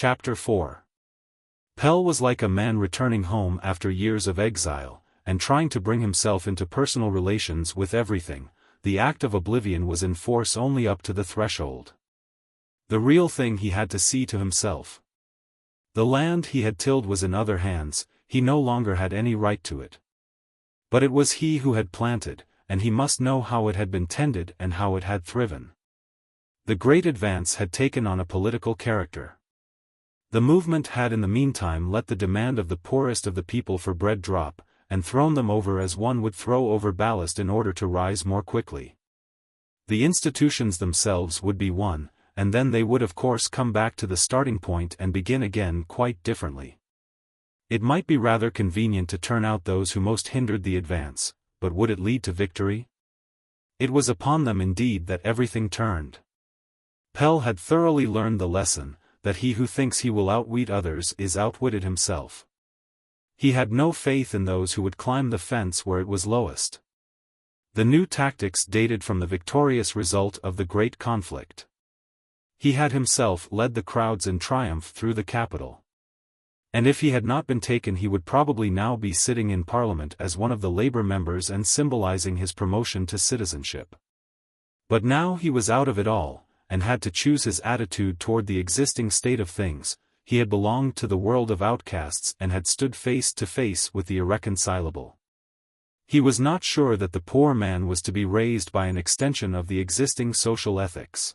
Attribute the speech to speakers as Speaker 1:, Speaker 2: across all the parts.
Speaker 1: Chapter 4. Pelle was like a man returning home after years of exile, and trying to bring himself into personal relations with everything. The act of oblivion was in force only up to the threshold. The real thing he had to see to himself. The land he had tilled was in other hands, he no longer had any right to it. But it was he who had planted, and he must know how it had been tended and how it had thriven. The great advance had taken on a political character. The movement had in the meantime let the demand of the poorest of the people for bread drop, and thrown them over as one would throw over ballast in order to rise more quickly. The institutions themselves would be one, and then they would of course come back to the starting point and begin again quite differently. It might be rather convenient to turn out those who most hindered the advance, but would it lead to victory? It was upon them indeed that everything turned. Pelle had thoroughly learned the lesson, that he who thinks he will outwit others is outwitted himself. He had no faith in those who would climb the fence where it was lowest. The new tactics dated from the victorious result of the great conflict. He had himself led the crowds in triumph through the capital. And if he had not been taken, he would probably now be sitting in Parliament as one of the Labour members and symbolizing his promotion to citizenship. But now he was out of it all, and had to choose his attitude toward the existing state of things. He had belonged to the world of outcasts and had stood face to face with the irreconcilable. He was not sure that the poor man was to be raised by an extension of the existing social ethics.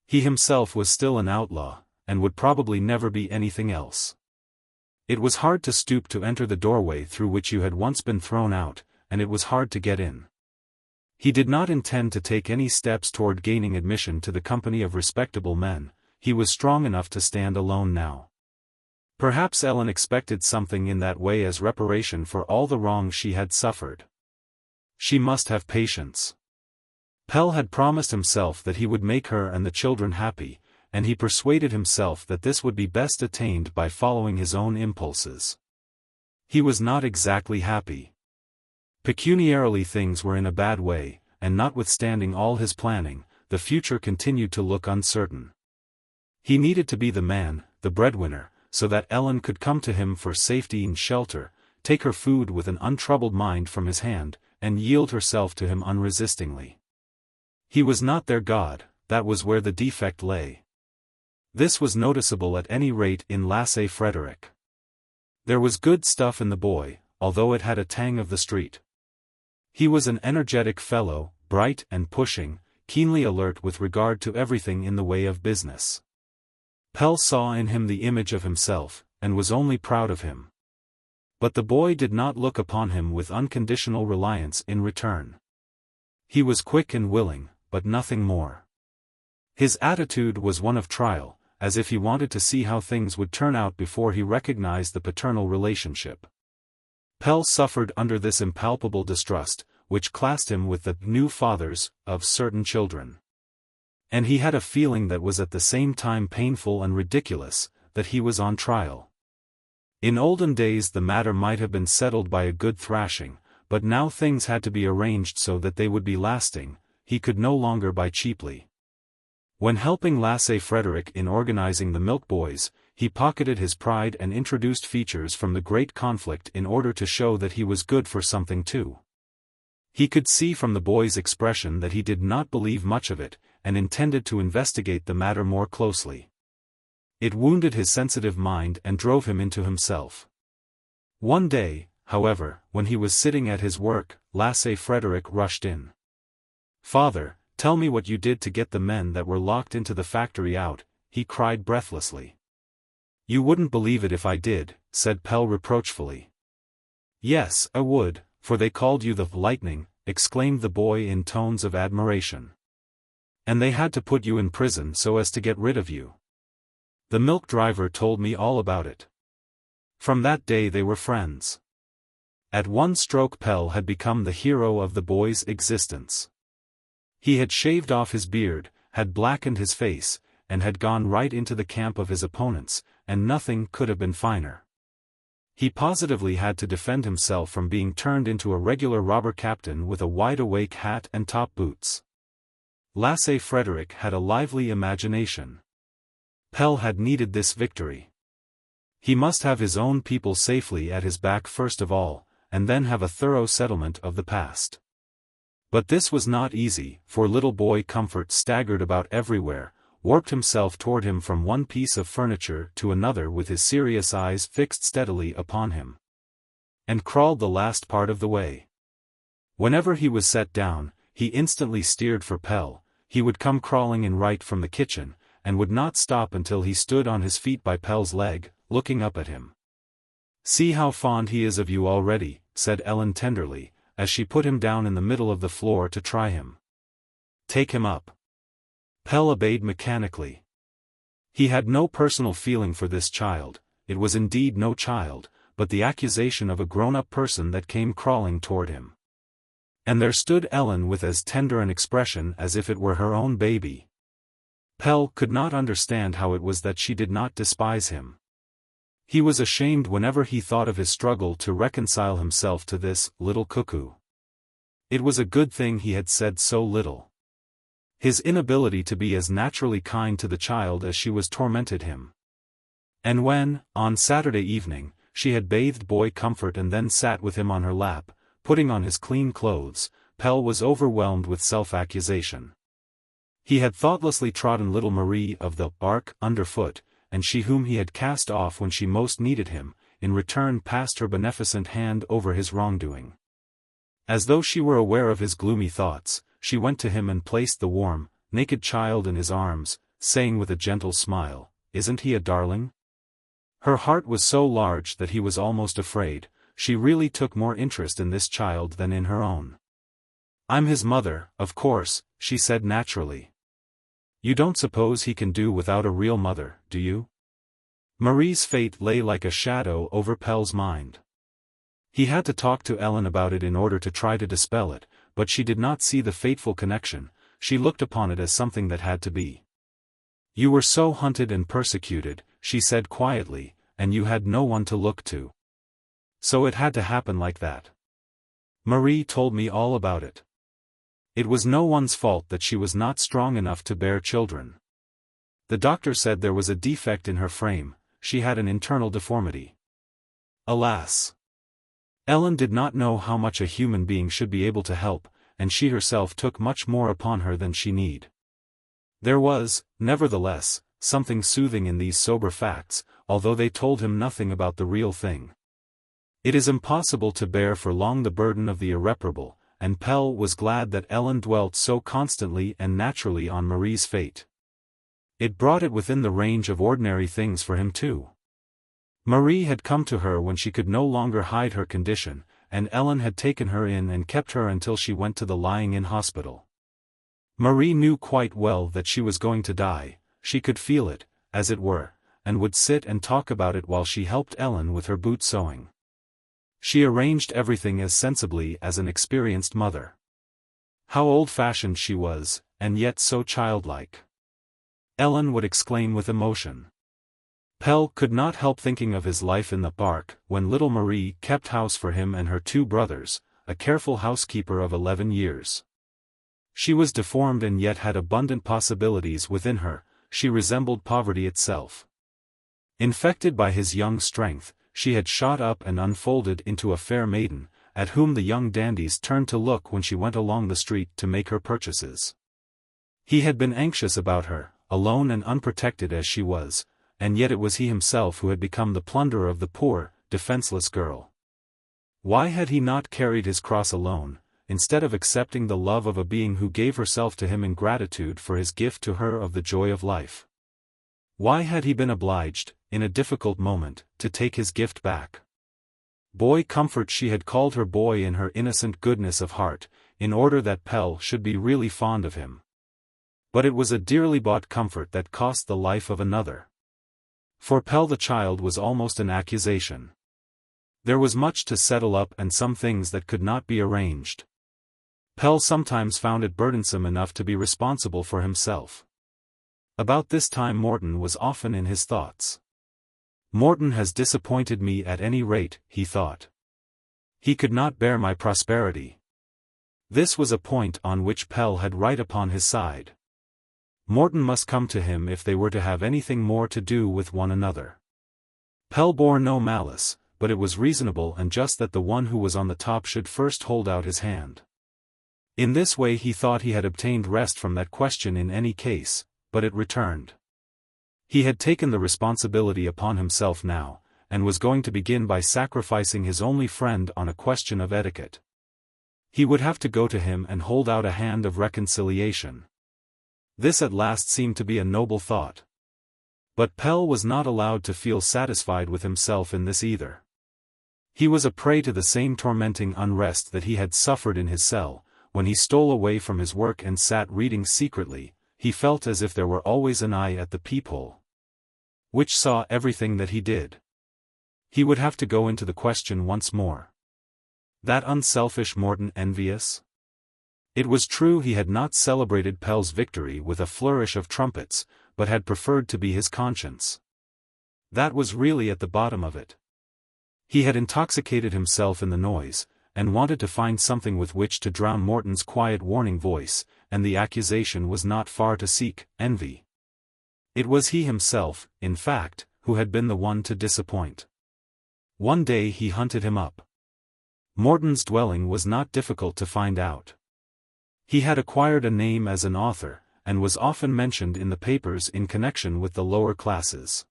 Speaker 1: He himself was still an outlaw, and would probably never be anything else. It was hard to stoop to enter the doorway through which you had once been thrown out, and it was hard to get in. He did not intend to take any steps toward gaining admission to the company of respectable men. He was strong enough to stand alone now. Perhaps Ellen expected something in that way as reparation for all the wrong she had suffered. She must have patience. Pelle had promised himself that he would make her and the children happy, and he persuaded himself that this would be best attained by following his own impulses. He was not exactly happy. Pecuniarily things were in a bad way, and notwithstanding all his planning, the future continued to look uncertain. He needed to be the man, the breadwinner, so that Ellen could come to him for safety and shelter, take her food with an untroubled mind from his hand, and yield herself to him unresistingly. He was not their God, that was where the defect lay. This was noticeable at any rate in Lasse Frederick. There was good stuff in the boy, although it had a tang of the street. He was an energetic fellow, bright and pushing, keenly alert with regard to everything in the way of business. Pelle saw in him the image of himself, and was only proud of him. But the boy did not look upon him with unconditional reliance in return. He was quick and willing, but nothing more. His attitude was one of trial, as if he wanted to see how things would turn out before he recognized the paternal relationship. Pelle suffered under this impalpable distrust, which classed him with the new fathers of certain children. And he had a feeling that was at the same time painful and ridiculous, that he was on trial. In olden days the matter might have been settled by a good thrashing, but now things had to be arranged so that they would be lasting. He could no longer buy cheaply. When helping Lasse Frederick in organizing the milk boys, he pocketed his pride and introduced features from the great conflict in order to show that he was good for something too. He could see from the boy's expression that he did not believe much of it, and intended to investigate the matter more closely. It wounded his sensitive mind and drove him into himself. One day, however, when he was sitting at his work, Lasse Frederick rushed in. "Father, tell me what you did to get the men that were locked into the factory out," he cried breathlessly. "You wouldn't believe it if I did," said Pelle reproachfully. "Yes, I would, for they called you the Lightning," exclaimed the boy in tones of admiration. "And they had to put you in prison so as to get rid of you. The milk driver told me all about it." From that day they were friends. At one stroke Pelle had become the hero of the boy's existence. He had shaved off his beard, had blackened his face, and had gone right into the camp of his opponents, and nothing could have been finer. He positively had to defend himself from being turned into a regular robber captain with a wide-awake hat and top boots. Lasse Frederick had a lively imagination. Pell had needed this victory. He must have his own people safely at his back first of all, and then have a thorough settlement of the past. But this was not easy, for little boy Comfort staggered about everywhere, warped himself toward him from one piece of furniture to another with his serious eyes fixed steadily upon him, and crawled the last part of the way. Whenever he was set down, he instantly steered for Pell. He would come crawling in right from the kitchen, and would not stop until he stood on his feet by Pell's leg, looking up at him. "See how fond he is of you already," said Ellen tenderly, as she put him down in the middle of the floor to try him. "Take him up." Pell obeyed mechanically. He had no personal feeling for this child. It was indeed no child, but the accusation of a grown-up person that came crawling toward him. And there stood Ellen with as tender an expression as if it were her own baby. Pell could not understand how it was that she did not despise him. He was ashamed whenever he thought of his struggle to reconcile himself to this little cuckoo. It was a good thing he had said so little. His inability to be as naturally kind to the child as she was tormented him. And when, on Saturday evening, she had bathed boy Comfort and then sat with him on her lap, putting on his clean clothes, Pell was overwhelmed with self-accusation. He had thoughtlessly trodden little Marie of the bark underfoot, and she whom he had cast off when she most needed him, in return passed her beneficent hand over his wrongdoing. As though she were aware of his gloomy thoughts, she went to him and placed the warm, naked child in his arms, saying with a gentle smile, "Isn't he a darling?" Her heart was so large that he was almost afraid. She really took more interest in this child than in her own. "I'm his mother, of course," she said naturally. "You don't suppose he can do without a real mother, do you?" Marie's fate lay like a shadow over Pell's mind. He had to talk to Ellen about it in order to try to dispel it, but she did not see the fateful connection. She looked upon it as something that had to be. "You were so hunted and persecuted," she said quietly, "and you had no one to look to. So it had to happen like that. Marie told me all about it. It was no one's fault that she was not strong enough to bear children. The doctor said there was a defect in her frame, she had an internal deformity. Alas! Ellen did not know how much a human being should be able to help, and she herself took much more upon her than she need. There was, nevertheless, something soothing in these sober facts, although they told him nothing about the real thing. It is impossible to bear for long the burden of the irreparable, and Pell was glad that Ellen dwelt so constantly and naturally on Marie's fate. It brought it within the range of ordinary things for him too. Marie had come to her when she could no longer hide her condition, and Ellen had taken her in and kept her until she went to the lying-in hospital. Marie knew quite well that she was going to die. She could feel it, as it were, and would sit and talk about it while she helped Ellen with her boot sewing. She arranged everything as sensibly as an experienced mother. How old-fashioned she was, and yet so childlike. Ellen would exclaim with emotion. Pell could not help thinking of his life in the bark, when little Marie kept house for him and her two brothers, a careful housekeeper of 11 years. She was deformed and yet had abundant possibilities within her. She resembled poverty itself. Infected by his young strength, she had shot up and unfolded into a fair maiden, at whom the young dandies turned to look when she went along the street to make her purchases. He had been anxious about her, alone and unprotected as she was, and yet it was he himself who had become the plunderer of the poor, defenseless girl. Why had he not carried his cross alone, instead of accepting the love of a being who gave herself to him in gratitude for his gift to her of the joy of life? Why had he been obliged, in a difficult moment, to take his gift back? Boy Comfort, she had called her boy in her innocent goodness of heart, in order that Pell should be really fond of him. But it was a dearly bought comfort that cost the life of another. For Pell the child was almost an accusation. There was much to settle up and some things that could not be arranged. Pell sometimes found it burdensome enough to be responsible for himself. About this time Morton was often in his thoughts. Morton has disappointed me at any rate, he thought. He could not bear my prosperity. This was a point on which Pell had right upon his side. Morton must come to him if they were to have anything more to do with one another. Pell bore no malice, but it was reasonable and just that the one who was on the top should first hold out his hand. In this way he thought he had obtained rest from that question in any case, but it returned. He had taken the responsibility upon himself now, and was going to begin by sacrificing his only friend on a question of etiquette. He would have to go to him and hold out a hand of reconciliation. This at last seemed to be a noble thought. But Pell was not allowed to feel satisfied with himself in this either. He was a prey to the same tormenting unrest that he had suffered in his cell. When he stole away from his work and sat reading secretly, he felt as if there were always an eye at the peephole, which saw everything that he did. He would have to go into the question once more. That unselfish Morton envious? It was true he had not celebrated Pell's victory with a flourish of trumpets, but had preferred to be his conscience. That was really at the bottom of it. He had intoxicated himself in the noise, and wanted to find something with which to drown Morton's quiet warning voice, and the accusation was not far to seek, envy. It was he himself, in fact, who had been the one to disappoint. One day he hunted him up. Morton's dwelling was not difficult to find out. He had acquired a name as an author, and was often mentioned in the papers in connection with the lower classes.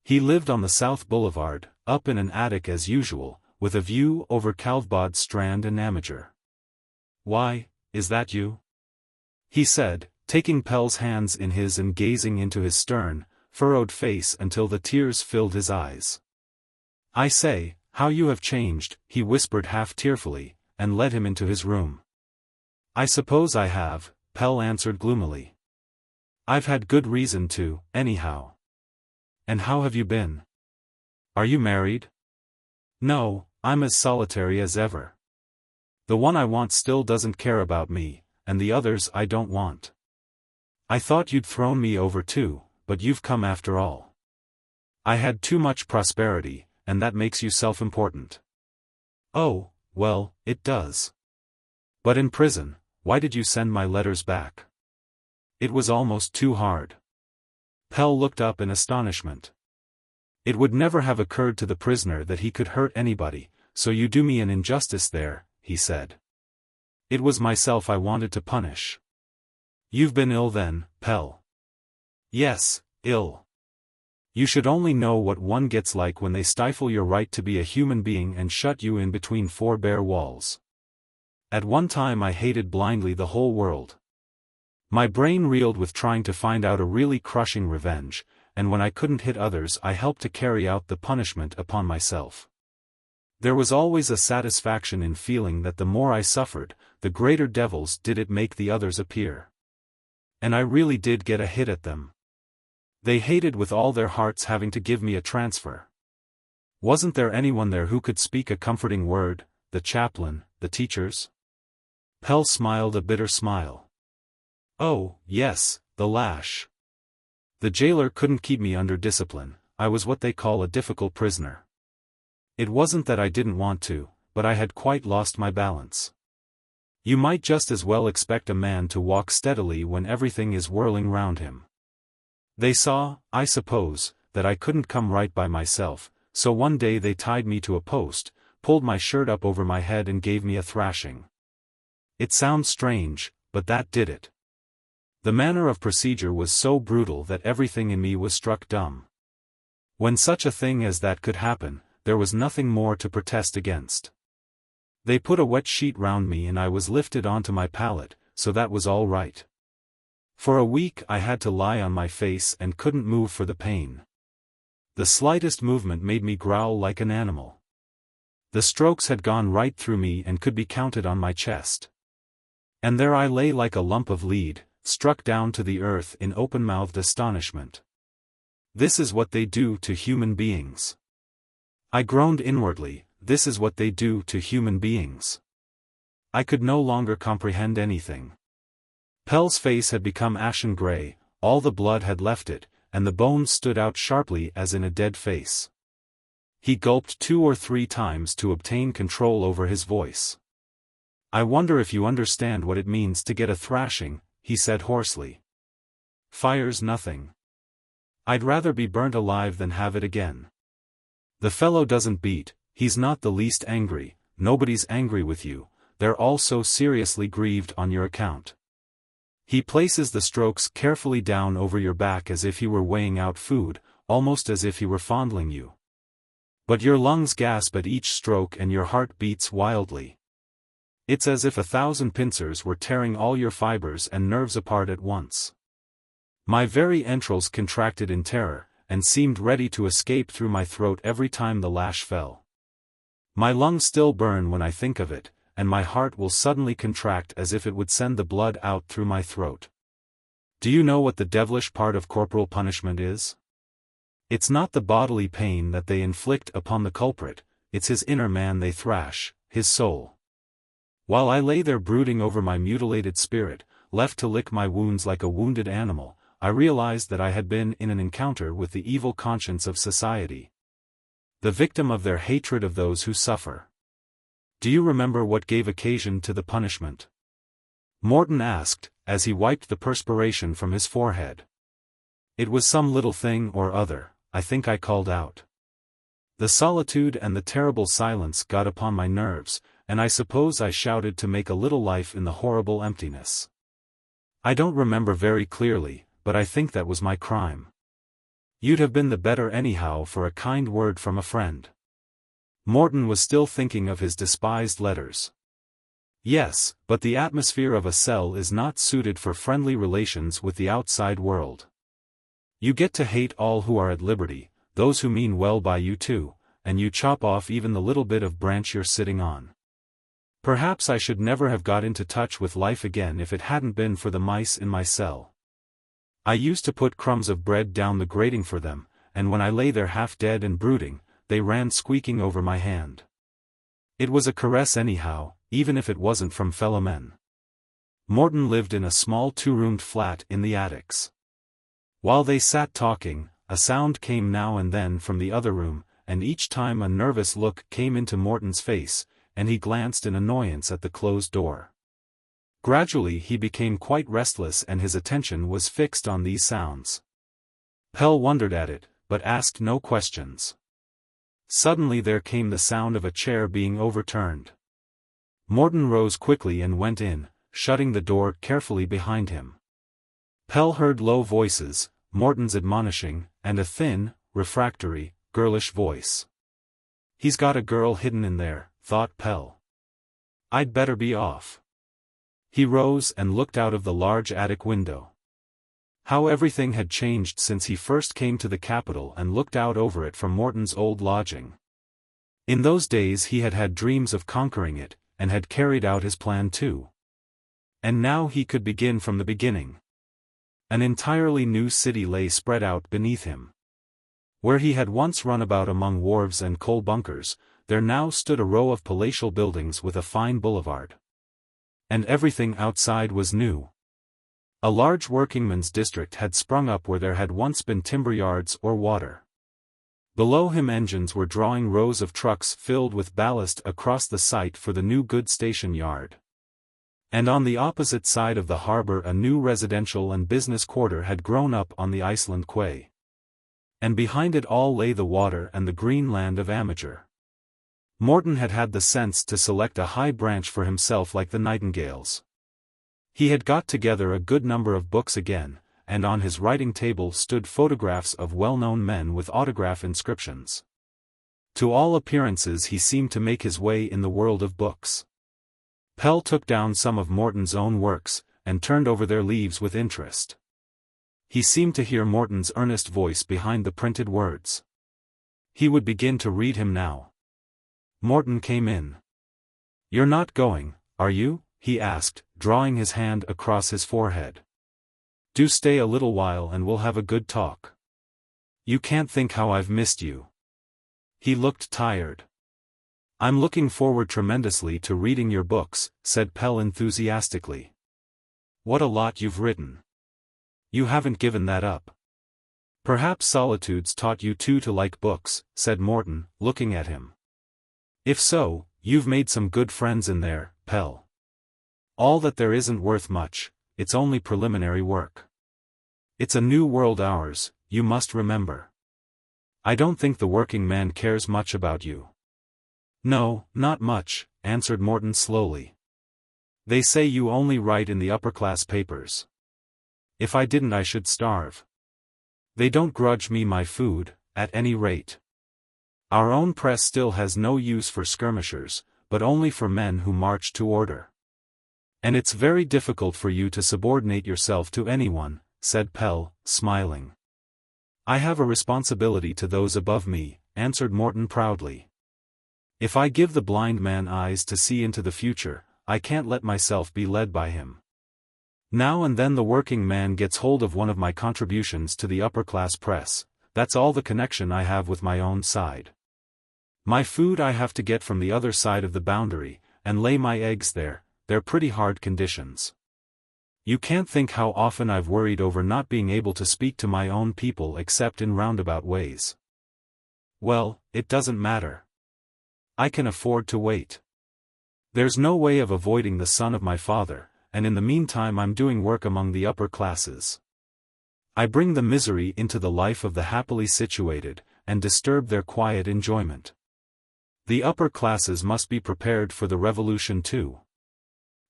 Speaker 1: He lived on the South Boulevard, up in an attic as usual, with a view over Calvbod Strand and Amager. "Why, is that you?" he said, taking Pell's hands in his and gazing into his stern, furrowed face until the tears filled his eyes. "I say, how you have changed," he whispered half tearfully, and led him into his room. "I suppose I have," Pell answered gloomily. "I've had good reason to, anyhow." "And how have you been? Are you married?" "No, I'm as solitary as ever. The one I want still doesn't care about me, and the others I don't want. I thought you'd thrown me over too, but you've come after all. I had too much prosperity, and that makes you self-important." "Oh, well, it does. But in prison, why did you send my letters back?" "It was almost too hard." Pell looked up in astonishment. It would never have occurred to the prisoner that he could hurt anybody, "So you do me an injustice there," he said. "It was myself I wanted to punish." "You've been ill then, Pell?" "Yes, ill. You should only know what one gets like when they stifle your right to be a human being and shut you in between four bare walls. At one time I hated blindly the whole world. My brain reeled with trying to find out a really crushing revenge, and when I couldn't hit others I helped to carry out the punishment upon myself. There was always a satisfaction in feeling that the more I suffered, the greater devils did it make the others appear. And I really did get a hit at them. They hated with all their hearts having to give me a transfer. Wasn't there anyone there who could speak a comforting word, the chaplain, the teachers?" Pell smiled a bitter smile. "Oh, yes, the lash. The jailer couldn't keep me under discipline. I was what they call a difficult prisoner. It wasn't that I didn't want to, but I had quite lost my balance. You might just as well expect a man to walk steadily when everything is whirling round him. They saw, I suppose, that I couldn't come right by myself, so one day they tied me to a post, pulled my shirt up over my head and gave me a thrashing. It sounds strange, but that did it. The manner of procedure was so brutal that everything in me was struck dumb. When such a thing as that could happen, there was nothing more to protest against. They put a wet sheet round me and I was lifted onto my pallet, so that was all right. For a week I had to lie on my face and couldn't move for the pain. The slightest movement made me growl like an animal. The strokes had gone right through me and could be counted on my chest. And there I lay like a lump of lead, struck down to the earth in open-mouthed astonishment. This is what they do to human beings. I groaned inwardly, this is what they do to human beings. I could no longer comprehend anything. Pell's face had become ashen gray, all the blood had left it, and the bones stood out sharply as in a dead face. He gulped 2 or 3 times to obtain control over his voice. "I wonder if you understand what it means to get a thrashing," he said hoarsely. Fire's nothing. I'd rather be burnt alive than have it again. The fellow doesn't beat, he's not the least angry, nobody's angry with you, they're all so seriously grieved on your account. He places the strokes carefully down over your back as if he were weighing out food, almost as if he were fondling you. But your lungs gasp at each stroke and your heart beats wildly. It's as if 1,000 pincers were tearing all your fibers and nerves apart at once. My very entrails contracted in terror, and seemed ready to escape through my throat every time the lash fell. My lungs still burn when I think of it, and my heart will suddenly contract as if it would send the blood out through my throat. Do you know what the devilish part of corporal punishment is? It's not the bodily pain that they inflict upon the culprit, it's his inner man they thrash, his soul. While I lay there brooding over my mutilated spirit, left to lick my wounds like a wounded animal, I realized that I had been in an encounter with the evil conscience of society. The victim of their hatred of those who suffer. Do you remember what gave occasion to the punishment? Morton asked, as he wiped the perspiration from his forehead. It was some little thing or other, I think I called out. The solitude and the terrible silence got upon my nerves, and I suppose I shouted to make a little life in the horrible emptiness. I don't remember very clearly, but I think that was my crime. You'd have been the better anyhow for a kind word from a friend. Morton was still thinking of his despised letters. Yes, but the atmosphere of a cell is not suited for friendly relations with the outside world. You get to hate all who are at liberty, those who mean well by you too, and you chop off even the little bit of branch you're sitting on. Perhaps I should never have got into touch with life again if it hadn't been for the mice in my cell. I used to put crumbs of bread down the grating for them, and when I lay there half dead and brooding, they ran squeaking over my hand. It was a caress anyhow, even if it wasn't from fellow men. Morton lived in a small 2-roomed flat in the attics. While they sat talking, a sound came now and then from the other room, and each time a nervous look came into Morton's face, and he glanced in annoyance at the closed door. Gradually he became quite restless and his attention was fixed on these sounds. Pell wondered at it, but asked no questions. Suddenly there came the sound of a chair being overturned. Morton rose quickly and went in, shutting the door carefully behind him. Pell heard low voices, Morton's admonishing, and a thin, refractory, girlish voice. He's got a girl hidden in there, thought Pell. I'd better be off. He rose and looked out of the large attic window. How everything had changed since he first came to the capital and looked out over it from Morton's old lodging. In those days he had had dreams of conquering it, and had carried out his plan too. And now he could begin from the beginning. An entirely new city lay spread out beneath him. Where he had once run about among wharves and coal bunkers, there now stood a row of palatial buildings with a fine boulevard. And everything outside was new. A large workingmen's district had sprung up where there had once been timber yards or water. Below him engines were drawing rows of trucks filled with ballast across the site for the new goods station yard. And on the opposite side of the harbor a new residential and business quarter had grown up on the Iceland quay. And behind it all lay the water and the green land of Amager. Morton had had the sense to select a high branch for himself like the nightingales. He had got together a good number of books again, and on his writing table stood photographs of well-known men with autograph inscriptions. To all appearances he seemed to make his way in the world of books. Pell took down some of Morton's own works, and turned over their leaves with interest. He seemed to hear Morton's earnest voice behind the printed words. He would begin to read him now. Morton came in. "You're not going, are you?" he asked, drawing his hand across his forehead. "Do stay a little while and we'll have a good talk. You can't think how I've missed you." He looked tired. "I'm looking forward tremendously to reading your books," said Pell enthusiastically. "What a lot you've written. You haven't given that up." "Perhaps solitude's taught you too to like books," said Morton, looking at him. "If so, you've made some good friends in there, Pell. All that there isn't worth much, it's only preliminary work." It's a new world ours, you must remember. I don't think the working man cares much about you. No, not much, answered Morton slowly. They say you only write in the upper-class papers. If I didn't I should starve. They don't grudge me my food, at any rate. Our own press still has no use for skirmishers, but only for men who march to order. And it's very difficult for you to subordinate yourself to anyone, said Pell, smiling. I have a responsibility to those above me, answered Morton proudly. If I give the blind man eyes to see into the future, I can't let myself be led by him. Now and then the working man gets hold of one of my contributions to the upper-class press, that's all the connection I have with my own side. My food I have to get from the other side of the boundary, and lay my eggs there, they're pretty hard conditions. You can't think how often I've worried over not being able to speak to my own people except in roundabout ways. Well, it doesn't matter. I can afford to wait. There's no way of avoiding the son of my father, and in the meantime I'm doing work among the upper classes. I bring the misery into the life of the happily situated, and disturb their quiet enjoyment. The upper classes must be prepared for the revolution too.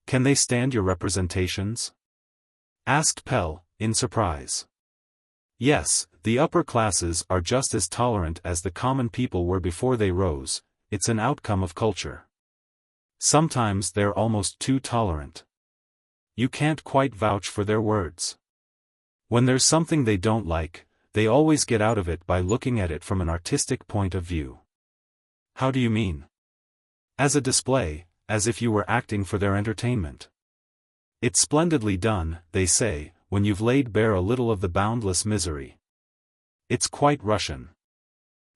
Speaker 1: Can they stand your representations? Asked Pell, in surprise. Yes, the upper classes are just as tolerant as the common people were before they rose, it's an outcome of culture. Sometimes they're almost too tolerant. You can't quite vouch for their words. When there's something they don't like, they always get out of it by looking at it from an artistic point of view. How do you mean? As a display, as if you were acting for their entertainment. It's splendidly done, they say, when you've laid bare a little of the boundless misery. It's quite Russian.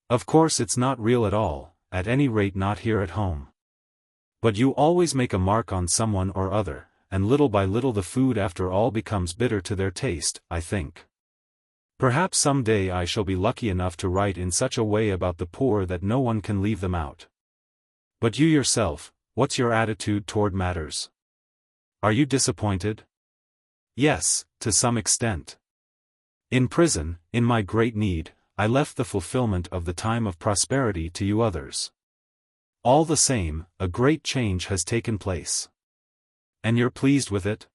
Speaker 1: Of course it's not real at all, at any rate not here at home. But you always make a mark on someone or other, and little by little the food after all becomes bitter to their taste, I think. Perhaps some day I shall be lucky enough to write in such a way about the poor that no one can leave them out. But you yourself, what's your attitude toward matters? Are you disappointed? Yes, to some extent. In prison, in my great need, I left the fulfillment of the time of prosperity to you others. All the same, a great change has taken place. And you're pleased with it?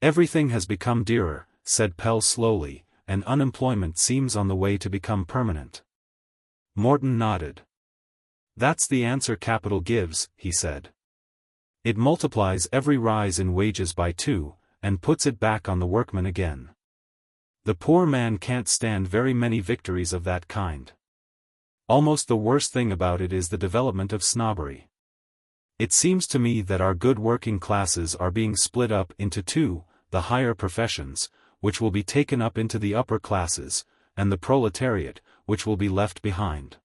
Speaker 1: Everything has become dearer, said Pell slowly, and unemployment seems on the way to become permanent. Morton nodded. That's the answer capital gives, he said. It multiplies every rise in wages by 2, and puts it back on the workman again. The poor man can't stand very many victories of that kind. Almost the worst thing about it is the development of snobbery. It seems to me that our good working classes are being split up into 2, the higher professions, which will be taken up into the upper classes, and the proletariat, which will be left behind.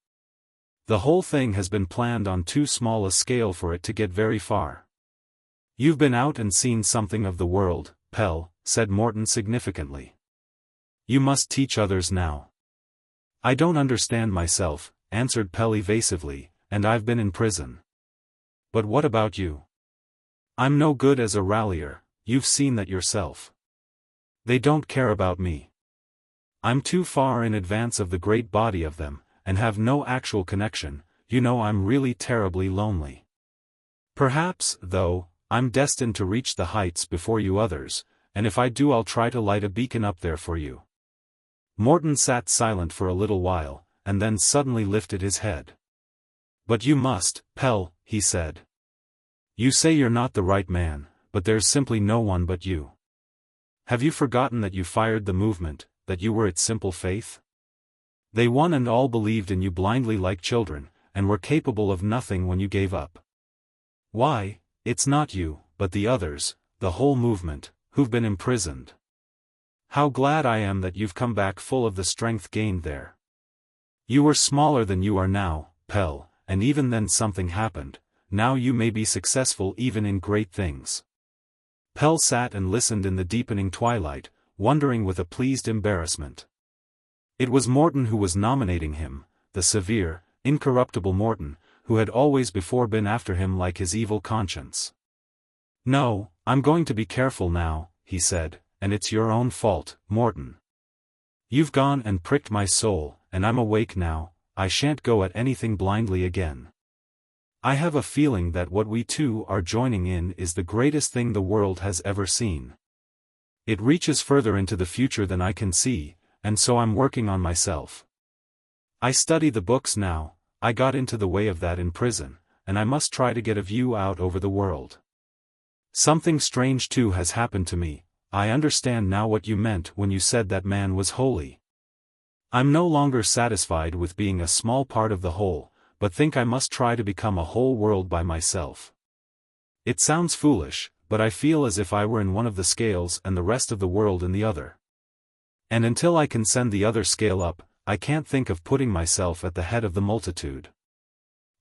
Speaker 1: The whole thing has been planned on too small a scale for it to get very far. You've been out and seen something of the world, Pell, said Morton significantly. You must teach others now. I don't understand myself, answered Pell evasively, and I've been in prison. But what about you? I'm no good as a rallier, you've seen that yourself. They don't care about me. I'm too far in advance of the great body of them, and have no actual connection, you know I'm really terribly lonely. Perhaps, though, I'm destined to reach the heights before you others, and if I do I'll try to light a beacon up there for you. Morton sat silent for a little while, and then suddenly lifted his head. But you must, Pell, he said. You say you're not the right man, but there's simply no one but you. Have you forgotten that you fired the movement, that you were its simple faith? They one and all believed in you blindly like children, and were capable of nothing when you gave up. Why, it's not you, but the others, the whole movement, who've been imprisoned. How glad I am that you've come back full of the strength gained there. You were smaller than you are now, Pell, and even then something happened, now you may be successful even in great things. Pell sat and listened in the deepening twilight, wondering with a pleased embarrassment. It was Morton who was nominating him, the severe, incorruptible Morton, who had always before been after him like his evil conscience. No, I'm going to be careful now, he said, and it's your own fault, Morton. You've gone and pricked my soul, and I'm awake now. I shan't go at anything blindly again. I have a feeling that what we two are joining in is the greatest thing the world has ever seen. It reaches further into the future than I can see, and so I'm working on myself. I study the books now. I got into the way of that in prison, and I must try to get a view out over the world. Something strange too has happened to me. I understand now what you meant when you said that man was holy. I'm no longer satisfied with being a small part of the whole, but think I must try to become a whole world by myself. It sounds foolish, but I feel as if I were in one of the scales and the rest of the world in the other. And until I can send the other scale up, I can't think of putting myself at the head of the multitude.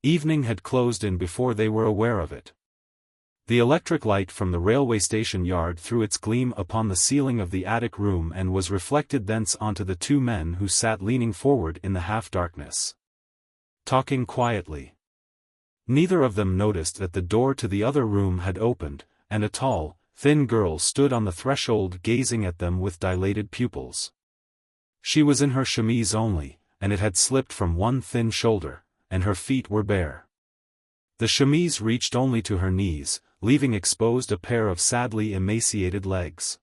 Speaker 1: Evening had closed in before they were aware of it. The electric light from the railway station yard threw its gleam upon the ceiling of the attic room and was reflected thence onto the two men who sat leaning forward in the half-darkness, talking quietly. Neither of them noticed that the door to the other room had opened, and a tall, thin girl stood on the threshold gazing at them with dilated pupils. She was in her chemise only, and it had slipped from one thin shoulder, and her feet were bare. The chemise reached only to her knees, leaving exposed a pair of sadly emaciated legs.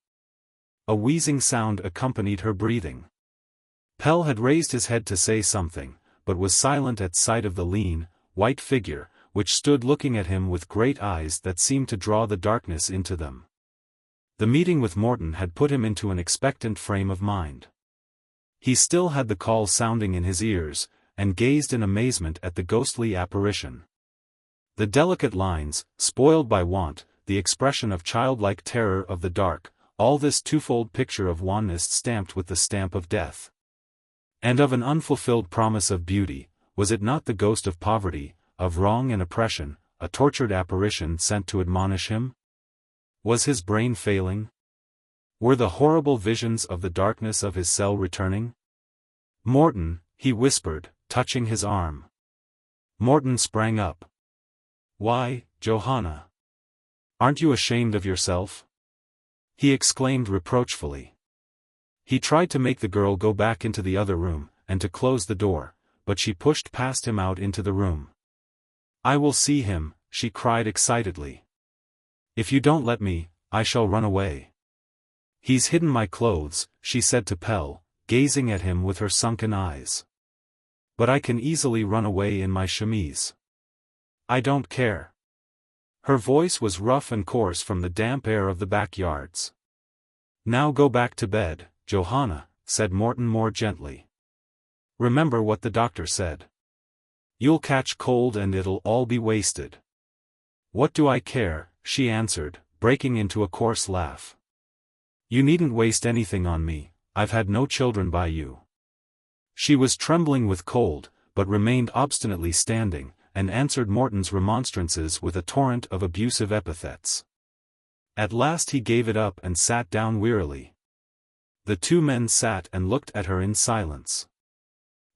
Speaker 1: A wheezing sound accompanied her breathing. Pell had raised his head to say something, but was silent at sight of the lean, white figure, which stood looking at him with great eyes that seemed to draw the darkness into them. The meeting with Morton had put him into an expectant frame of mind. He still had the call sounding in his ears, and gazed in amazement at the ghostly apparition. The delicate lines, spoiled by want, the expression of childlike terror of the dark, all this twofold picture of wanness stamped with the stamp of death. And of an unfulfilled promise of beauty, was it not the ghost of poverty, of wrong and oppression, a tortured apparition sent to admonish him? Was his brain failing? Were the horrible visions of the darkness of his cell returning? Morton, he whispered, touching his arm. Morton sprang up. Why, Johanna! Aren't you ashamed of yourself? He exclaimed reproachfully. He tried to make the girl go back into the other room, and to close the door, but she pushed past him out into the room. I will see him, she cried excitedly. If you don't let me, I shall run away. He's hidden my clothes, she said to Pell, gazing at him with her sunken eyes. But I can easily run away in my chemise. I don't care. Her voice was rough and coarse from the damp air of the backyards. Now go back to bed, Johanna, said Morton more gently. Remember what the doctor said. You'll catch cold and it'll all be wasted. What do I care, she answered, breaking into a coarse laugh. You needn't waste anything on me, I've had no children by you. She was trembling with cold, but remained obstinately standing, and answered Morton's remonstrances with a torrent of abusive epithets. At last he gave it up and sat down wearily. The two men sat and looked at her in silence.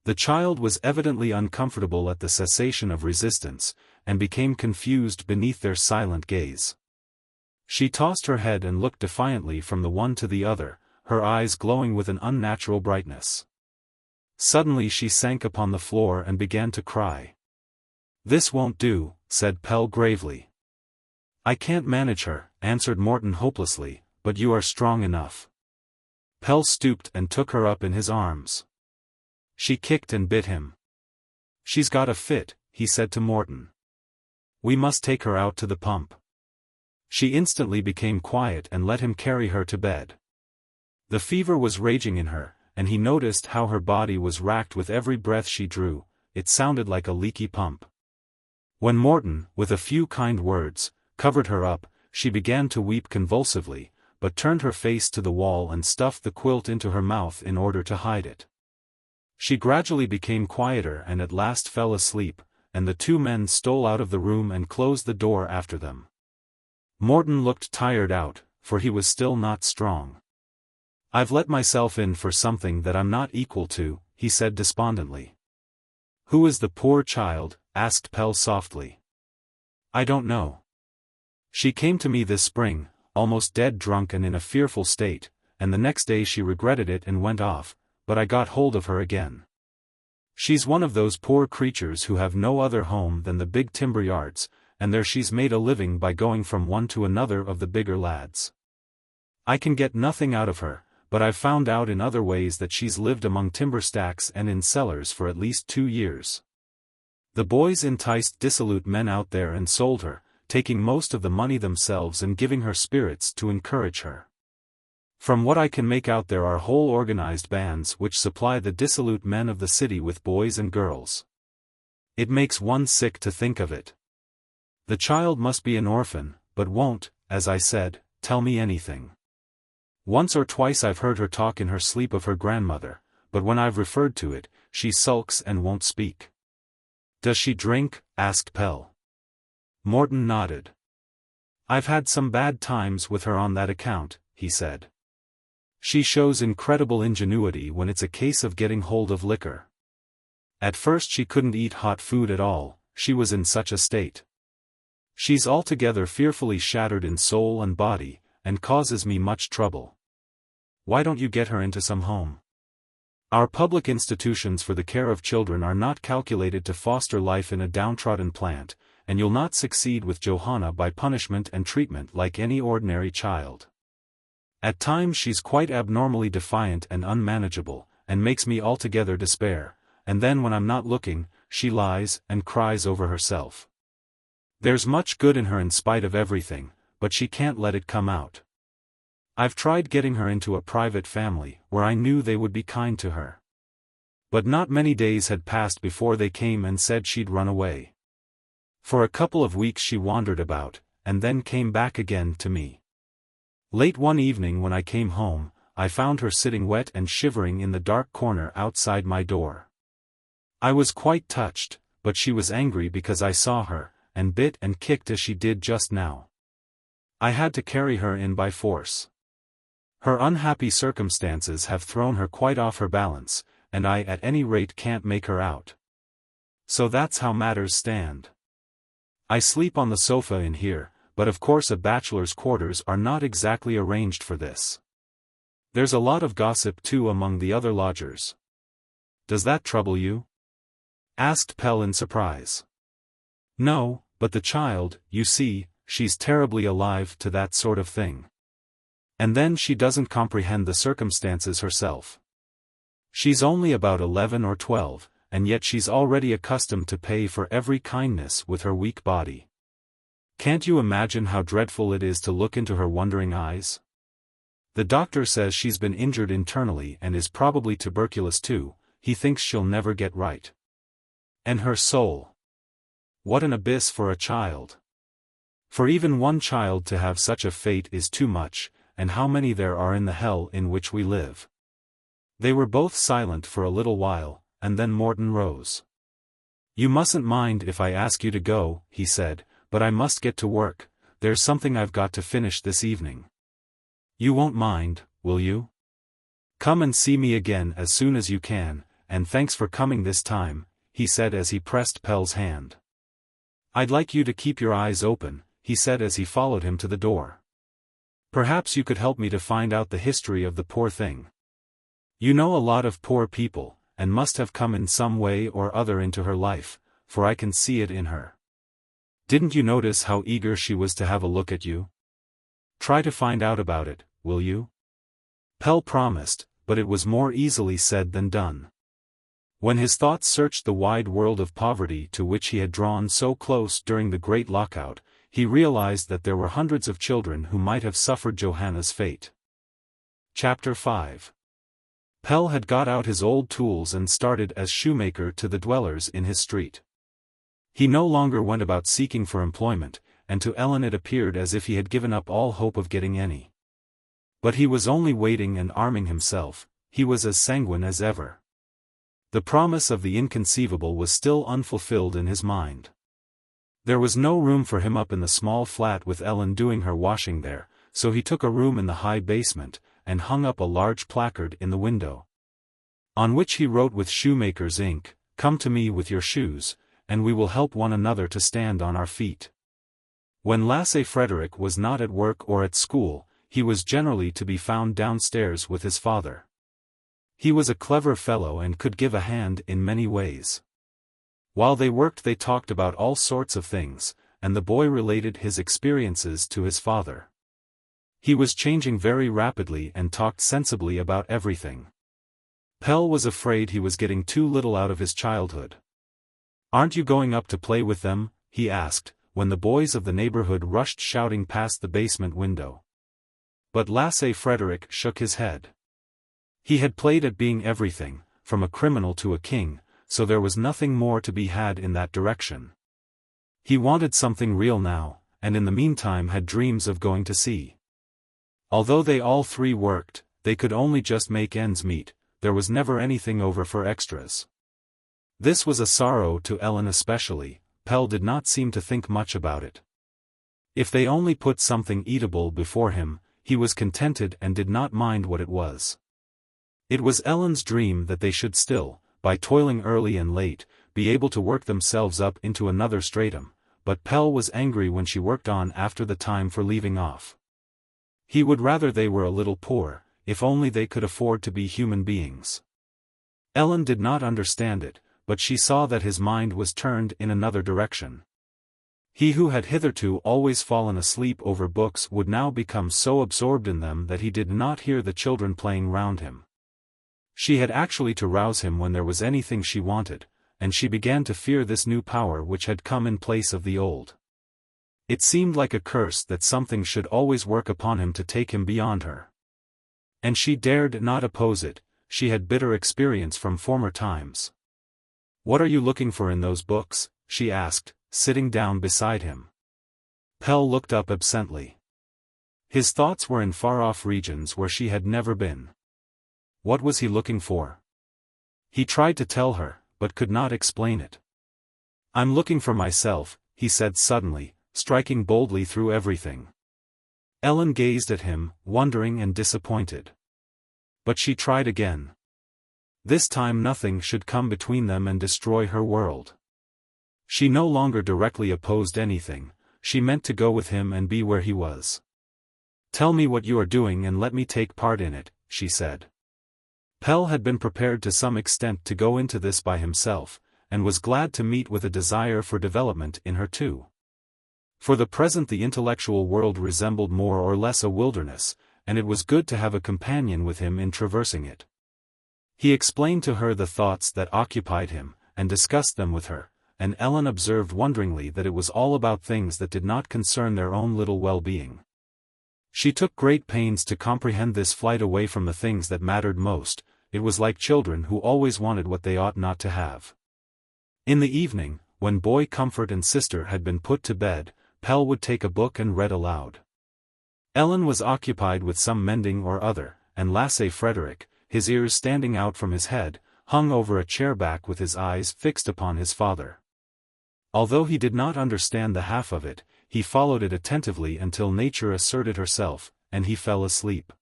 Speaker 1: The child was evidently uncomfortable at the cessation of resistance, and became confused beneath their silent gaze. She tossed her head and looked defiantly from the one to the other, her eyes glowing with an unnatural brightness. Suddenly she sank upon the floor and began to cry. This won't do, said Pell gravely. I can't manage her, answered Morton hopelessly, but you are strong enough. Pell stooped and took her up in his arms. She kicked and bit him. She's got a fit, he said to Morton. We must take her out to the pump. She instantly became quiet and let him carry her to bed. The fever was raging in her, and he noticed how her body was racked with every breath she drew. It sounded like a leaky pump. When Morton, with a few kind words, covered her up, she began to weep convulsively, but turned her face to the wall and stuffed the quilt into her mouth in order to hide it. She gradually became quieter and at last fell asleep, and the two men stole out of the room and closed the door after them. Morton looked tired out, for he was still not strong. I've let myself in for something that I'm not equal to, he said despondently. Who is the poor child? Asked Pell softly. I don't know. She came to me this spring, almost dead drunk and in a fearful state, and the next day she regretted it and went off, but I got hold of her again. She's one of those poor creatures who have no other home than the big timber yards, and there she's made a living by going from one to another of the bigger lads. I can get nothing out of her, but I've found out in other ways that she's lived among timber stacks and in cellars for at least 2 years. The boys enticed dissolute men out there and sold her, taking most of the money themselves and giving her spirits to encourage her. From what I can make out, there are whole organized bands which supply the dissolute men of the city with boys and girls. It makes one sick to think of it. The child must be an orphan, but won't, as I said, tell me anything. Once or twice I've heard her talk in her sleep of her grandmother, but when I've referred to it, she sulks and won't speak. Does she drink? Asked Pell. Morton nodded. I've had some bad times with her on that account, he said. She shows incredible ingenuity when it's a case of getting hold of liquor. At first she couldn't eat hot food at all, she was in such a state. She's altogether fearfully shattered in soul and body, and causes me much trouble. Why don't you get her into some home? Our public institutions for the care of children are not calculated to foster life in a downtrodden plant, and you'll not succeed with Johanna by punishment and treatment like any ordinary child. At times she's quite abnormally defiant and unmanageable, and makes me altogether despair, and then when I'm not looking, she lies and cries over herself. There's much good in her in spite of everything, but she can't let it come out. I've tried getting her into a private family, where I knew they would be kind to her. But not many days had passed before they came and said she'd run away. For a couple of weeks she wandered about, and then came back again to me. Late one evening when I came home, I found her sitting wet and shivering in the dark corner outside my door. I was quite touched, but she was angry because I saw her, and bit and kicked as she did just now. I had to carry her in by force. Her unhappy circumstances have thrown her quite off her balance, and I at any rate can't make her out. So that's how matters stand. I sleep on the sofa in here, but of course a bachelor's quarters are not exactly arranged for this. There's a lot of gossip too among the other lodgers. Does that trouble you? Asked Pell in surprise. No, but the child, you see, she's terribly alive to that sort of thing. And then she doesn't comprehend the circumstances herself. She's only about 11 or 12, and yet she's already accustomed to pay for every kindness with her weak body. Can't you imagine how dreadful it is to look into her wondering eyes? The doctor says she's been injured internally and is probably tuberculous too. He thinks she'll never get right. And her soul. What an abyss for a child. For even one child to have such a fate is too much, and how many there are in the hell in which we live. They were both silent for a little while, and then Morton rose. You mustn't mind if I ask you to go, he said, but I must get to work, there's something I've got to finish this evening. You won't mind, will you? Come and see me again as soon as you can, and thanks for coming this time, he said as he pressed Pell's hand. I'd like you to keep your eyes open, he said as he followed him to the door. Perhaps you could help me to find out the history of the poor thing. You know a lot of poor people, and must have come in some way or other into her life, for I can see it in her. Didn't you notice how eager she was to have a look at you? Try to find out about it, will you? Pell promised, but it was more easily said than done. When his thoughts searched the wide world of poverty to which he had drawn so close during the great lockout, he realized that there were hundreds of children who might have suffered Johanna's fate. Chapter 5. Pell had got out his old tools and started as shoemaker to the dwellers in his street. He no longer went about seeking for employment, and to Ellen it appeared as if he had given up all hope of getting any. But he was only waiting and arming himself, he was as sanguine as ever. The promise of the inconceivable was still unfulfilled in his mind. There was no room for him up in the small flat with Ellen doing her washing there, so he took a room in the high basement, and hung up a large placard in the window, on which he wrote with shoemaker's ink, "Come to me with your shoes, and we will help one another to stand on our feet." When Lasse Frederick was not at work or at school, he was generally to be found downstairs with his father. He was a clever fellow and could give a hand in many ways. While they worked they talked about all sorts of things, and the boy related his experiences to his father. He was changing very rapidly and talked sensibly about everything. Pelle was afraid he was getting too little out of his childhood. "Aren't you going up to play with them?" he asked, when the boys of the neighborhood rushed shouting past the basement window. But Lasse Frederick shook his head. He had played at being everything, from a criminal to a king, so there was nothing more to be had in that direction. He wanted something real now, and in the meantime had dreams of going to sea. Although they all three worked, they could only just make ends meet. There was never anything over for extras. This was a sorrow to Ellen especially. Pelle did not seem to think much about it. If they only put something eatable before him, he was contented and did not mind what it was. It was Ellen's dream that they should still, by toiling early and late, be able to work themselves up into another stratum, but Pelle was angry when she worked on after the time for leaving off. He would rather they were a little poor, if only they could afford to be human beings. Ellen did not understand it, but she saw that his mind was turned in another direction. He who had hitherto always fallen asleep over books would now become so absorbed in them that he did not hear the children playing round him. She had actually to rouse him when there was anything she wanted, and she began to fear this new power which had come in place of the old. It seemed like a curse that something should always work upon him to take him beyond her. And she dared not oppose it. She had bitter experience from former times. "What are you looking for in those books?" she asked, sitting down beside him. Pelle looked up absently. His thoughts were in far-off regions where she had never been. What was he looking for? He tried to tell her, but could not explain it. "I'm looking for myself," he said suddenly, striking boldly through everything. Ellen gazed at him, wondering and disappointed. But she tried again. This time nothing should come between them and destroy her world. She no longer directly opposed anything, she meant to go with him and be where he was. "Tell me what you are doing and let me take part in it," she said. Pelle had been prepared to some extent to go into this by himself, and was glad to meet with a desire for development in her too. For the present the intellectual world resembled more or less a wilderness, and it was good to have a companion with him in traversing it. He explained to her the thoughts that occupied him, and discussed them with her, and Ellen observed wonderingly that it was all about things that did not concern their own little well-being. She took great pains to comprehend this flight away from the things that mattered most. It was like children who always wanted what they ought not to have. In the evening, when boy Comfort and sister had been put to bed, Pelle would take a book and read aloud. Ellen was occupied with some mending or other, and Lasse Frederick, his ears standing out from his head, hung over a chair back with his eyes fixed upon his father. Although he did not understand the half of it, he followed it attentively until nature asserted herself, and he fell asleep.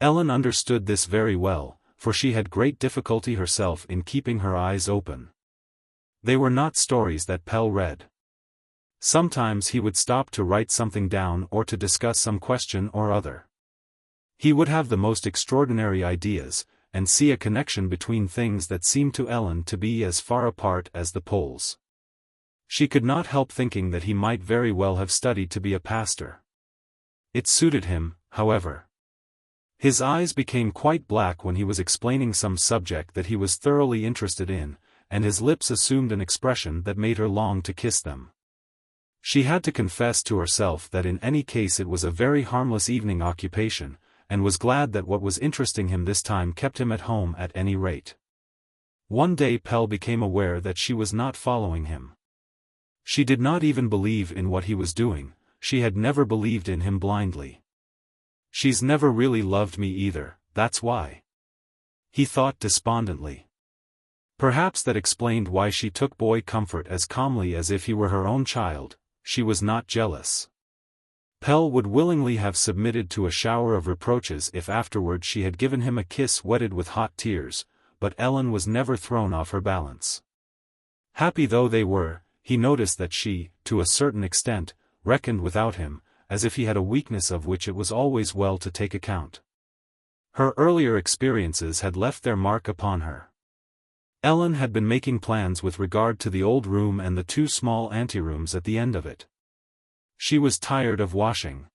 Speaker 1: Ellen understood this very well, for she had great difficulty herself in keeping her eyes open. They were not stories that Pelle read. Sometimes he would stop to write something down or to discuss some question or other. He would have the most extraordinary ideas, and see a connection between things that seemed to Ellen to be as far apart as the poles. She could not help thinking that he might very well have studied to be a pastor. It suited him, however. His eyes became quite black when he was explaining some subject that he was thoroughly interested in, and his lips assumed an expression that made her long to kiss them. She had to confess to herself that in any case it was a very harmless evening occupation, and was glad that what was interesting him this time kept him at home at any rate. One day Pelle became aware that she was not following him. She did not even believe in what he was doing. She had never believed in him blindly. "She's never really loved me either, that's why," he thought despondently. Perhaps that explained why she took boy Comfort as calmly as if he were her own child. She was not jealous. Pelle would willingly have submitted to a shower of reproaches if afterward she had given him a kiss wetted with hot tears, but Ellen was never thrown off her balance. Happy though they were, he noticed that she, to a certain extent, reckoned without him, as if he had a weakness of which it was always well to take account. Her earlier experiences had left their mark upon her. Ellen had been making plans with regard to the old room and the 2 small anterooms at the end of it. She was tired of washing.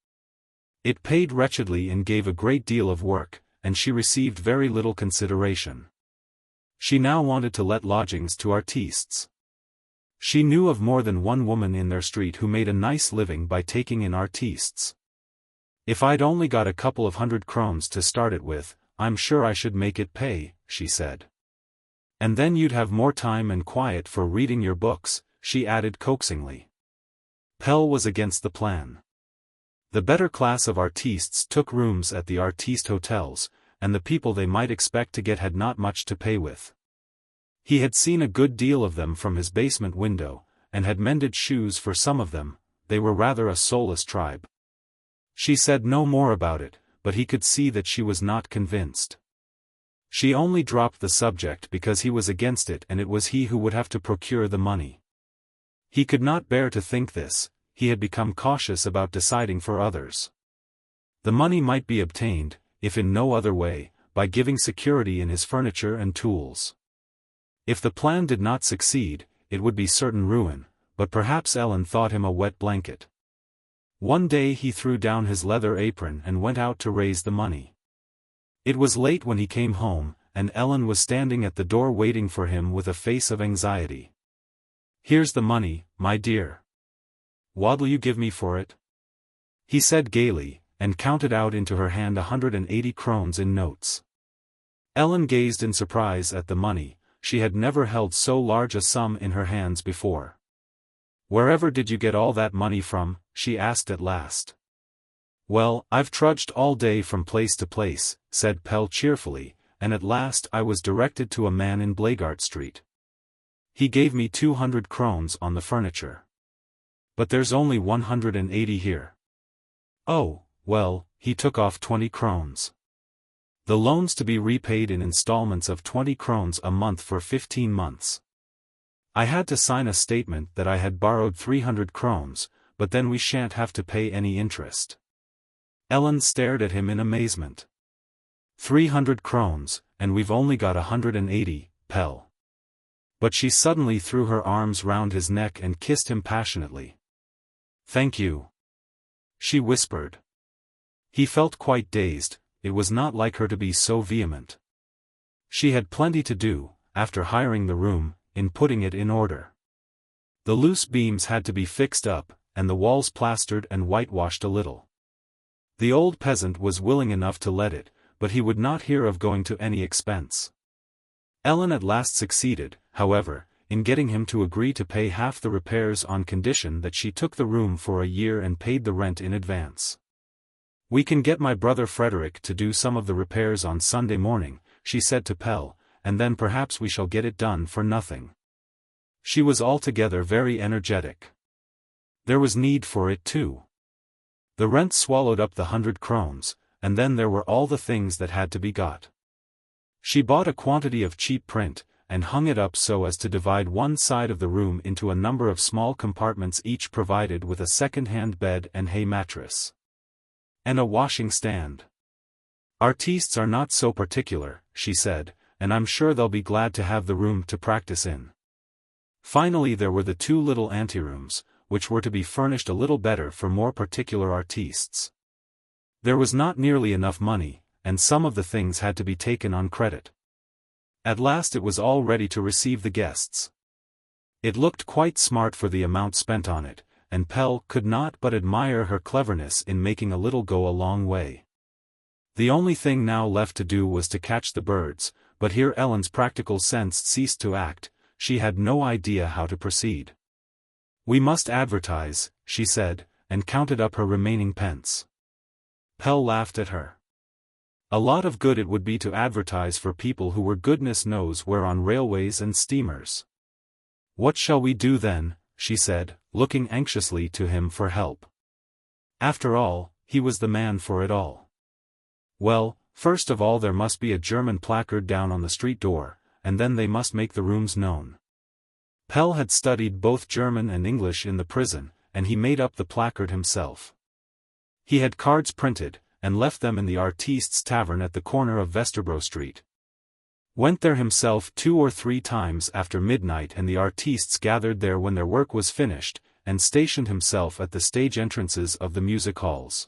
Speaker 1: It paid wretchedly and gave a great deal of work, and she received very little consideration. She now wanted to let lodgings to artistes. She knew of more than one woman in their street who made a nice living by taking in artistes. "If I'd only got a couple of 100 krones to start it with, I'm sure I should make it pay," she said. "And then you'd have more time and quiet for reading your books," she added coaxingly. Pelle was against the plan. The better class of artistes took rooms at the artiste hotels, and the people they might expect to get had not much to pay with. He had seen a good deal of them from his basement window, and had mended shoes for some of them. They were rather a soulless tribe. She said no more about it, but he could see that she was not convinced. She only dropped the subject because he was against it, and it was he who would have to procure the money. He could not bear to think this. He had become cautious about deciding for others. The money might be obtained, if in no other way, by giving security in his furniture and tools. If the plan did not succeed, it would be certain ruin, but perhaps Ellen thought him a wet blanket. One day he threw down his leather apron and went out to raise the money. It was late when he came home, and Ellen was standing at the door waiting for him with a face of anxiety. "Here's the money, my dear. What'll you give me for it?" he said gaily, and counted out into her hand 180 krones in notes. Ellen gazed in surprise at the money. She had never held so large a sum in her hands before. "Wherever did you get all that money from?" she asked at last. "Well, I've trudged all day from place to place," said Pelle cheerfully, "and at last I was directed to a man in Blaegard Street. He gave me 200 krones on the furniture. But there's only 180 here. Oh, well, he took off 20 krones. The loan's to be repaid in installments of 20 krones a month for 15 months. I had to sign a statement that I had borrowed 300 krones, but then we shan't have to pay any interest." Ellen stared at him in amazement. 300 krones, and we've only got 180, Pelle. But she suddenly threw her arms round his neck and kissed him passionately. "Thank you," she whispered. He felt quite dazed. It was not like her to be so vehement. She had plenty to do, after hiring the room, in putting it in order. The loose beams had to be fixed up, and the walls plastered and whitewashed a little. The old peasant was willing enough to let it, but he would not hear of going to any expense. Ellen at last succeeded, however, in getting him to agree to pay half the repairs on condition that she took the room for a year and paid the rent in advance. "We can get my brother Frederick to do some of the repairs on Sunday morning," she said to Pelle, "and then perhaps we shall get it done for nothing." She was altogether very energetic. There was need for it too. The rent swallowed up the 100 krones, and then there were all the things that had to be got. She bought a quantity of cheap print, and hung it up so as to divide one side of the room into a number of small compartments, each provided with a second-hand bed and hay mattress. And a washing stand. "Artistes are not so particular," she said, "and I'm sure they'll be glad to have the room to practice in." Finally there were the 2 little anterooms, which were to be furnished a little better for more particular artistes. There was not nearly enough money, and some of the things had to be taken on credit. At last it was all ready to receive the guests. It looked quite smart for the amount spent on it, and Pelle could not but admire her cleverness in making a little go a long way. The only thing now left to do was to catch the birds, but here Ellen's practical sense ceased to act. She had no idea how to proceed. "We must advertise," she said, and counted up her remaining pence. Pelle laughed at her. A lot of good it would be to advertise for people who were goodness knows where on railways and steamers. "What shall we do then?" she said, looking anxiously to him for help. After all, he was the man for it all. "Well, first of all there must be a German placard down on the street door, and then they must make the rooms known." Pelle had studied both German and English in the prison, and he made up the placard himself. He had cards printed, and left them in the Artistes' Tavern at the corner of Vesterbro Street. Went there himself 2 or 3 times after midnight, and the artistes gathered there when their work was finished, and stationed himself at the stage entrances of the music halls.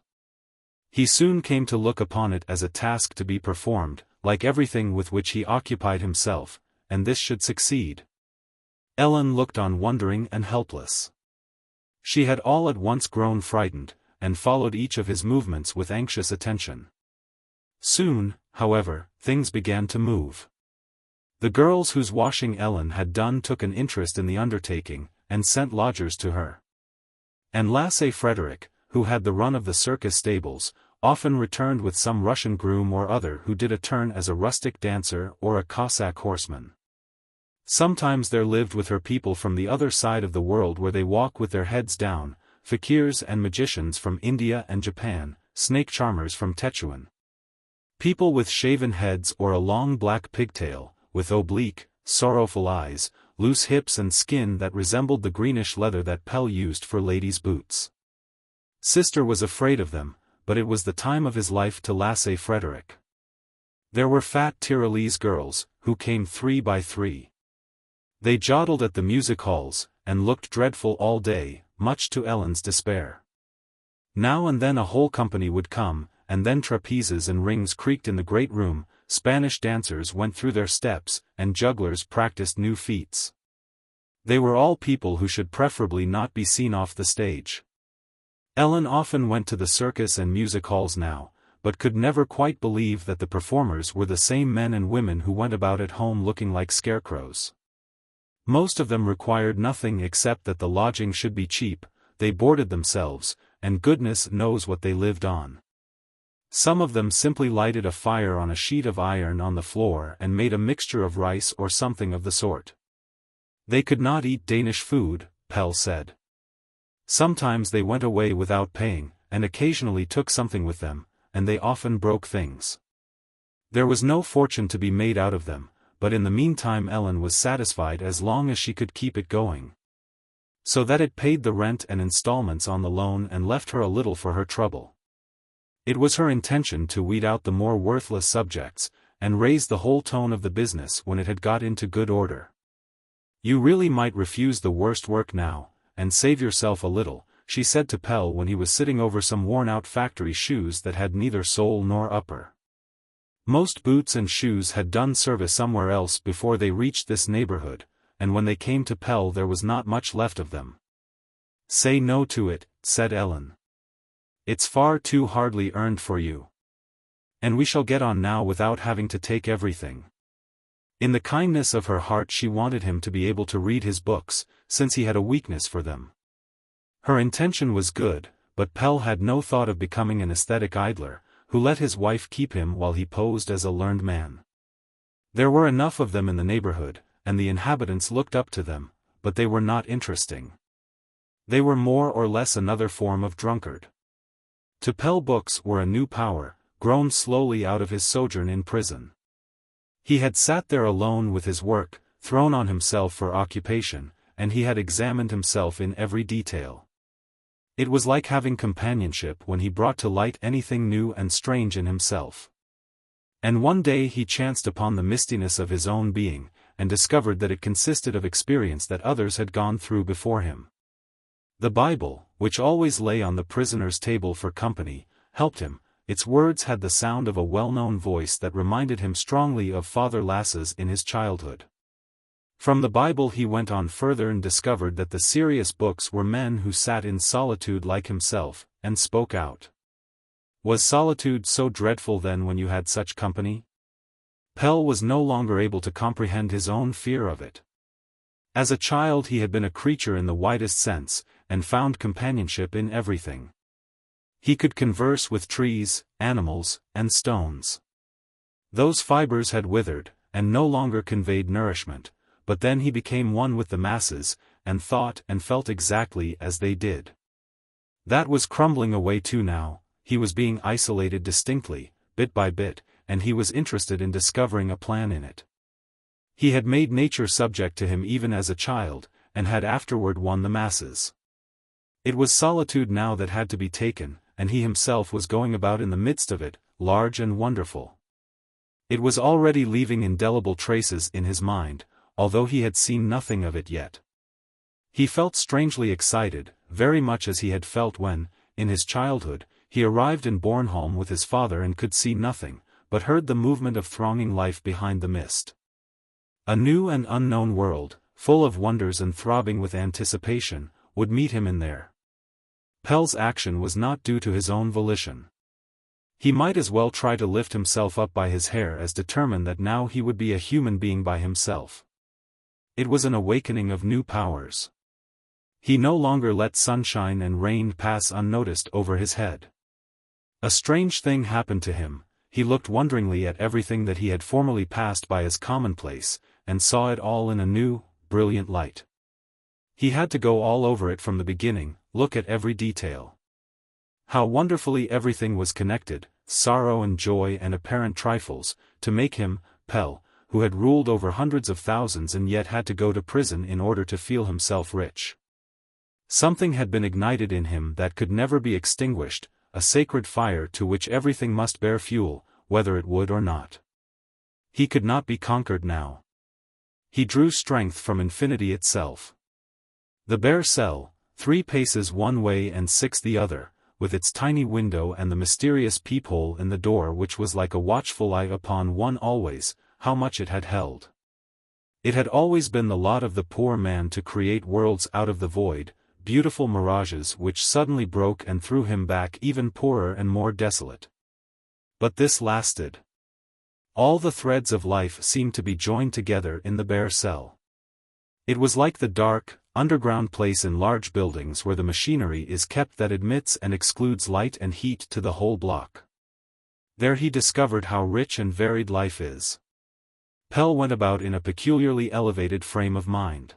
Speaker 1: He soon came to look upon it as a task to be performed, like everything with which he occupied himself, and this should succeed. Ellen looked on wondering and helpless. She had all at once grown frightened, and followed each of his movements with anxious attention. Soon, however, things began to move. The girls whose washing Ellen had done took an interest in the undertaking, and sent lodgers to her. And Lasse Frederick, who had the run of the circus stables, often returned with some Russian groom or other who did a turn as a rustic dancer or a Cossack horseman. Sometimes there lived with her people from the other side of the world where they walk with their heads down, fakirs and magicians from India and Japan, snake charmers from Tetuan. People with shaven heads or a long black pigtail, with oblique, sorrowful eyes, loose hips and skin that resembled the greenish leather that Pelle used for ladies' boots. Sister was afraid of them, but it was the time of his life to Lasse Frederick. There were fat Tyrolese girls, who came 3 by 3. They jodled at the music halls, and looked dreadful all day, much to Ellen's despair. Now and then a whole company would come, and then trapezes and rings creaked in the great room, Spanish dancers went through their steps, and jugglers practiced new feats. They were all people who should preferably not be seen off the stage. Ellen often went to the circus and music halls now, but could never quite believe that the performers were the same men and women who went about at home looking like scarecrows. Most of them required nothing except that the lodging should be cheap, they boarded themselves, and goodness knows what they lived on. Some of them simply lighted a fire on a sheet of iron on the floor and made a mixture of rice or something of the sort. They could not eat Danish food, Pelle said. Sometimes they went away without paying, and occasionally took something with them, and they often broke things. There was no fortune to be made out of them, but in the meantime Ellen was satisfied as long as she could keep it going. So that it paid the rent and installments on the loan and left her a little for her trouble. It was her intention to weed out the more worthless subjects, and raise the whole tone of the business when it had got into good order. You really might refuse the worst work now, and save yourself a little, she said to Pelle when he was sitting over some worn-out factory shoes that had neither sole nor upper. Most boots and shoes had done service somewhere else before they reached this neighborhood, and when they came to Pelle there was not much left of them. Say no to it, said Ellen. It's far too hardly earned for you. And we shall get on now without having to take everything. In the kindness of her heart she wanted him to be able to read his books, since he had a weakness for them. Her intention was good, but Pelle had no thought of becoming an aesthetic idler, who let his wife keep him while he posed as a learned man. There were enough of them in the neighborhood, and the inhabitants looked up to them, but they were not interesting. They were more or less another form of drunkard. To Pelle books were a new power, grown slowly out of his sojourn in prison. He had sat there alone with his work, thrown on himself for occupation, and he had examined himself in every detail. It was like having companionship when he brought to light anything new and strange in himself. And one day he chanced upon the mistiness of his own being, and discovered that it consisted of experience that others had gone through before him. The Bible, which always lay on the prisoner's table for company, helped him. Its words had the sound of a well-known voice that reminded him strongly of Father Lasse's in his childhood. From the Bible he went on further and discovered that the serious books were men who sat in solitude like himself, and spoke out. Was solitude so dreadful then when you had such company? Pelle was no longer able to comprehend his own fear of it. As a child he had been a creature in the widest sense, and found companionship in everything. He could converse with trees, animals, and stones. Those fibers had withered, and no longer conveyed nourishment, but then he became one with the masses, and thought and felt exactly as they did. That was crumbling away too now, he was being isolated distinctly, bit by bit, and he was interested in discovering a plan in it. He had made nature subject to him even as a child, and had afterward won the masses. It was solitude now that had to be taken, and he himself was going about in the midst of it, large and wonderful. It was already leaving indelible traces in his mind, although he had seen nothing of it yet. He felt strangely excited, very much as he had felt when, in his childhood, he arrived in Bornholm with his father and could see nothing, but heard the movement of thronging life behind the mist. A new and unknown world, full of wonders and throbbing with anticipation, would meet him in there. Pell's action was not due to his own volition. He might as well try to lift himself up by his hair as determine that now he would be a human being by himself. It was an awakening of new powers. He no longer let sunshine and rain pass unnoticed over his head. A strange thing happened to him. He looked wonderingly at everything that he had formerly passed by as commonplace, and saw it all in a new, brilliant light. He had to go all over it from the beginning, look at every detail. How wonderfully everything was connected, sorrow and joy and apparent trifles, to make him, Pell, who had ruled over hundreds of thousands and yet had to go to prison in order to feel himself rich. Something had been ignited in him that could never be extinguished, a sacred fire to which everything must bear fuel, whether it would or not. He could not be conquered now. He drew strength from infinity itself. The bare cell, 3 paces one way and 6 the other, with its tiny window and the mysterious peephole in the door which was like a watchful eye upon one always, how much it had held. It had always been the lot of the poor man to create worlds out of the void, beautiful mirages which suddenly broke and threw him back even poorer and more desolate. But this lasted. All the threads of life seemed to be joined together in the bare cell. It was like the dark, underground place in large buildings where the machinery is kept that admits and excludes light and heat to the whole block. There he discovered how rich and varied life is. Pell went about in a peculiarly elevated frame of mind.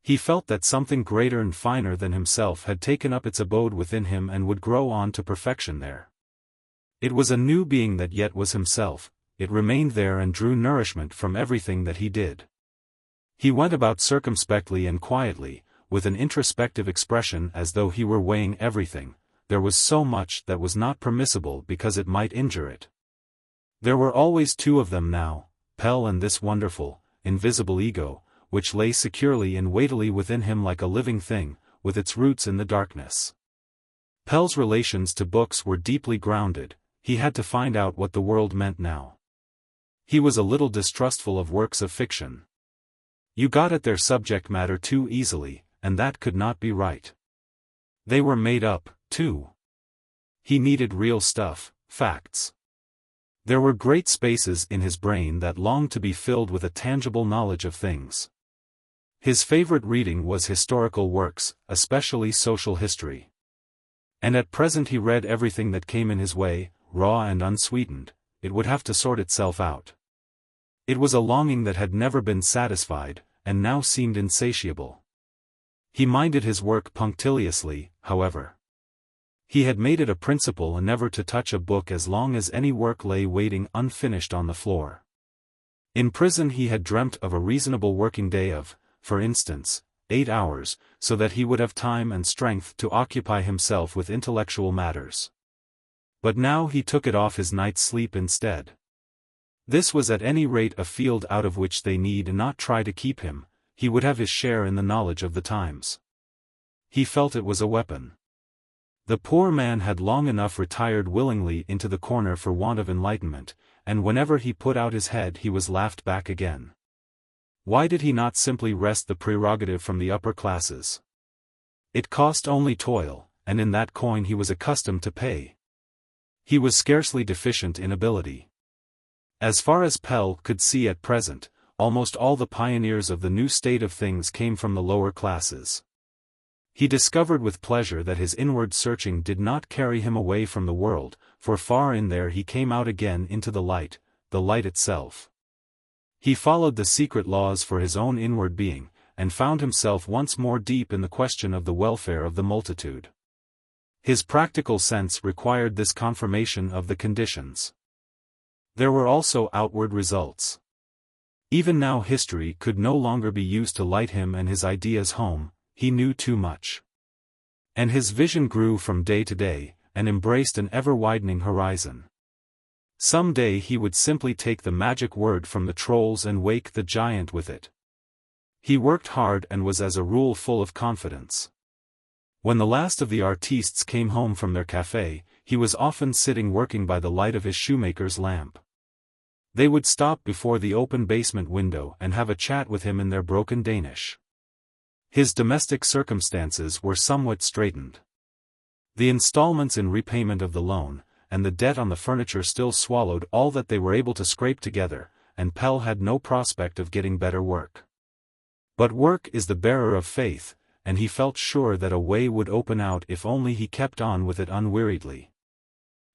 Speaker 1: He felt that something greater and finer than himself had taken up its abode within him and would grow on to perfection there. It was a new being that yet was himself, it remained there and drew nourishment from everything that he did. He went about circumspectly and quietly, with an introspective expression as though he were weighing everything. There was so much that was not permissible because it might injure it. There were always 2 of them now, Pell and this wonderful, invisible ego, which lay securely and weightily within him like a living thing, with its roots in the darkness. Pell's relations to books were deeply grounded. He had to find out what the world meant now. He was a little distrustful of works of fiction. You got at their subject matter too easily, and that could not be right. They were made up, too. He needed real stuff, facts. There were great spaces in his brain that longed to be filled with a tangible knowledge of things. His favorite reading was historical works, especially social history. And at present he read everything that came in his way, raw and unsweetened. It would have to sort itself out. It was a longing that had never been satisfied, and now seemed insatiable. He minded his work punctiliously, however. He had made it a principle never to touch a book as long as any work lay waiting unfinished on the floor. In prison he had dreamt of a reasonable working day of, for instance, 8 hours, so that he would have time and strength to occupy himself with intellectual matters. But now he took it off his night's sleep instead. This was at any rate a field out of which they need not try to keep him. He would have his share in the knowledge of the times. He felt it was a weapon. The poor man had long enough retired willingly into the corner for want of enlightenment, and whenever he put out his head he was laughed back again. Why did he not simply wrest the prerogative from the upper classes? It cost only toil, and in that coin he was accustomed to pay. He was scarcely deficient in ability. As far as Pell could see at present, almost all the pioneers of the new state of things came from the lower classes. He discovered with pleasure that his inward searching did not carry him away from the world, for far in there he came out again into the light itself. He followed the secret laws for his own inward being, and found himself once more deep in the question of the welfare of the multitude. His practical sense required this confirmation of the conditions. There were also outward results. Even now history could no longer be used to light him and his ideas home. He knew too much. And his vision grew from day to day, and embraced an ever-widening horizon. Some day he would simply take the magic word from the trolls and wake the giant with it. He worked hard and was as a rule full of confidence. When the last of the artistes came home from their café, he was often sitting working by the light of his shoemaker's lamp. They would stop before the open basement window and have a chat with him in their broken Danish. His domestic circumstances were somewhat straitened. The installments in repayment of the loan, and the debt on the furniture still swallowed all that they were able to scrape together, and Pelle had no prospect of getting better work. But work is the bearer of faith, and he felt sure that a way would open out if only he kept on with it unweariedly.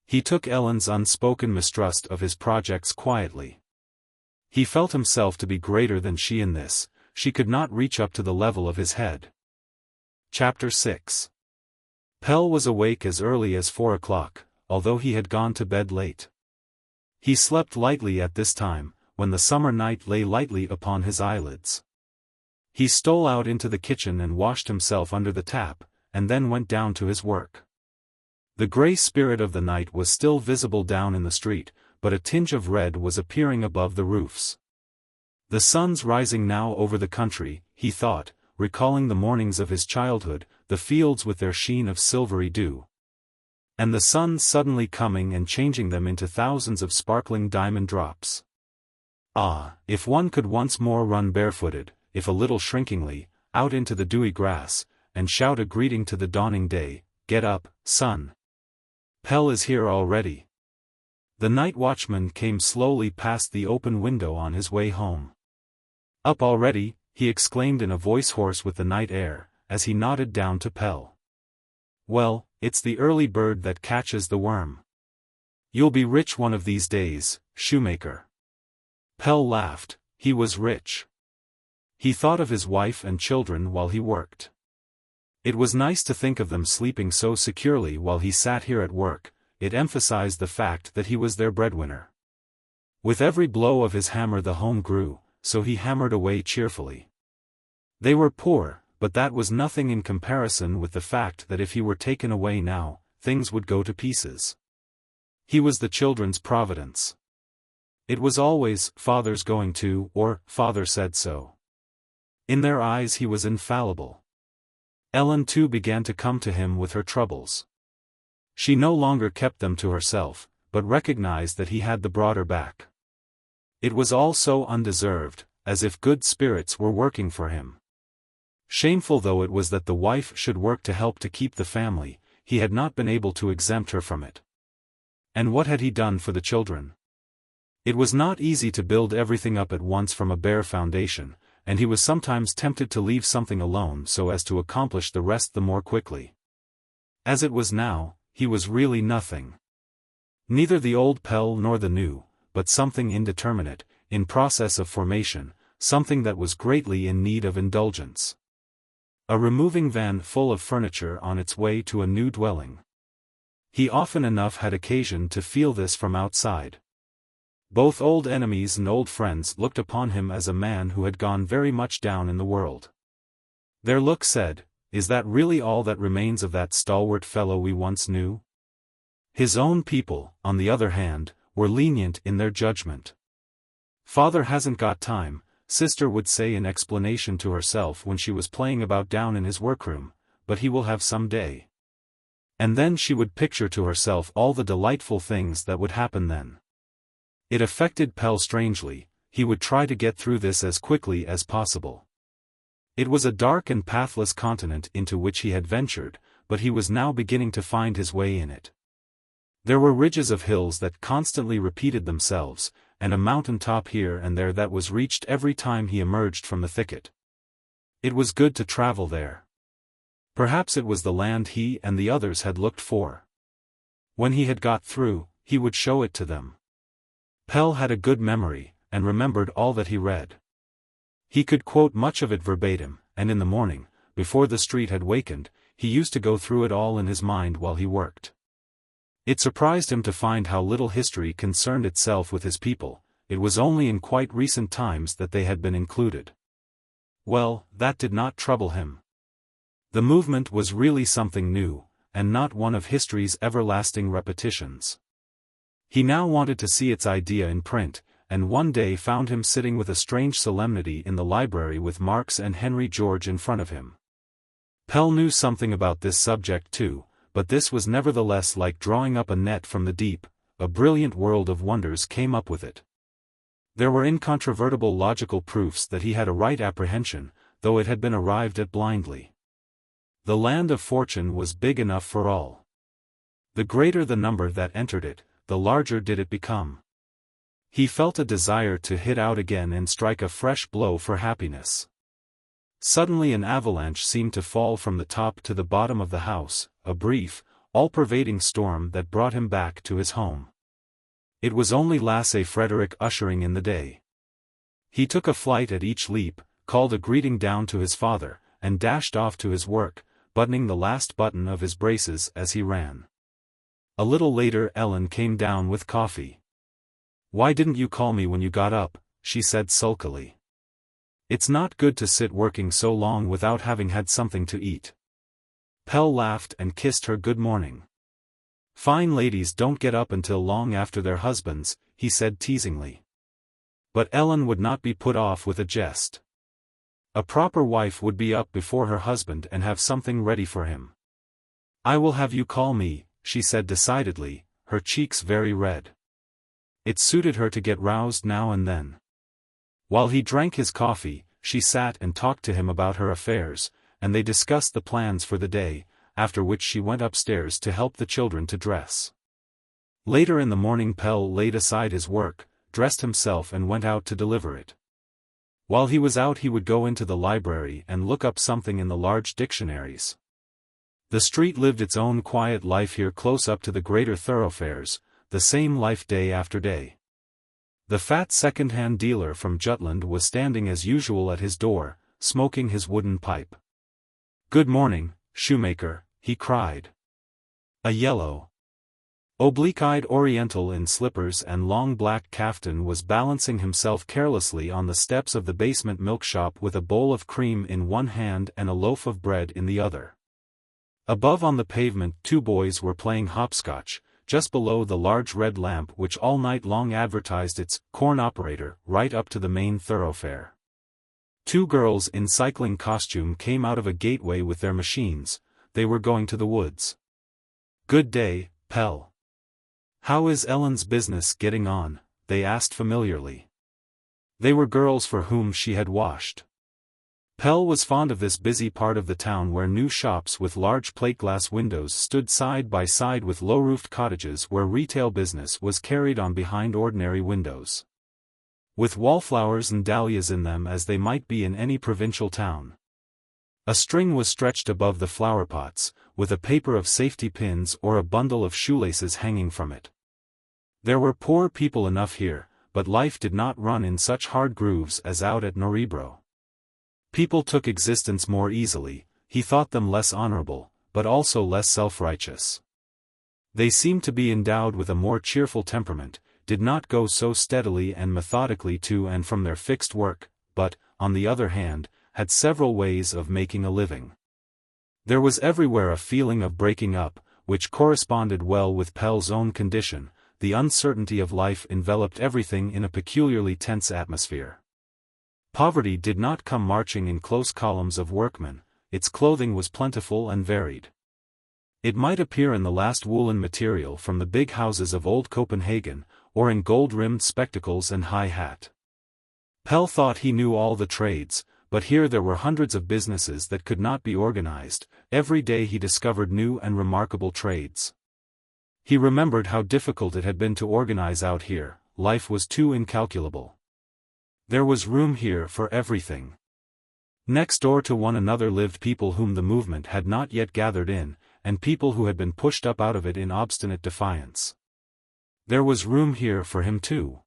Speaker 1: He took Ellen's unspoken mistrust of his projects quietly. He felt himself to be greater than she in this. She could not reach up to the level of his head. Chapter 6. Pelle was awake as early as 4 o'clock, although he had gone to bed late. He slept lightly at this time, when the summer night lay lightly upon his eyelids. He stole out into the kitchen and washed himself under the tap, and then went down to his work. The grey spirit of the night was still visible down in the street, but a tinge of red was appearing above the roofs. The sun's rising now over the country, he thought, recalling the mornings of his childhood, the fields with their sheen of silvery dew. And the sun suddenly coming and changing them into thousands of sparkling diamond drops. Ah, if one could once more run barefooted, if a little shrinkingly, out into the dewy grass, and shout a greeting to the dawning day, "Get up, son! Pelle is here already." The night watchman came slowly past the open window on his way home. "Up already?" he exclaimed in a voice hoarse with the night air, as he nodded down to Pelle. "Well, it's the early bird that catches the worm. You'll be rich one of these days, shoemaker." Pelle laughed. He was rich. He thought of his wife and children while he worked. It was nice to think of them sleeping so securely while he sat here at work. It emphasized the fact that he was their breadwinner. With every blow of his hammer the home grew, so he hammered away cheerfully. They were poor, but that was nothing in comparison with the fact that if he were taken away now, things would go to pieces. He was the children's providence. It was always, "Father's going to," or "Father said so." In their eyes he was infallible. Ellen too began to come to him with her troubles. She no longer kept them to herself, but recognized that he had the broader back. It was all so undeserved, as if good spirits were working for him. Shameful though it was that the wife should work to help to keep the family, he had not been able to exempt her from it. And what had he done for the children? It was not easy to build everything up at once from a bare foundation, and he was sometimes tempted to leave something alone so as to accomplish the rest the more quickly. As it was now, he was really nothing. Neither the old Pelle nor the new, but something indeterminate, in process of formation, something that was greatly in need of indulgence. A removing van full of furniture on its way to a new dwelling. He often enough had occasion to feel this from outside. Both old enemies and old friends looked upon him as a man who had gone very much down in the world. Their look said, "Is that really all that remains of that stalwart fellow we once knew?" His own people, on the other hand, were lenient in their judgment. "Father hasn't got time," Sister would say in explanation to herself when she was playing about down in his workroom, "but he will have some day." And then she would picture to herself all the delightful things that would happen then. It affected Pelle strangely. He would try to get through this as quickly as possible. It was a dark and pathless continent into which he had ventured, but he was now beginning to find his way in it. There were ridges of hills that constantly repeated themselves, and a mountain top here and there that was reached every time he emerged from the thicket. It was good to travel there. Perhaps it was the land he and the others had looked for. When he had got through, he would show it to them. Pelle had a good memory, and remembered all that he read. He could quote much of it verbatim, and in the morning, before the street had wakened, he used to go through it all in his mind while he worked. It surprised him to find how little history concerned itself with his people. It was only in quite recent times that they had been included. Well, that did not trouble him. The movement was really something new, and not one of history's everlasting repetitions. He now wanted to see its idea in print, and one day found him sitting with a strange solemnity in the library with Marx and Henry George in front of him. Pell knew something about this subject too, but this was nevertheless like drawing up a net from the deep. A brilliant world of wonders came up with it. There were incontrovertible logical proofs that he had a right apprehension, though it had been arrived at blindly. The land of fortune was big enough for all. The greater the number that entered it, the larger did it become. He felt a desire to hit out again and strike a fresh blow for happiness. Suddenly an avalanche seemed to fall from the top to the bottom of the house, a brief, all-pervading storm that brought him back to his home. It was only Lasse Frederick ushering in the day. He took a flight at each leap, called a greeting down to his father, and dashed off to his work, buttoning the last button of his braces as he ran. A little later Ellen came down with coffee. "Why didn't you call me when you got up?" she said sulkily. "It's not good to sit working so long without having had something to eat." Pell laughed and kissed her good morning. "Fine ladies don't get up until long after their husbands," he said teasingly. But Ellen would not be put off with a jest. A proper wife would be up before her husband and have something ready for him. "I will have you call me," she said decidedly, her cheeks very red. It suited her to get roused now and then. While he drank his coffee, she sat and talked to him about her affairs, and they discussed the plans for the day, after which she went upstairs to help the children to dress. Later in the morning Pell laid aside his work, dressed himself and went out to deliver it. While he was out he would go into the library and look up something in the large dictionaries. The street lived its own quiet life here close up to the greater thoroughfares, the same life day after day. The fat second-hand dealer from Jutland was standing as usual at his door, smoking his wooden pipe. "Good morning, shoemaker," he cried. A yellow, oblique-eyed Oriental in slippers and long black kaftan was balancing himself carelessly on the steps of the basement milk shop with a bowl of cream in one hand and a loaf of bread in the other. Above on the pavement 2 boys were playing hopscotch, just below the large red lamp which all night long advertised its corn operator right up to the main thoroughfare. 2 girls in cycling costume came out of a gateway with their machines. They were going to the woods. "Good day, Pell. How is Ellen's business getting on?" they asked familiarly. They were girls for whom she had washed. Pell was fond of this busy part of the town where new shops with large plate-glass windows stood side by side with low-roofed cottages where retail business was carried on behind ordinary windows, with wallflowers and dahlias in them as they might be in any provincial town. A string was stretched above the flower-pots, with a paper of safety pins or a bundle of shoelaces hanging from it. There were poor people enough here, but life did not run in such hard grooves as out at Norrebro. People took existence more easily, he thought them less honorable, but also less self-righteous. They seemed to be endowed with a more cheerful temperament, did not go so steadily and methodically to and from their fixed work, but, on the other hand, had several ways of making a living. There was everywhere a feeling of breaking up, which corresponded well with Pell's own condition. The uncertainty of life enveloped everything in a peculiarly tense atmosphere. Poverty did not come marching in close columns of workmen, its clothing was plentiful and varied. It might appear in the last woolen material from the big houses of old Copenhagen, or in gold-rimmed spectacles and high hat. Pell thought he knew all the trades, but here there were hundreds of businesses that could not be organized. Every day he discovered new and remarkable trades. He remembered how difficult it had been to organize out here. Life was too incalculable. There was room here for everything. Next door to one another lived people whom the movement had not yet gathered in, and people who had been pushed up out of it in obstinate defiance. There was room here for him too.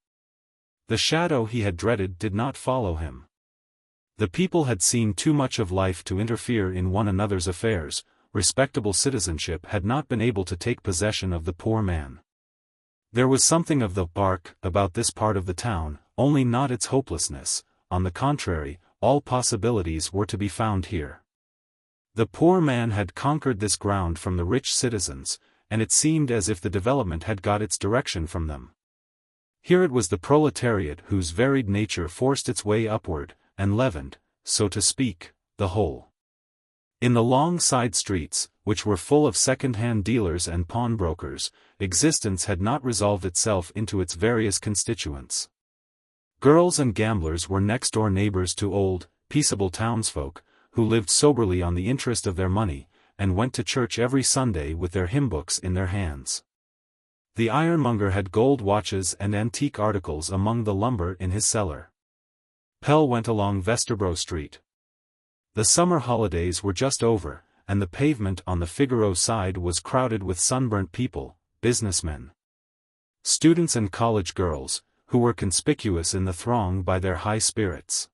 Speaker 1: The shadow he had dreaded did not follow him. The people had seen too much of life to interfere in one another's affairs. Respectable citizenship had not been able to take possession of the poor man. There was something of the bark about this part of the town, only not its hopelessness. On the contrary, all possibilities were to be found here. The poor man had conquered this ground from the rich citizens, and it seemed as if the development had got its direction from them. Here it was the proletariat whose varied nature forced its way upward, and leavened, so to speak, the whole. In the long side streets, which were full of second-hand dealers and pawnbrokers, existence had not resolved itself into its various constituents. Girls and gamblers were next-door neighbors to old, peaceable townsfolk, who lived soberly on the interest of their money, and went to church every Sunday with their hymn-books in their hands. The ironmonger had gold watches and antique articles among the lumber in his cellar. Pell went along Vesterbro Street. The summer holidays were just over, and the pavement on the Figaro side was crowded with sunburnt people, businessmen, students and college girls, who were conspicuous in the throng by their high spirits.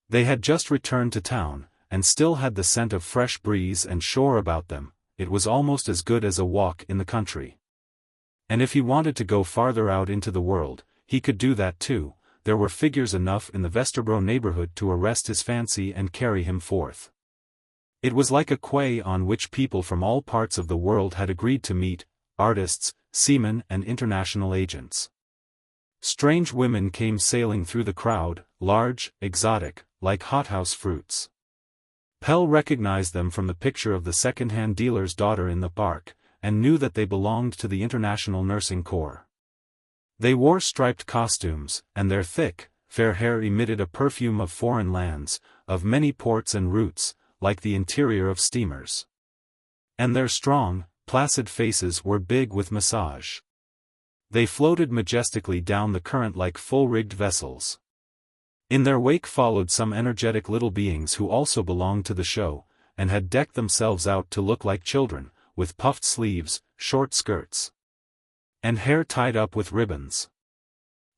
Speaker 1: They had just returned to town, and still had the scent of fresh breeze and shore about them. It was almost as good as a walk in the country. And if he wanted to go farther out into the world, he could do that too. There were figures enough in the Vesterbro neighborhood to arrest his fancy and carry him forth. It was like a quay on which people from all parts of the world had agreed to meet, artists, seamen and international agents. Strange women came sailing through the crowd, large, exotic, like hothouse fruits. Pell recognized them from the picture of the second-hand dealer's daughter in the park, and knew that they belonged to the International Nursing Corps. They wore striped costumes, and their thick, fair hair emitted a perfume of foreign lands, of many ports and routes, like the interior of steamers. And their strong, placid faces were big with massage. They floated majestically down the current like full-rigged vessels. In their wake followed some energetic little beings who also belonged to the show, and had decked themselves out to look like children, with puffed sleeves, short skirts, and hair tied up with ribbons.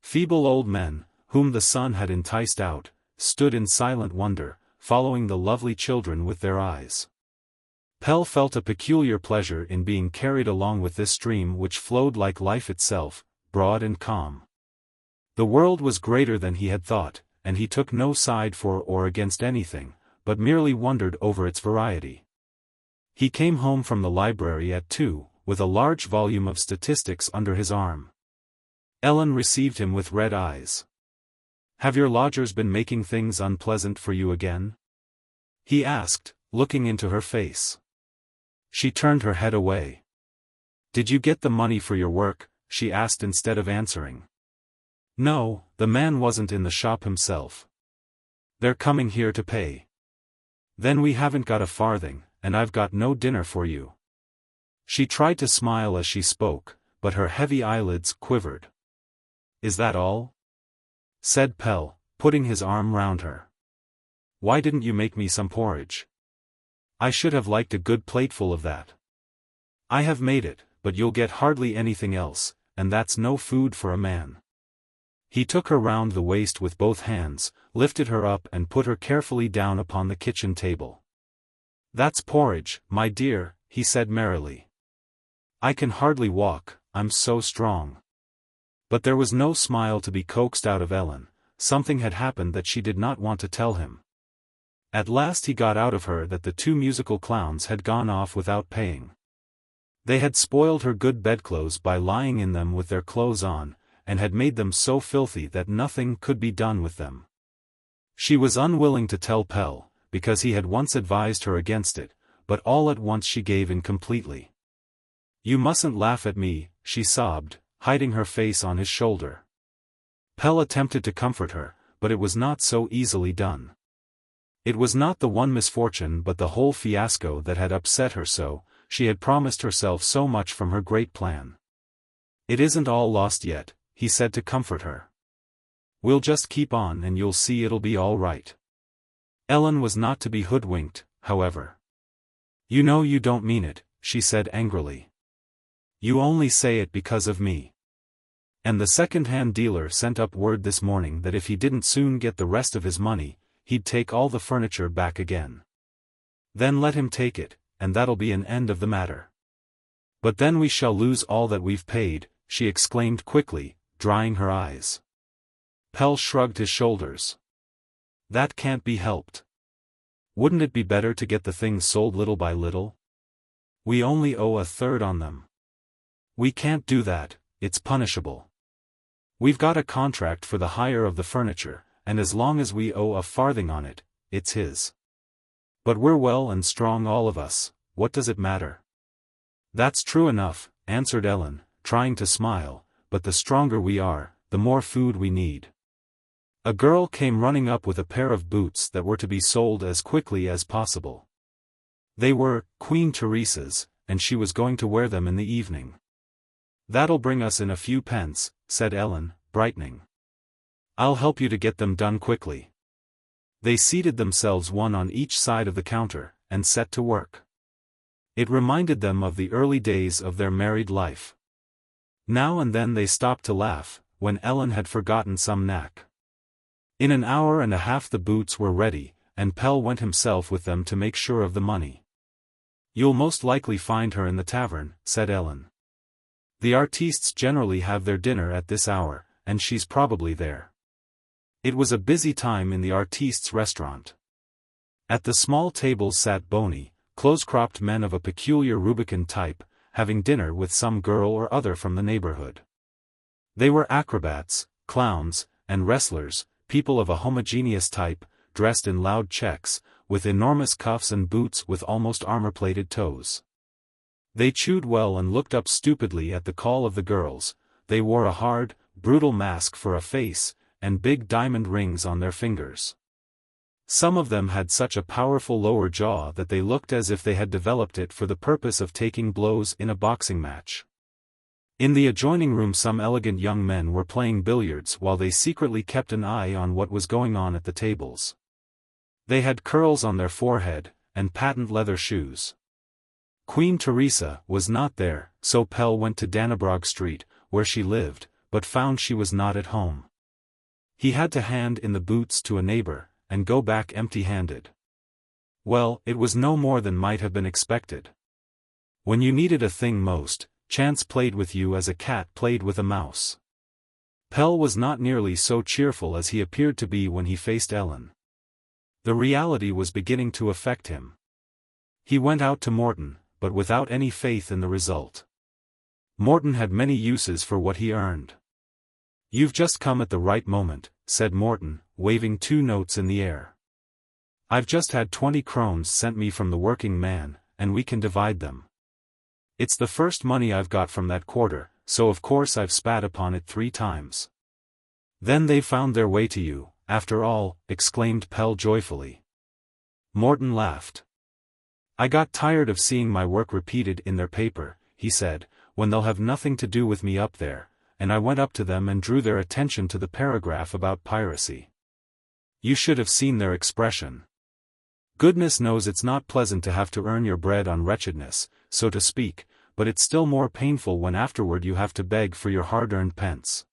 Speaker 1: Feeble old men, whom the sun had enticed out, stood in silent wonder, following the lovely children with their eyes. Pell felt a peculiar pleasure in being carried along with this stream which flowed like life itself, broad and calm. The world was greater than he had thought, and he took no side for or against anything, but merely wondered over its variety. He came home from the library at 2, with a large volume of statistics under his arm. Ellen received him with red eyes. "Have your lodgers been making things unpleasant for you again?" he asked, looking into her face. She turned her head away. "Did you get the money for your work?" she asked instead of answering. "No, the man wasn't in the shop himself. They're coming here to pay." "Then we haven't got a farthing, and I've got no dinner for you." She tried to smile as she spoke, but her heavy eyelids quivered. "Is that all?" said Pell, putting his arm round her. "Why didn't you make me some porridge? I should have liked a good plateful of that." "I have made it, but you'll get hardly anything else, and that's no food for a man." He took her round the waist with both hands, lifted her up and put her carefully down upon the kitchen table. "That's porridge, my dear," he said merrily. "I can hardly walk, I'm so strong." But there was no smile to be coaxed out of Ellen. Something had happened that she did not want to tell him. At last he got out of her that the 2 musical clowns had gone off without paying. They had spoiled her good bedclothes by lying in them with their clothes on, and had made them so filthy that nothing could be done with them. She was unwilling to tell Pell, because he had once advised her against it, but all at once she gave in completely. "You mustn't laugh at me," she sobbed, hiding her face on his shoulder. Pell attempted to comfort her, but it was not so easily done. It was not the one misfortune but the whole fiasco that had upset her so. She had promised herself so much from her great plan. "It isn't all lost yet," he said to comfort her. "We'll just keep on and you'll see it'll be all right." Ellen was not to be hoodwinked, however. "You know you don't mean it," she said angrily. "You only say it because of me. And the second-hand dealer sent up word this morning that if he didn't soon get the rest of his money, he'd take all the furniture back again." "Then let him take it, and that'll be an end of the matter." "But then we shall lose all that we've paid," she exclaimed quickly, drying her eyes. Pell shrugged his shoulders. "That can't be helped. Wouldn't it be better to get the things sold little by little? We only owe a third on them. We can't do that, it's punishable. We've got a contract for the hire of the furniture, and as long as we owe a farthing on it, it's his. But we're well and strong all of us, what does it matter? That's true enough, answered Ellen, trying to smile, but the stronger we are, the more food we need. A girl came running up with a pair of boots that were to be sold as quickly as possible. They were Queen Teresa's, and she was going to wear them in the evening. That'll bring us in a few pence, said Ellen, brightening. I'll help you to get them done quickly. They seated themselves one on each side of the counter, and set to work. It reminded them of the early days of their married life. Now and then they stopped to laugh, when Ellen had forgotten some knack. In an hour and a half the boots were ready, and Pell went himself with them to make sure of the money. You'll most likely find her in the tavern, said Ellen. The artistes generally have their dinner at this hour, and she's probably there. It was a busy time in the artistes' restaurant. At the small tables sat bony, close-cropped men of a peculiar Rubicon type, having dinner with some girl or other from the neighborhood. They were acrobats, clowns, and wrestlers, people of a homogeneous type, dressed in loud checks, with enormous cuffs and boots with almost armor-plated toes. They chewed well and looked up stupidly at the call of the girls. They wore a hard, brutal mask for a face, and big diamond rings on their fingers. Some of them had such a powerful lower jaw that they looked as if they had developed it for the purpose of taking blows in a boxing match. In the adjoining room some elegant young men were playing billiards while they secretly kept an eye on what was going on at the tables. They had curls on their forehead, and patent leather shoes. Queen Teresa was not there, so Pell went to Dannebrog Street, where she lived, but found she was not at home. He had to hand in the boots to a neighbor, and go back empty-handed. Well, it was no more than might have been expected. When you needed a thing most, chance played with you as a cat played with a mouse. Pell was not nearly so cheerful as he appeared to be when he faced Ellen. The reality was beginning to affect him. He went out to Morton, but without any faith in the result. Morton had many uses for what he earned. You've just come at the right moment, said Morton, waving 2 notes in the air. I've just had 20 krones sent me from the working man, and we can divide them. It's the first money I've got from that quarter, so of course I've spat upon it 3 times. Then they found their way to you, after all, exclaimed Pell joyfully. Morton laughed. I got tired of seeing my work repeated in their paper, he said, when they'll have nothing to do with me up there, and I went up to them and drew their attention to the paragraph about piracy. You should have seen their expression. Goodness knows it's not pleasant to have to earn your bread on wretchedness, so to speak, but it's still more painful when afterward you have to beg for your hard-earned pence.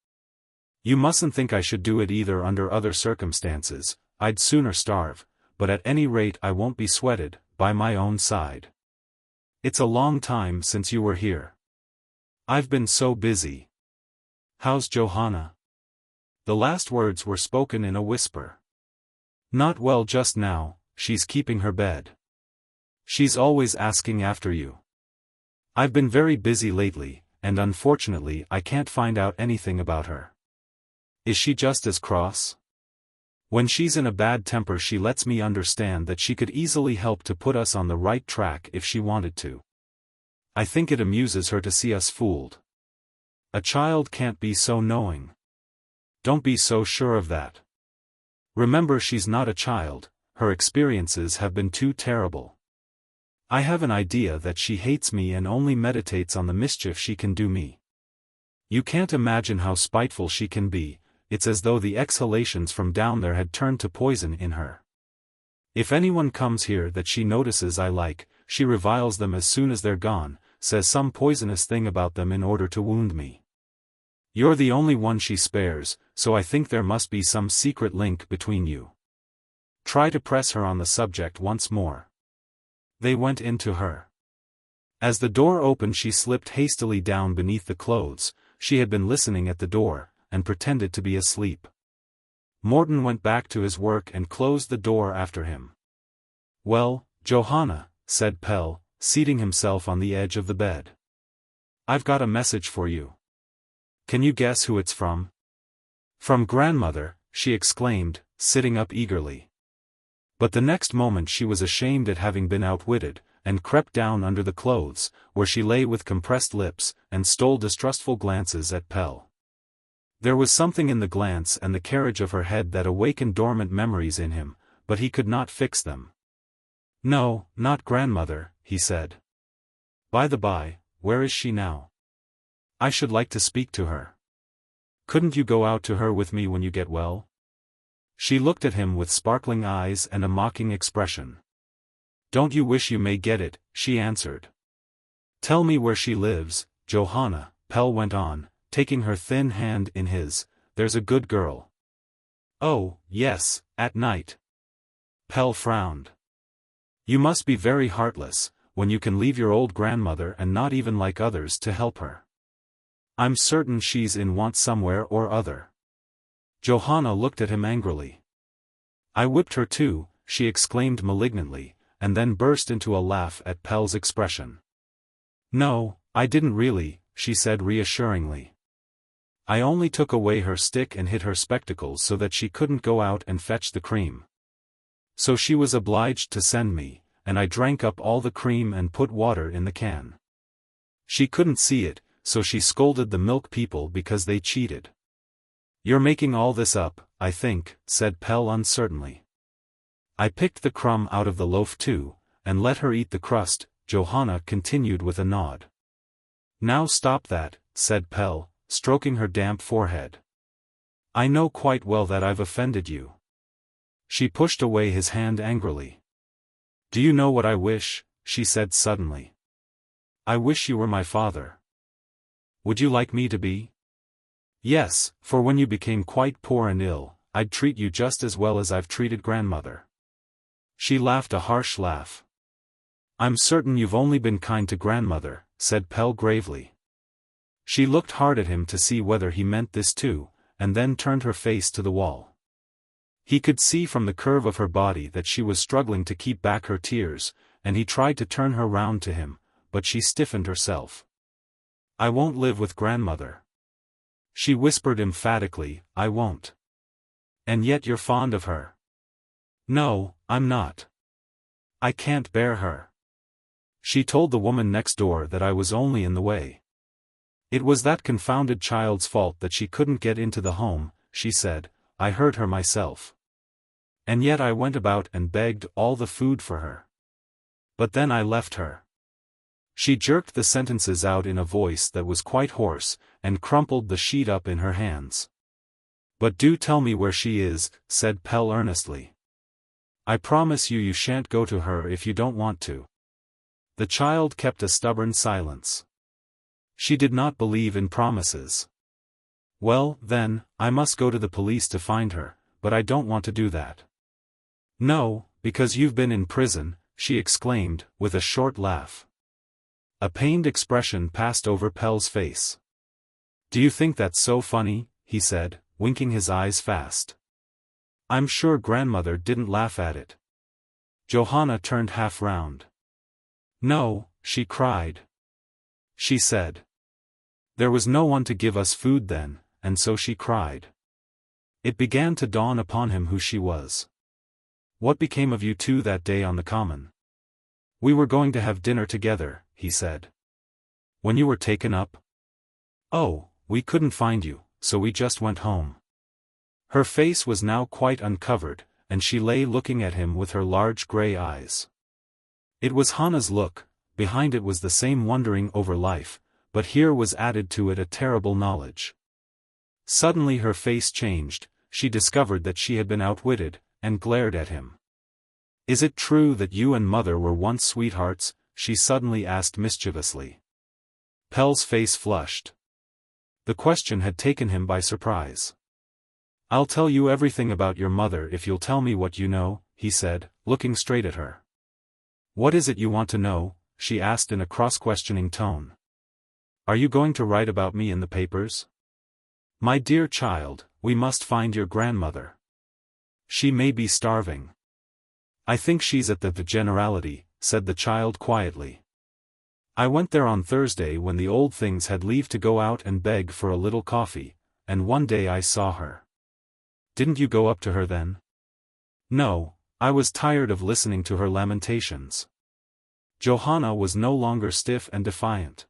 Speaker 1: You mustn't think I should do it either under other circumstances, I'd sooner starve, but at any rate I won't be sweated, by my own side. It's a long time since you were here. I've been so busy. How's Johanna? The last words were spoken in a whisper. Not well just now, she's keeping her bed. She's always asking after you. I've been very busy lately, and unfortunately I can't find out anything about her. Is she just as cross? When she's in a bad temper she lets me understand that she could easily help to put us on the right track if she wanted to. I think it amuses her to see us fooled. A child can't be so knowing. Don't be so sure of that. Remember she's not a child, her experiences have been too terrible. I have an idea that she hates me and only meditates on the mischief she can do me. You can't imagine how spiteful she can be. It's as though the exhalations from down there had turned to poison in her. If anyone comes here that she notices I like, she reviles them as soon as they're gone, says some poisonous thing about them in order to wound me. You're the only one she spares, so I think there must be some secret link between you. Try to press her on the subject once more. They went in to her. As the door opened she slipped hastily down beneath the clothes. She had been listening at the door, and pretended to be asleep. Morton went back to his work and closed the door after him. Well, Johanna, said Pelle, seating himself on the edge of the bed. I've got a message for you. Can you guess who it's from? From grandmother, she exclaimed, sitting up eagerly. But the next moment she was ashamed at having been outwitted, and crept down under the clothes, where she lay with compressed lips, and stole distrustful glances at Pelle. There was something in the glance and the carriage of her head that awakened dormant memories in him, but he could not fix them. No, not grandmother, he said. By the by, where is she now? I should like to speak to her. Couldn't you go out to her with me when you get well? She looked at him with sparkling eyes and a mocking expression. Don't you wish you may get it, she answered. Tell me where she lives, Johanna, Pelle went on, taking her thin hand in his. There's a good girl. Oh, yes, at night. Pelle frowned. You must be very heartless, when you can leave your old grandmother and not even like others to help her. I'm certain she's in want somewhere or other. Johanna looked at him angrily. I whipped her too, she exclaimed malignantly, and then burst into a laugh at Pelle's expression. No, I didn't really, she said reassuringly. I only took away her stick and hid her spectacles so that she couldn't go out and fetch the cream. So she was obliged to send me, and I drank up all the cream and put water in the can. She couldn't see it, so she scolded the milk people because they cheated. You're making all this up, I think, said Pelle uncertainly. I picked the crumb out of the loaf too, and let her eat the crust, Johanna continued with a nod. Now stop that, said Pelle, stroking her damp forehead. I know quite well that I've offended you. She pushed away his hand angrily. Do you know what I wish? She said suddenly. I wish you were my father. Would you like me to be? Yes, for when you became quite poor and ill, I'd treat you just as well as I've treated grandmother. She laughed a harsh laugh. I'm certain you've only been kind to grandmother, said Pelle gravely. She looked hard at him to see whether he meant this too, and then turned her face to the wall. He could see from the curve of her body that she was struggling to keep back her tears, and he tried to turn her round to him, but she stiffened herself. I won't live with grandmother. She whispered emphatically, I won't. And yet you're fond of her. No, I'm not. I can't bear her. She told the woman next door that I was only in the way. It was that confounded child's fault that she couldn't get into the home, she said, I heard her myself. And yet I went about and begged all the food for her. But then I left her. She jerked the sentences out in a voice that was quite hoarse, and crumpled the sheet up in her hands. But do tell me where she is, said Pelle earnestly. I promise you shan't go to her if you don't want to. The child kept a stubborn silence. She did not believe in promises. Well, then, I must go to the police to find her, but I don't want to do that. No, because you've been in prison, she exclaimed, with a short laugh. A pained expression passed over Pelle's face. Do you think that's so funny? He said, winking his eyes fast. I'm sure grandmother didn't laugh at it. Johanna turned half round. No, she cried. She said. There was no one to give us food then, and so she cried. It began to dawn upon him who she was. What became of you two that day on the common? We were going to have dinner together, he said. When you were taken up? Oh, we couldn't find you, so we just went home. Her face was now quite uncovered, and she lay looking at him with her large grey eyes. It was Hannah's look, behind it was the same wondering over life, but here was added to it a terrible knowledge. Suddenly her face changed, she discovered that she had been outwitted, and glared at him. Is it true that you and mother were once sweethearts? She suddenly asked mischievously. Pelle's face flushed. The question had taken him by surprise. I'll tell you everything about your mother if you'll tell me what you know, he said, looking straight at her. What is it you want to know? She asked in a cross-questioning tone. Are you going to write about me in the papers? My dear child, we must find your grandmother. She may be starving. I think she's at the Generality, said the child quietly. I went there on Thursday when the old things had leave to go out and beg for a little coffee, and one day I saw her. Didn't you go up to her then? No, I was tired of listening to her lamentations. Johanna was no longer stiff and defiant.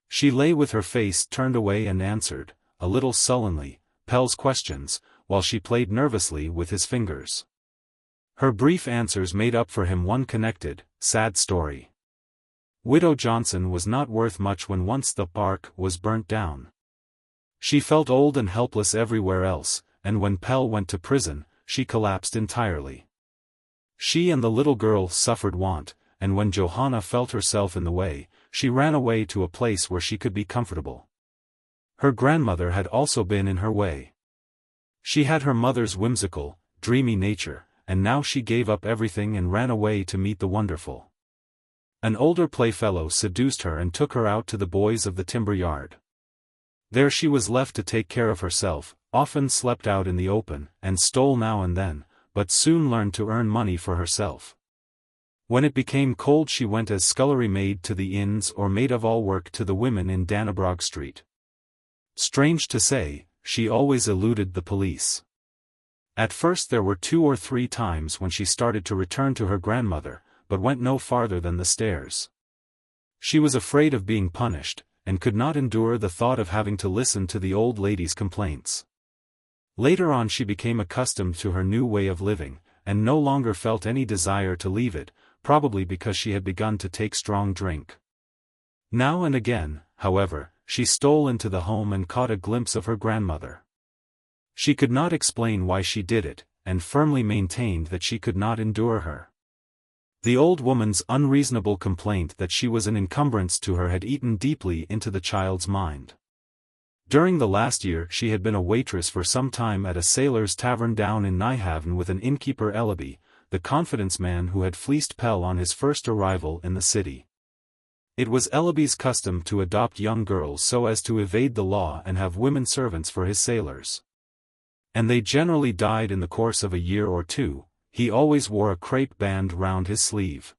Speaker 1: She lay with her face turned away and answered, a little sullenly, Pell's questions, while she played nervously with his fingers. Her brief answers made up for him one connected, sad story. Widow Johnson was not worth much when once the bark was burnt down. She felt old and helpless everywhere else, and when Pell went to prison, she collapsed entirely. She and the little girl suffered want, and when Johanna felt herself in the way, she ran away to a place where she could be comfortable. Her grandmother had also been in her way. She had her mother's whimsical, dreamy nature, and now she gave up everything and ran away to meet the wonderful. An older playfellow seduced her and took her out to the boys of the timber yard. There she was left to take care of herself, often slept out in the open, and stole now and then, but soon learned to earn money for herself. When it became cold she went as scullery maid to the inns or maid-of-all-work to the women in Dannebrog Street. Strange to say, she always eluded the police. At first there were 2 or 3 times when she started to return to her grandmother, but went no farther than the stairs. She was afraid of being punished, and could not endure the thought of having to listen to the old lady's complaints. Later on she became accustomed to her new way of living, and no longer felt any desire to leave it, probably because she had begun to take strong drink. Now and again, however, she stole into the home and caught a glimpse of her grandmother. She could not explain why she did it, and firmly maintained that she could not endure her. The old woman's unreasonable complaint that she was an encumbrance to her had eaten deeply into the child's mind. During the last year she had been a waitress for some time at a sailor's tavern down in Nyhavn with an innkeeper Ellaby, the confidence man who had fleeced Pell on his first arrival in the city. It was Ellaby's custom to adopt young girls so as to evade the law and have women servants for his sailors. And they generally died in the course of a year or 2, he always wore a crape band round his sleeve.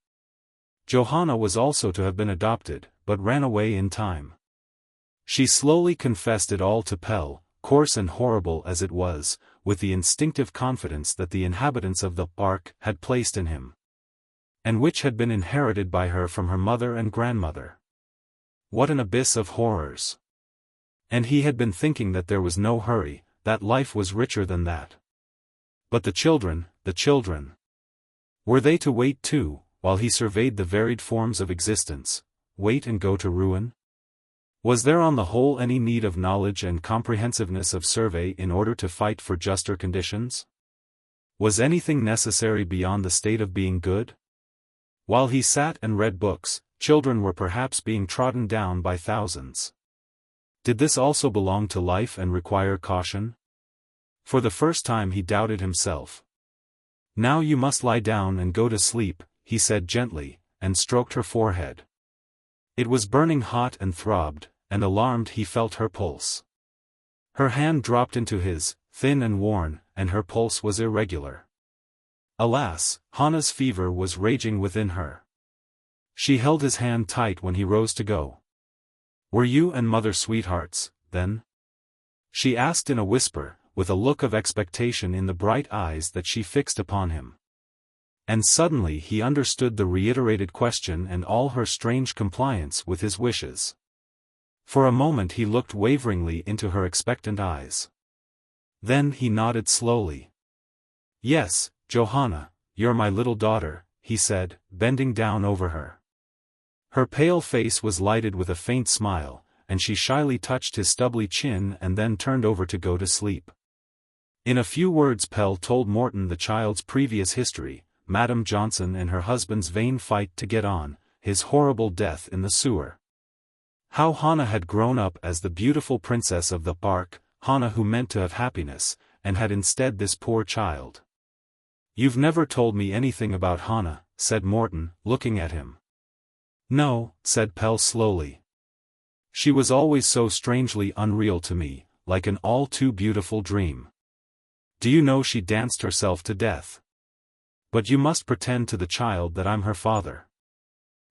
Speaker 1: Johanna was also to have been adopted, but ran away in time. She slowly confessed it all to Pell, coarse and horrible as it was, with the instinctive confidence that the inhabitants of the bark had placed in him, and which had been inherited by her from her mother and grandmother. What an abyss of horrors! And he had been thinking that there was no hurry, that life was richer than that. But the children. Were they to wait too, while he surveyed the varied forms of existence, wait and go to ruin? Was there on the whole any need of knowledge and comprehensiveness of survey in order to fight for juster conditions? Was anything necessary beyond the state of being good? While he sat and read books, children were perhaps being trodden down by thousands. Did this also belong to life and require caution? For the first time he doubted himself. Now you must lie down and go to sleep, he said gently, and stroked her forehead. It was burning hot and throbbed, and alarmed he felt her pulse. Her hand dropped into his, thin and worn, and her pulse was irregular. Alas, Hannah's fever was raging within her. She held his hand tight when he rose to go. "Were you and Mother sweethearts, then?" she asked in a whisper, with a look of expectation in the bright eyes that she fixed upon him. And suddenly he understood the reiterated question and all her strange compliance with his wishes. For a moment he looked waveringly into her expectant eyes. Then he nodded slowly. "Yes, Johanna, you're my little daughter," he said, bending down over her. Her pale face was lighted with a faint smile, and she shyly touched his stubbly chin and then turned over to go to sleep. In a few words Pell told Morton the child's previous history, Madame Johnson and her husband's vain fight to get on, his horrible death in the sewer. How Hannah had grown up as the beautiful princess of the bark, Hannah who meant to have happiness, and had instead this poor child. "You've never told me anything about Hannah," said Morton, looking at him. "No," said Pell slowly. "She was always so strangely unreal to me, like an all too beautiful dream. Do you know she danced herself to death? But you must pretend to the child that I'm her father.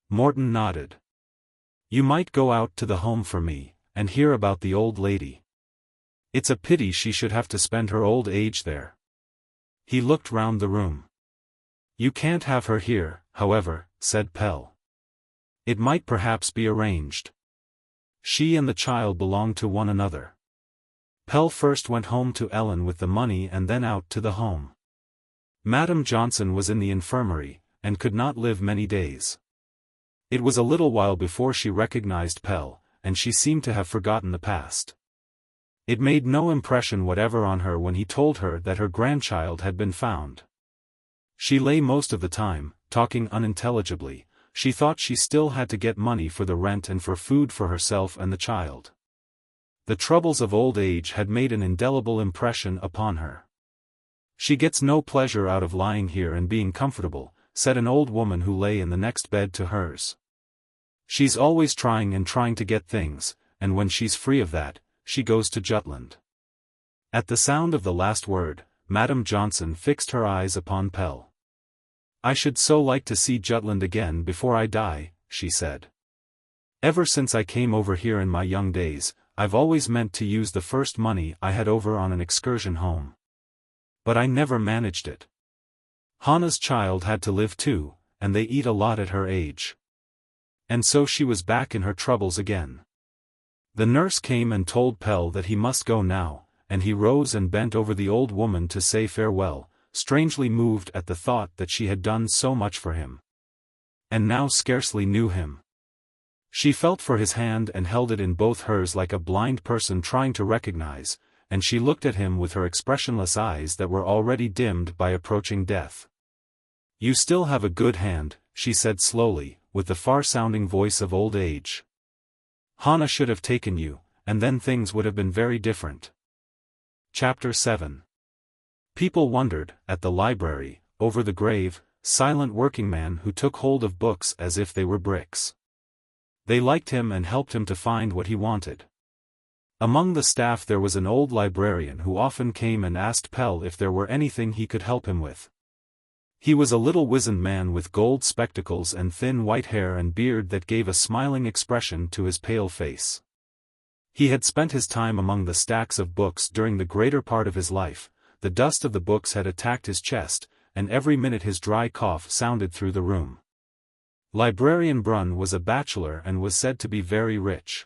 Speaker 1: Morton nodded. You might go out to the home for me, and hear about the old lady. It's a pity she should have to spend her old age there. He looked round the room. You can't have her here, however, said Pell. It might perhaps be arranged. She and the child belong to one another. Pell first went home to Ellen with the money and then out to the home. Madame Johnson was in the infirmary, and could not live many days. It was a little while before she recognized Pell, and she seemed to have forgotten the past. It made no impression whatever on her when he told her that her grandchild had been found. She lay most of the time, talking unintelligibly. She thought she still had to get money for the rent and for food for herself and the child. The troubles of old age had made an indelible impression upon her. She gets no pleasure out of lying here and being comfortable, said an old woman who lay in the next bed to hers. She's always trying to get things, and when she's free of that, she goes to Jutland. At the sound of the last word, Madame Johnson fixed her eyes upon Pell. I should so like to see Jutland again before I die, she said. Ever since I came over here in my young days, I've always meant to use the first money I had over on an excursion home. But I never managed it. Hannah's child had to live too, and they eat a lot at her age. And so she was back in her troubles again. The nurse came and told Pell that he must go now, and he rose and bent over the old woman to say farewell, strangely moved at the thought that she had done so much for him. And now scarcely knew him. She felt for his hand and held it in both hers like a blind person trying to recognize, and she looked at him with her expressionless eyes that were already dimmed by approaching death. You still have a good hand, she said slowly, with the far-sounding voice of old age. Hannah should have taken you, and then things would have been very different. Chapter 7. People wondered, at the library, over the grave, silent working man who took hold of books as if they were bricks. They liked him and helped him to find what he wanted. Among the staff there was an old librarian who often came and asked Pell if there were anything he could help him with. He was a little wizened man with gold spectacles and thin white hair and beard that gave a smiling expression to his pale face. He had spent his time among the stacks of books during the greater part of his life. The dust of the books had attacked his chest, and every minute his dry cough sounded through the room. Librarian Brunn was a bachelor and was said to be very rich.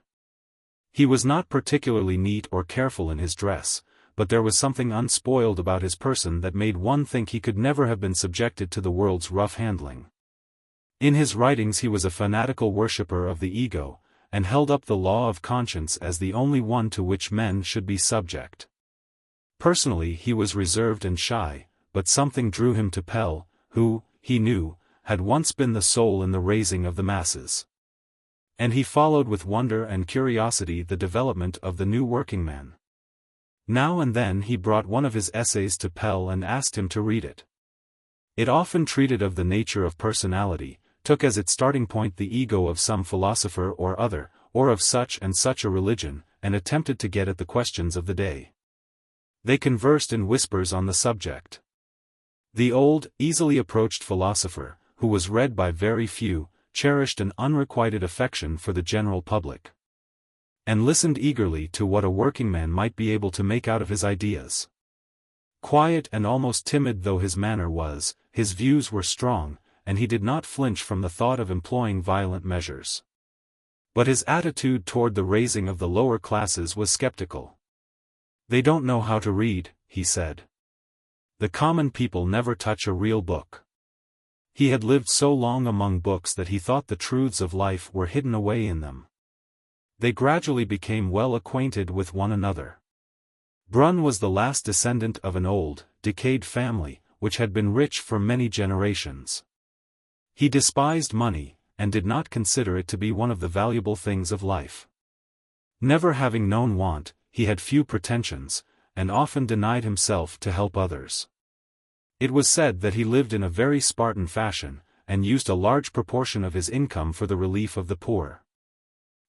Speaker 1: He was not particularly neat or careful in his dress, but there was something unspoiled about his person that made one think he could never have been subjected to the world's rough handling. In his writings he was a fanatical worshipper of the ego, and held up the law of conscience as the only one to which men should be subject. Personally he was reserved and shy, but something drew him to Pell, who, he knew, had once been the soul in the raising of the masses. And he followed with wonder and curiosity the development of the new working man. Now and then he brought one of his essays to Pell and asked him to read it. It often treated of the nature of personality, took as its starting point the ego of some philosopher or other, or of such and such a religion, and attempted to get at the questions of the day. They conversed in whispers on the subject. The old, easily approached philosopher, who was read by very few, cherished an unrequited affection for the general public, and listened eagerly to what a working man might be able to make out of his ideas. Quiet and almost timid though his manner was, his views were strong, and he did not flinch from the thought of employing violent measures. But his attitude toward the raising of the lower classes was skeptical. They don't know how to read, he said. The common people never touch a real book. He had lived so long among books that he thought the truths of life were hidden away in them. They gradually became well acquainted with one another. Brunn was the last descendant of an old, decayed family, which had been rich for many generations. He despised money, and did not consider it to be one of the valuable things of life. Never having known want, he had few pretensions, and often denied himself to help others. It was said that he lived in a very Spartan fashion, and used a large proportion of his income for the relief of the poor.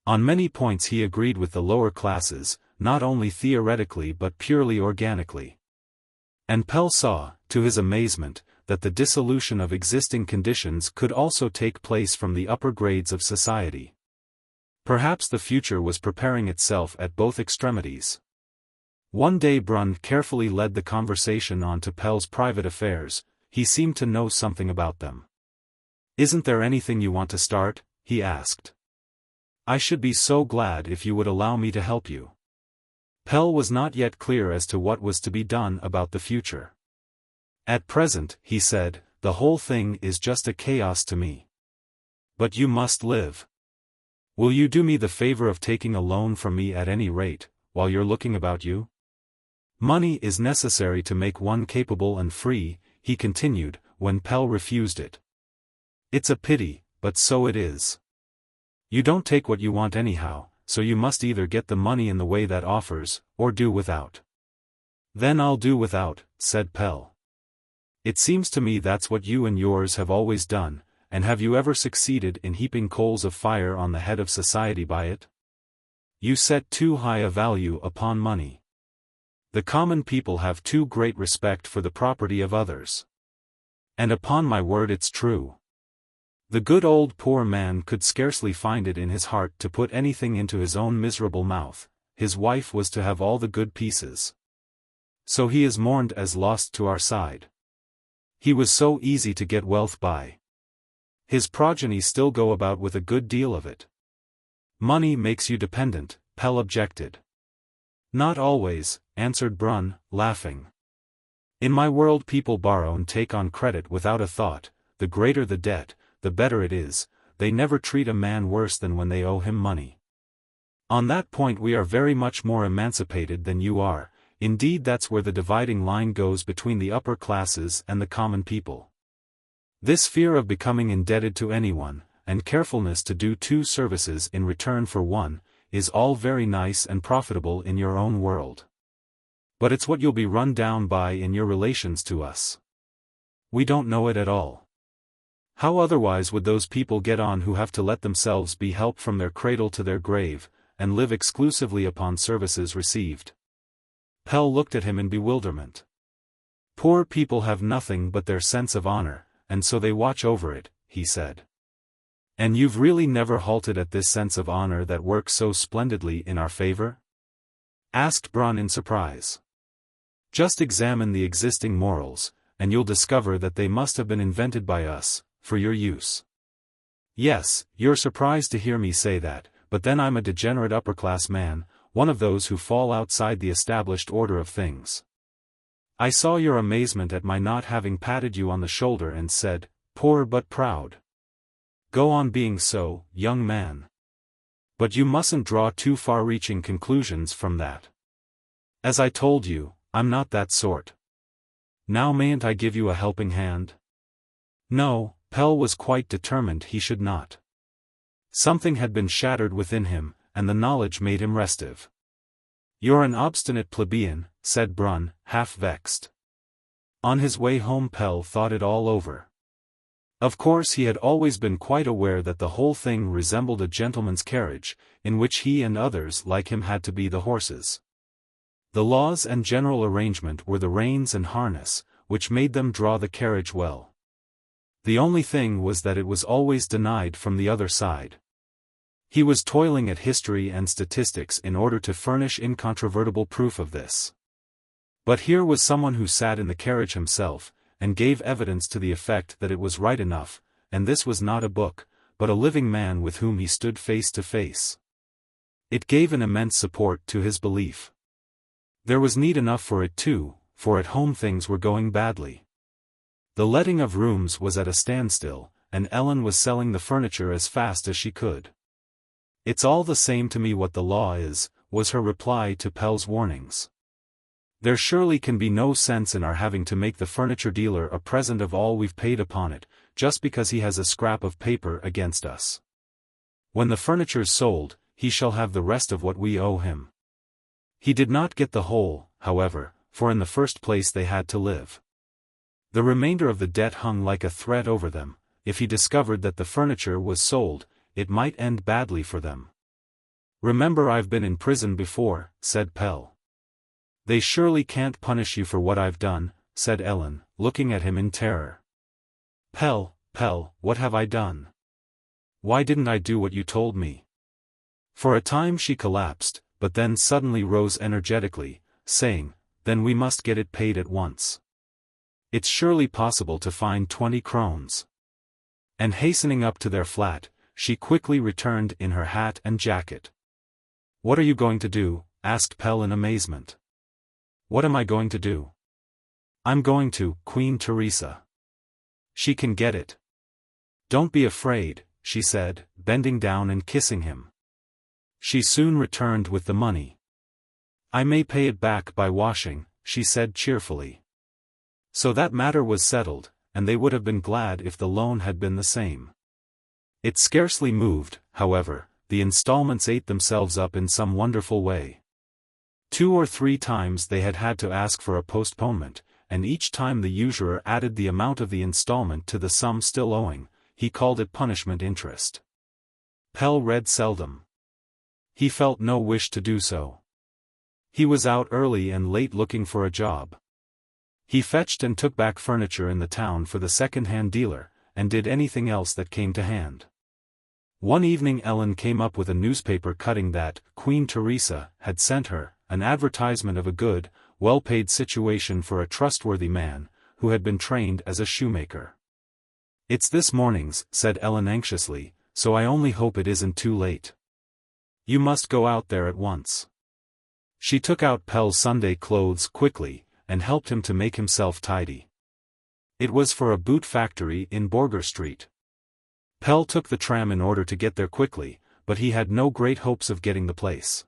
Speaker 1: On many points he agreed with the lower classes, not only theoretically but purely organically. And Pell saw, to his amazement, that the dissolution of existing conditions could also take place from the upper grades of society. Perhaps the future was preparing itself at both extremities. One day Brun carefully led the conversation on to Pell's private affairs. He seemed to know something about them. "Isn't there anything you want to start?" he asked. "I should be so glad if you would allow me to help you." Pell was not yet clear as to what was to be done about the future. "At present," he said, "the whole thing is just a chaos to me. But you must live. Will you do me the favor of taking a loan from me at any rate, while you're looking about you? Money is necessary to make one capable and free," he continued, when Pell refused it. "It's a pity, but so it is. You don't take what you want anyhow, so you must either get the money in the way that offers, or do without." "Then I'll do without," said Pell. "It seems to me that's what you and yours have always done, and have you ever succeeded in heaping coals of fire on the head of society by it? You set too high a value upon money. The common people have too great respect for the property of others. And upon my word it's true. The good old poor man could scarcely find it in his heart to put anything into his own miserable mouth. His wife was to have all the good pieces. So he is mourned as lost to our side. He was so easy to get wealth by. His progeny still go about with a good deal of it." "Money makes you dependent," Pell objected. "Not always," answered Brun, laughing. "In my world people borrow and take on credit without a thought. The greater the debt, the better it is. They never treat a man worse than when they owe him money. On that point we are very much more emancipated than you are. Indeed, that's where the dividing line goes between the upper classes and the common people. This fear of becoming indebted to anyone, and carefulness to do two services in return for one, is all very nice and profitable in your own world. But it's what you'll be run down by in your relations to us. We don't know it at all. How otherwise would those people get on who have to let themselves be helped from their cradle to their grave, and live exclusively upon services received?" Pell looked at him in bewilderment. "Poor people have nothing but their sense of honor, and so they watch over it," he said. "And you've really never halted at this sense of honor that works so splendidly in our favor?" asked Brun in surprise. "Just examine the existing morals, and you'll discover that they must have been invented by us, for your use. Yes, you're surprised to hear me say that, but then I'm a degenerate upper-class man, one of those who fall outside the established order of things. I saw your amazement at my not having patted you on the shoulder and said, 'Poor but proud.' Go on being so, young man. But you mustn't draw too far-reaching conclusions from that. As I told you, I'm not that sort. Now mayn't I give you a helping hand?" No, Pell was quite determined he should not. Something had been shattered within him, and the knowledge made him restive. "You're an obstinate plebeian," said Brun, half vexed. On his way home Pell thought it all over. Of course he had always been quite aware that the whole thing resembled a gentleman's carriage, in which he and others like him had to be the horses. The laws and general arrangement were the reins and harness, which made them draw the carriage well. The only thing was that it was always denied from the other side. He was toiling at history and statistics in order to furnish incontrovertible proof of this. But here was someone who sat in the carriage himself, and gave evidence to the effect that it was right enough, and this was not a book, but a living man with whom he stood face to face. It gave an immense support to his belief. There was need enough for it too, for at home things were going badly. The letting of rooms was at a standstill, and Ellen was selling the furniture as fast as she could. "It's all the same to me what the law is," was her reply to Pell's warnings. "There surely can be no sense in our having to make the furniture dealer a present of all we've paid upon it, just because he has a scrap of paper against us. When the furniture's sold, he shall have the rest of what we owe him." He did not get the whole, however, for in the first place they had to live. The remainder of the debt hung like a thread over them. If he discovered that the furniture was sold, it might end badly for them. "Remember, I've been in prison before," said Pell. "They surely can't punish you for what I've done," said Ellen, looking at him in terror. Pelle, what have I done? Why didn't I do what you told me? For a time she collapsed, but then suddenly rose energetically, saying, then we must get it paid at once. It's surely possible to find 20 krones. And hastening up to their flat, she quickly returned in her hat and jacket. What are you going to do? Asked Pelle in amazement. What am I going to do? I'm going to Queen Teresa. She can get it. Don't be afraid, she said, bending down and kissing him. She soon returned with the money. I may pay it back by washing, she said cheerfully. So that matter was settled, and they would have been glad if the loan had been the same. It scarcely moved, however, the installments ate themselves up in some wonderful way. 2 or 3 times they had to ask for a postponement, and each time the usurer added the amount of the installment to the sum still owing. He called it punishment interest. Pelle read seldom. He felt no wish to do so. He was out early and late looking for a job. He fetched and took back furniture in the town for the second-hand dealer, and did anything else that came to hand. One evening Ellen came up with a newspaper cutting that Queen Teresa had sent her, an advertisement of a good, well-paid situation for a trustworthy man, who had been trained as a shoemaker. It's this morning's, said Ellen anxiously, so I only hope it isn't too late. You must go out there at once. She took out Pelle's Sunday clothes quickly, and helped him to make himself tidy. It was for a boot factory in Borger Street. Pelle took the tram in order to get there quickly, but he had no great hopes of getting the place.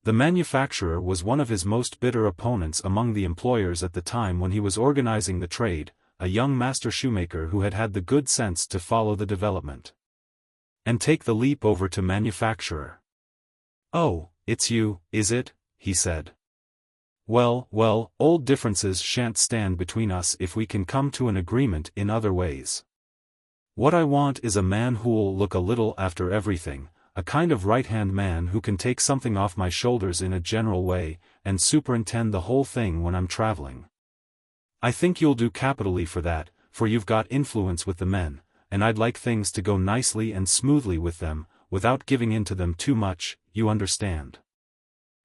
Speaker 1: The manufacturer was one of his most bitter opponents among the employers at the time when he was organizing the trade, a young master shoemaker who had had the good sense to follow the development and take the leap over to manufacturer. Oh, it's you, is it? He said. Well, old differences shan't stand between us if we can come to an agreement in other ways. What I want is a man who'll look a little after everything, a kind of right-hand man who can take something off my shoulders in a general way, and superintend the whole thing when I'm traveling. I think you'll do capitally for that, for you've got influence with the men, and I'd like things to go nicely and smoothly with them, without giving in to them too much, you understand.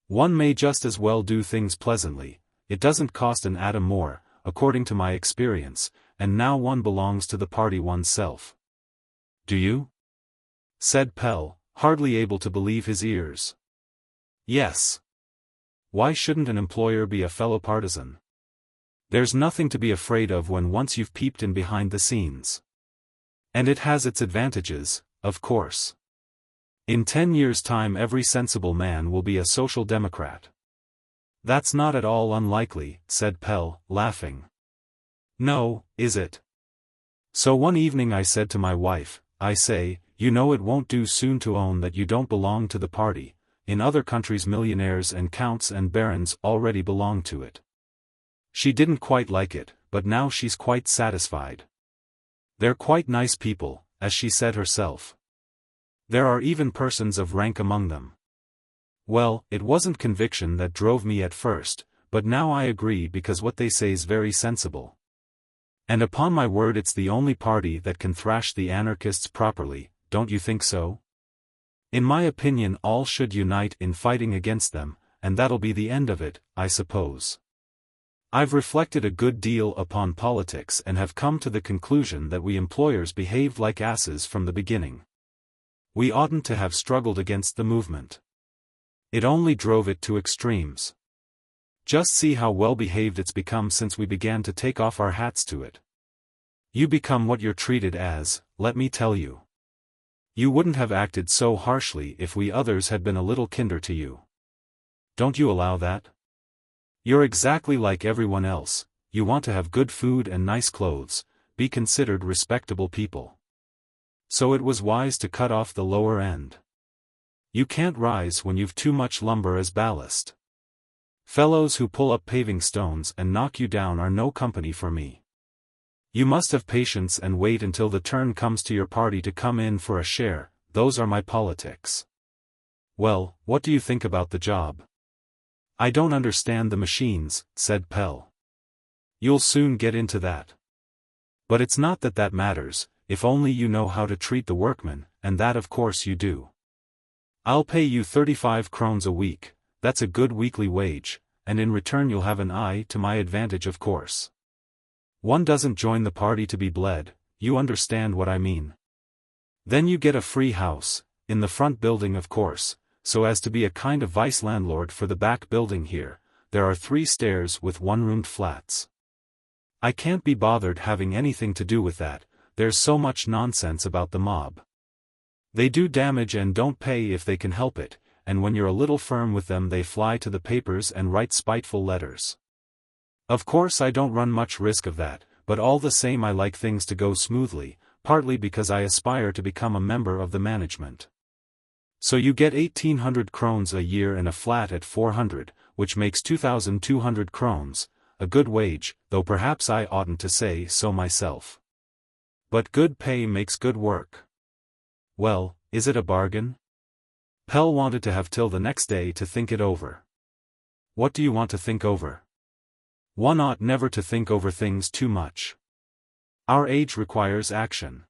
Speaker 1: One may just as well do things pleasantly, it doesn't cost an atom more, according to my experience, and now one belongs to the party oneself. Do you? Said Pelle, hardly able to believe his ears. Yes. Why shouldn't an employer be a fellow partisan? There's nothing to be afraid of when once you've peeped in behind the scenes. And it has its advantages, of course. In 10 years' time every sensible man will be a social democrat. That's not at all unlikely, said Pelle, laughing. No, is it? So one evening I said to my wife, I say, you know it won't do soon to own that you don't belong to the party. In other countries millionaires and counts and barons already belong to it. She didn't quite like it, but now she's quite satisfied. They're quite nice people, as she said herself. There are even persons of rank among them. Well, it wasn't conviction that drove me at first, but now I agree because what they say's very sensible. And upon my word it's the only party that can thrash the anarchists properly, don't you think so? In my opinion all should unite in fighting against them, and that'll be the end of it, I suppose. I've reflected a good deal upon politics and have come to the conclusion that we employers behaved like asses from the beginning. We oughtn't to have struggled against the movement. It only drove it to extremes. Just see how well behaved it's become since we began to take off our hats to it. You become what you're treated as, let me tell you. You wouldn't have acted so harshly if we others had been a little kinder to you. Don't you allow that? You're exactly like everyone else, you want to have good food and nice clothes, be considered respectable people. So it was wise to cut off the lower end. You can't rise when you've too much lumber as ballast. Fellows who pull up paving stones and knock you down are no company for me. You must have patience and wait until the turn comes to your party to come in for a share, those are my politics. Well, what do you think about the job? I don't understand the machines, said Pelle. You'll soon get into that. But it's not that that matters, if only you know how to treat the workmen, and that of course you do. I'll pay you 35 krones a week, that's a good weekly wage, and in return you'll have an eye to my advantage of course. One doesn't join the party to be bled, you understand what I mean. Then you get a free house, in the front building of course, so as to be a kind of vice-landlord for the back building here. There are 3 stairs with one-roomed flats. I can't be bothered having anything to do with that, there's so much nonsense about the mob. They do damage and don't pay if they can help it, and when you're a little firm with them they fly to the papers and write spiteful letters. Of course I don't run much risk of that, but all the same I like things to go smoothly, partly because I aspire to become a member of the management. So you get 1800 krones a year and a flat at 400, which makes 2200 krones, a good wage, though perhaps I oughtn't to say so myself. But good pay makes good work. Well, is it a bargain? Pelle wanted to have till the next day to think it over. What do you want to think over? One ought never to think over things too much. Our age requires action.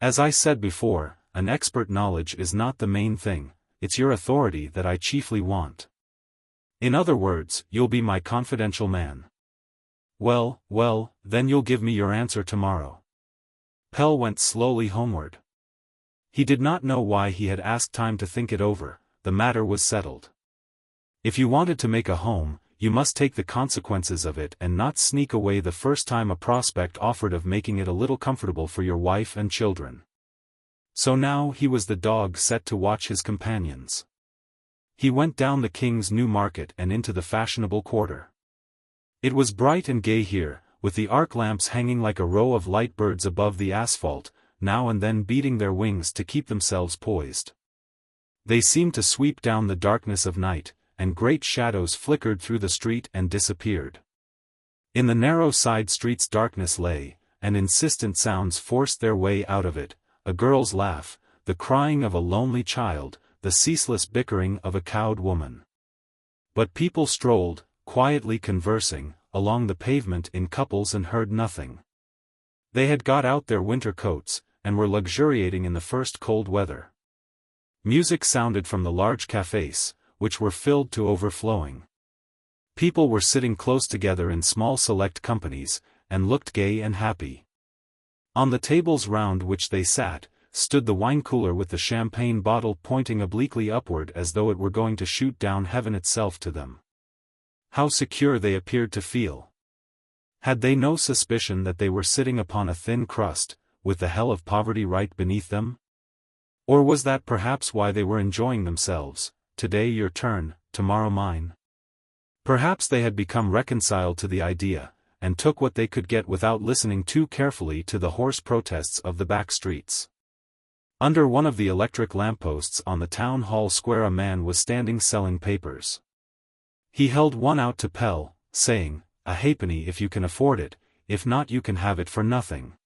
Speaker 1: As I said before, an expert knowledge is not the main thing, it's your authority that I chiefly want. In other words, you'll be my confidential man. Well, then you'll give me your answer tomorrow. Pelle went slowly homeward. He did not know why he had asked time to think it over, the matter was settled. If you wanted to make a home, you must take the consequences of it and not sneak away the first time a prospect offered of making it a little comfortable for your wife and children. So now he was the dog set to watch his companions. He went down the King's New Market and into the fashionable quarter. It was bright and gay here, with the arc lamps hanging like a row of light birds above the asphalt, now and then beating their wings to keep themselves poised. They seemed to sweep down the darkness of night, and great shadows flickered through the street and disappeared. In the narrow side streets darkness lay, and insistent sounds forced their way out of it, a girl's laugh, the crying of a lonely child, the ceaseless bickering of a cowed woman. But people strolled, quietly conversing, along the pavement in couples and heard nothing. They had got out their winter coats, and were luxuriating in the first cold weather. Music sounded from the large cafés, which were filled to overflowing. People were sitting close together in small select companies, and looked gay and happy. On the tables round which they sat, stood the wine cooler with the champagne bottle pointing obliquely upward as though it were going to shoot down heaven itself to them. How secure they appeared to feel. Had they no suspicion that they were sitting upon a thin crust, with the hell of poverty right beneath them? Or was that perhaps why they were enjoying themselves, today your turn, tomorrow mine? Perhaps they had become reconciled to the idea, and took what they could get without listening too carefully to the hoarse protests of the back streets. Under one of the electric lampposts on the town hall square a man was standing selling papers. He held one out to Pelle, saying, "A halfpenny if you can afford it, if not you can have it for nothing."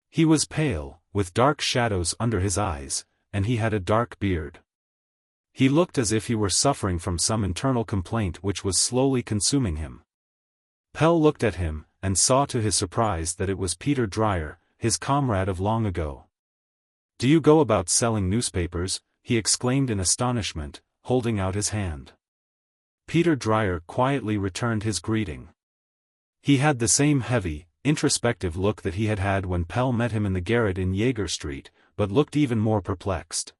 Speaker 1: He was pale, with dark shadows under his eyes, and he had a dark beard. He looked as if he were suffering from some internal complaint which was slowly consuming him. Pelle looked at him, and saw to his surprise that it was Peter Dreyer, his comrade of long ago. "Do you go about selling newspapers?" he exclaimed in astonishment, holding out his hand. Peter Dreyer quietly returned his greeting. He had the same heavy, introspective look that he had had when Pelle met him in the garret in Jaeger Street, but looked even more perplexed.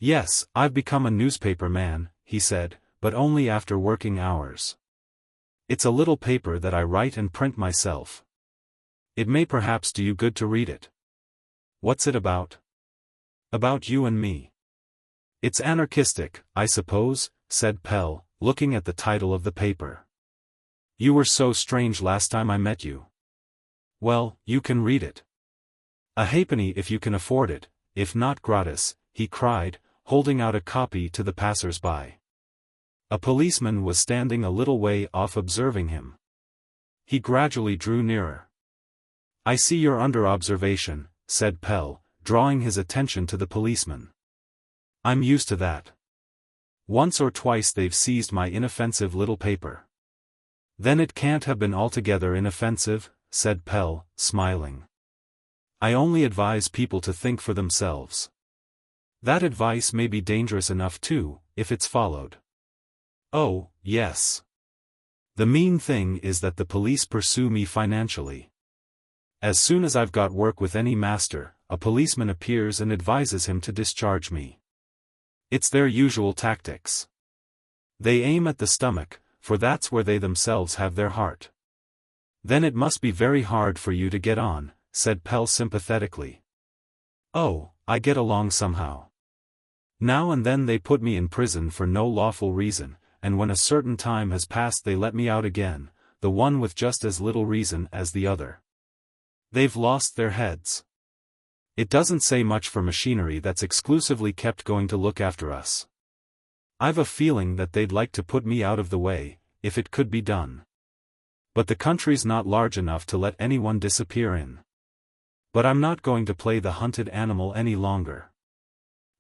Speaker 1: "Yes, I've become a newspaper man," he said, "but only after working hours. It's a little paper that I write and print myself. It may perhaps do you good to read it." "What's it about?" "About you and me." "It's anarchistic, I suppose," said Pelle, looking at the title of the paper. "You were so strange last time I met you." "Well, you can read it." "A halfpenny if you can afford it, if not gratis," he cried, holding out a copy to the passers-by. A policeman was standing a little way off observing him. He gradually drew nearer. "I see you're under observation," said Pelle, drawing his attention to the policeman. "I'm used to that. Once or twice they've seized my inoffensive little paper." Then it can't have been altogether inoffensive, said Pell, smiling. I only advise people to think for themselves. That advice may be dangerous enough too, if it's followed. Oh, yes. The mean thing is that the police pursue me financially. As soon as I've got work with any master, a policeman appears and advises him to discharge me. It's their usual tactics. They aim at the stomach, for that's where they themselves have their heart. Then it must be very hard for you to get on, said Pell sympathetically. Oh, I get along somehow. Now and then they put me in prison for no lawful reason, and when a certain time has passed they let me out again, the one with just as little reason as the other. They've lost their heads. It doesn't say much for machinery that's exclusively kept going to look after us. I've a feeling that they'd like to put me out of the way, if it could be done. But the country's not large enough to let anyone disappear in. But I'm not going to play the hunted animal any longer.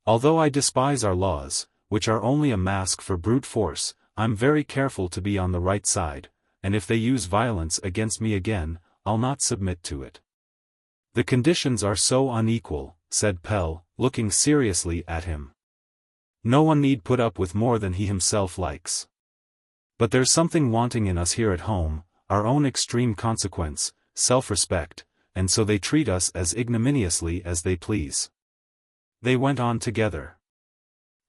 Speaker 1: Although I despise our laws, which are only a mask for brute force, I'm very careful to be on the right side, and if they use violence against me again, I'll not submit to it. The conditions are so unequal, said Pell, looking seriously at him. No one need put up with more than he himself likes. But there's something wanting in us here at home, our own extreme consequence, self-respect, and so they treat us as ignominiously as they please. They went on together.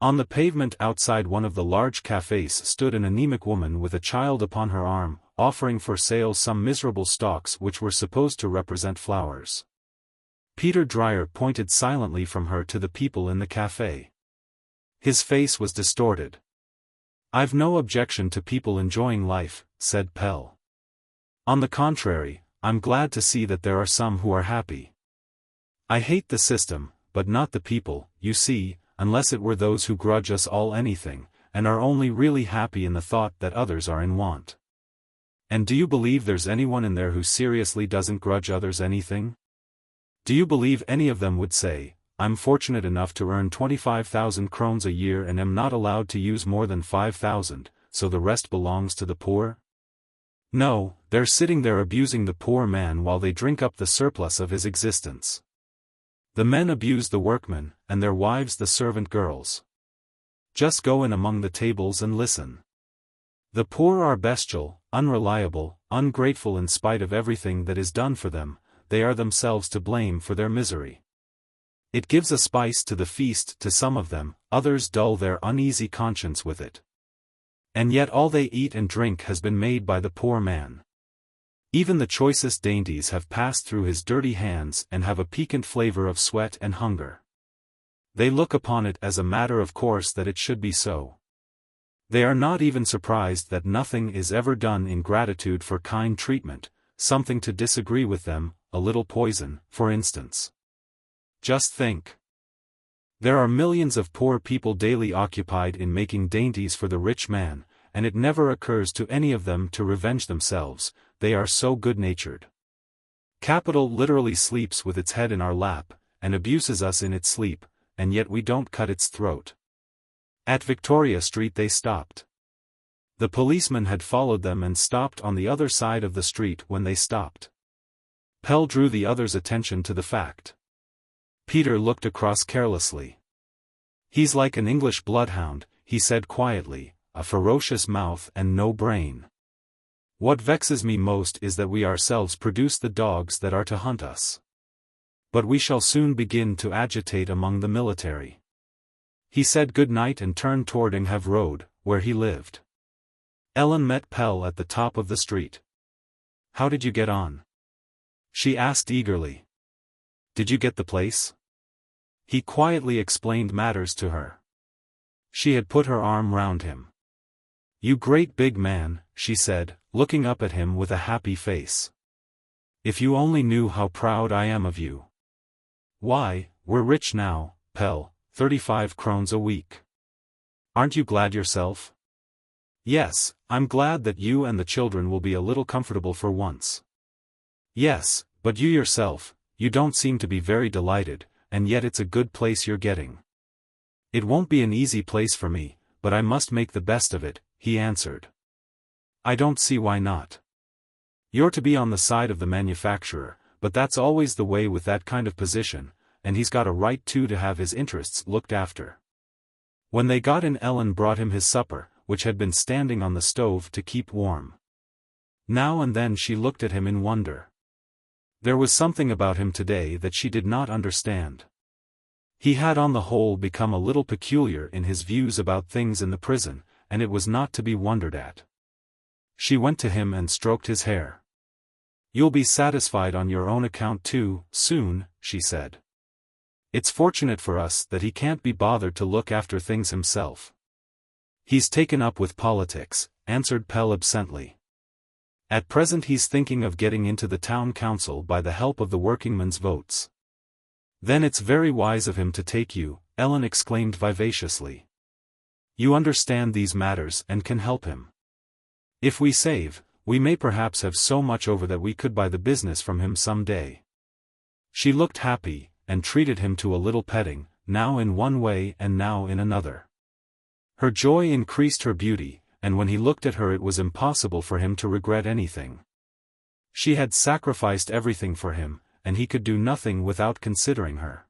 Speaker 1: On the pavement outside one of the large cafes stood an anemic woman with a child upon her arm, offering for sale some miserable stalks which were supposed to represent flowers. Peter Dreyer pointed silently from her to the people in the cafe. His face was distorted. I've no objection to people enjoying life, said Pell. On the contrary, I'm glad to see that there are some who are happy. I hate the system, but not the people, you see, unless it were those who grudge us all anything, and are only really happy in the thought that others are in want. And do you believe there's anyone in there who seriously doesn't grudge others anything? Do you believe any of them would say, I'm fortunate enough to earn 25,000 krones a year and am not allowed to use more than 5,000, so the rest belongs to the poor? No, they're sitting there abusing the poor man while they drink up the surplus of his existence. The men abuse the workmen, and their wives the servant girls. Just go in among the tables and listen. The poor are bestial, unreliable, ungrateful in spite of everything that is done for them, they are themselves to blame for their misery. It gives a spice to the feast to some of them, others dull their uneasy conscience with it. And yet all they eat and drink has been made by the poor man. Even the choicest dainties have passed through his dirty hands and have a piquant flavor of sweat and hunger. They look upon it as a matter of course that it should be so. They are not even surprised that nothing is ever done in gratitude for kind treatment, something to disagree with them, a little poison, for instance. Just think. There are millions of poor people daily occupied in making dainties for the rich man, and it never occurs to any of them to revenge themselves, they are so good-natured. Capital literally sleeps with its head in our lap, and abuses us in its sleep, and yet we don't cut its throat. At Victoria Street they stopped. The policeman had followed them and stopped on the other side of the street when they stopped. Pell drew the other's attention to the fact. Peter looked across carelessly. He's like an English bloodhound, he said quietly, a ferocious mouth and no brain. What vexes me most is that we ourselves produce the dogs that are to hunt us. But we shall soon begin to agitate among the military. He said good night and turned toward Inghave Road, where he lived. Ellen met Pell at the top of the street. How did you get on? She asked eagerly. Did you get the place? He quietly explained matters to her. She had put her arm round him. You great big man, she said, looking up at him with a happy face. If you only knew how proud I am of you. Why, we're rich now, Pell, 35 krones a week. Aren't you glad yourself? Yes, I'm glad that you and the children will be a little comfortable for once. Yes, but you yourself, you don't seem to be very delighted, and yet it's a good place you're getting. It won't be an easy place for me, but I must make the best of it, he answered. I don't see why not. You're to be on the side of the manufacturer, but that's always the way with that kind of position, and he's got a right to have his interests looked after. When they got in, Ellen brought him his supper, which had been standing on the stove to keep warm. Now and then she looked at him in wonder. There was something about him today that she did not understand. He had on the whole become a little peculiar in his views about things in the prison, and it was not to be wondered at. She went to him and stroked his hair. "You'll be satisfied on your own account too, soon," she said. "It's fortunate for us that he can't be bothered to look after things himself." "He's taken up with politics," answered Pelle absently. "At present he's thinking of getting into the town council by the help of the workingmen's votes." "Then it's very wise of him to take you," Ellen exclaimed vivaciously. "You understand these matters and can help him. If we save, we may perhaps have so much over that we could buy the business from him some day." She looked happy, and treated him to a little petting, now in one way and now in another. Her joy increased her beauty, and when he looked at her it was impossible for him to regret anything. She had sacrificed everything for him, and he could do nothing without considering her.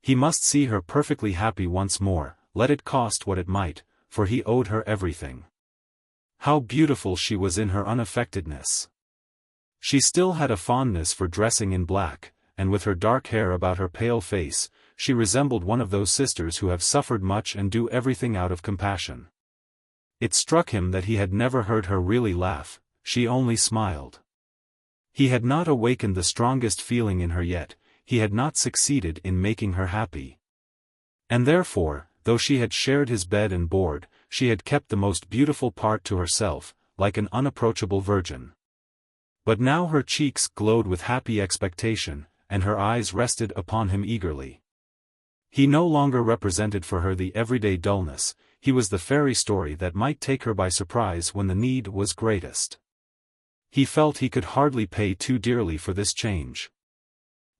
Speaker 1: He must see her perfectly happy once more, let it cost what it might, for he owed her everything. How beautiful she was in her unaffectedness! She still had a fondness for dressing in black, and with her dark hair about her pale face, she resembled one of those sisters who have suffered much and do everything out of compassion. It struck him that he had never heard her really laugh, she only smiled. He had not awakened the strongest feeling in her yet, he had not succeeded in making her happy. And therefore, though she had shared his bed and board, she had kept the most beautiful part to herself, like an unapproachable virgin. But now her cheeks glowed with happy expectation, and her eyes rested upon him eagerly. He no longer represented for her the everyday dullness, he was the fairy story that might take her by surprise when the need was greatest. He felt he could hardly pay too dearly for this change.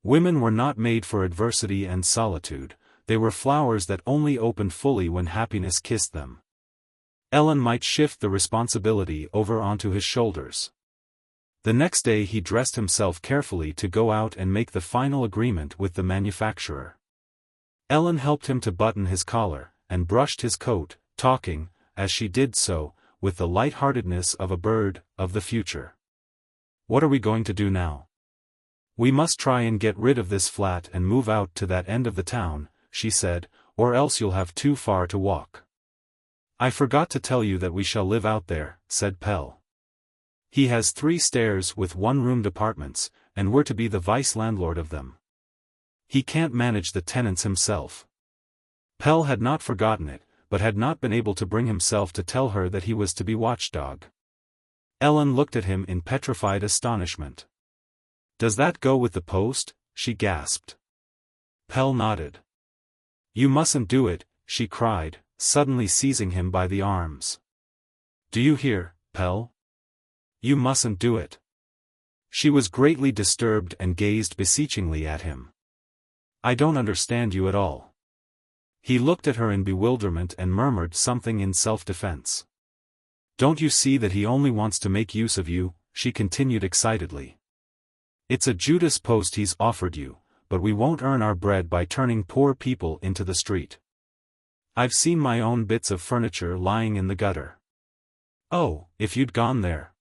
Speaker 1: Women were not made for adversity and solitude, they were flowers that only opened fully when happiness kissed them. Ellen might shift the responsibility over onto his shoulders. The next day he dressed himself carefully to go out and make the final agreement with the manufacturer. Ellen helped him to button his collar, and brushed his coat, talking, as she did so, with the light-heartedness of a bird, of the future. "What are we going to do now?" "We must try and get rid of this flat and move out to that end of the town," she said, "or else you'll have too far to walk." "I forgot to tell you that we shall live out there," said Pelle. "He has 3 stairs with 1-roomed apartments, and we're to be the vice-landlord of them. He can't manage the tenants himself." Pelle had not forgotten it, but had not been able to bring himself to tell her that he was to be watchdog. Ellen looked at him in petrified astonishment. "Does that go with the post?" she gasped. Pelle nodded. "You mustn't do it," she cried, suddenly seizing him by the arms. "Do you hear, Pelle? You mustn't do it." She was greatly disturbed and gazed beseechingly at him. "I don't understand you at all." He looked at her in bewilderment and murmured something in self-defense. "Don't you see that he only wants to make use of you?" she continued excitedly. "It's a Judas post he's offered you, but we won't earn our bread by turning poor people into the street. I've seen my own bits of furniture lying in the gutter. Oh, if you'd gone there."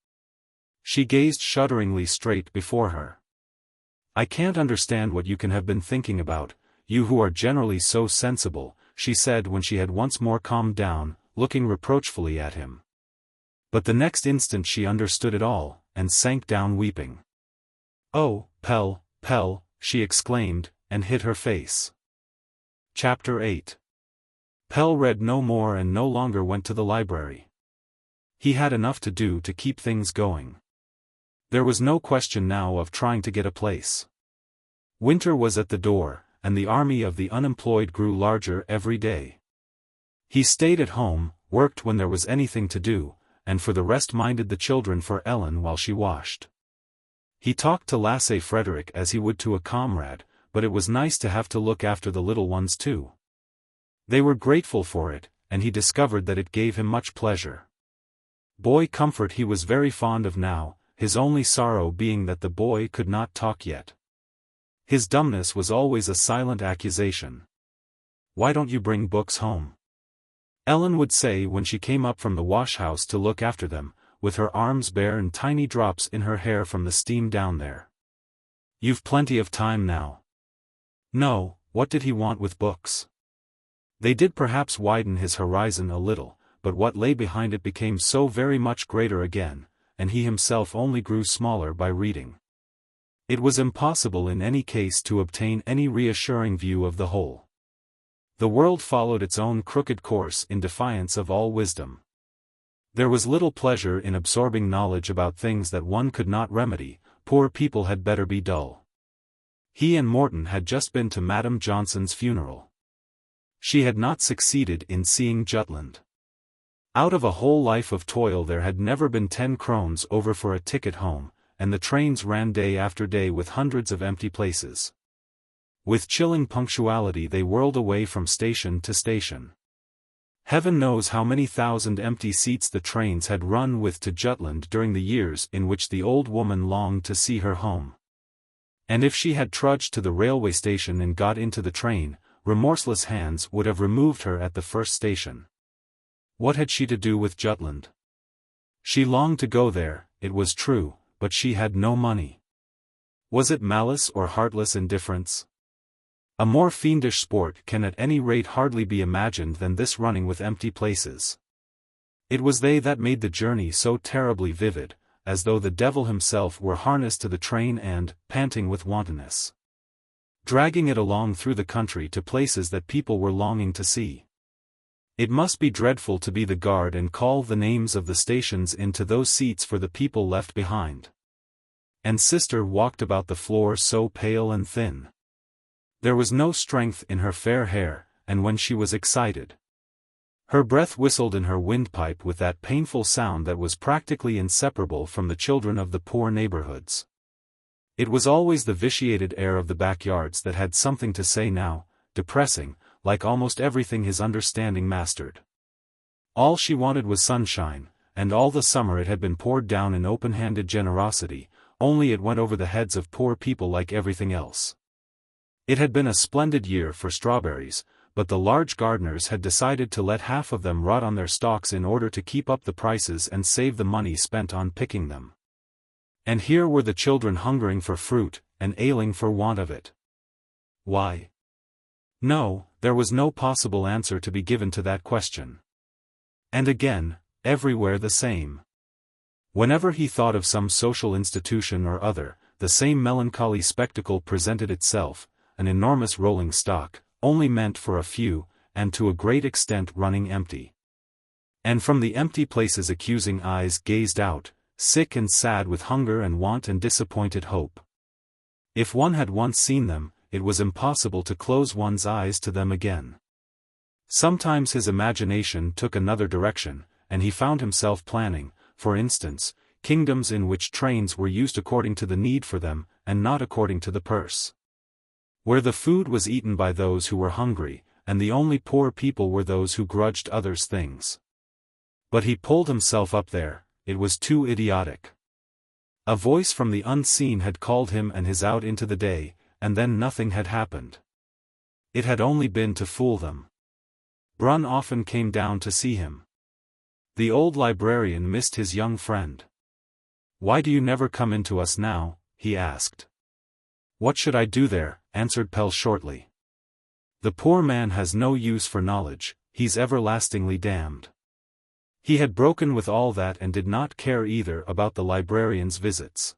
Speaker 1: She gazed shudderingly straight before her. "I can't understand what you can have been thinking about, you who are generally so sensible," she said when she had once more calmed down, looking reproachfully at him. But the next instant she understood it all, and sank down weeping. "Oh, Pelle, Pelle," she exclaimed, and hid her face. Chapter VIII. Pelle read no more and no longer went to the library. He had enough to do to keep things going. There was no question now of trying to get a place. Winter was at the door, and the army of the unemployed grew larger every day. He stayed at home, worked when there was anything to do, and for the rest minded the children for Ellen while she washed. He talked to Lasse Frederick as he would to a comrade, but it was nice to have to look after the little ones too. They were grateful for it, and he discovered that it gave him much pleasure. Boy comfort he was very fond of now, his only sorrow being that the boy could not talk yet. His dumbness was always a silent accusation. "Why don't you bring books home?" Ellen would say when she came up from the wash-house to look after them, with her arms bare and tiny drops in her hair from the steam down there. "You've plenty of time now." No, what did he want with books? They did perhaps widen his horizon a little, but what lay behind it became so very much greater again, and he himself only grew smaller by reading. It was impossible in any case to obtain any reassuring view of the whole. The world followed its own crooked course in defiance of all wisdom. There was little pleasure in absorbing knowledge about things that one could not remedy. Poor people had better be dull. He and Morton had just been to Madame Johnson's funeral. She had not succeeded in seeing Jutland. Out of a whole life of toil there had never been 10 krones over for a ticket home, and the trains ran day after day with hundreds of empty places. With chilling punctuality they whirled away from station to station. Heaven knows how many thousand empty seats the trains had run with to Jutland during the years in which the old woman longed to see her home. And if she had trudged to the railway station and got into the train, remorseless hands would have removed her at the first station. What had she to do with Jutland? She longed to go there, it was true, but she had no money. Was it malice or heartless indifference? A more fiendish sport can at any rate hardly be imagined than this running with empty places. It was they that made the journey so terribly vivid, as though the devil himself were harnessed to the train and, panting with wantonness, dragging it along through the country to places that people were longing to see. It must be dreadful to be the guard and call the names of the stations into those seats for the people left behind. And sister walked about the floor so pale and thin. There was no strength in her fair hair, and when she was excited, her breath whistled in her windpipe with that painful sound that was practically inseparable from the children of the poor neighborhoods. It was always the vitiated air of the backyards that had something to say now, depressing, like almost everything his understanding mastered. All she wanted was sunshine, and all the summer it had been poured down in open-handed generosity, only it went over the heads of poor people like everything else. It had been a splendid year for strawberries, but the large gardeners had decided to let half of them rot on their stalks in order to keep up the prices and save the money spent on picking them. And here were the children hungering for fruit, and ailing for want of it. Why? No, there was no possible answer to be given to that question. And again, everywhere the same. Whenever he thought of some social institution or other, the same melancholy spectacle presented itself, an enormous rolling stock, only meant for a few, and to a great extent running empty. And from the empty places accusing eyes gazed out, sick and sad with hunger and want and disappointed hope. If one had once seen them, it was impossible to close one's eyes to them again. Sometimes his imagination took another direction, and he found himself planning, for instance, kingdoms in which trains were used according to the need for them, and not according to the purse. Where the food was eaten by those who were hungry, and the only poor people were those who grudged others things. But he pulled himself up there, it was too idiotic. A voice from the unseen had called him and his out into the day, and then nothing had happened. It had only been to fool them. Brunn often came down to see him. The old librarian missed his young friend. "Why do you never come in to us now?" he asked. "What should I do there?" answered Pell shortly. "The poor man has no use for knowledge, he's everlastingly damned." He had broken with all that and did not care either about the librarian's visits.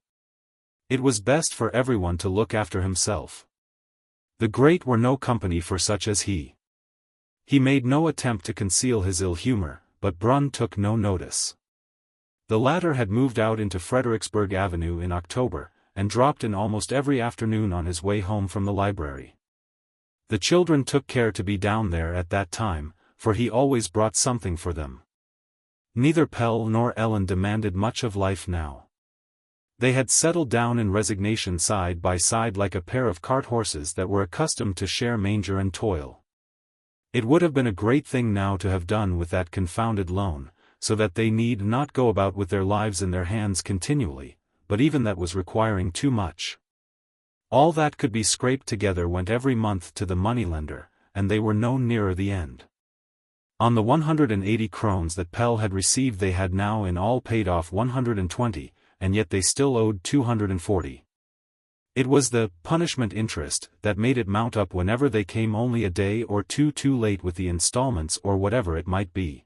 Speaker 1: It was best for everyone to look after himself. The great were no company for such as he. He made no attempt to conceal his ill humor, but Brunn took no notice. The latter had moved out into Fredericksburg Avenue in October, and dropped in almost every afternoon on his way home from the library. The children took care to be down there at that time, for he always brought something for them. Neither Pell nor Ellen demanded much of life now. They had settled down in resignation side by side like a pair of cart horses that were accustomed to share manger and toil. It would have been a great thing now to have done with that confounded loan, so that they need not go about with their lives in their hands continually, but even that was requiring too much. All that could be scraped together went every month to the moneylender, and they were no nearer the end. On the 180 krones that Pelle had received they had now in all paid off 120, and yet they still owed 240. It was the punishment interest that made it mount up whenever they came only a day or two too late with the installments or whatever it might be.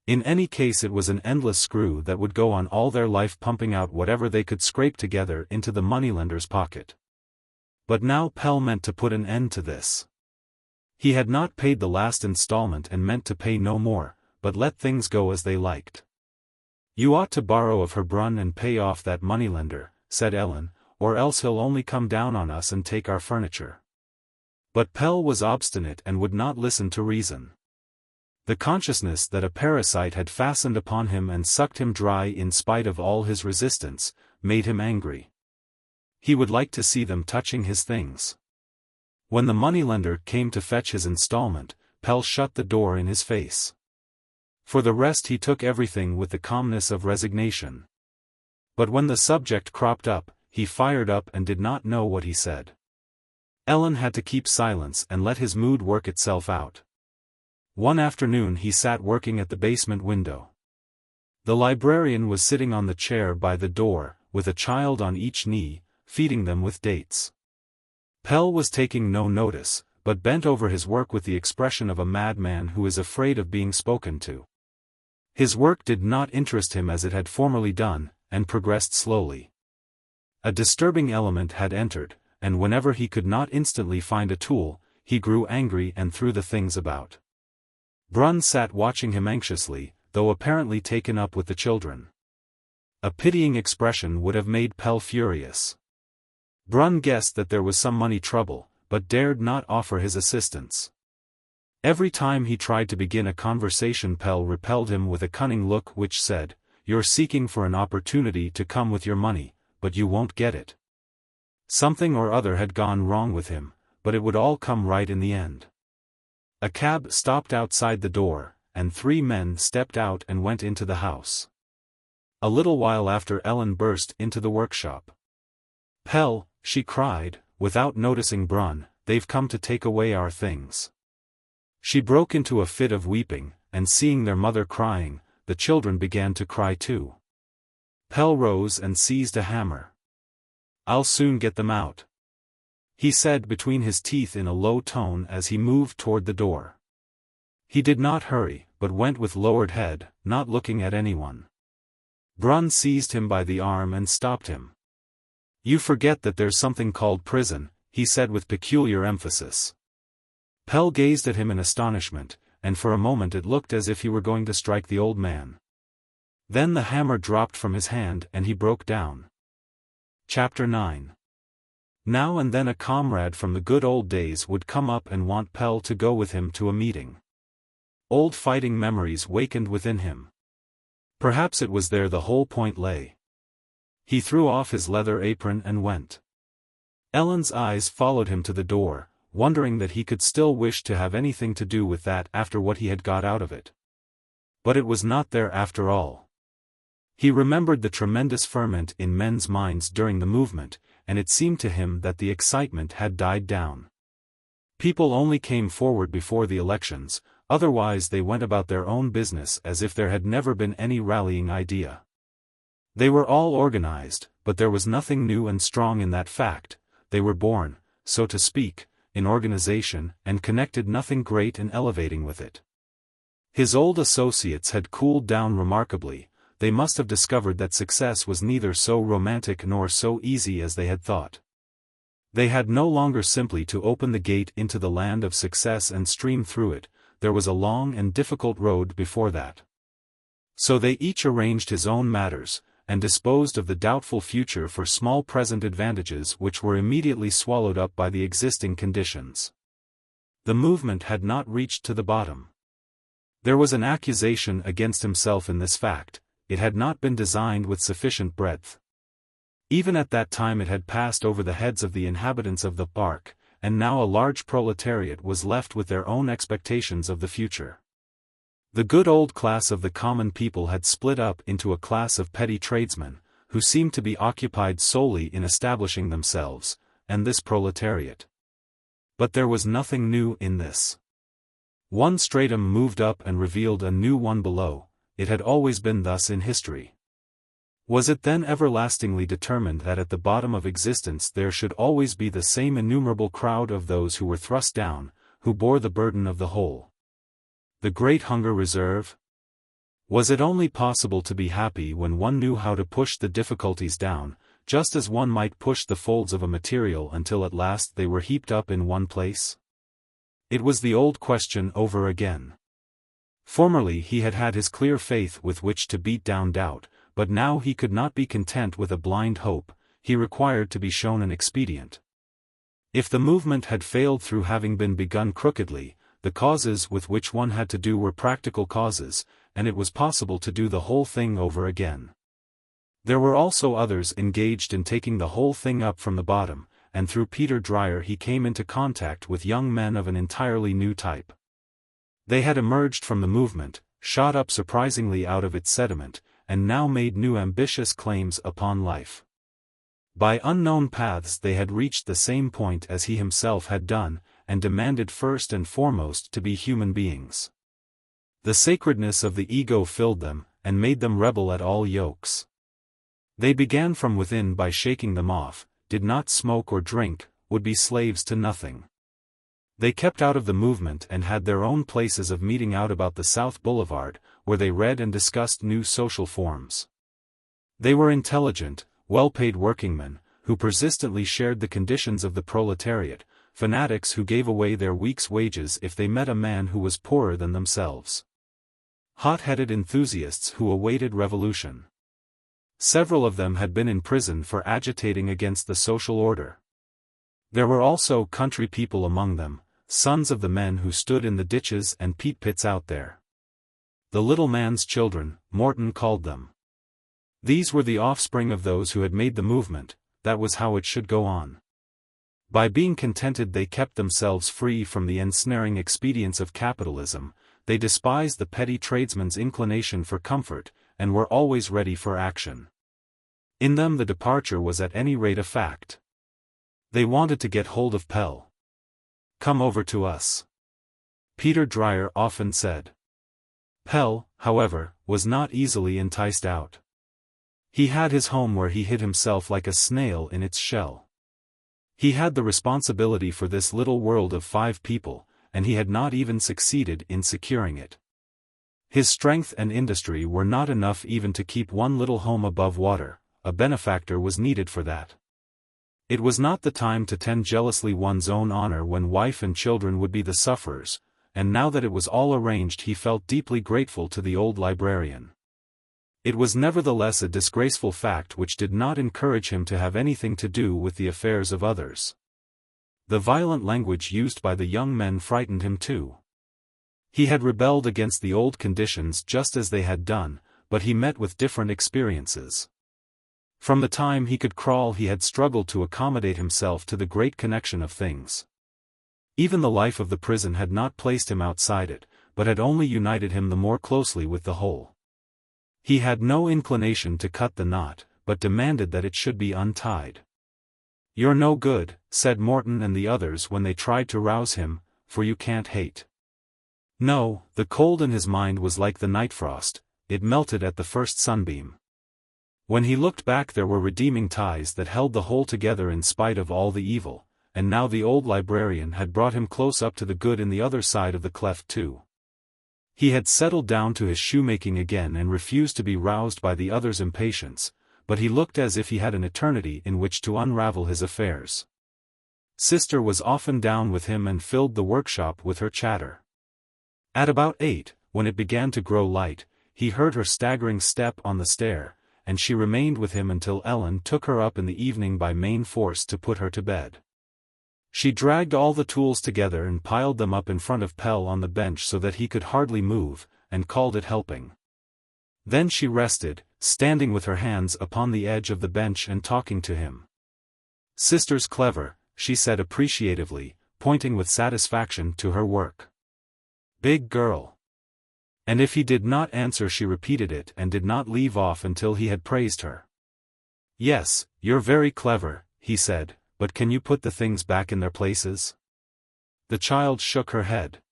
Speaker 1: In any case it was an endless screw that would go on all their life, pumping out whatever they could scrape together into the moneylender's pocket. But now Pelle meant to put an end to this. He had not paid the last installment and meant to pay no more, but let things go as they liked. "You ought to borrow of her, Brun, and pay off that moneylender," said Ellen, "or else he'll only come down on us and take our furniture." But Pelle was obstinate and would not listen to reason. The consciousness that a parasite had fastened upon him and sucked him dry in spite of all his resistance, made him angry. He would like to see them touching his things. When the moneylender came to fetch his installment, Pelle shut the door in his face. For the rest he took everything with the calmness of resignation. But when the subject cropped up, he fired up and did not know what he said. Ellen had to keep silence and let his mood work itself out. One afternoon he sat working at the basement window. The librarian was sitting on the chair by the door, with a child on each knee, feeding them with dates. Pelle was taking no notice, but bent over his work with the expression of a madman who is afraid of being spoken to. His work did not interest him as it had formerly done, and progressed slowly. A disturbing element had entered, and whenever he could not instantly find a tool, he grew angry and threw the things about. Brun sat watching him anxiously, though apparently taken up with the children. A pitying expression would have made Pelle furious. Brun guessed that there was some money trouble, but dared not offer his assistance. Every time he tried to begin a conversation Pelle repelled him with a cunning look which said, "You're seeking for an opportunity to come with your money, but you won't get it." Something or other had gone wrong with him, but it would all come right in the end. A cab stopped outside the door, and 3 men stepped out and went into the house. A little while after Ellen burst into the workshop. "Pelle," she cried, without noticing Brun, "they've come to take away our things." She broke into a fit of weeping, and seeing their mother crying, the children began to cry too. Pelle rose and seized a hammer. "I'll soon get them out," he said between his teeth in a low tone as he moved toward the door. He did not hurry, but went with lowered head, not looking at anyone. Brun seized him by the arm and stopped him. "You forget that there's something called prison," he said with peculiar emphasis. Pelle gazed at him in astonishment, and for a moment it looked as if he were going to strike the old man. Then the hammer dropped from his hand and he broke down. Chapter 9. Now and then a comrade from the good old days would come up and want Pelle to go with him to a meeting. Old fighting memories wakened within him. Perhaps it was there the whole point lay. He threw off his leather apron and went. Ellen's eyes followed him to the door, wondering that he could still wish to have anything to do with that after what he had got out of it. But it was not there after all. He remembered the tremendous ferment in men's minds during the movement, and it seemed to him that the excitement had died down. People only came forward before the elections, otherwise they went about their own business as if there had never been any rallying idea. They were all organized, but there was nothing new and strong in that fact. They were born, so to speak, in organization, and connected nothing great and elevating with it. His old associates had cooled down remarkably. They must have discovered that success was neither so romantic nor so easy as they had thought. They had no longer simply to open the gate into the land of success and stream through it, there was a long and difficult road before that. So they each arranged his own matters, and disposed of the doubtful future for small present advantages which were immediately swallowed up by the existing conditions. The movement had not reached to the bottom. There was an accusation against himself in this fact. It had not been designed with sufficient breadth. Even at that time it had passed over the heads of the inhabitants of the park, and now a large proletariat was left with their own expectations of the future. The good old class of the common people had split up into a class of petty tradesmen, who seemed to be occupied solely in establishing themselves, and this proletariat. But there was nothing new in this. One stratum moved up and revealed a new one below. It had always been thus in history. Was it then everlastingly determined that at the bottom of existence there should always be the same innumerable crowd of those who were thrust down, who bore the burden of the whole? The great hunger reserve? Was it only possible to be happy when one knew how to push the difficulties down, just as one might push the folds of a material until at last they were heaped up in one place? It was the old question over again. Formerly he had had his clear faith with which to beat down doubt, but now he could not be content with a blind hope, he required to be shown an expedient. If the movement had failed through having been begun crookedly, the causes with which one had to do were practical causes, and it was possible to do the whole thing over again. There were also others engaged in taking the whole thing up from the bottom, and through Peter Dreyer he came into contact with young men of an entirely new type. They had emerged from the movement, shot up surprisingly out of its sediment, and now made new ambitious claims upon life. By unknown paths they had reached the same point as he himself had done, and demanded first and foremost to be human beings. The sacredness of the ego filled them, and made them rebel at all yokes. They began from within by shaking them off, did not smoke or drink, would be slaves to nothing. They kept out of the movement and had their own places of meeting out about the South Boulevard, where they read and discussed new social forms. They were intelligent, well-paid workingmen, who persistently shared the conditions of the proletariat, fanatics who gave away their week's wages if they met a man who was poorer than themselves. Hot-headed enthusiasts who awaited revolution. Several of them had been in prison for agitating against the social order. There were also country people among them, sons of the men who stood in the ditches and peat pits out there. The little man's children, Morton called them. These were the offspring of those who had made the movement. That was how it should go on. By being contented they kept themselves free from the ensnaring expedients of capitalism, they despised the petty tradesman's inclination for comfort, and were always ready for action. In them the departure was at any rate a fact. They wanted to get hold of Pell. "Come over to us," Peter Dreyer often said. Pell, however, was not easily enticed out. He had his home where he hid himself like a snail in its shell. He had the responsibility for this little world of 5 people, and he had not even succeeded in securing it. His strength and industry were not enough even to keep one little home above water. A benefactor was needed for that. It was not the time to tend jealously one's own honor when wife and children would be the sufferers, and now that it was all arranged he felt deeply grateful to the old librarian. It was nevertheless a disgraceful fact which did not encourage him to have anything to do with the affairs of others. The violent language used by the young men frightened him too. He had rebelled against the old conditions just as they had done, but he met with different experiences. From the time he could crawl he had struggled to accommodate himself to the great connection of things. Even the life of the prison had not placed him outside it, but had only united him the more closely with the whole. He had no inclination to cut the knot, but demanded that it should be untied. "You're no good," said Morton and the others when they tried to rouse him, "for you can't hate." No, the cold in his mind was like the night frost, it melted at the first sunbeam. When he looked back there were redeeming ties that held the whole together in spite of all the evil, and now the old librarian had brought him close up to the good in the other side of the cleft too. He had settled down to his shoemaking again and refused to be roused by the other's impatience, but he looked as if he had an eternity in which to unravel his affairs. Sister was often down with him and filled the workshop with her chatter. At about 8, when it began to grow light, he heard her staggering step on the stair, and she remained with him until Ellen took her up in the evening by main force to put her to bed. She dragged all the tools together and piled them up in front of Pell on the bench so that he could hardly move, and called it helping. Then she rested, standing with her hands upon the edge of the bench and talking to him. "Sister's clever," she said appreciatively, pointing with satisfaction to her work. "Big girl. And if he did not answer, she repeated it and did not leave off until he had praised her. "Yes, you're very clever," he said, "but can you put the things back in their places?" The child shook her head.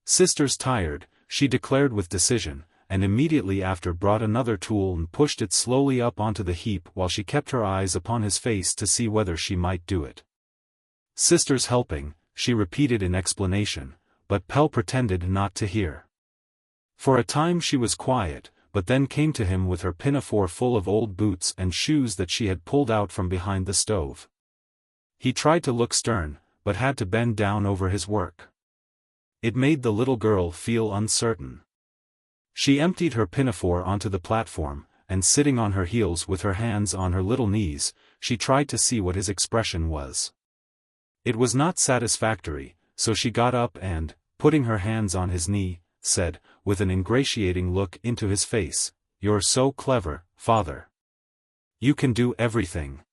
Speaker 1: "Sister's tired," she declared with decision, and immediately after brought another tool and pushed it slowly up onto the heap while she kept her eyes upon his face to see whether she might do it. "Sister's helping," she repeated in explanation, but Pell pretended not to hear. For a time she was quiet, but then came to him with her pinafore full of old boots and shoes that she had pulled out from behind the stove. He tried to look stern, but had to bend down over his work. It made the little girl feel uncertain. She emptied her pinafore onto the platform, and sitting on her heels with her hands on her little knees, she tried to see what his expression was. It was not satisfactory, so she got up and, putting her hands on his knee, said, with an ingratiating look into his face, "You're so clever, Father. You can do everything.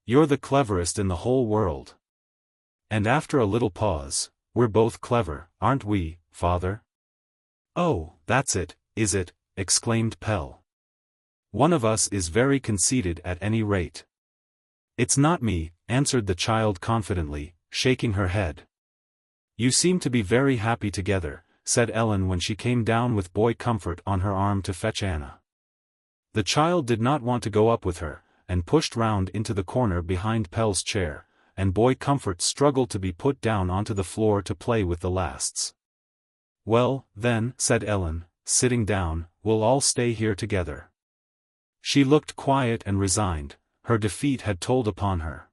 Speaker 1: You're the cleverest in the whole world." And after a little pause, "We're both clever, aren't we, Father?" "Oh, that's it, is it?" exclaimed Pell. "One of us is very conceited at any rate." "It's not me," answered the child confidently, shaking her head. "You seem to be very happy together," said Ellen when she came down with Boy Comfort on her arm to fetch Anna. The child did not want to go up with her, and pushed round into the corner behind Pell's chair, and Boy Comfort struggled to be put down onto the floor to play with the lasts. "Well, then," said Ellen, sitting down, "we'll all stay here together." She looked quiet and resigned. Her defeat had told upon her.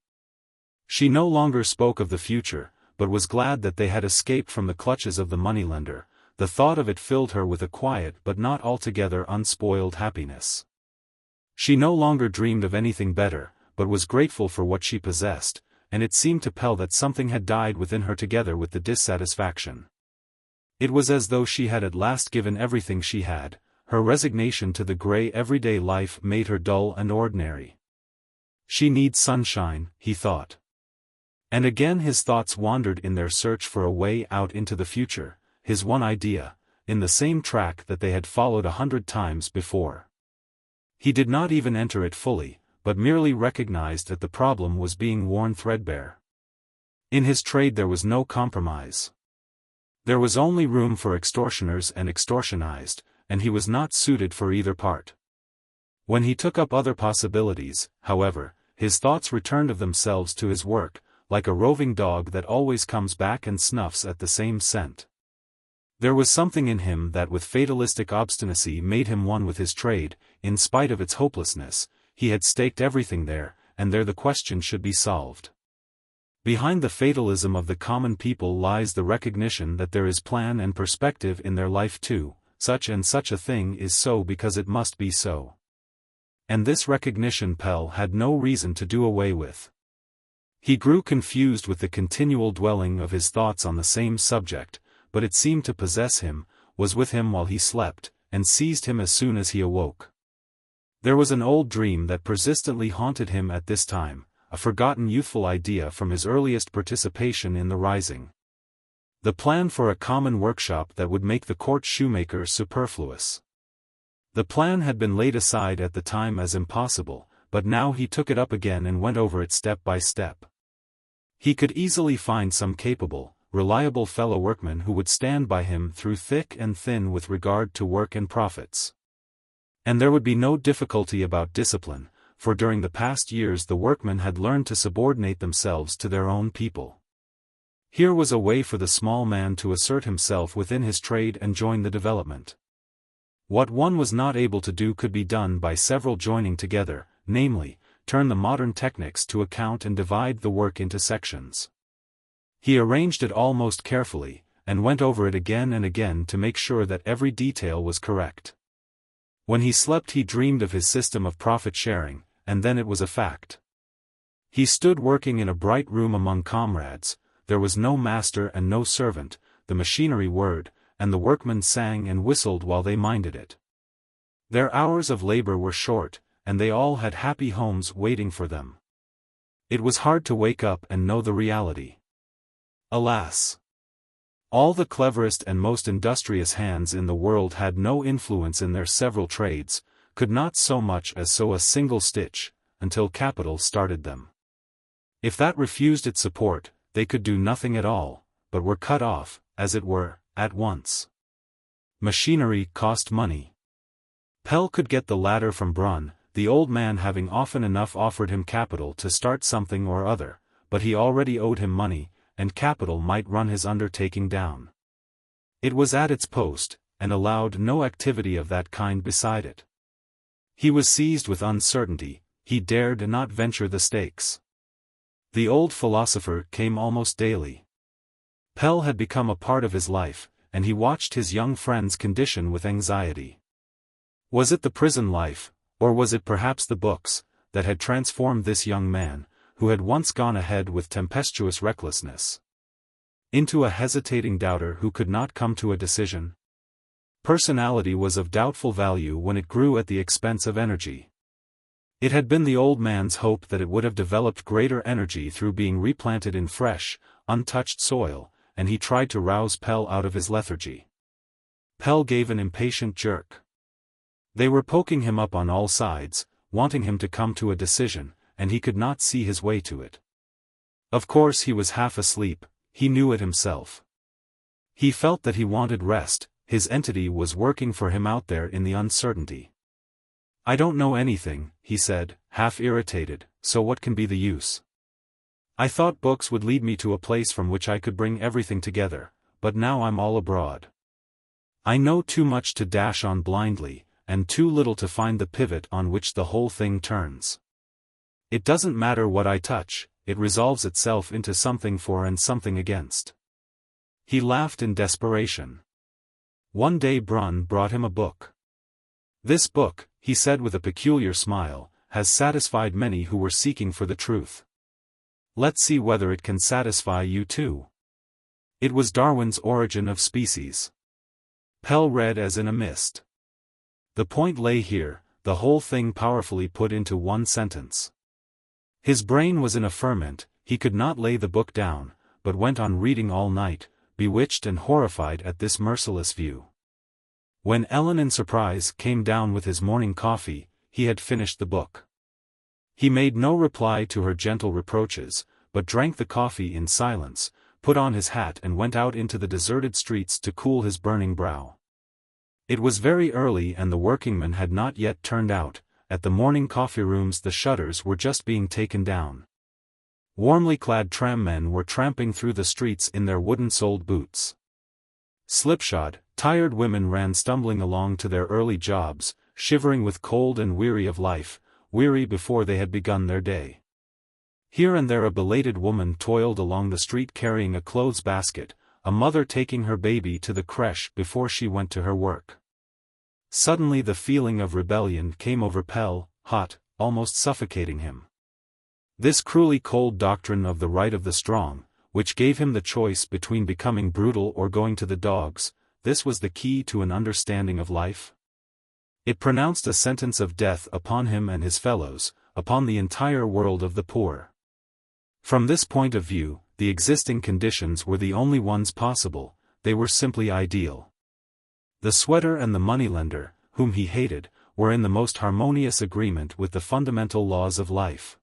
Speaker 1: She no longer spoke of the future, but was glad that they had escaped from the clutches of the moneylender. The thought of it filled her with a quiet but not altogether unspoiled happiness. She no longer dreamed of anything better, but was grateful for what she possessed, and it seemed to Pell that something had died within her together with the dissatisfaction. It was as though she had at last given everything she had. Her resignation to the grey everyday life made her dull and ordinary. She needs sunshine, he thought. And again his thoughts wandered in their search for a way out into the future, his one idea, in the same track that they had followed 100 times before. He did not even enter it fully, but merely recognized that the problem was being worn threadbare. In his trade there was no compromise. There was only room for extortioners and extortionized, and he was not suited for either part. When he took up other possibilities, however, his thoughts returned of themselves to his work, like a roving dog that always comes back and snuffs at the same scent. There was something in him that with fatalistic obstinacy made him one with his trade. In spite of its hopelessness, he had staked everything there, and there the question should be solved. Behind the fatalism of the common people lies the recognition that there is plan and perspective in their life too. Such and such a thing is so because it must be so. And this recognition Pell had no reason to do away with. He grew confused with the continual dwelling of his thoughts on the same subject, but it seemed to possess him, was with him while he slept, and seized him as soon as he awoke. There was an old dream that persistently haunted him at this time, a forgotten youthful idea from his earliest participation in the Rising. The plan for a common workshop that would make the court shoemaker superfluous. The plan had been laid aside at the time as impossible, but now he took it up again and went over it step by step. He could easily find some capable, reliable fellow workman who would stand by him through thick and thin with regard to work and profits. And there would be no difficulty about discipline, for during the past years the workmen had learned to subordinate themselves to their own people. Here was a way for the small man to assert himself within his trade and join the development. What one was not able to do could be done by several joining together, namely, turn the modern techniques to account and divide the work into sections. He arranged it all most carefully, and went over it again and again to make sure that every detail was correct. When he slept he dreamed of his system of profit-sharing, and then it was a fact. He stood working in a bright room among comrades. There was no master and no servant, the machinery whirred, and the workmen sang and whistled while they minded it. Their hours of labor were short, and they all had happy homes waiting for them. It was hard to wake up and know the reality. Alas! All the cleverest and most industrious hands in the world had no influence in their several trades, could not so much as sew a single stitch, until capital started them. If that refused its support, they could do nothing at all, but were cut off, as it were, at once. Machinery cost money. Pell could get the latter from Brunn, the old man having often enough offered him capital to start something or other, but he already owed him money, and capital might run his undertaking down. It was at its post, and allowed no activity of that kind beside it. He was seized with uncertainty, he dared not venture the stakes. The old philosopher came almost daily. Pell had become a part of his life, and he watched his young friend's condition with anxiety. Was it the prison life, or was it perhaps the books, that had transformed this young man, who had once gone ahead with tempestuous recklessness, into a hesitating doubter who could not come to a decision? Personality was of doubtful value when it grew at the expense of energy. It had been the old man's hope that it would have developed greater energy through being replanted in fresh, untouched soil, and he tried to rouse Pell out of his lethargy. Pell gave an impatient jerk. They were poking him up on all sides, wanting him to come to a decision, and he could not see his way to it. Of course he was half asleep, he knew it himself. He felt that he wanted rest, his entity was working for him out there in the uncertainty. "I don't know anything," he said, half irritated, "so what can be the use? I thought books would lead me to a place from which I could bring everything together, but now I'm all abroad. I know too much to dash on blindly, and too little to find the pivot on which the whole thing turns. It doesn't matter what I touch, it resolves itself into something for and something against." He laughed in desperation. One day Brunn brought him a book. "This book," he said with a peculiar smile, "has satisfied many who were seeking for the truth. Let's see whether it can satisfy you too." It was Darwin's Origin of Species. Pell read as in a mist. The point lay here, the whole thing powerfully put into one sentence. His brain was in a ferment, he could not lay the book down, but went on reading all night, bewitched and horrified at this merciless view. When Ellen in surprise came down with his morning coffee, he had finished the book. He made no reply to her gentle reproaches, but drank the coffee in silence, put on his hat and went out into the deserted streets to cool his burning brow. It was very early and the workingmen had not yet turned out. At the morning coffee rooms the shutters were just being taken down. Warmly clad trammen were tramping through the streets in their wooden-soled boots. Slipshod, tired women ran stumbling along to their early jobs, shivering with cold and weary of life, weary before they had begun their day. Here and there a belated woman toiled along the street carrying a clothes basket, a mother taking her baby to the creche before she went to her work. Suddenly the feeling of rebellion came over Pell, hot, almost suffocating him. This cruelly cold doctrine of the right of the strong, which gave him the choice between becoming brutal or going to the dogs, this was the key to an understanding of life. It pronounced a sentence of death upon him and his fellows, upon the entire world of the poor. From this point of view, the existing conditions were the only ones possible, they were simply ideal. The sweater and the moneylender, whom he hated, were in the most harmonious agreement with the fundamental laws of life.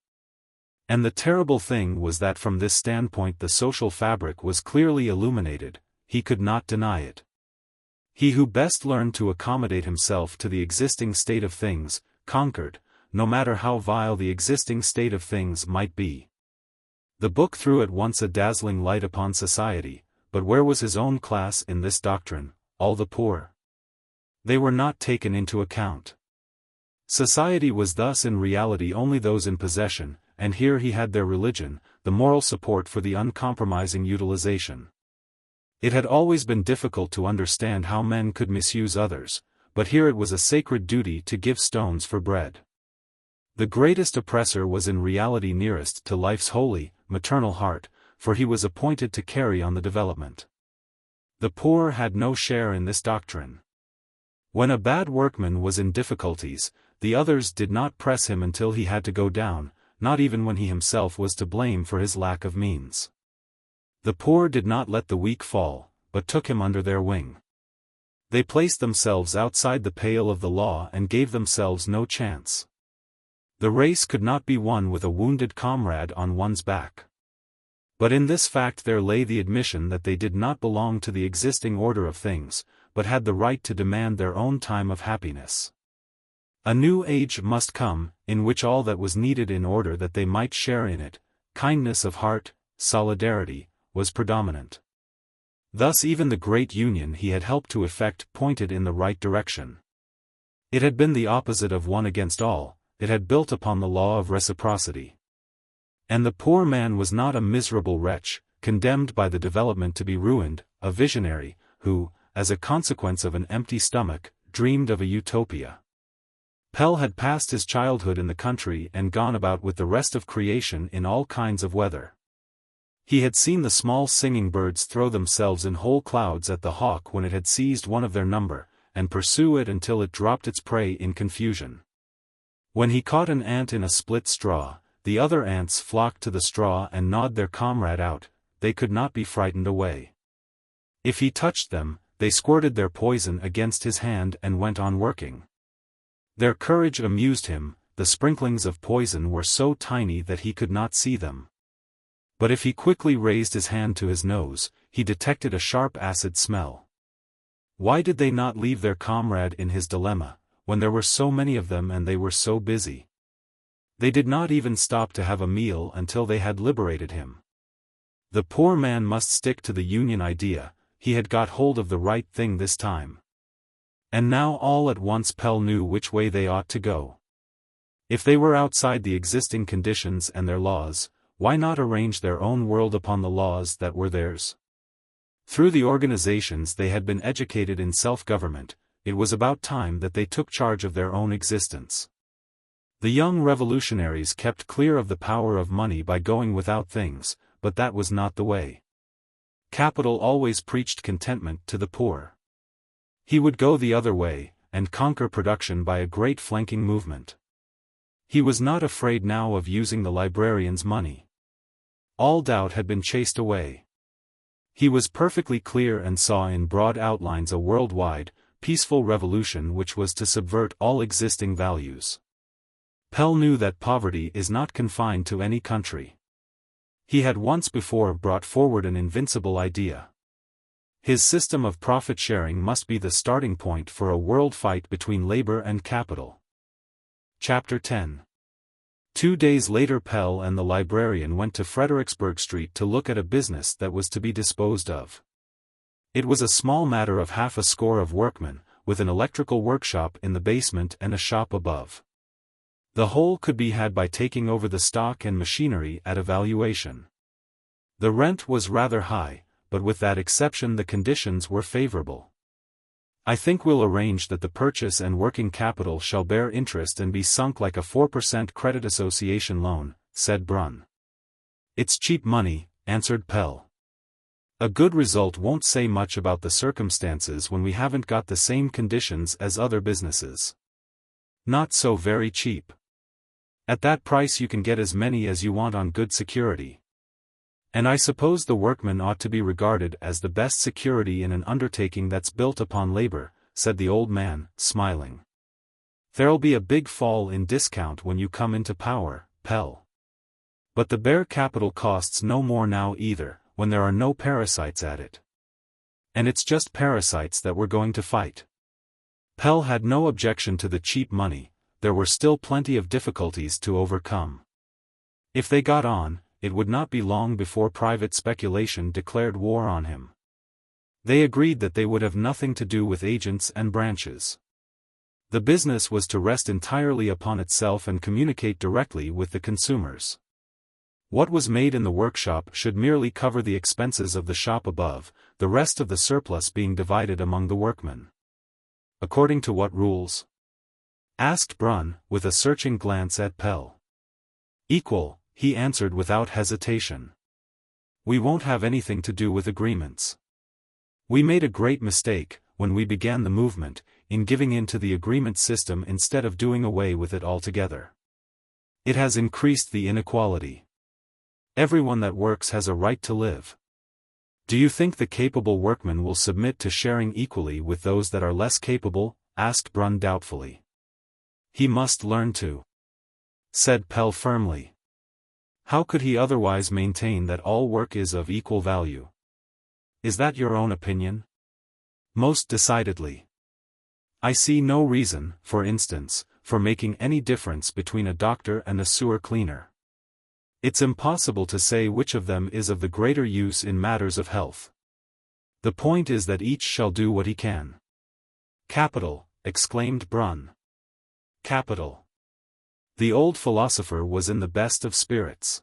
Speaker 1: And the terrible thing was that from this standpoint the social fabric was clearly illuminated, he could not deny it. He who best learned to accommodate himself to the existing state of things, conquered, no matter how vile the existing state of things might be. The book threw at once a dazzling light upon society, but where was his own class in this doctrine, all the poor? They were not taken into account. Society was thus in reality only those in possession, and here he had their religion, the moral support for the uncompromising utilization. It had always been difficult to understand how men could misuse others, but here it was a sacred duty to give stones for bread. The greatest oppressor was in reality nearest to life's holy, maternal heart, for he was appointed to carry on the development. The poor had no share in this doctrine. When a bad workman was in difficulties, the others did not press him until he had to go down, not even when he himself was to blame for his lack of means. The poor did not let the weak fall, but took him under their wing. They placed themselves outside the pale of the law and gave themselves no chance. The race could not be won with a wounded comrade on one's back. But in this fact there lay the admission that they did not belong to the existing order of things, but had the right to demand their own time of happiness. A new age must come, in which all that was needed in order that they might share in it, kindness of heart, solidarity, was predominant. Thus even the great union he had helped to effect pointed in the right direction. It had been the opposite of one against all, it had built upon the law of reciprocity. And the poor man was not a miserable wretch, condemned by the development to be ruined, a visionary, who, as a consequence of an empty stomach, dreamed of a utopia. Pell had passed his childhood in the country and gone about with the rest of creation in all kinds of weather. He had seen the small singing birds throw themselves in whole clouds at the hawk when it had seized one of their number, and pursue it until it dropped its prey in confusion. When he caught an ant in a split straw, the other ants flocked to the straw and gnawed their comrade out, they could not be frightened away. If he touched them, they squirted their poison against his hand and went on working. Their courage amused him, the sprinklings of poison were so tiny that he could not see them. But if he quickly raised his hand to his nose, he detected a sharp acid smell. Why did they not leave their comrade in his dilemma, when there were so many of them and they were so busy? They did not even stop to have a meal until they had liberated him. The poor man must stick to the union idea, he had got hold of the right thing this time. And now all at once Pell knew which way they ought to go. If they were outside the existing conditions and their laws, why not arrange their own world upon the laws that were theirs? Through the organizations they had been educated in self-government, it was about time that they took charge of their own existence. The young revolutionaries kept clear of the power of money by going without things, but that was not the way. Capital always preached contentment to the poor. He would go the other way, and conquer production by a great flanking movement. He was not afraid now of using the librarian's money. All doubt had been chased away. He was perfectly clear and saw in broad outlines a worldwide, peaceful revolution which was to subvert all existing values. Pell knew that poverty is not confined to any country. He had once before brought forward an invincible idea. His system of profit-sharing must be the starting point for a world fight between labor and capital. Chapter 10. 2 days later Pell and the librarian went to Fredericksburg Street to look at a business that was to be disposed of. It was a small matter of half a score of workmen, with an electrical workshop in the basement and a shop above. The whole could be had by taking over the stock and machinery at a valuation. The rent was rather high, but with that exception the conditions were favorable. I think we'll arrange that the purchase and working capital shall bear interest and be sunk like a 4% credit association loan, said Brunn. It's cheap money, answered Pell. A good result won't say much about the circumstances when we haven't got the same conditions as other businesses. Not so very cheap. At that price you can get as many as you want on good security. And I suppose the workmen ought to be regarded as the best security in an undertaking that's built upon labor, said the old man, smiling. There'll be a big fall in discount when you come into power, Pell. But the bare capital costs no more now either, when there are no parasites at it. And it's just parasites that we're going to fight. Pell had no objection to the cheap money, there were still plenty of difficulties to overcome. If they got on, it would not be long before private speculation declared war on him. They agreed that they would have nothing to do with agents and branches. The business was to rest entirely upon itself and communicate directly with the consumers. What was made in the workshop should merely cover the expenses of the shop above, the rest of the surplus being divided among the workmen. According to what rules? Asked Brunn, with a searching glance at Pell. Equal, he answered without hesitation. We won't have anything to do with agreements. We made a great mistake, when we began the movement, in giving in to the agreement system instead of doing away with it altogether. It has increased the inequality. Everyone that works has a right to live. Do you think the capable workman will submit to sharing equally with those that are less capable? Asked Brun doubtfully. He must learn to, said Pell firmly. How could he otherwise maintain that all work is of equal value? Is that your own opinion? Most decidedly. I see no reason, for instance, for making any difference between a doctor and a sewer cleaner. It's impossible to say which of them is of the greater use in matters of health. The point is that each shall do what he can. Capital, exclaimed Brun. Capital. The old philosopher was in the best of spirits.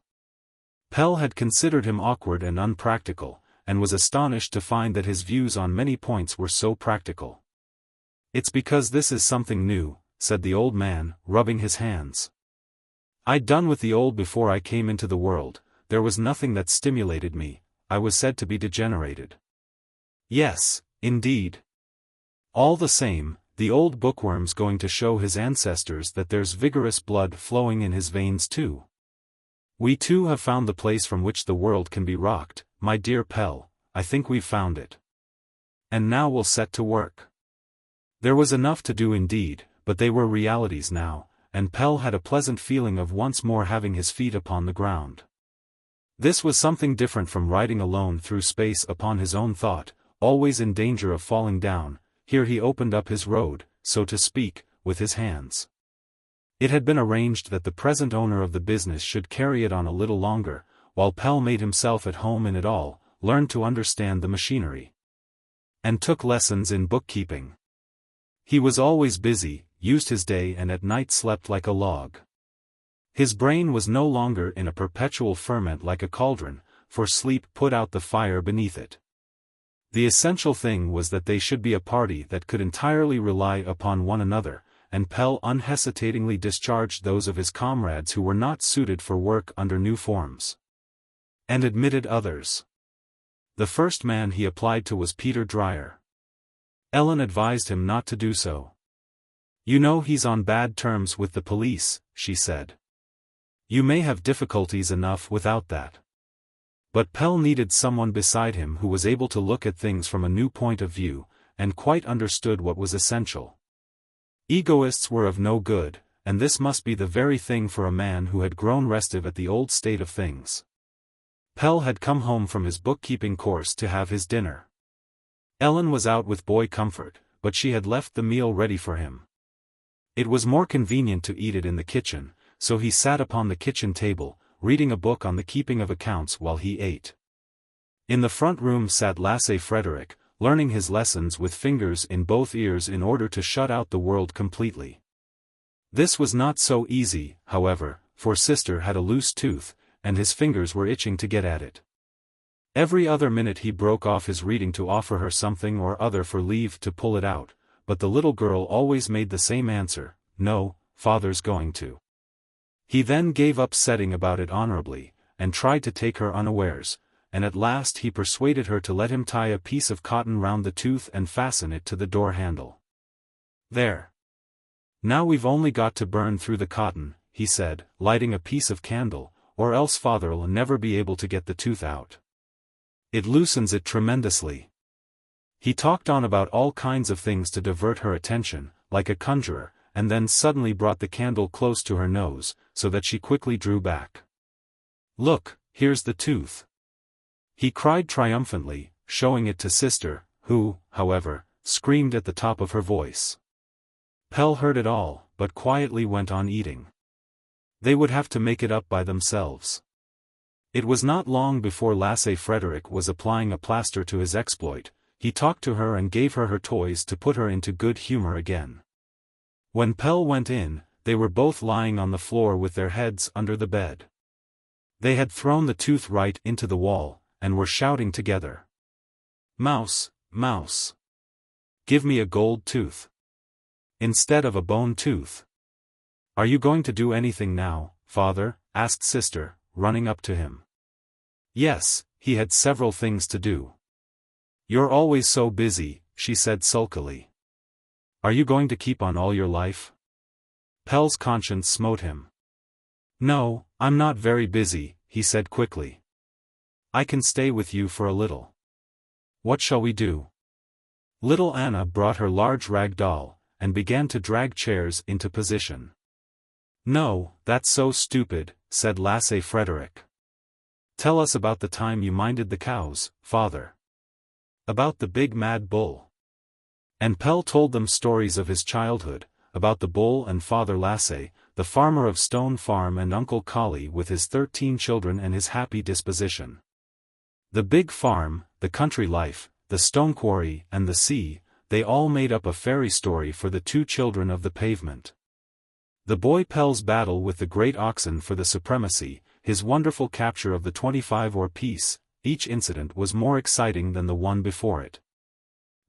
Speaker 1: Pell had considered him awkward and unpractical, and was astonished to find that his views on many points were so practical. It's because this is something new, said the old man, rubbing his hands. I'd done with the old before I came into the world, there was nothing that stimulated me, I was said to be degenerated. Yes, indeed. All the same, the old bookworm's going to show his ancestors that there's vigorous blood flowing in his veins too. We too have found the place from which the world can be rocked, my dear Pell, I think we've found it. And now we'll set to work. There was enough to do indeed, but they were realities now, and Pell had a pleasant feeling of once more having his feet upon the ground. This was something different from riding alone through space upon his own thought, always in danger of falling down. Here he opened up his road, so to speak, with his hands. It had been arranged that the present owner of the business should carry it on a little longer, while Pell made himself at home in it all, learned to understand the machinery, and took lessons in bookkeeping. He was always busy, used his day and at night slept like a log. His brain was no longer in a perpetual ferment like a cauldron, for sleep put out the fire beneath it. The essential thing was that they should be a party that could entirely rely upon one another, and Pell unhesitatingly discharged those of his comrades who were not suited for work under new forms, and admitted others. The first man he applied to was Peter Dreyer. Ellen advised him not to do so. You know he's on bad terms with the police, she said. You may have difficulties enough without that. But Pell needed someone beside him who was able to look at things from a new point of view, and quite understood what was essential. Egoists were of no good, and this must be the very thing for a man who had grown restive at the old state of things. Pell had come home from his bookkeeping course to have his dinner. Ellen was out with Boy Comfort, but she had left the meal ready for him. It was more convenient to eat it in the kitchen, so he sat upon the kitchen table, reading a book on the keeping of accounts while he ate. In the front room sat Lasse Frederick, learning his lessons with fingers in both ears in order to shut out the world completely. This was not so easy, however, for Sister had a loose tooth, and his fingers were itching to get at it. Every other minute he broke off his reading to offer her something or other for leave to pull it out, but the little girl always made the same answer, "No, father's going to." He then gave up setting about it honorably, and tried to take her unawares, and at last he persuaded her to let him tie a piece of cotton round the tooth and fasten it to the door handle. There. Now we've only got to burn through the cotton, he said, lighting a piece of candle, or else father'll never be able to get the tooth out. It loosens it tremendously. He talked on about all kinds of things to divert her attention, like a conjurer, and then suddenly brought the candle close to her nose, so that she quickly drew back. Look, here's the tooth, he cried triumphantly, showing it to Sister, who, however, screamed at the top of her voice. Pell heard it all, but quietly went on eating. They would have to make it up by themselves. It was not long before Lasse Frederick was applying a plaster to his exploit. He talked to her and gave her her toys to put her into good humor again. When Pell went in, they were both lying on the floor with their heads under the bed. They had thrown the tooth right into the wall, and were shouting together. Mouse, mouse. Give me a gold tooth, instead of a bone tooth. Are you going to do anything now, father? Asked Sister, running up to him. Yes, he had several things to do. You're always so busy, she said sulkily. Are you going to keep on all your life? Pell's conscience smote him. No, I'm not very busy, he said quickly. I can stay with you for a little. What shall we do?" Little Anna brought her large rag doll, and began to drag chairs into position. "No, that's so stupid," said Lasse Frederick. "Tell us about the time you minded the cows, father. About the big mad bull." And Pelle told them stories of his childhood, about the bull and Father Lasse, the farmer of Stone Farm, and Uncle Collie with his 13 children and his happy disposition. The big farm, the country life, the stone quarry and the sea, they all made up a fairy story for the 2 children of the pavement. The boy Pelle's battle with the great oxen for the supremacy, his wonderful capture of the 25-oar piece, each incident was more exciting than the one before it.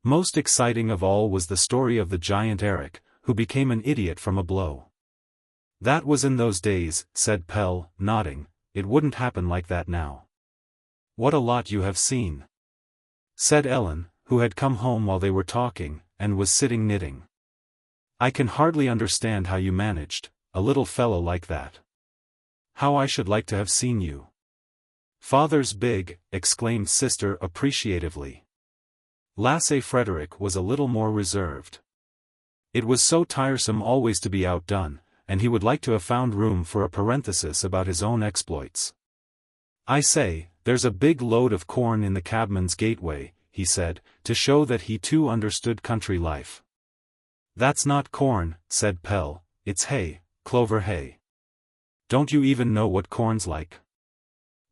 Speaker 1: Most exciting of all was the story of the giant Eric, who became an idiot from a blow. "That was in those days," said Pelle, nodding. "It wouldn't happen like that now." "What a lot you have seen," said Ellen, who had come home while they were talking, and was sitting knitting. "I can hardly understand how you managed, a little fellow like that. How I should like to have seen you." "Father's big," exclaimed sister appreciatively. Lasse Frederick was a little more reserved. It was so tiresome always to be outdone, and he would like to have found room for a parenthesis about his own exploits. "I say, there's a big load of corn in the cabman's gateway," he said, to show that he too understood country life. "That's not corn," said Pelle, "it's hay, clover hay. Don't you even know what corn's like?"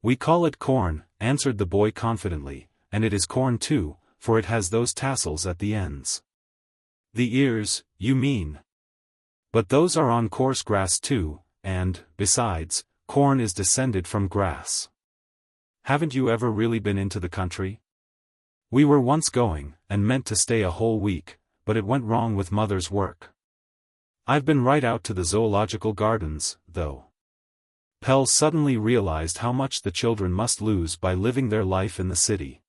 Speaker 1: "We call it corn," answered the boy confidently, "and it is corn too, for it has those tassels at the ends." "The ears, you mean. But those are on coarse grass too, and, besides, corn is descended from grass. Haven't you ever really been into the country?" "We were once going, and meant to stay a whole week, but it went wrong with mother's work. I've been right out to the zoological gardens, though." Pelle suddenly realized how much the children must lose by living their life in the city.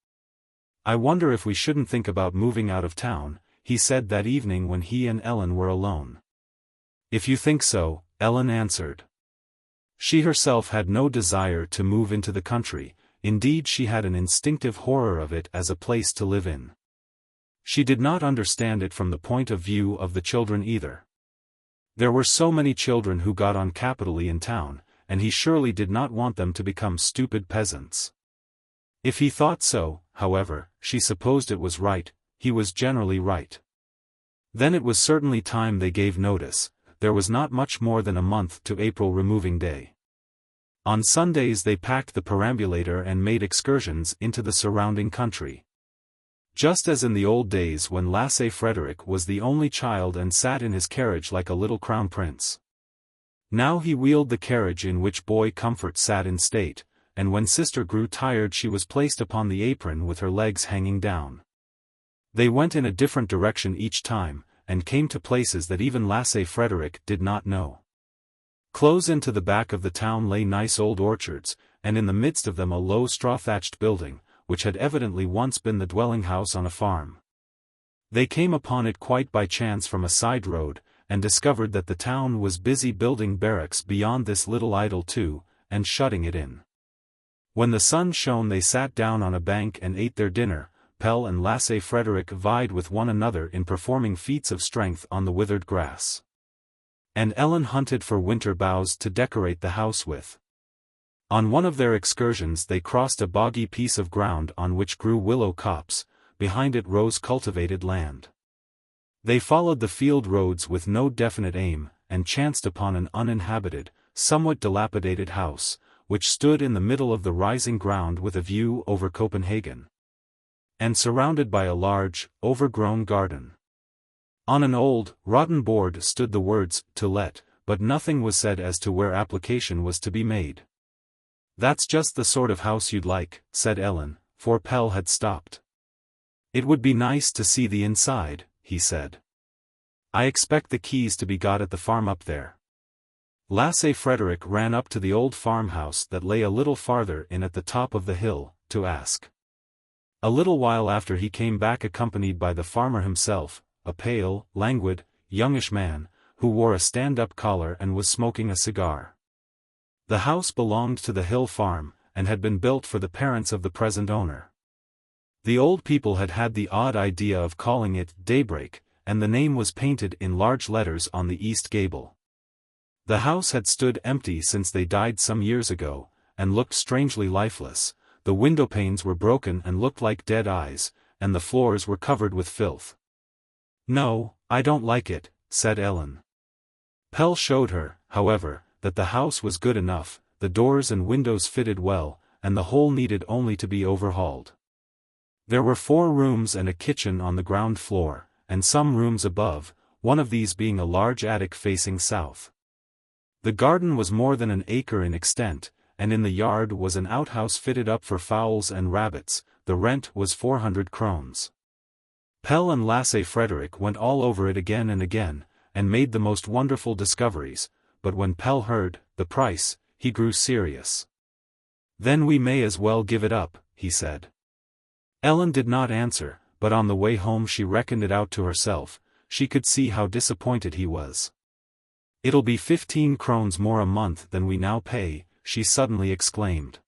Speaker 1: "I wonder if we shouldn't think about moving out of town," he said that evening when he and Ellen were alone. "If you think so," Ellen answered. She herself had no desire to move into the country, indeed she had an instinctive horror of it as a place to live in. She did not understand it from the point of view of the children either. There were so many children who got on capitally in town, and he surely did not want them to become stupid peasants. If he thought so, however, she supposed it was right, he was generally right. Then it was certainly time they gave notice. There was not much more than a month to April removing day. On Sundays they packed the perambulator and made excursions into the surrounding country. Just as in the old days when Lasse Frederick was the only child and sat in his carriage like a little crown prince. Now he wheeled the carriage in which Boy Comfort sat in state, and when sister grew tired she was placed upon the apron with her legs hanging down. They went in a different direction each time, and came to places that even Lasse Frederick did not know. Close into the back of the town lay nice old orchards, and in the midst of them a low straw-thatched building, which had evidently once been the dwelling house on a farm. They came upon it quite by chance from a side road, and discovered that the town was busy building barracks beyond this little idyll too, and shutting it in. When the sun shone they sat down on a bank and ate their dinner. Pelle and Lasse Frederick vied with one another in performing feats of strength on the withered grass. And Ellen hunted for winter boughs to decorate the house with. On one of their excursions they crossed a boggy piece of ground on which grew willow copse, behind it rose cultivated land. They followed the field roads with no definite aim, and chanced upon an uninhabited, somewhat dilapidated house, which stood in the middle of the rising ground with a view over Copenhagen, and surrounded by a large, overgrown garden. On an old, rotten board stood the words, "To let," but nothing was said as to where application was to be made. "That's just the sort of house you'd like," said Ellen, for Pelle had stopped. "It would be nice to see the inside," he said. "I expect the keys to be got at the farm up there." Lasse Frederick ran up to the old farmhouse that lay a little farther in at the top of the hill, to ask. A little while after he came back accompanied by the farmer himself, a pale, languid, youngish man, who wore a stand-up collar and was smoking a cigar. The house belonged to the hill farm, and had been built for the parents of the present owner. The old people had had the odd idea of calling it Daybreak, and the name was painted in large letters on the east gable. The house had stood empty since they died some years ago, and looked strangely lifeless. The window panes were broken and looked like dead eyes, and the floors were covered with filth. "No, I don't like it," said Ellen. Pell showed her, however, that the house was good enough, the doors and windows fitted well, and the whole needed only to be overhauled. There were 4 rooms and a kitchen on the ground floor, and some rooms above, one of these being a large attic facing south. The garden was more than an acre in extent, and in the yard was an outhouse fitted up for fowls and rabbits. The rent was 400 krones. Pell and Lasse Frederick went all over it again and again, and made the most wonderful discoveries, but when Pell heard the price, he grew serious. "Then we may as well give it up," he said. Ellen did not answer, but on the way home she reckoned it out to herself. She could see how disappointed he was. "It'll be 15 krones more a month than we now pay," she suddenly exclaimed.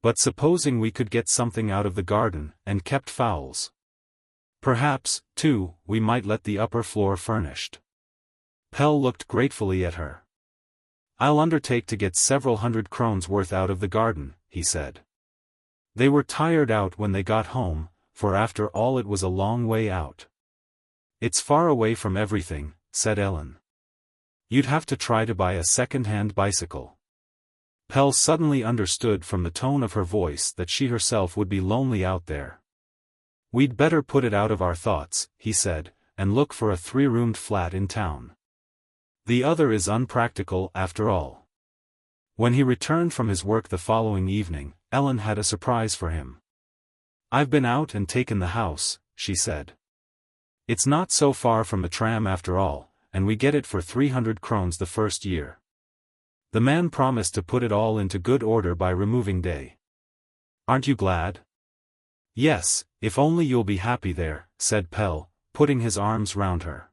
Speaker 1: "But supposing we could get something out of the garden, and kept fowls? Perhaps, too, we might let the upper floor furnished." Pell looked gratefully at her. "I'll undertake to get several hundred krones worth out of the garden," he said. They were tired out when they got home, for after all it was a long way out. "It's far away from everything," said Ellen. "You'd have to try to buy a second-hand bicycle." Pell suddenly understood from the tone of her voice that she herself would be lonely out there. "We'd better put it out of our thoughts," he said, "and look for a 3-roomed flat in town. The other is unpractical after all." When he returned from his work the following evening, Ellen had a surprise for him. "I've been out and taken the house," she said. "It's not so far from the tram after all, and we get it for 300 krones the first year. The man promised to put it all into good order by removing day. Aren't you glad?" "Yes, if only you'll be happy there," said Pell, putting his arms round her.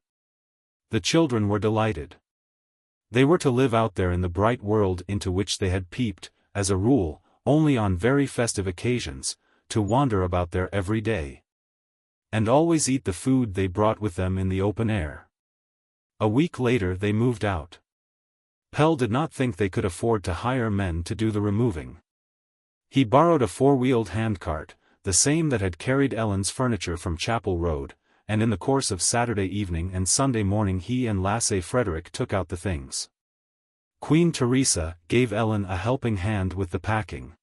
Speaker 1: The children were delighted. They were to live out there in the bright world into which they had peeped, as a rule, only on very festive occasions, to wander about there every day. And always eat the food they brought with them in the open air. A week later they moved out. Pell did not think they could afford to hire men to do the removing. He borrowed a 4-wheeled handcart, the same that had carried Ellen's furniture from Chapel Road, and in the course of Saturday evening and Sunday morning he and Lasse Frederick took out the things. Queen Teresa gave Ellen a helping hand with the packing.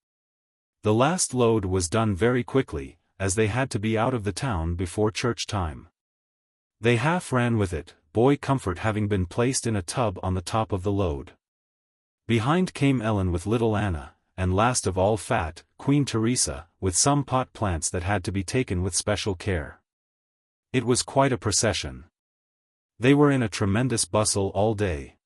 Speaker 1: The last load was done very quickly, as they had to be out of the town before church time. They half ran with it, Boy Comfort having been placed in a tub on the top of the load. Behind came Ellen with little Anna, and last of all fat Queen Teresa, with some pot plants that had to be taken with special care. It was quite a procession. They were in a tremendous bustle all day.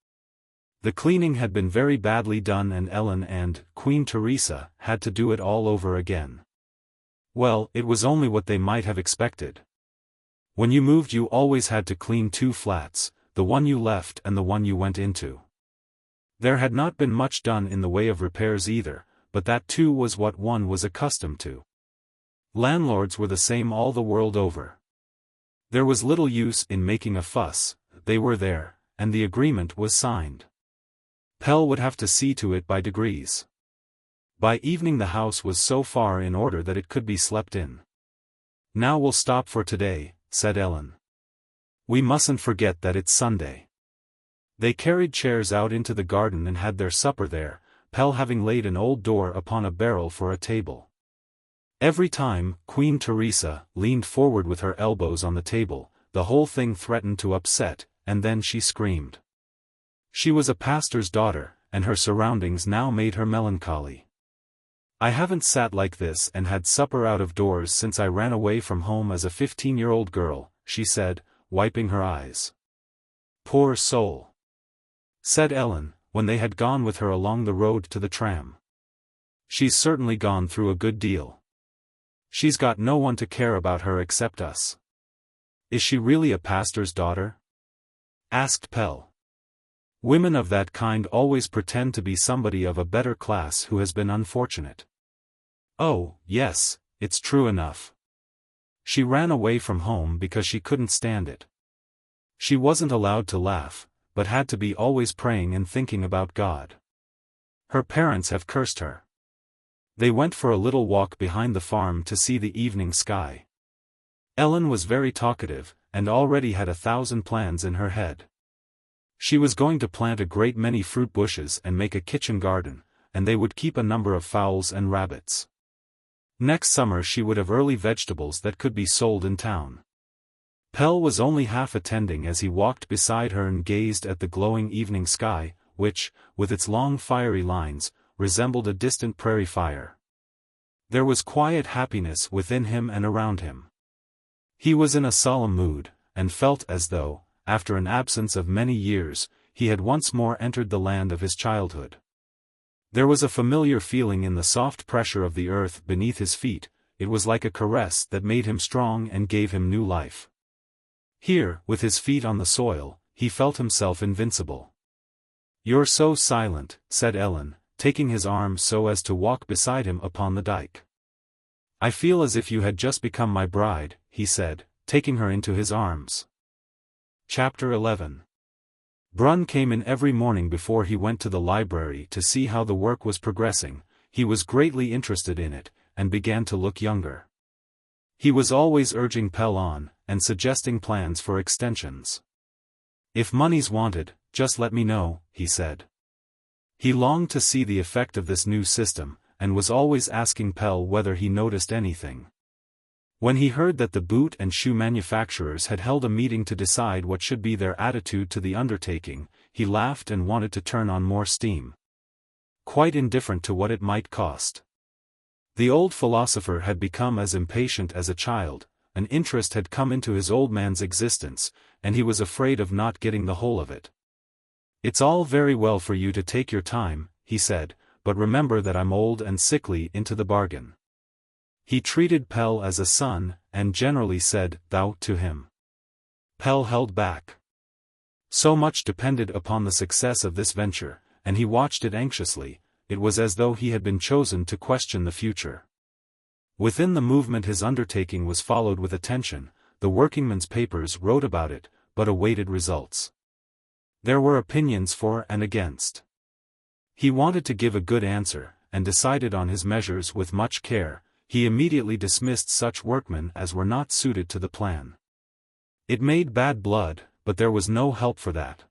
Speaker 1: The cleaning had been very badly done and Ellen and Queen Teresa had to do it all over again. Well, it was only what they might have expected. When you moved you always had to clean 2 flats, the one you left and the one you went into. There had not been much done in the way of repairs either, but that too was what one was accustomed to. Landlords were the same all the world over. There was little use in making a fuss, they were there, and the agreement was signed. Pell would have to see to it by degrees. By evening the house was so far in order that it could be slept in. "Now we'll stop for today," said Ellen. "We mustn't forget that it's Sunday." They carried chairs out into the garden and had their supper there, Pell having laid an old door upon a barrel for a table. Every time Queen Teresa leaned forward with her elbows on the table, the whole thing threatened to upset, and then she screamed. She was a pastor's daughter, and her surroundings now made her melancholy. "I haven't sat like this and had supper out of doors since I ran away from home as a 15-year-old girl," she said, wiping her eyes. "Poor soul," said Ellen, when they had gone with her along the road to the tram. "She's certainly gone through a good deal. She's got no one to care about her except us." "Is she really a pastor's daughter?" asked Pell. "Women of that kind always pretend to be somebody of a better class who has been unfortunate." "Oh, yes, it's true enough. She ran away from home because she couldn't stand it. She wasn't allowed to laugh, but had to be always praying and thinking about God. Her parents have cursed her. They went for a little walk behind the farm to see the evening sky. Ellen was very talkative, and already had 1,000 plans in her head. She was going to plant a great many fruit bushes and make a kitchen garden, and they would keep a number of fowls and rabbits. Next summer she would have early vegetables that could be sold in town. Pelle was only half attending as he walked beside her and gazed at the glowing evening sky, which, with its long fiery lines, resembled a distant prairie fire. There was quiet happiness within him and around him. He was in a solemn mood, and felt as though, after an absence of many years, he had once more entered the land of his childhood. There was a familiar feeling in the soft pressure of the earth beneath his feet. It was like a caress that made him strong and gave him new life. Here, with his feet on the soil, he felt himself invincible. "You're so silent," said Ellen, taking his arm so as to walk beside him upon the dike. "I feel as if you had just become my bride," he said, taking her into his arms. Chapter 11. Brunn came in every morning before he went to the library to see how the work was progressing. He was greatly interested in it, and began to look younger. He was always urging Pelle on, and suggesting plans for extensions. "If money's wanted, just let me know," he said. He longed to see the effect of this new system, and was always asking Pelle whether he noticed anything. When he heard that the boot and shoe manufacturers had held a meeting to decide what should be their attitude to the undertaking, he laughed and wanted to turn on more steam. Quite indifferent to what it might cost. The old philosopher had become as impatient as a child. An interest had come into his old man's existence, and he was afraid of not getting the whole of it. "It's all very well for you to take your time," he said, "but remember that I'm old and sickly into the bargain." He treated Pelle as a son, and generally said "thou" to him. Pelle held back. So much depended upon the success of this venture, and he watched it anxiously. It was as though he had been chosen to question the future. Within the movement his undertaking was followed with attention. The workingmen's papers wrote about it, but awaited results. There were opinions for and against. He wanted to give a good answer, and decided on his measures with much care. He immediately dismissed such workmen as were not suited to the plan. It made bad blood, but there was no help for that.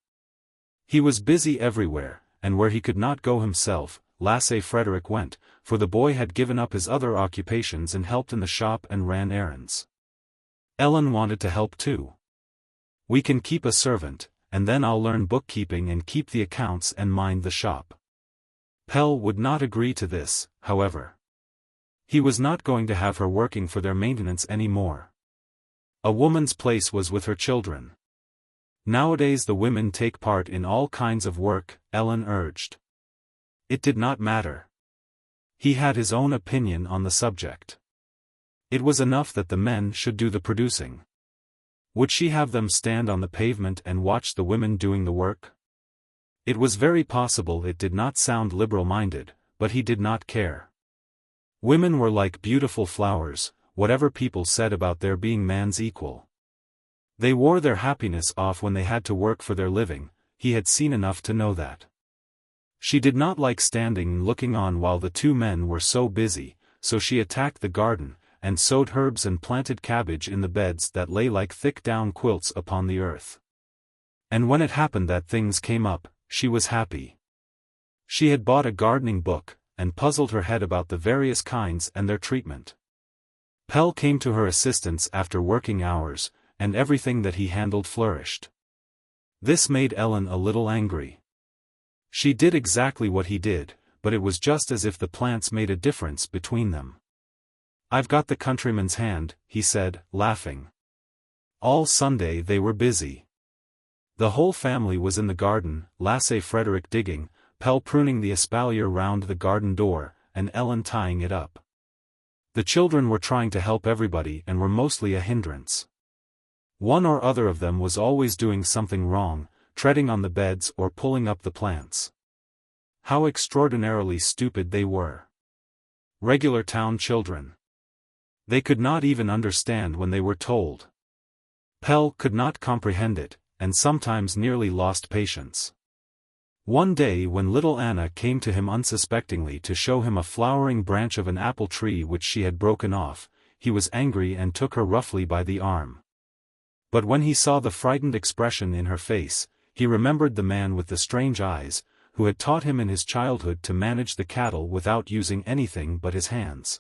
Speaker 1: He was busy everywhere, and where he could not go himself, Lasse Frederick went, for the boy had given up his other occupations and helped in the shop and ran errands. Ellen wanted to help too. "We can keep a servant, and then I'll learn bookkeeping and keep the accounts and mind the shop." Pelle would not agree to this, however. He was not going to have her working for their maintenance any more. A woman's place was with her children. "Nowadays the women take part in all kinds of work," Ellen urged. It did not matter. He had his own opinion on the subject. It was enough that the men should do the producing. Would she have them stand on the pavement and watch the women doing the work? It was very possible it did not sound liberal-minded, but he did not care. Women were like beautiful flowers, whatever people said about their being man's equal. They wore their happiness off when they had to work for their living. He had seen enough to know that. She did not like standing and looking on while the two men were so busy, so she attacked the garden, and sowed herbs and planted cabbage in the beds that lay like thick down quilts upon the earth. And when it happened that things came up, she was happy. She had bought a gardening book, and puzzled her head about the various kinds and their treatment. Pelle came to her assistance after working hours, and everything that he handled flourished. This made Ellen a little angry. She did exactly what he did, but it was just as if the plants made a difference between them. "I've got the countryman's hand," he said, laughing. All Sunday they were busy. The whole family was in the garden, Lasse Frederick digging, Pelle pruning the espalier round the garden door, and Ellen tying it up. The children were trying to help everybody and were mostly a hindrance. One or other of them was always doing something wrong, treading on the beds or pulling up the plants. How extraordinarily stupid they were. Regular town children. They could not even understand when they were told. Pelle could not comprehend it, and sometimes nearly lost patience. One day when little Anna came to him unsuspectingly to show him a flowering branch of an apple tree which she had broken off, he was angry and took her roughly by the arm. But when he saw the frightened expression in her face, he remembered the man with the strange eyes, who had taught him in his childhood to manage the cattle without using anything but his hands.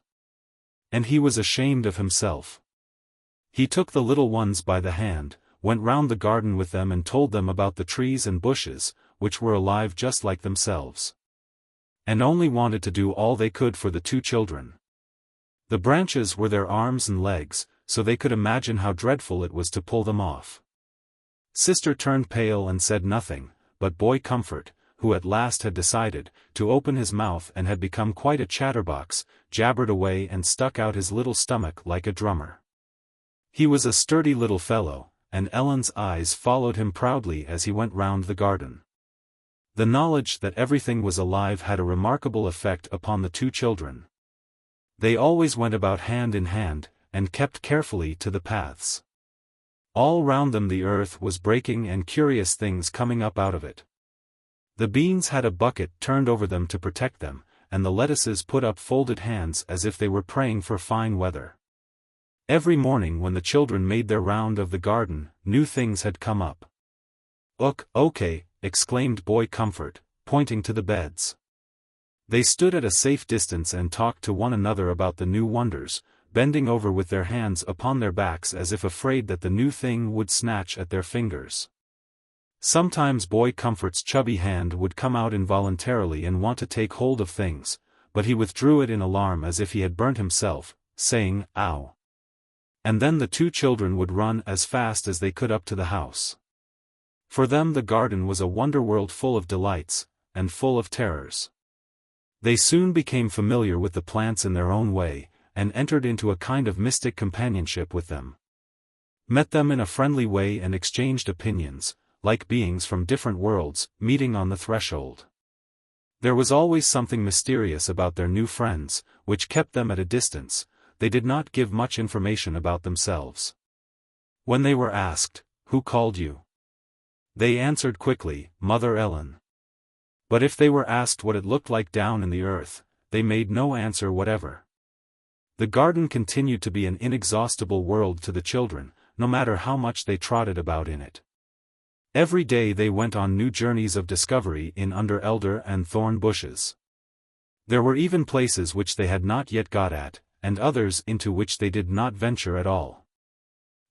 Speaker 1: And he was ashamed of himself. He took the little ones by the hand, went round the garden with them and told them about the trees and bushes, which were alive just like themselves. And only wanted to do all they could for the two children. The branches were their arms and legs, so they could imagine how dreadful it was to pull them off. Sister turned pale and said nothing, but Boy Comfort, who at last had decided to open his mouth and had become quite a chatterbox, jabbered away and stuck out his little stomach like a drummer. He was a sturdy little fellow, and Ellen's eyes followed him proudly as he went round the garden. The knowledge that everything was alive had a remarkable effect upon the two children. They always went about hand in hand, and kept carefully to the paths. All round them the earth was breaking and curious things coming up out of it. The beans had a bucket turned over them to protect them, and the lettuces put up folded hands as if they were praying for fine weather. Every morning when the children made their round of the garden, new things had come up. Okay, exclaimed Boy Comfort, pointing to the beds. They stood at a safe distance and talked to one another about the new wonders, bending over with their hands upon their backs as if afraid that the new thing would snatch at their fingers. Sometimes Boy Comfort's chubby hand would come out involuntarily and want to take hold of things, but he withdrew it in alarm as if he had burnt himself, saying, "Ow." And then the two children would run as fast as they could up to the house. For them the garden was a wonder-world full of delights, and full of terrors. They soon became familiar with the plants in their own way, and entered into a kind of mystic companionship with them. Met them in a friendly way and exchanged opinions, like beings from different worlds, meeting on the threshold. There was always something mysterious about their new friends, which kept them at a distance. They did not give much information about themselves. When they were asked, "Who called you?" they answered quickly, "Mother Ellen." But if they were asked what it looked like down in the earth, they made no answer whatever. The garden continued to be an inexhaustible world to the children, no matter how much they trotted about in it. Every day they went on new journeys of discovery in under elder and thorn bushes. There were even places which they had not yet got at, and others into which they did not venture at all.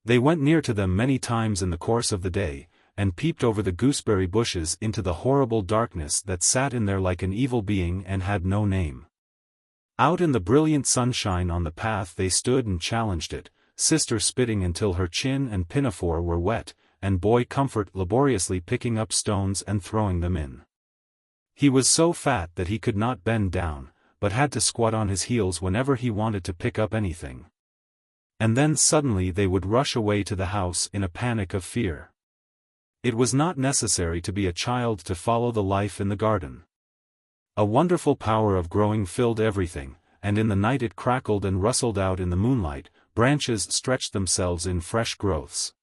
Speaker 1: They went near to them many times in the course of the day, and peeped over the gooseberry bushes into the horrible darkness that sat in there like an evil being and had no name. Out in the brilliant sunshine on the path they stood and challenged it, Sister spitting until her chin and pinafore were wet, and Boy Comfort laboriously picking up stones and throwing them in. He was so fat that he could not bend down, but had to squat on his heels whenever he wanted to pick up anything. And then suddenly they would rush away to the house in a panic of fear. It was not necessary to be a child to follow the life in the garden. A wonderful power of growing filled everything, and in the night it crackled and rustled out in the moonlight, branches stretched themselves in fresh growths.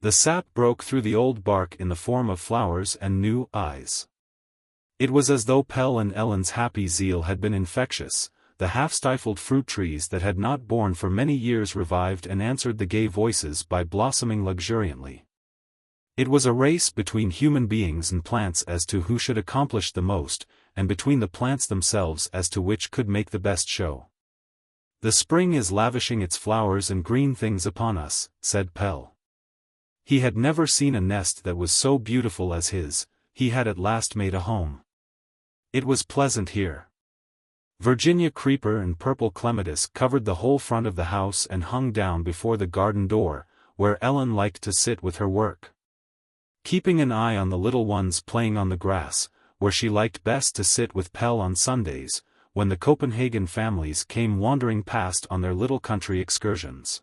Speaker 1: The sap broke through the old bark in the form of flowers and new eyes. It was as though Pelle and Ellen's happy zeal had been infectious. The half-stifled fruit trees that had not borne for many years revived and answered the gay voices by blossoming luxuriantly. It was a race between human beings and plants as to who should accomplish the most, and between the plants themselves as to which could make the best show. "The spring is lavishing its flowers and green things upon us," said Pelle. He had never seen a nest that was so beautiful as his. He had at last made a home. It was pleasant here. Virginia creeper and purple clematis covered the whole front of the house and hung down before the garden door, where Ellen liked to sit with her work. Keeping an eye on the little ones playing on the grass, where she liked best to sit with Pelle on Sundays, when the Copenhagen families came wandering past on their little country excursions.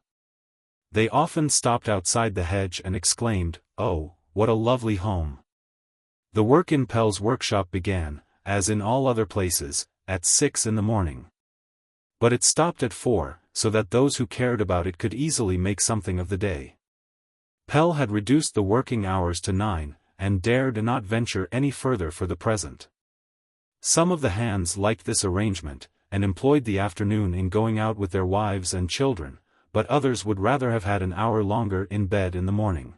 Speaker 1: They often stopped outside the hedge and exclaimed, "Oh, what a lovely home." The work in Pelle's workshop began, as in all other places, at 6 in the morning. But it stopped at 4, so that those who cared about it could easily make something of the day. Pell had reduced the working hours to 9, and dared not venture any further for the present. Some of the hands liked this arrangement, and employed the afternoon in going out with their wives and children, but others would rather have had an hour longer in bed in the morning.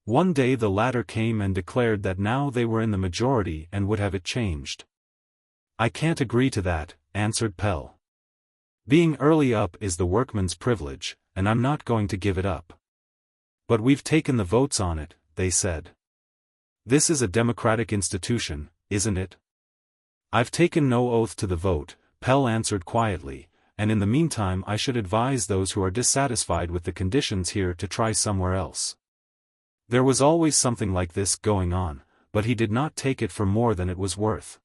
Speaker 1: One day the latter came and declared that now they were in the majority and would have it changed. "I can't agree to that," answered Pell. "Being early up is the workman's privilege, and I'm not going to give it up." "But we've taken the votes on it," they said. "This is a democratic institution, isn't it?" "I've taken no oath to the vote," Pell answered quietly, "and in the meantime I should advise those who are dissatisfied with the conditions here to try somewhere else." There was always something like this going on, but he did not take it for more than it was worth.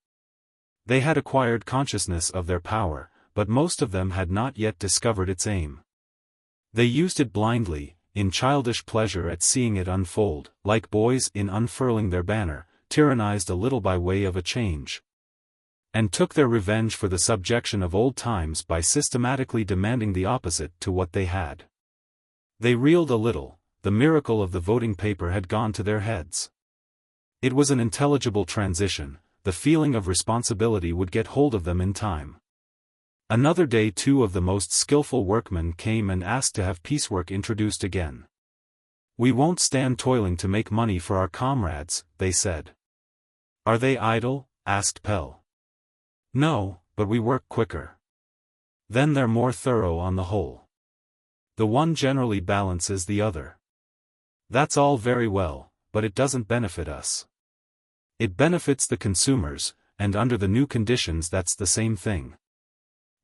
Speaker 1: They had acquired consciousness of their power, but most of them had not yet discovered its aim. They used it blindly, in childish pleasure at seeing it unfold, like boys in unfurling their banner, tyrannized a little by way of a change, and took their revenge for the subjection of old times by systematically demanding the opposite to what they had. They reeled a little. The miracle of the voting paper had gone to their heads. It was an intelligible transition, the feeling of responsibility would get hold of them in time. Another day 2 of the most skillful workmen came and asked to have piecework introduced again. "We won't stand toiling to make money for our comrades," they said. "Are they idle?" asked Pell. "No, but we work quicker. Then they're more thorough on the whole. The one generally balances the other." "That's all very well, but it doesn't benefit us. It benefits the consumers, and under the new conditions that's the same thing.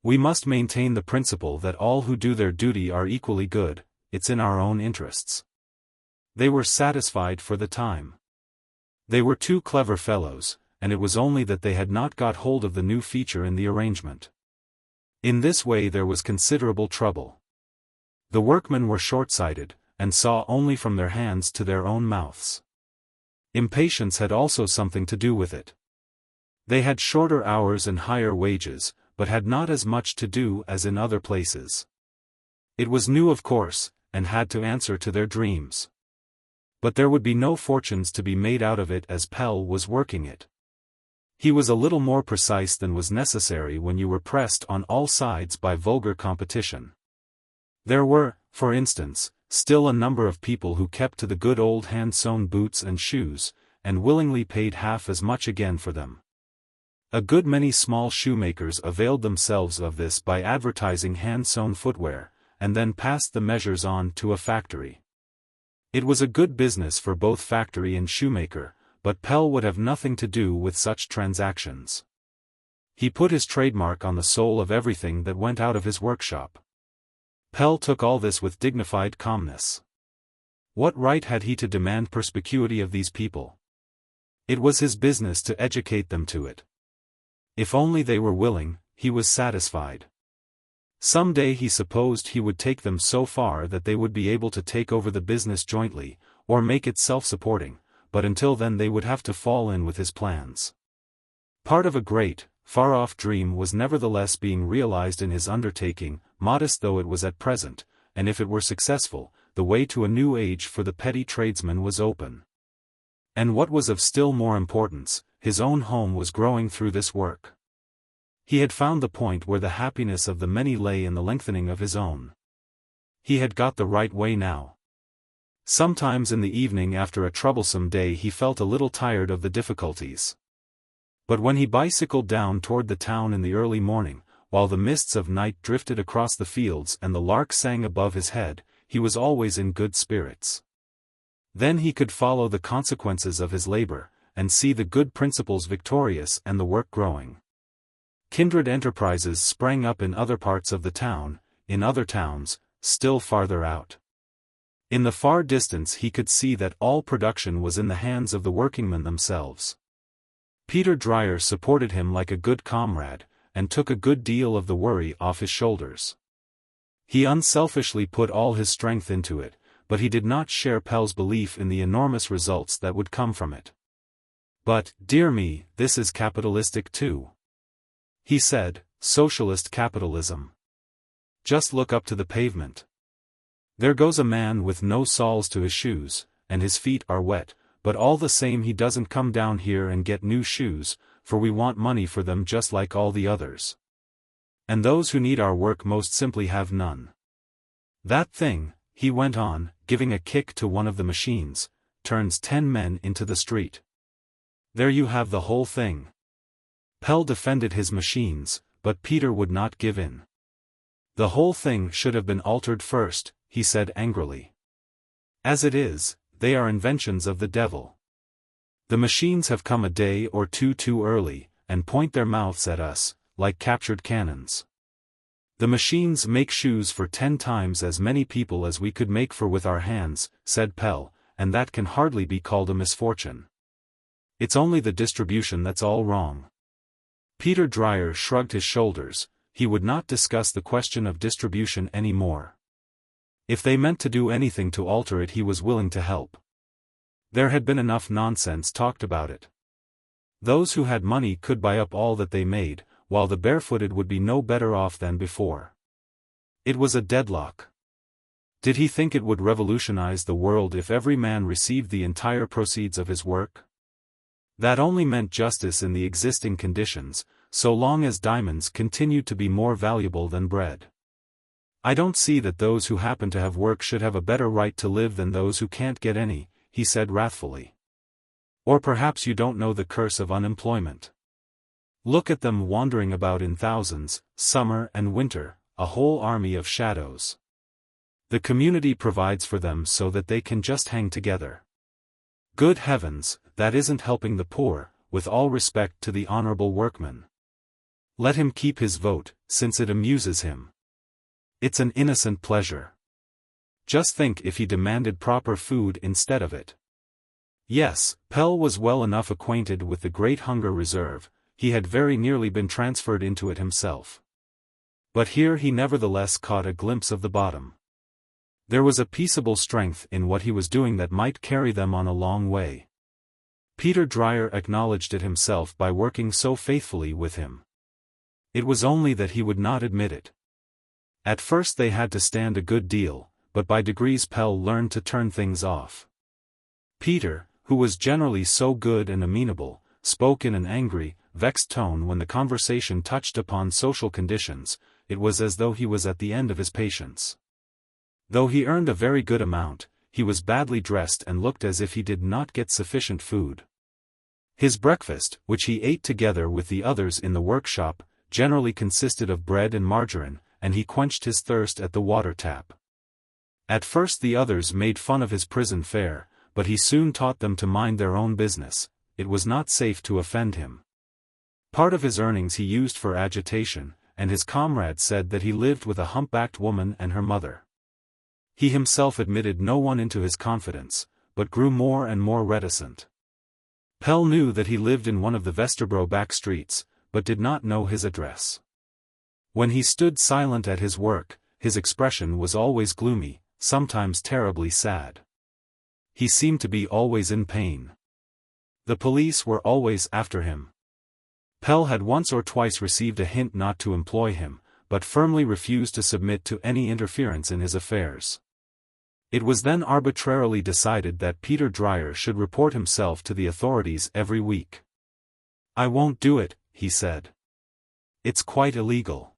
Speaker 1: We must maintain the principle that all who do their duty are equally good, it's in our own interests." They were satisfied for the time. They were 2 clever fellows, and it was only that they had not got hold of the new feature in the arrangement. In this way there was considerable trouble. The workmen were short-sighted, and saw only from their hands to their own mouths. Impatience had also something to do with it. They had shorter hours and higher wages, but had not as much to do as in other places. It was new of course, and had to answer to their dreams. But there would be no fortunes to be made out of it as Pell was working it. He was a little more precise than was necessary when you were pressed on all sides by vulgar competition. There were, for instance, still a number of people who kept to the good old hand-sewn boots and shoes, and willingly paid half as much again for them. A good many small shoemakers availed themselves of this by advertising hand-sewn footwear, and then passed the measures on to a factory. It was a good business for both factory and shoemaker, but Pell would have nothing to do with such transactions. He put his trademark on the sole of everything that went out of his workshop. Pell took all this with dignified calmness. What right had he to demand perspicuity of these people? It was his business to educate them to it. If only they were willing, he was satisfied. Some day he supposed he would take them so far that they would be able to take over the business jointly, or make it self-supporting, but until then they would have to fall in with his plans. Part of a great, far-off dream was nevertheless being realized in his undertaking, modest though it was at present, and if it were successful, the way to a new age for the petty tradesman was open. And what was of still more importance, his own home was growing through this work. He had found the point where the happiness of the many lay in the lengthening of his own. He had got the right way now. Sometimes in the evening after a troublesome day he felt a little tired of the difficulties. But when he bicycled down toward the town in the early morning, while the mists of night drifted across the fields and the lark sang above his head, he was always in good spirits. Then he could follow the consequences of his labor, and see the good principles victorious and the work growing. Kindred enterprises sprang up in other parts of the town, in other towns, still farther out. In the far distance he could see that all production was in the hands of the workingmen themselves. Peter Dreyer supported him like a good comrade, and took a good deal of the worry off his shoulders. He unselfishly put all his strength into it, but he did not share Pell's belief in the enormous results that would come from it. "But, dear me, this is capitalistic too," he said, "socialist capitalism. Just look up to the pavement. There goes a man with no soles to his shoes, and his feet are wet, but all the same he doesn't come down here and get new shoes, for we want money for them just like all the others. And those who need our work most simply have none. That thing," he went on, giving a kick to one of the machines, "turns 10 men into the street. There you have the whole thing." Pell defended his machines, but Peter would not give in. "The whole thing should have been altered first," he said angrily. "As it is, they are inventions of the devil. The machines have come a day or two too early, and point their mouths at us, like captured cannons. The machines make shoes for 10 times as many people as we could make for with our hands," said Pell, "and that can hardly be called a misfortune. It's only the distribution that's all wrong." Peter Dreyer shrugged his shoulders. He would not discuss the question of distribution any more. If they meant to do anything to alter it, he was willing to help. There had been enough nonsense talked about it. Those who had money could buy up all that they made, while the barefooted would be no better off than before. It was a deadlock. Did he think it would revolutionize the world if every man received the entire proceeds of his work? That only meant justice in the existing conditions, so long as diamonds continued to be more valuable than bread. "I don't see that those who happen to have work should have a better right to live than those who can't get any," he said wrathfully. "Or perhaps you don't know the curse of unemployment. Look at them wandering about in thousands, summer and winter, a whole army of shadows. The community provides for them so that they can just hang together. Good heavens, that isn't helping the poor, with all respect to the honorable workman. Let him keep his vote, since it amuses him. It's an innocent pleasure. Just think if he demanded proper food instead of it." Yes, Pell was well enough acquainted with the Great Hunger Reserve. He had very nearly been transferred into it himself. But here he nevertheless caught a glimpse of the bottom. There was a peaceable strength in what he was doing that might carry them on a long way. Peter Dreyer acknowledged it himself by working so faithfully with him. It was only that he would not admit it. At first they had to stand a good deal, but by degrees Pell learned to turn things off. Peter, who was generally so good and amenable, spoke in an angry, vexed tone when the conversation touched upon social conditions. It was as though he was at the end of his patience. Though he earned a very good amount, he was badly dressed and looked as if he did not get sufficient food. His breakfast, which he ate together with the others in the workshop, generally consisted of bread and margarine, and he quenched his thirst at the water tap. At first the others made fun of his prison fare, but he soon taught them to mind their own business. It was not safe to offend him. Part of his earnings he used for agitation, and his comrades said that he lived with a humpbacked woman and her mother. He himself admitted no one into his confidence, but grew more and more reticent. Pell knew that he lived in one of the Vesterbro back streets, but did not know his address. When he stood silent at his work, his expression was always gloomy, sometimes terribly sad. He seemed to be always in pain. The police were always after him. Pell had once or twice received a hint not to employ him, but firmly refused to submit to any interference in his affairs. It was then arbitrarily decided that Peter Dreyer should report himself to the authorities every week. "I won't do it," he said. "It's quite illegal.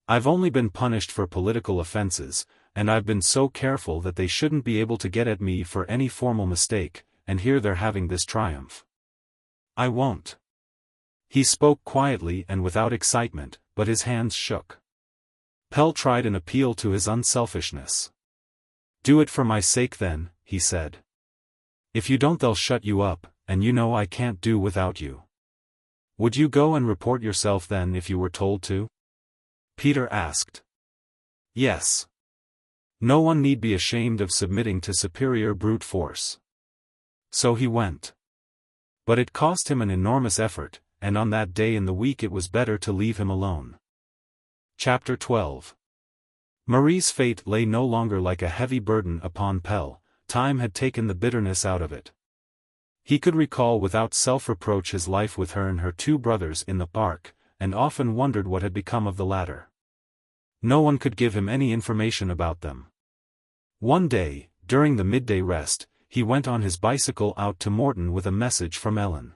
Speaker 1: I've only been punished for political offenses, and I've been so careful that they shouldn't be able to get at me for any formal mistake, and here they're having this triumph. I won't." He spoke quietly and without excitement, but his hands shook. Pell tried an appeal to his unselfishness. "Do it for my sake then," he said. "If you don't they'll shut you up, and you know I can't do without you." "Would you go and report yourself then if you were told to?" Peter asked. "Yes. No one need be ashamed of submitting to superior brute force." So he went. But it cost him an enormous effort, and on that day in the week it was better to leave him alone. Chapter 12. Marie's fate lay no longer like a heavy burden upon Pell. Time had taken the bitterness out of it. He could recall without self-reproach his life with her and her 2 brothers in the park, and often wondered what had become of the latter. No one could give him any information about them. One day, during the midday rest, he went on his bicycle out to Morton with a message from Ellen.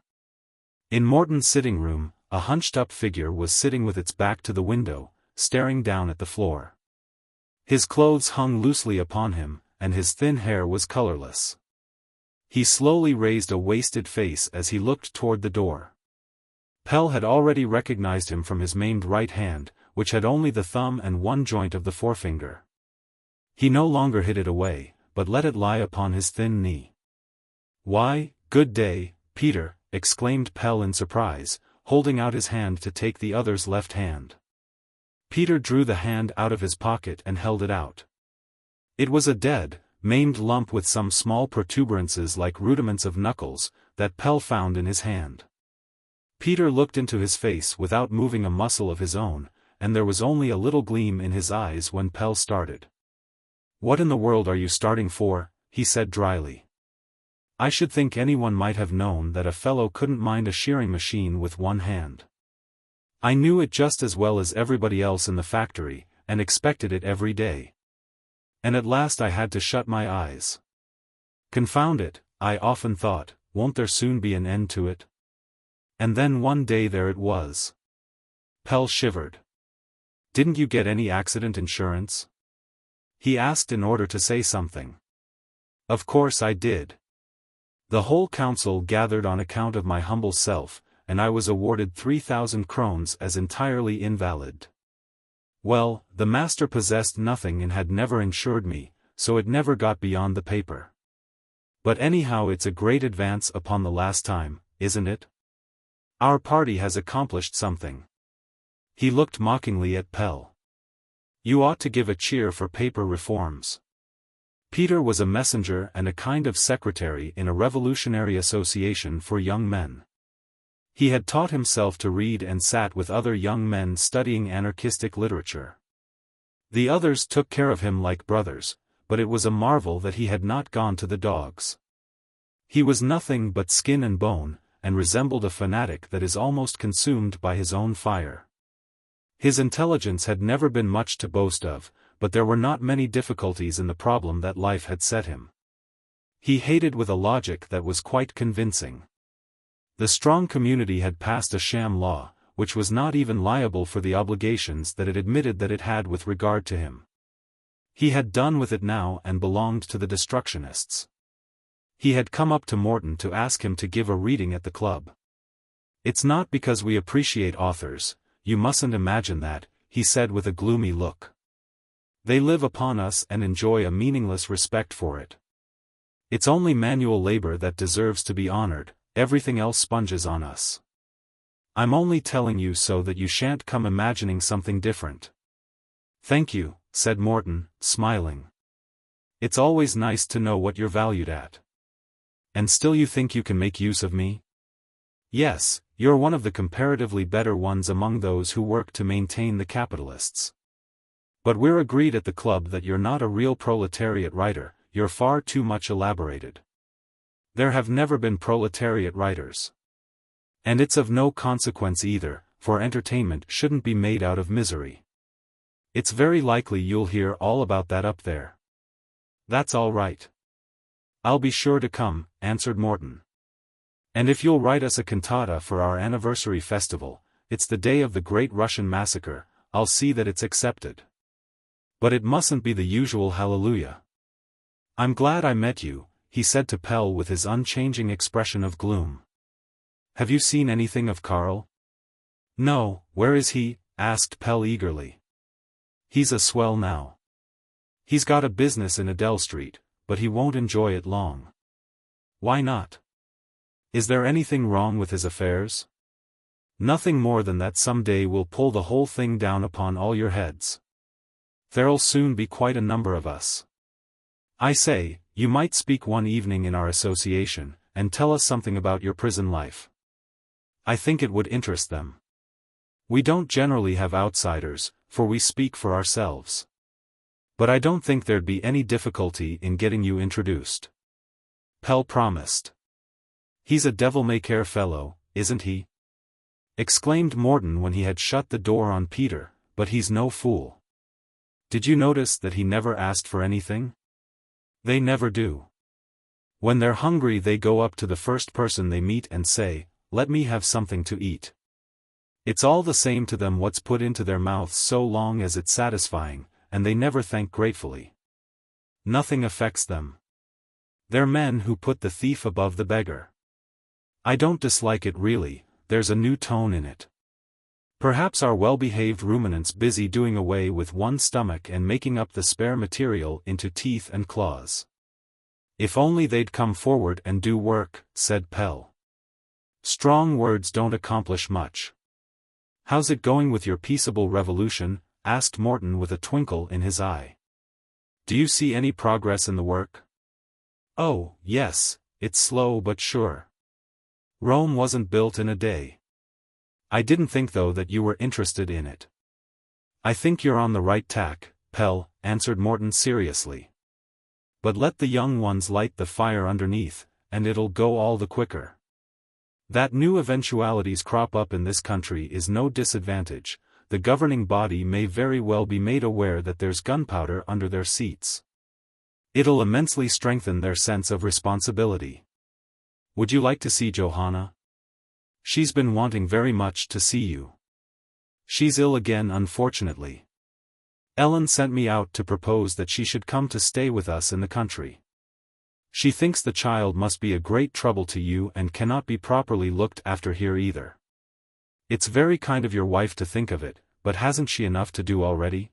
Speaker 1: In Morton's sitting room, a hunched-up figure was sitting with its back to the window, staring down at the floor. His clothes hung loosely upon him, and his thin hair was colorless. He slowly raised a wasted face as he looked toward the door. Pell had already recognized him from his maimed right hand, which had only the thumb and one joint of the forefinger. He no longer hid it away, but let it lie upon his thin knee. "Why, good day, Peter," exclaimed Pell in surprise, holding out his hand to take the other's left hand. Peter drew the hand out of his pocket and held it out. It was a dead, maimed lump with some small protuberances like rudiments of knuckles, that Pell found in his hand. Peter looked into his face without moving a muscle of his own, and there was only a little gleam in his eyes when Pell started. "What in the world are you starting for?" he said dryly. "I should think anyone might have known that a fellow couldn't mind a shearing machine with one hand. I knew it just as well as everybody else in the factory, and expected it every day. And at last I had to shut my eyes. Confound it, I often thought, won't there soon be an end to it? And then one day there it was." Pell shivered. "Didn't you get any accident insurance?" he asked in order to say something. "Of course I did. The whole council gathered on account of my humble self, and I was awarded 3,000 krones as entirely invalid. Well, the master possessed nothing and had never insured me, so it never got beyond the paper. But anyhow it's a great advance upon the last time, isn't it? Our party has accomplished something." He looked mockingly at Pell. "You ought to give a cheer for paper reforms." Peter was a messenger and a kind of secretary in a revolutionary association for young men. He had taught himself to read and sat with other young men studying anarchistic literature. The others took care of him like brothers, but it was a marvel that he had not gone to the dogs. He was nothing but skin and bone, and resembled a fanatic that is almost consumed by his own fire. His intelligence had never been much to boast of, but there were not many difficulties in the problem that life had set him. He hated with a logic that was quite convincing. The strong community had passed a sham law, which was not even liable for the obligations that it admitted that it had with regard to him. He had done with it now and belonged to the destructionists. He had come up to Morton to ask him to give a reading at the club. "It's not because we appreciate authors, you mustn't imagine that," he said with a gloomy look. "They live upon us and enjoy a meaningless respect for it. It's only manual labor that deserves to be honored, everything else sponges on us. I'm only telling you so that you shan't come imagining something different." "Thank you," said Morton, smiling. "It's always nice to know what you're valued at. And still you think you can make use of me?" "Yes, you're one of the comparatively better ones among those who work to maintain the capitalists. But we're agreed at the club that you're not a real proletariat writer, you're far too much elaborated. There have never been proletariat writers. And it's of no consequence either, for entertainment shouldn't be made out of misery. It's very likely you'll hear all about that up there." "That's all right. I'll be sure to come," answered Morton. "And if you'll write us a cantata for our anniversary festival, it's the day of the Great Russian Massacre, I'll see that it's accepted. But it mustn't be the usual hallelujah." "I'm glad I met you," he said to Pell with his unchanging expression of gloom. "Have you seen anything of Karl?" "No, where is he?" asked Pell eagerly. "He's a swell now. He's got a business in Adele Street, but he won't enjoy it long." "Why not? Is there anything wrong with his affairs?" "Nothing more than that some day we'll pull the whole thing down upon all your heads. There'll soon be quite a number of us. I say, you might speak one evening in our association, and tell us something about your prison life. I think it would interest them. We don't generally have outsiders, for we speak for ourselves. But I don't think there'd be any difficulty in getting you introduced." Pell promised. "He's a devil-may-care fellow, isn't he?" exclaimed Morton when he had shut the door on Peter, "but he's no fool. Did you notice that he never asked for anything? They never do. When they're hungry they go up to the first person they meet and say, "Let me have something to eat." It's all the same to them what's put into their mouths so long as it's satisfying, and they never thank gratefully. Nothing affects them. They're men who put the thief above the beggar. I don't dislike it really, there's a new tone in it. Perhaps our well-behaved ruminants busy doing away with one stomach and making up the spare material into teeth and claws. If only they'd come forward and do work, said Pell. Strong words don't accomplish much. How's it going with your peaceable revolution? Asked Morton with a twinkle in his eye. Do you see any progress in the work? Oh, yes, it's slow but sure. Rome wasn't built in a day. I didn't think though that you were interested in it. I think you're on the right tack, Pell, answered Morton seriously. But let the young ones light the fire underneath, and it'll go all the quicker. That new eventualities crop up in this country is no disadvantage. The governing body may very well be made aware that there's gunpowder under their seats. It'll immensely strengthen their sense of responsibility. Would you like to see Johanna? She's been wanting very much to see you. She's ill again unfortunately. Ellen sent me out to propose that she should come to stay with us in the country. She thinks the child must be a great trouble to you and cannot be properly looked after here either. It's very kind of your wife to think of it, but hasn't she enough to do already?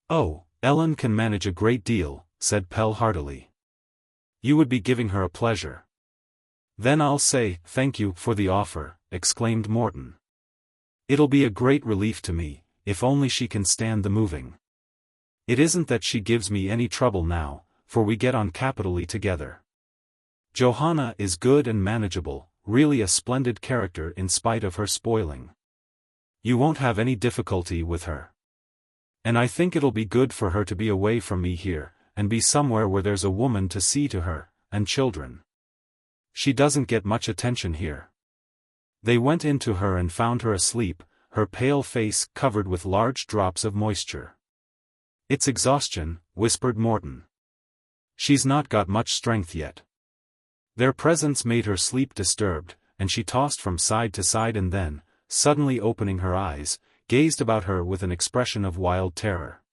Speaker 1: Oh, Ellen can manage a great deal, said Pell heartily. You would be giving her a pleasure. Then I'll say, thank you for the offer, exclaimed Morton. It'll be a great relief to me, if only she can stand the moving. It isn't that she gives me any trouble now, for we get on capitally together. Johanna is good and manageable, really a splendid character in spite of her spoiling. You won't have any difficulty with her. And I think it'll be good for her to be away from me here, and be somewhere where there's a woman to see to her, and children. She doesn't get much attention here. They went in to her and found her asleep, her pale face covered with large drops of moisture. It's exhaustion, whispered Morton. She's not got much strength yet. Their presence made her sleep disturbed, and she tossed from side to side and then, suddenly opening her eyes, gazed about her with an expression of wild terror.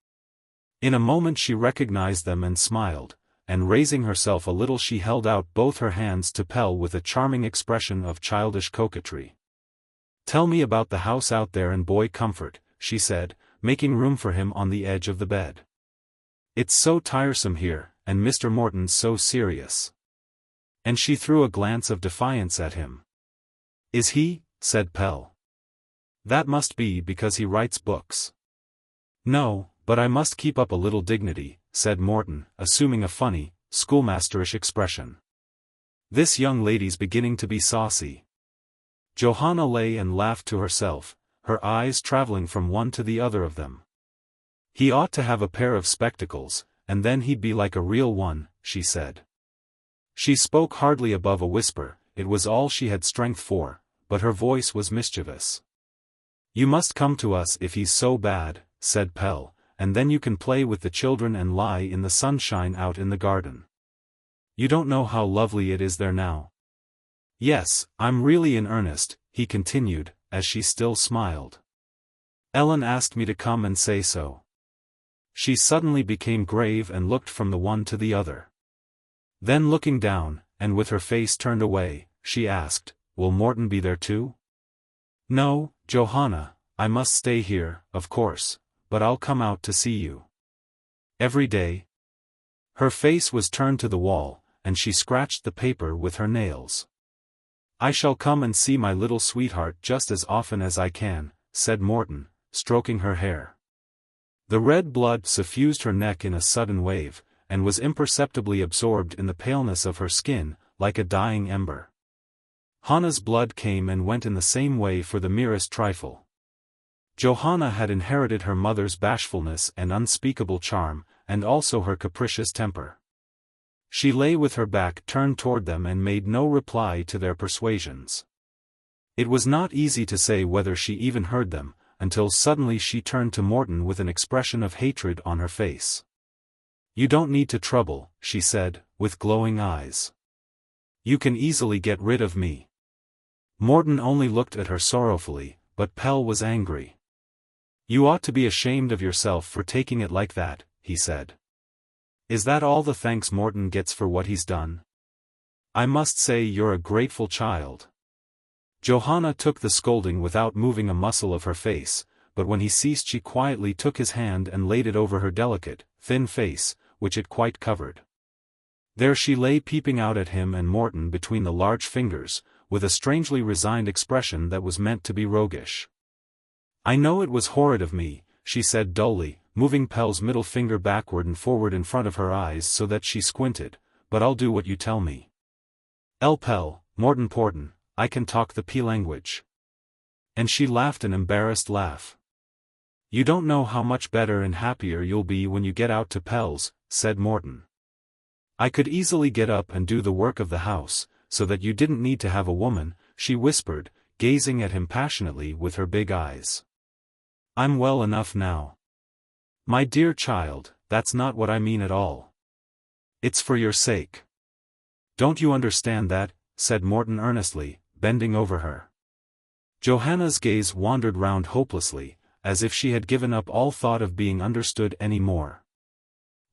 Speaker 1: In a moment she recognized them and smiled, and raising herself a little she held out both her hands to Pell with a charming expression of childish coquetry. Tell me about the house out there and boy comfort, she said, making room for him on the edge of the bed. It's so tiresome here, and Mr. Morton's so serious. And she threw a glance of defiance at him. Is he? Said Pell. That must be because he writes books. No, but I must keep up a little dignity, said Morton, assuming a funny, schoolmasterish expression. This young lady's beginning to be saucy. Johanna lay and laughed to herself, her eyes traveling from one to the other of them. He ought to have a pair of spectacles, and then he'd be like a real one, she said. She spoke hardly above a whisper, it was all she had strength for, but her voice was mischievous. You must come to us if he's so bad, said Pell, and then you can play with the children and lie in the sunshine out in the garden. You don't know how lovely it is there now. Yes, I'm really in earnest, he continued, as she still smiled. Ellen asked me to come and say so. She suddenly became grave and looked from the one to the other. Then looking down, and with her face turned away, she asked, Will Morton be there too? No, Johanna, I must stay here, of course, but I'll come out to see you. Every day? Her face was turned to the wall, and she scratched the paper with her nails. I shall come and see my little sweetheart just as often as I can, said Morton, stroking her hair. The red blood suffused her neck in a sudden wave, and was imperceptibly absorbed in the paleness of her skin, like a dying ember. Hannah's blood came and went in the same way for the merest trifle. Johanna had inherited her mother's bashfulness and unspeakable charm, and also her capricious temper. She lay with her back turned toward them and made no reply to their persuasions. It was not easy to say whether she even heard them, until suddenly she turned to Morton with an expression of hatred on her face. "You don't need to trouble," she said, with glowing eyes. "You can easily get rid of me." Morton only looked at her sorrowfully, but Pell was angry. "You ought to be ashamed of yourself for taking it like that," he said. "Is that all the thanks Morton gets for what he's done? I must say you're a grateful child." Johanna took the scolding without moving a muscle of her face, but when he ceased she quietly took his hand and laid it over her delicate, thin face, which it quite covered. There she lay peeping out at him and Morton between the large fingers, with a strangely resigned expression that was meant to be roguish. "I know it was horrid of me," she said dully, moving Pell's middle finger backward and forward in front of her eyes so that she squinted, "but I'll do what you tell me. El Pell, Morton Porton, I can talk the P language." And she laughed an embarrassed laugh. "You don't know how much better and happier you'll be when you get out to Pell's," said Morton. "I could easily get up and do the work of the house, so that you didn't need to have a woman," she whispered, gazing at him passionately with her big eyes. "I'm well enough now." "My dear child, that's not what I mean at all. It's for your sake. Don't you understand that?" said Morton earnestly, bending over her. Johanna's gaze wandered round hopelessly, as if she had given up all thought of being understood any more.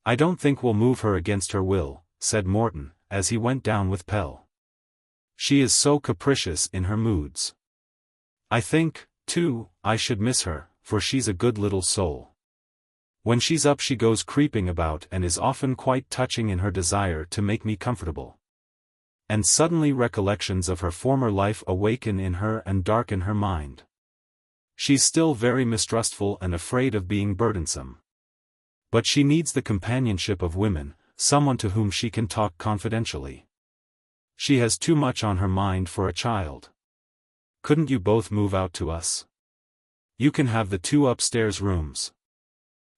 Speaker 1: "I don't think we'll move her against her will," said Morton, as he went down with Pell. "She is so capricious in her moods. I think, too, I should miss her, for she's a good little soul. When she's up she goes creeping about and is often quite touching in her desire to make me comfortable. And suddenly recollections of her former life awaken in her and darken her mind. She's still very mistrustful and afraid of being burdensome. But she needs the companionship of women, someone to whom she can talk confidentially. She has too much on her mind for a child. Couldn't you both move out to us? You can have the 2 upstairs rooms."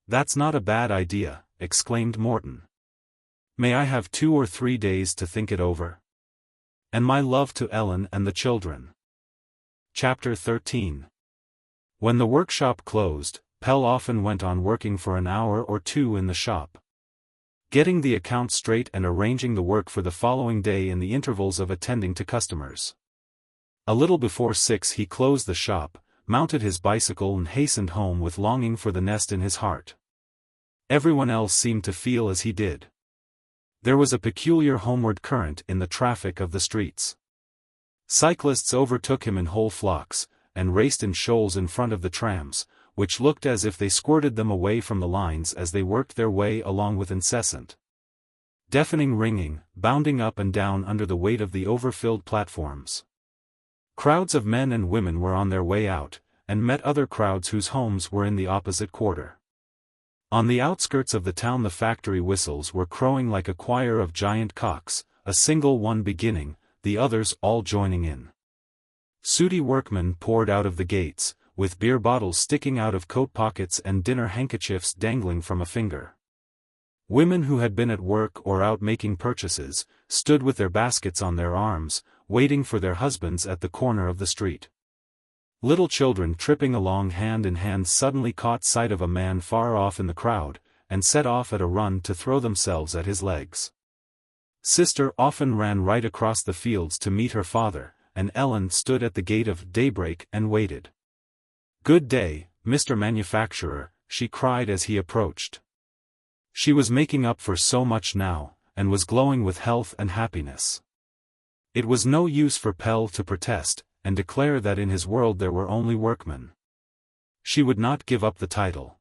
Speaker 1: "That's not a bad idea," exclaimed Morton. "May I have 2 or 3 days to think it over? And my love to Ellen and the children." Chapter 13. When the workshop closed, Pell often went on working for an hour or 2 in the shop, getting the accounts straight and arranging the work for the following day in the intervals of attending to customers. A little before 6 he closed the shop, mounted his bicycle and hastened home with longing for the nest in his heart. Everyone else seemed to feel as he did. There was a peculiar homeward current in the traffic of the streets. Cyclists overtook him in whole flocks, and raced in shoals in front of the trams, which looked as if they squirted them away from the lines as they worked their way along with incessant, deafening ringing, bounding up and down under the weight of the overfilled platforms. Crowds of men and women were on their way out, and met other crowds whose homes were in the opposite quarter. On the outskirts of the town the factory whistles were crowing like a choir of giant cocks, a single one beginning, the others all joining in. Sooty workmen poured out of the gates, with beer bottles sticking out of coat pockets and dinner handkerchiefs dangling from a finger. Women who had been at work or out making purchases, stood with their baskets on their arms, waiting for their husbands at the corner of the street. Little children tripping along hand in hand suddenly caught sight of a man far off in the crowd, and set off at a run to throw themselves at his legs. Sister often ran right across the fields to meet her father, and Ellen stood at the gate of daybreak and waited. "Good day, Mr. Manufacturer," she cried as he approached. She was making up for so much now, and was glowing with health and happiness. It was no use for Pell to protest, and declare that in his world there were only workmen. She would not give up the title.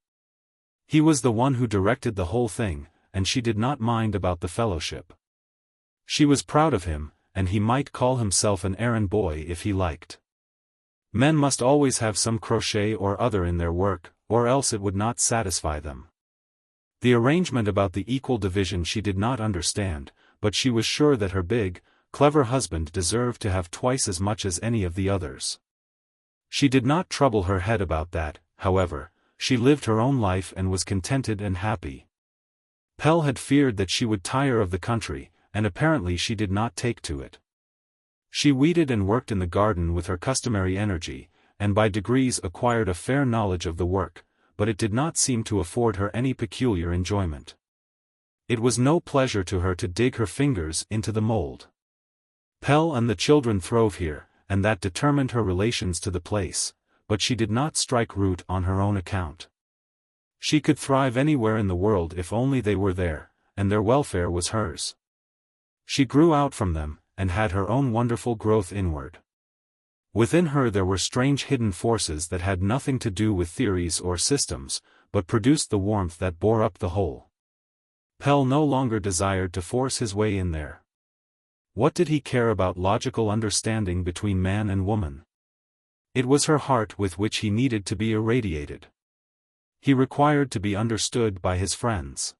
Speaker 1: He was the one who directed the whole thing, and she did not mind about the fellowship. She was proud of him, and he might call himself an errand boy if he liked. Men must always have some crochet or other in their work, or else it would not satisfy them. The arrangement about the equal division she did not understand, but she was sure that her big, clever husband deserved to have twice as much as any of the others. She did not trouble her head about that, however. She lived her own life and was contented and happy. Pell had feared that she would tire of the country, and apparently she did not take to it. She weeded and worked in the garden with her customary energy, and by degrees acquired a fair knowledge of the work, but it did not seem to afford her any peculiar enjoyment. It was no pleasure to her to dig her fingers into the mold. Pelle and the children throve here, and that determined her relations to the place, but she did not strike root on her own account. She could thrive anywhere in the world if only they were there, and their welfare was hers. She grew out from them, and had her own wonderful growth inward. Within her there were strange hidden forces that had nothing to do with theories or systems, but produced the warmth that bore up the whole. Pelle no longer desired to force his way in there. What did he care about logical understanding between man and woman? It was her heart with which he needed to be irradiated. He required to be understood by his friends.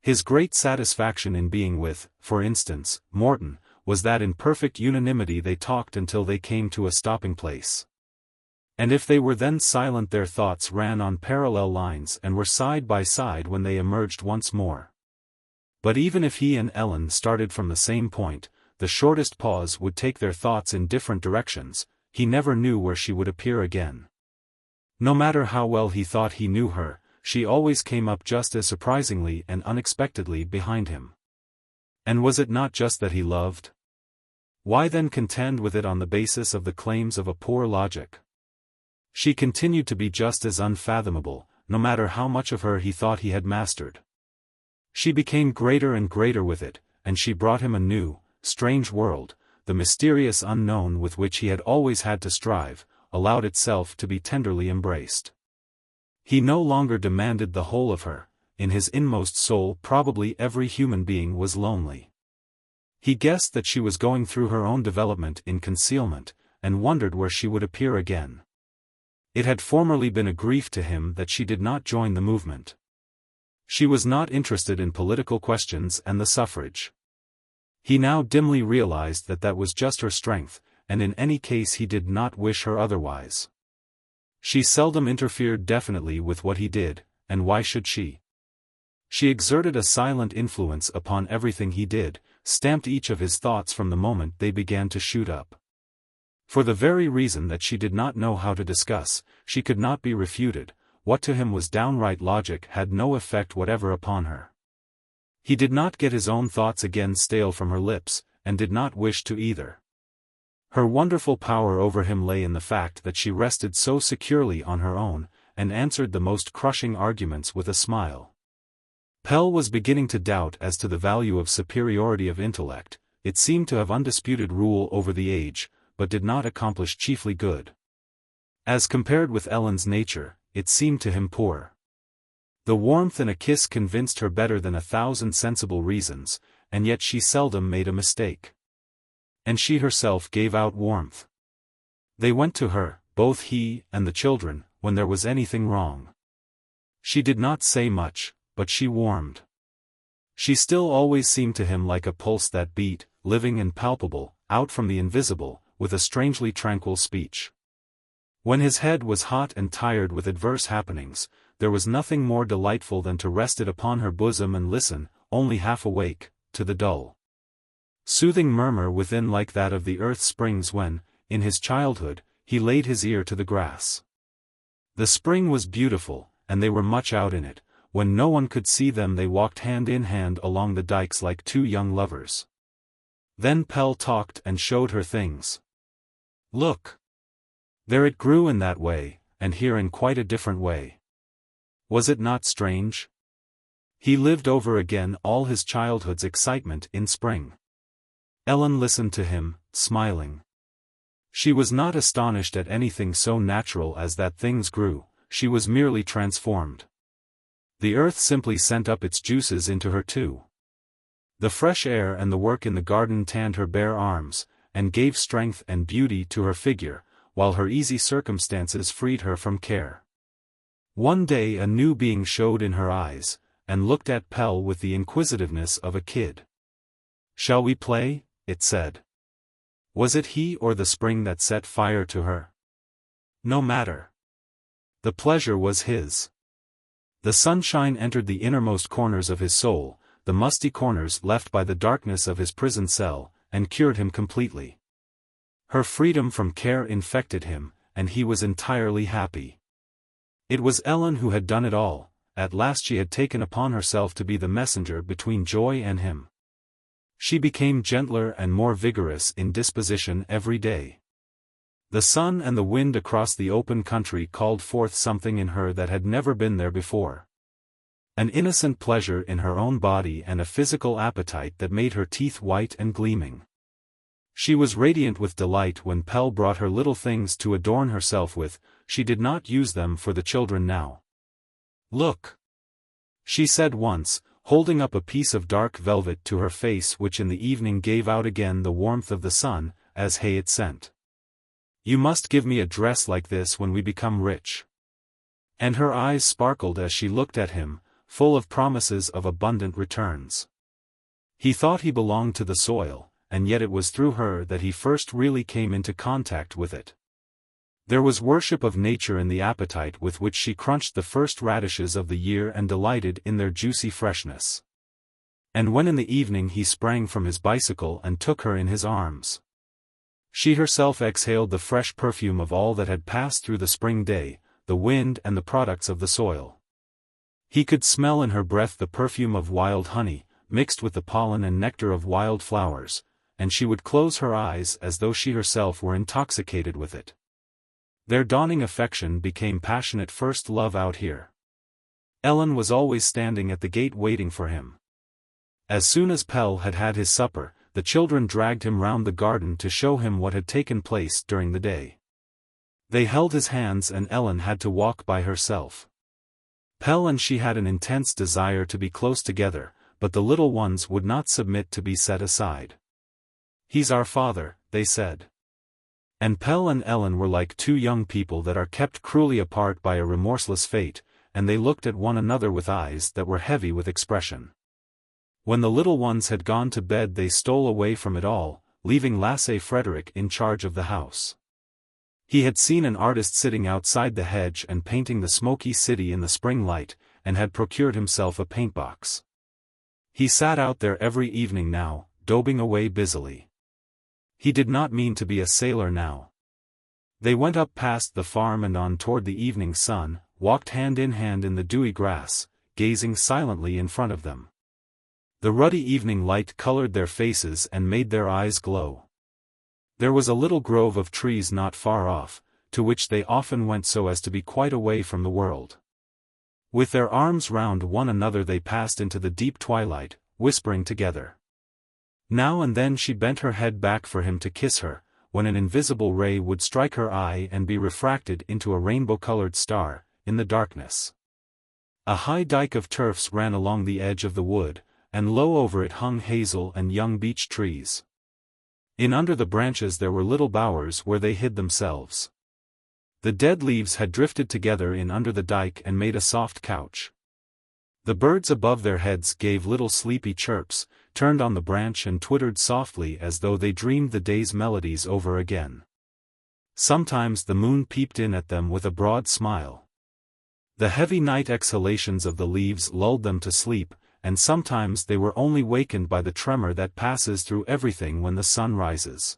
Speaker 1: His great satisfaction in being with, for instance, Morton, was that in perfect unanimity they talked until they came to a stopping place. And if they were then silent, their thoughts ran on parallel lines and were side by side when they emerged once more. But even if he and Ellen started from the same point, the shortest pause would take their thoughts in different directions. He never knew where she would appear again. No matter how well he thought he knew her, she always came up just as surprisingly and unexpectedly behind him. And was it not just that he loved? Why then contend with it on the basis of the claims of a poor logic? She continued to be just as unfathomable, no matter how much of her he thought he had mastered. She became greater and greater with it, and she brought him a new, strange world. The mysterious unknown with which he had always had to strive, allowed itself to be tenderly embraced. He no longer demanded the whole of her. In his inmost soul probably every human being was lonely. He guessed that she was going through her own development in concealment, and wondered where she would appear again. It had formerly been a grief to him that she did not join the movement. She was not interested in political questions and the suffrage. He now dimly realized that that was just her strength, and in any case he did not wish her otherwise. She seldom interfered definitely with what he did, and why should she? She exerted a silent influence upon everything he did, stamped each of his thoughts from the moment they began to shoot up. For the very reason that she did not know how to discuss, she could not be refuted. What to him was downright logic had no effect whatever upon her. He did not get his own thoughts again stale from her lips, and did not wish to either. Her wonderful power over him lay in the fact that she rested so securely on her own, and answered the most crushing arguments with a smile. Pelle was beginning to doubt as to the value of superiority of intellect. It seemed to have undisputed rule over the age, but did not accomplish chiefly good. As compared with Ellen's nature, it seemed to him poor. The warmth in a kiss convinced her better than 1,000 sensible reasons, and yet she seldom made a mistake. And she herself gave out warmth. They went to her, both he and the children, when there was anything wrong. She did not say much, but she warmed. She still always seemed to him like a pulse that beat, living and palpable, out from the invisible, with a strangely tranquil speech. When his head was hot and tired with adverse happenings, there was nothing more delightful than to rest it upon her bosom and listen, only half awake, to the dull, soothing murmur within like that of the earth springs when, in his childhood, he laid his ear to the grass. The spring was beautiful, and they were much out in it. When no one could see them they walked hand in hand along the dikes like two young lovers. Then Pelle talked and showed her things. Look! There it grew in that way, and here in quite a different way. Was it not strange? He lived over again all his childhood's excitement in spring. Ellen listened to him, smiling. She was not astonished at anything so natural as that things grew, she was merely transformed. The earth simply sent up its juices into her too. The fresh air and the work in the garden tanned her bare arms, and gave strength and beauty to her figure, while her easy circumstances freed her from care. One day a new being showed in her eyes, and looked at Pelle with the inquisitiveness of a kid. "Shall we play?" it said. Was it he or the spring that set fire to her? No matter. The pleasure was his. The sunshine entered the innermost corners of his soul, the musty corners left by the darkness of his prison cell, and cured him completely. Her freedom from care infected him, and he was entirely happy. It was Ellen who had done it all. At last she had taken upon herself to be the messenger between joy and him. She became gentler and more vigorous in disposition every day. The sun and the wind across the open country called forth something in her that had never been there before. An innocent pleasure in her own body and a physical appetite that made her teeth white and gleaming. She was radiant with delight when Pelle brought her little things to adorn herself with. She did not use them for the children now. "Look," she said once, holding up a piece of dark velvet to her face which in the evening gave out again the warmth of the sun, as it sent. "You must give me a dress like this when we become rich." And her eyes sparkled as she looked at him, full of promises of abundant returns. He thought he belonged to the soil, and yet it was through her that he first really came into contact with it. There was worship of nature in the appetite with which she crunched the first radishes of the year and delighted in their juicy freshness. And when in the evening he sprang from his bicycle and took her in his arms, she herself exhaled the fresh perfume of all that had passed through the spring day, the wind and the products of the soil. He could smell in her breath the perfume of wild honey, mixed with the pollen and nectar of wild flowers, and she would close her eyes as though she herself were intoxicated with it. Their dawning affection became passionate first love out here. Ellen was always standing at the gate waiting for him. As soon as Pelle had had his supper, the children dragged him round the garden to show him what had taken place during the day. They held his hands and Ellen had to walk by herself. Pelle and she had an intense desire to be close together, but the little ones would not submit to be set aside. "He's our father," they said. And Pelle and Ellen were like two young people that are kept cruelly apart by a remorseless fate, and they looked at one another with eyes that were heavy with expression. When the little ones had gone to bed they stole away from it all, leaving Lasse Frederick in charge of the house. He had seen an artist sitting outside the hedge and painting the smoky city in the spring light, and had procured himself a paintbox. He sat out there every evening now, daubing away busily. He did not mean to be a sailor now. They went up past the farm and on toward the evening sun, walked hand in hand in the dewy grass, gazing silently in front of them. The ruddy evening light colored their faces and made their eyes glow. There was a little grove of trees not far off, to which they often went so as to be quite away from the world. With their arms round one another they passed into the deep twilight, whispering together. Now and then she bent her head back for him to kiss her, when an invisible ray would strike her eye and be refracted into a rainbow-colored star, in the darkness. A high dike of turfs ran along the edge of the wood, and low over it hung hazel and young beech trees. In under the branches there were little bowers where they hid themselves. The dead leaves had drifted together in under the dike and made a soft couch. The birds above their heads gave little sleepy chirps, turned on the branch and twittered softly as though they dreamed the day's melodies over again. Sometimes the moon peeped in at them with a broad smile. The heavy night exhalations of the leaves lulled them to sleep, and sometimes they were only wakened by the tremor that passes through everything when the sun rises.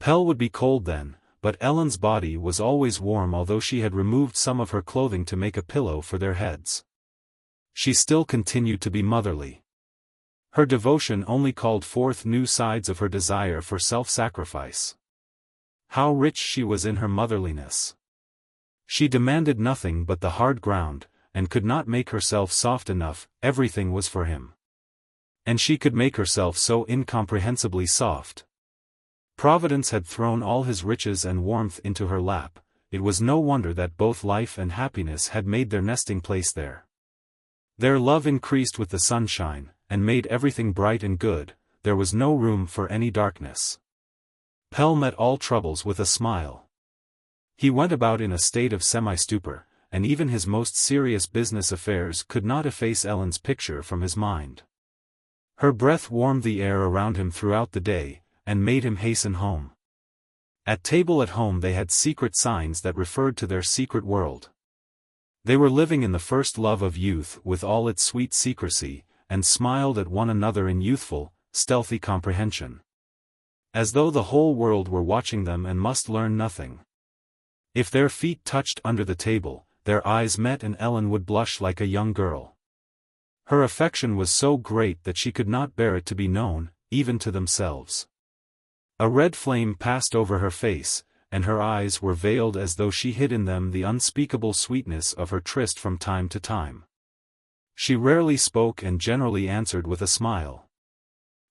Speaker 1: Pelle would be cold then, but Ellen's body was always warm although she had removed some of her clothing to make a pillow for their heads. She still continued to be motherly. Her devotion only called forth new sides of her desire for self-sacrifice. How rich she was in her motherliness! She demanded nothing but the hard ground, and could not make herself soft enough. Everything was for him. And she could make herself so incomprehensibly soft. Providence had thrown all his riches and warmth into her lap. It was no wonder that both life and happiness had made their nesting place there. Their love increased with the sunshine, and made everything bright and good. There was no room for any darkness. Pelle met all troubles with a smile. He went about in a state of semi-stupor, and even his most serious business affairs could not efface Ellen's picture from his mind. Her breath warmed the air around him throughout the day, and made him hasten home. At table at home they had secret signs that referred to their secret world. They were living in the first love of youth with all its sweet secrecy, and smiled at one another in youthful, stealthy comprehension. As though the whole world were watching them and must learn nothing. If their feet touched under the table, their eyes met and Ellen would blush like a young girl. Her affection was so great that she could not bear it to be known, even to themselves. A red flame passed over her face, and her eyes were veiled as though she hid in them the unspeakable sweetness of her tryst from time to time. She rarely spoke and generally answered with a smile.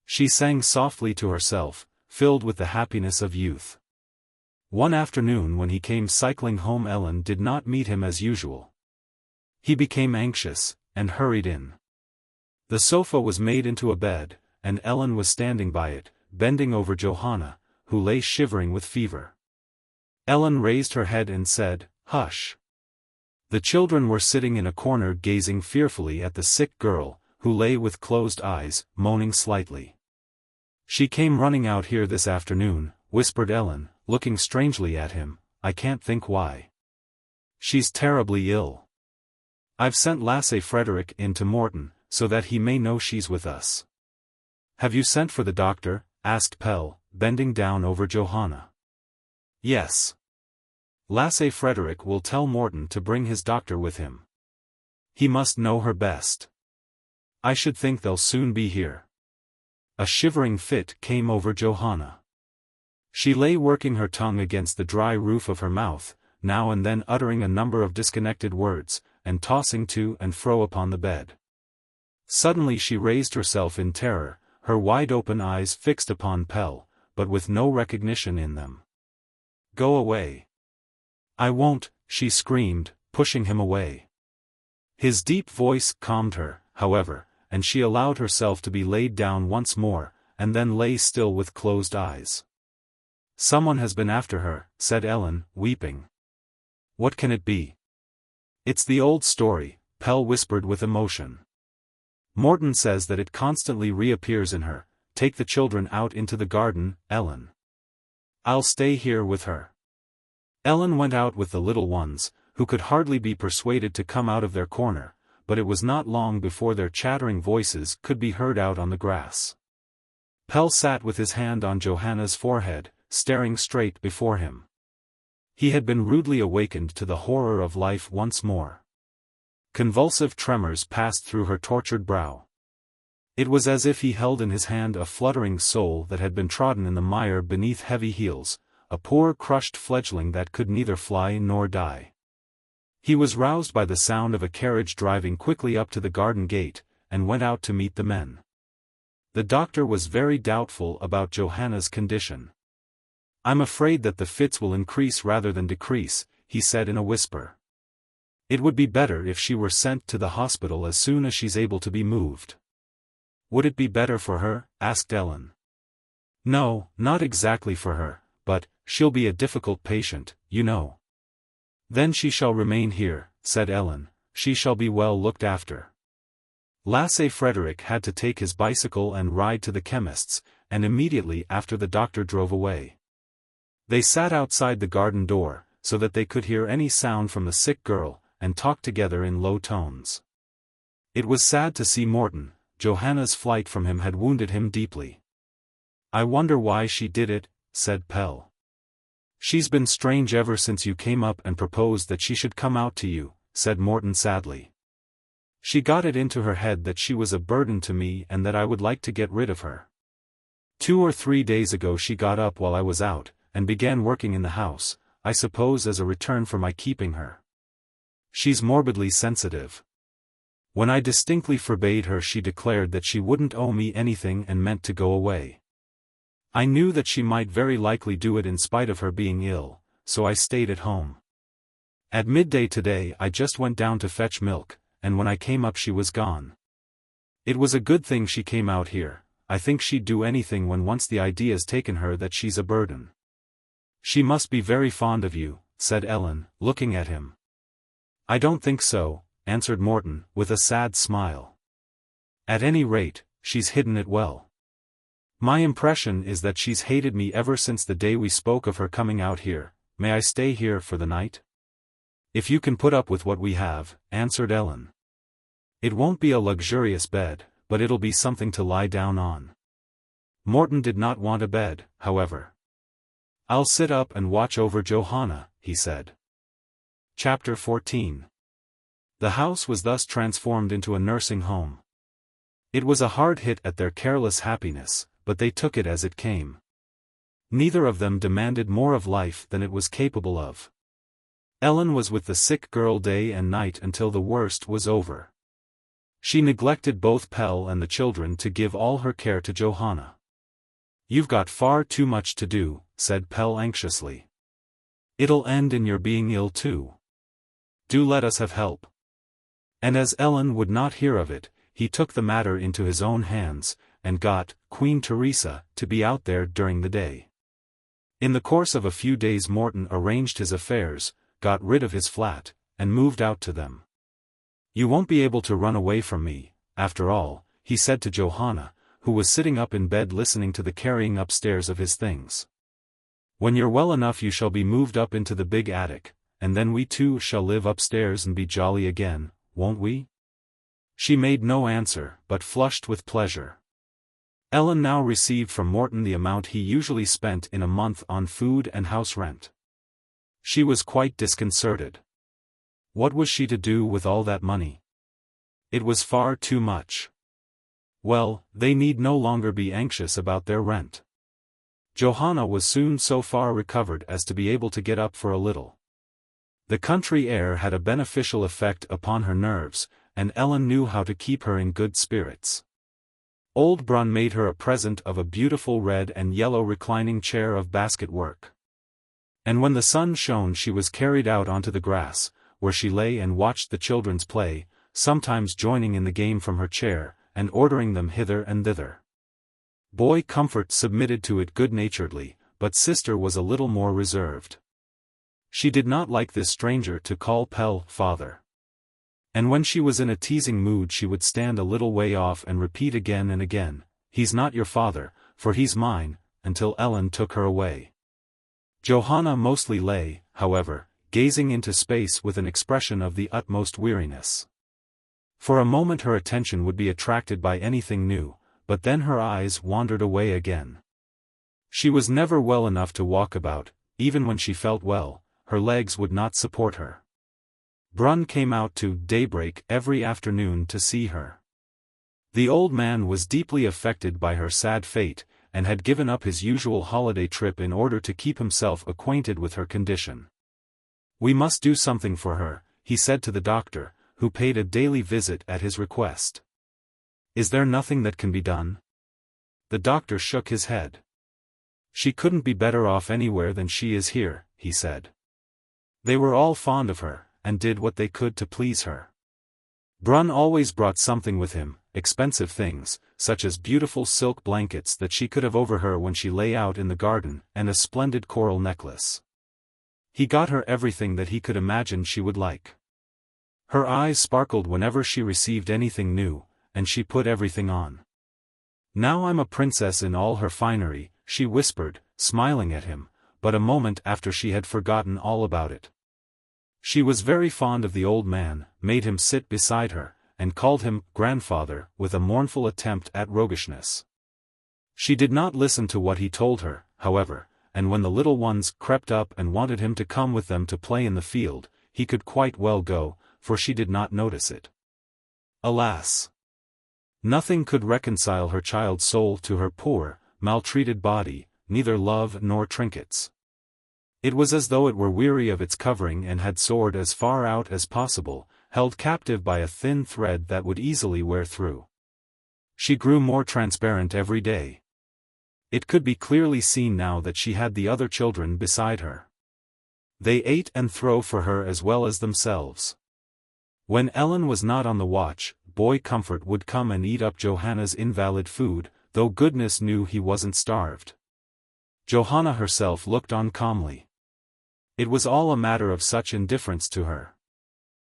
Speaker 1: She sang softly to herself, filled with the happiness of youth. One afternoon when he came cycling home, Ellen did not meet him as usual. He became anxious, and hurried in. The sofa was made into a bed, and Ellen was standing by it, bending over Johanna, who lay shivering with fever. Ellen raised her head and said, "Hush." The children were sitting in a corner gazing fearfully at the sick girl, who lay with closed eyes, moaning slightly. "She came running out here this afternoon," whispered Ellen, looking strangely at him. "I can't think why. She's terribly ill. I've sent Lasse Frederick in to Morton, so that he may know she's with us." "Have you sent for the doctor?" asked Pelle, bending down over Johanna. "Yes. Lasse Frederick will tell Morton to bring his doctor with him. He must know her best. I should think they'll soon be here." A shivering fit came over Johanna. She lay working her tongue against the dry roof of her mouth, now and then uttering a number of disconnected words, and tossing to and fro upon the bed. Suddenly she raised herself in terror, her wide-open eyes fixed upon Pelle, but with no recognition in them. "Go away." "I won't," she screamed, pushing him away. His deep voice calmed her, however, and she allowed herself to be laid down once more, and then lay still with closed eyes. "Someone has been after her," said Ellen, weeping. "What can it be?" "It's the old story," Pelle whispered with emotion. "Morton says that it constantly reappears in her. Take the children out into the garden, Ellen. I'll stay here with her." Ellen went out with the little ones, who could hardly be persuaded to come out of their corner, but it was not long before their chattering voices could be heard out on the grass. Pelle sat with his hand on Johanna's forehead, staring straight before him. He had been rudely awakened to the horror of life once more. Convulsive tremors passed through her tortured brow. It was as if he held in his hand a fluttering soul that had been trodden in the mire beneath heavy heels, a poor crushed fledgling that could neither fly nor die. He was roused by the sound of a carriage driving quickly up to the garden gate, and went out to meet the men. The doctor was very doubtful about Johanna's condition. "I'm afraid that the fits will increase rather than decrease," he said in a whisper. "It would be better if she were sent to the hospital as soon as she's able to be moved." "Would it be better for her?" asked Ellen. "No, not exactly for her, but she'll be a difficult patient, you know." "Then she shall remain here," said Ellen. "She shall be well looked after." Lasse Frederick had to take his bicycle and ride to the chemist's, and immediately after the doctor drove away. They sat outside the garden door, so that they could hear any sound from the sick girl, and talked together in low tones. It was sad to see Morton. Johanna's flight from him had wounded him deeply. "I wonder why she did it," said Pelle. "She's been strange ever since you came up and proposed that she should come out to you," said Morton sadly. "She got it into her head that she was a burden to me and that I would like to get rid of her. 2 or 3 days ago she got up while I was out, and began working in the house, I suppose as a return for my keeping her. She's morbidly sensitive. When I distinctly forbade her, she declared that she wouldn't owe me anything and meant to go away. I knew that she might very likely do it in spite of her being ill, so I stayed at home. At midday today I just went down to fetch milk, and when I came up she was gone. It was a good thing she came out here. I think she'd do anything when once the idea's taken her that she's a burden." "She must be very fond of you," said Ellen, looking at him. "I don't think so," answered Morton, with a sad smile. "At any rate, she's hidden it well. My impression is that she's hated me ever since the day we spoke of her coming out here. May I stay here for the night?" "If you can put up with what we have," answered Ellen. "It won't be a luxurious bed, but it'll be something to lie down on." Morton did not want a bed, however. "I'll sit up and watch over Johanna," he said. Chapter 14. The house was thus transformed into a nursing home. It was a hard hit at their careless happiness, but they took it as it came. Neither of them demanded more of life than it was capable of. Ellen was with the sick girl day and night until the worst was over. She neglected both Pelle and the children to give all her care to Johanna. "You've got far too much to do," said Pelle anxiously. "It'll end in your being ill too. Do let us have help." And as Ellen would not hear of it, he took the matter into his own hands, and got Queen Teresa to be out there during the day. In the course of a few days Morton arranged his affairs, got rid of his flat, and moved out to them. "You won't be able to run away from me, after all," he said to Johanna, who was sitting up in bed listening to the carrying upstairs of his things. "When you're well enough you shall be moved up into the big attic, and then we two shall live upstairs and be jolly again, won't we?" She made no answer, but flushed with pleasure. Ellen now received from Morton the amount he usually spent in a month on food and house rent. She was quite disconcerted. What was she to do with all that money? It was far too much. Well, they need no longer be anxious about their rent. Johanna was soon so far recovered as to be able to get up for a little. The country air had a beneficial effect upon her nerves, and Ellen knew how to keep her in good spirits. Old Brun made her a present of a beautiful red and yellow reclining chair of basket work. And when the sun shone she was carried out onto the grass, where she lay and watched the children's play, sometimes joining in the game from her chair, and ordering them hither and thither. Boy Comfort submitted to it good-naturedly, but Sister was a little more reserved. She did not like this stranger to call Pelle father. And when she was in a teasing mood she would stand a little way off and repeat again and again, "He's not your father, for he's mine," until Ellen took her away. Johanna mostly lay, however, gazing into space with an expression of the utmost weariness. For a moment her attention would be attracted by anything new, but then her eyes wandered away again. She was never well enough to walk about, even when she felt well, her legs would not support her. Brun came out to daybreak every afternoon to see her. The old man was deeply affected by her sad fate, and had given up his usual holiday trip in order to keep himself acquainted with her condition. "We must do something for her," he said to the doctor, who paid a daily visit at his request. "Is there nothing that can be done?" The doctor shook his head. "She couldn't be better off anywhere than she is here," he said. They were all fond of her, and did what they could to please her. Brun always brought something with him, expensive things, such as beautiful silk blankets that she could have over her when she lay out in the garden, and a splendid coral necklace. He got her everything that he could imagine she would like. Her eyes sparkled whenever she received anything new, and she put everything on. "Now I'm a princess in all her finery," she whispered, smiling at him, but a moment after she had forgotten all about it. She was very fond of the old man, made him sit beside her, and called him grandfather with a mournful attempt at roguishness. She did not listen to what he told her, however, and when the little ones crept up and wanted him to come with them to play in the field, he could quite well go, for she did not notice it. Alas! Nothing could reconcile her child's soul to her poor, maltreated body, neither love nor trinkets. It was as though it were weary of its covering and had soared as far out as possible, held captive by a thin thread that would easily wear through. She grew more transparent every day. It could be clearly seen now that she had the other children beside her. They ate and throve for her as well as themselves. When Ellen was not on the watch, Boy Comfort would come and eat up Johanna's invalid food, though goodness knew he wasn't starved. Johanna herself looked on calmly. It was all a matter of such indifference to her.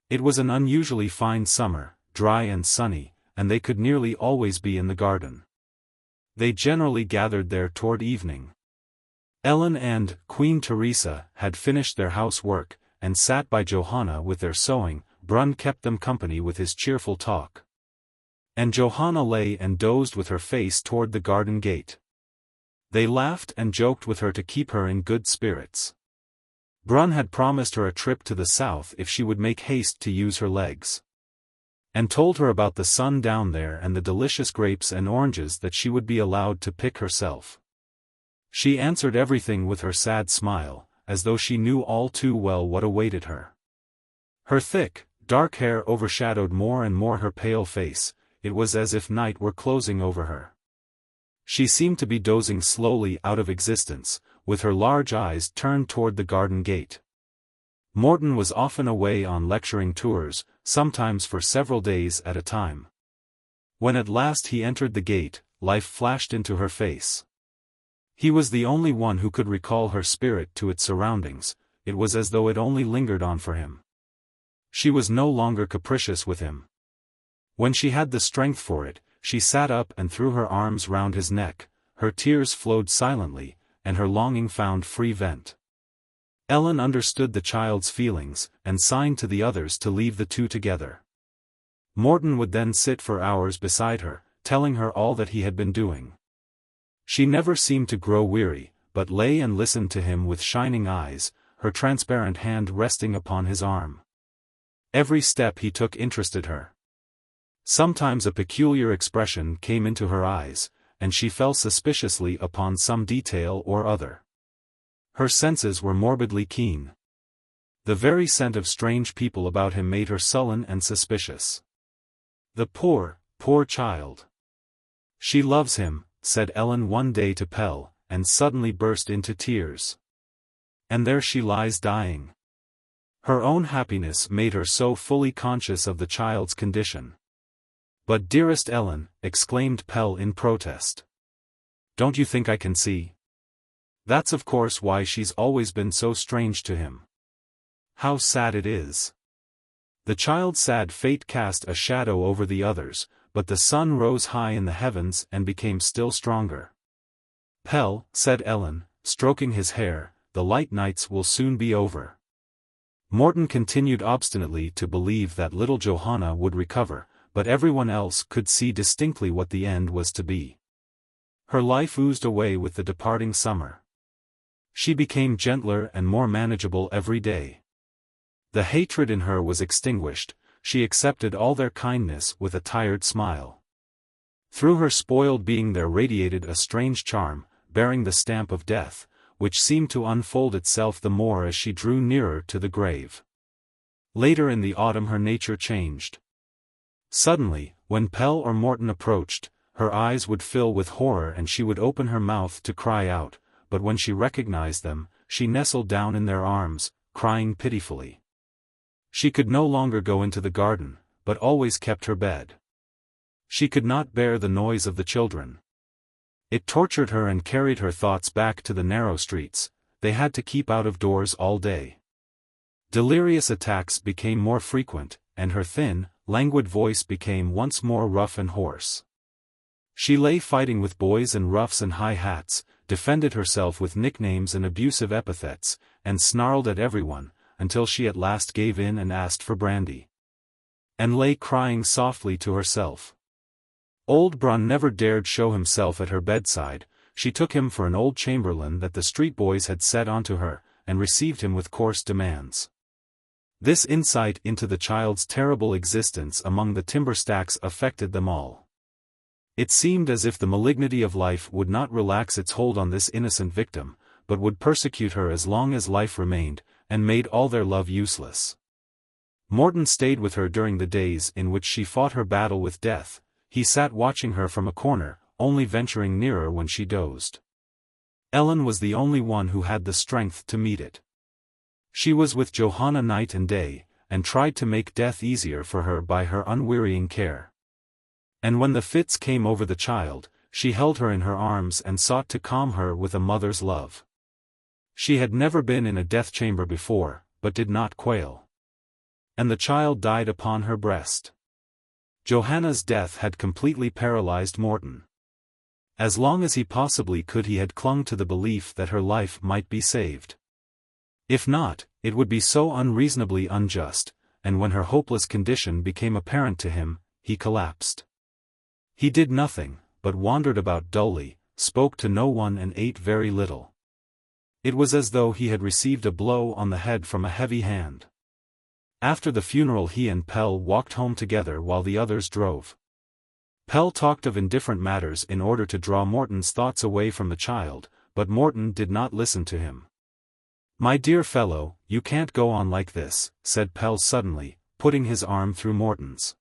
Speaker 1: It was an unusually fine summer, dry and sunny, and they could nearly always be in the garden. They generally gathered there toward evening. Ellen and Queen Teresa had finished their housework, and sat by Johanna with their sewing. Brun kept them company with his cheerful talk. And Johanna lay and dozed with her face toward the garden gate. They laughed and joked with her to keep her in good spirits. Brunn had promised her a trip to the south if she would make haste to use her legs. And told her about the sun down there and the delicious grapes and oranges that she would be allowed to pick herself. She answered everything with her sad smile, as though she knew all too well what awaited her. Her thick, dark hair overshadowed more and more her pale face. It was as if night were closing over her. She seemed to be dozing slowly out of existence, with her large eyes turned toward the garden gate. Morton was often away on lecturing tours, sometimes for several days at a time. When at last he entered the gate, life flashed into her face. He was the only one who could recall her spirit to its surroundings. It was as though it only lingered on for him. She was no longer capricious with him. When she had the strength for it, she sat up and threw her arms round his neck, her tears flowed silently, and her longing found free vent. Ellen understood the child's feelings, and signed to the others to leave the two together. Morton would then sit for hours beside her, telling her all that he had been doing. She never seemed to grow weary, but lay and listened to him with shining eyes, her transparent hand resting upon his arm. Every step he took interested her. Sometimes a peculiar expression came into her eyes, and she fell suspiciously upon some detail or other. Her senses were morbidly keen. The very scent of strange people about him made her sullen and suspicious. The poor, poor child. She loves him, said Ellen one day to Pell, and suddenly burst into tears. And there she lies dying. Her own happiness made her so fully conscious of the child's condition. But dearest Ellen, exclaimed Pell in protest. Don't you think I can see? That's of course why she's always been so strange to him. How sad it is. The child's sad fate cast a shadow over the others, but the sun rose high in the heavens and became still stronger. Pell, said Ellen, stroking his hair, the light nights will soon be over. Morton continued obstinately to believe that little Johanna would recover, but everyone else could see distinctly what the end was to be. Her life oozed away with the departing summer. She became gentler and more manageable every day. The hatred in her was extinguished, she accepted all their kindness with a tired smile. Through her spoiled being there radiated a strange charm, bearing the stamp of death, which seemed to unfold itself the more as she drew nearer to the grave. Later in the autumn her nature changed. Suddenly, when Pell or Morton approached, her eyes would fill with horror and she would open her mouth to cry out, but when she recognized them, she nestled down in their arms, crying pitifully. She could no longer go into the garden, but always kept her bed. She could not bear the noise of the children. It tortured her and carried her thoughts back to the narrow streets. They had to keep out of doors all day. Delirious attacks became more frequent, and her thin, languid voice became once more rough and hoarse. She lay fighting with boys and roughs in high hats, defended herself with nicknames and abusive epithets, and snarled at everyone, until she at last gave in and asked for brandy. And lay crying softly to herself. Old Brunn never dared show himself at her bedside. She took him for an old chamberlain that the street boys had set onto her, and received him with coarse demands. This insight into the child's terrible existence among the timber stacks affected them all. It seemed as if the malignity of life would not relax its hold on this innocent victim, but would persecute her as long as life remained, and made all their love useless. Morton stayed with her during the days in which she fought her battle with death. He sat watching her from a corner, only venturing nearer when she dozed. Ellen was the only one who had the strength to meet it. She was with Johanna night and day, and tried to make death easier for her by her unwearying care. And when the fits came over the child, she held her in her arms and sought to calm her with a mother's love. She had never been in a death chamber before, but did not quail. And the child died upon her breast. Johanna's death had completely paralyzed Morton. As long as he possibly could he had clung to the belief that her life might be saved. If not, it would be so unreasonably unjust, and when her hopeless condition became apparent to him, he collapsed. He did nothing, but wandered about dully, spoke to no one and ate very little. It was as though he had received a blow on the head from a heavy hand. After the funeral he and Pell walked home together while the others drove. Pell talked of indifferent matters in order to draw Morton's thoughts away from the child, but Morton did not listen to him. "My dear fellow, you can't go on like this," said Pell suddenly, putting his arm through Morton's.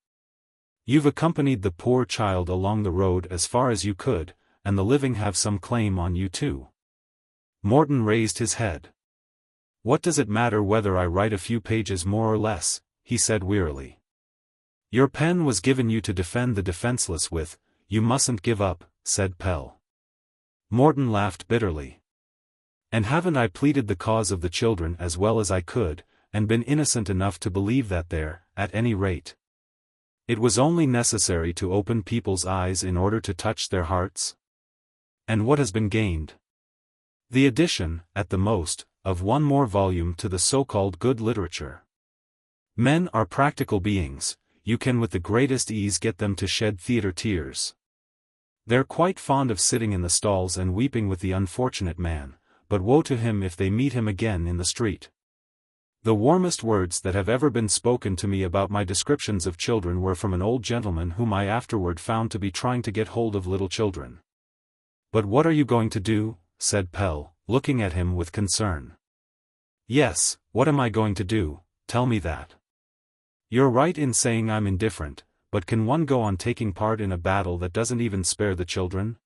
Speaker 1: "You've accompanied the poor child along the road as far as you could, and the living have some claim on you too." Morton raised his head. "What does it matter whether I write a few pages more or less?" he said wearily. "Your pen was given you to defend the defenseless with, you mustn't give up," said Pell. Morton laughed bitterly. "And haven't I pleaded the cause of the children as well as I could, and been innocent enough to believe that there, at any rate? It was only necessary to open people's eyes in order to touch their hearts? And what has been gained? The addition, at the most, of one more volume to the so-called good literature. Men are practical beings, you can with the greatest ease get them to shed theatre tears. They're quite fond of sitting in the stalls and weeping with the unfortunate man, but woe to him if they meet him again in the street. The warmest words that have ever been spoken to me about my descriptions of children were from an old gentleman whom I afterward found to be trying to get hold of little children." "But what are you going to do?" said Pell, looking at him with concern. "Yes, what am I going to do? Tell me that. You're right in saying I'm indifferent, but can one go on taking part in a battle that doesn't even spare the children?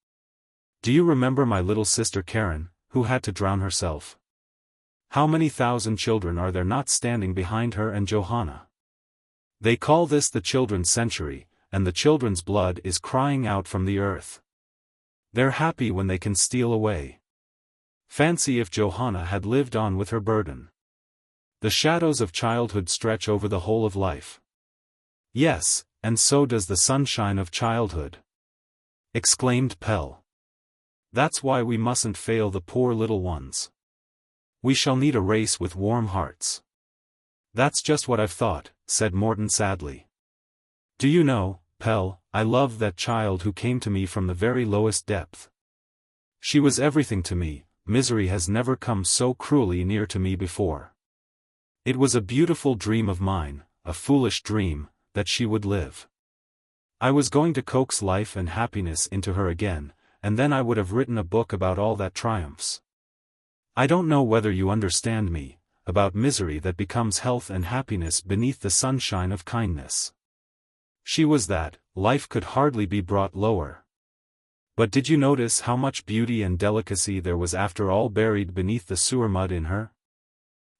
Speaker 1: Do you remember my little sister Karen, who had to drown herself? How many thousand children are there not standing behind her and Johanna? They call this the children's century, and the children's blood is crying out from the earth. They're happy when they can steal away. Fancy if Johanna had lived on with her burden. The shadows of childhood stretch over the whole of life." "Yes, and so does the sunshine of childhood," exclaimed Pell. "That's why we mustn't fail the poor little ones. We shall need a race with warm hearts." "That's just what I've thought," said Morton sadly. "Do you know, Pell, I loved that child who came to me from the very lowest depth. She was everything to me. Misery has never come so cruelly near to me before. It was a beautiful dream of mine, a foolish dream, that she would live. I was going to coax life and happiness into her again, and then I would have written a book about all that triumphs. I don't know whether you understand me, about misery that becomes health and happiness beneath the sunshine of kindness. She was that, life could hardly be brought lower. But did you notice how much beauty and delicacy there was after all buried beneath the sewer mud in her?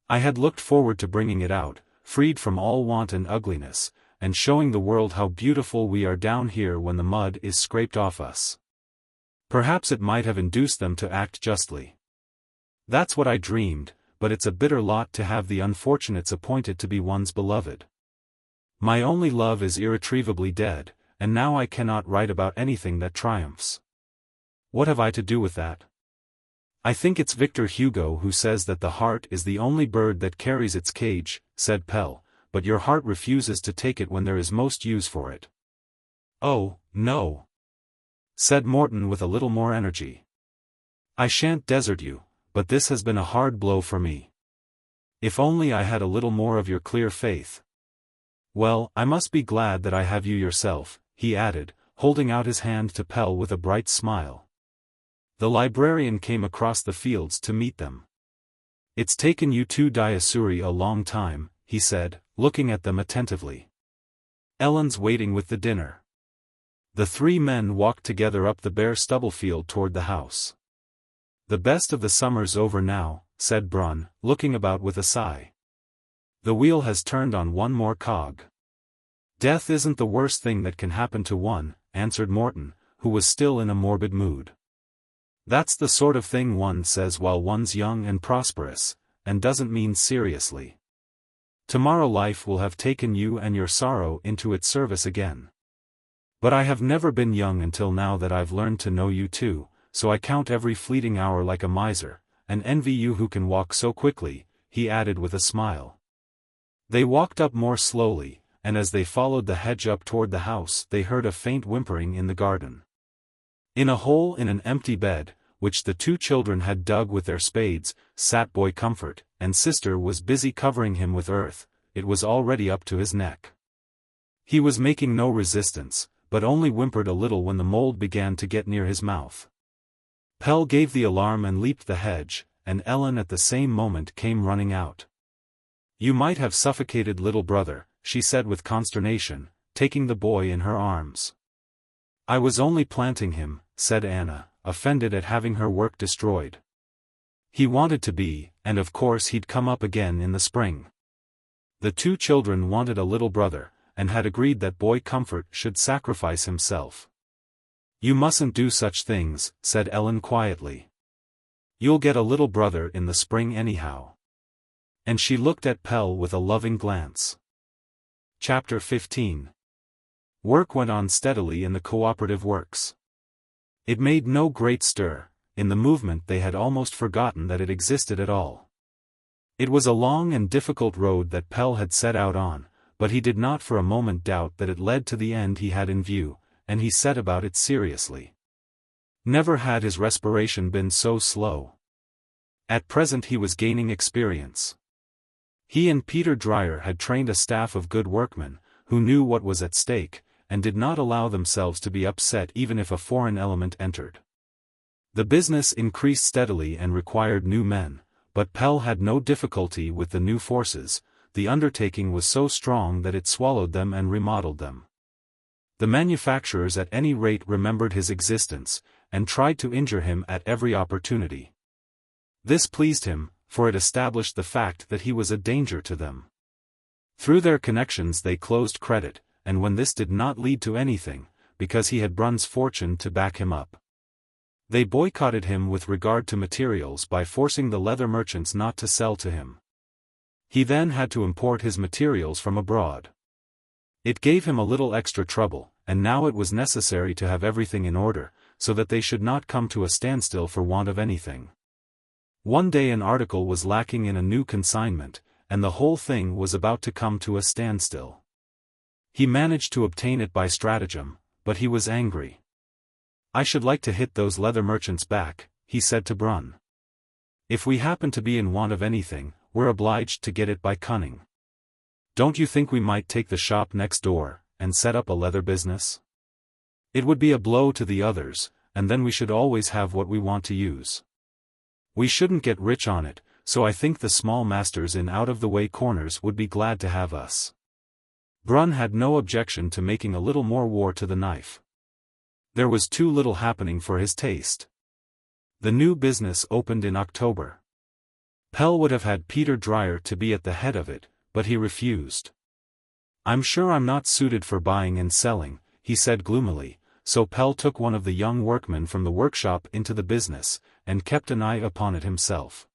Speaker 1: I had looked forward to bringing it out, freed from all want and ugliness, and showing the world how beautiful we are down here when the mud is scraped off us. Perhaps it might have induced them to act justly. That's what I dreamed, but it's a bitter lot to have the unfortunates appointed to be one's beloved. My only love is irretrievably dead, and now I cannot write about anything that triumphs. What have I to do with that? I think it's Victor Hugo who says that the heart is the only bird that carries its cage," said Pell, "but your heart refuses to take it when there is most use for it." "Oh, no," said Morton with a little more energy. "I shan't desert you, but this has been a hard blow for me. If only I had a little more of your clear faith. Well, I must be glad that I have you yourself," he added, holding out his hand to Pell with a bright smile. The librarian came across the fields to meet them. "It's taken you two Diosuri a long time," he said, looking at them attentively. "Ellen's waiting with the dinner." The three men walked together up the bare stubble field toward the house. "The best of the summer's over now," said Brun, looking about with a sigh. "The wheel has turned on one more cog." "Death isn't the worst thing that can happen to one," answered Morton, who was still in a morbid mood. "That's the sort of thing one says while one's young and prosperous, and doesn't mean seriously. Tomorrow life will have taken you and your sorrow into its service again. But I have never been young until now that I've learned to know you too, so I count every fleeting hour like a miser, and envy you who can walk so quickly," he added with a smile. They walked up more slowly, and as they followed the hedge up toward the house they heard a faint whimpering in the garden. In a hole in an empty bed, which the two children had dug with their spades, sat Boy Comfort, and sister was busy covering him with earth. It was already up to his neck. He was making no resistance, but only whimpered a little when the mold began to get near his mouth. Pell gave the alarm and leaped the hedge, and Ellen at the same moment came running out. "You might have suffocated little brother," she said with consternation, taking the boy in her arms. "I was only planting him," said Anna, offended at having her work destroyed. "He wanted to be, and of course he'd come up again in the spring." The two children wanted a little brother, and had agreed that Boy Comfort should sacrifice himself. "You mustn't do such things," said Ellen quietly. "You'll get a little brother in the spring anyhow." And she looked at Pell with a loving glance. Chapter 15. Work went on steadily in the cooperative works. It made no great stir. In the movement they had almost forgotten that it existed at all. It was a long and difficult road that Pell had set out on, but he did not for a moment doubt that it led to the end he had in view, and he set about it seriously. Never had his respiration been so slow. At present he was gaining experience. He and Peter Dreyer had trained a staff of good workmen, who knew what was at stake, and did not allow themselves to be upset even if a foreign element entered. The business increased steadily and required new men, but Pell had no difficulty with the new forces. The undertaking was so strong that it swallowed them and remodeled them. The manufacturers at any rate remembered his existence, and tried to injure him at every opportunity. This pleased him, for it established the fact that he was a danger to them. Through their connections they closed credit, and when this did not lead to anything, because he had Brun's fortune to back him up, they boycotted him with regard to materials by forcing the leather merchants not to sell to him. He then had to import his materials from abroad. It gave him a little extra trouble, and now it was necessary to have everything in order, so that they should not come to a standstill for want of anything. One day an article was lacking in a new consignment, and the whole thing was about to come to a standstill. He managed to obtain it by stratagem, but he was angry. "I should like to hit those leather merchants back," he said to Brun. "If we happen to be in want of anything, we're obliged to get it by cunning. Don't you think we might take the shop next door, and set up a leather business? It would be a blow to the others, and then we should always have what we want to use. We shouldn't get rich on it, so I think the small masters in out-of-the-way corners would be glad to have us." Brun had no objection to making a little more war to the knife. There was too little happening for his taste. The new business opened in October. Pell would have had Peter Dreyer to be at the head of it, but he refused. "I'm sure I'm not suited for buying and selling," he said gloomily, so Pell took one of the young workmen from the workshop into the business, and kept an eye upon it himself.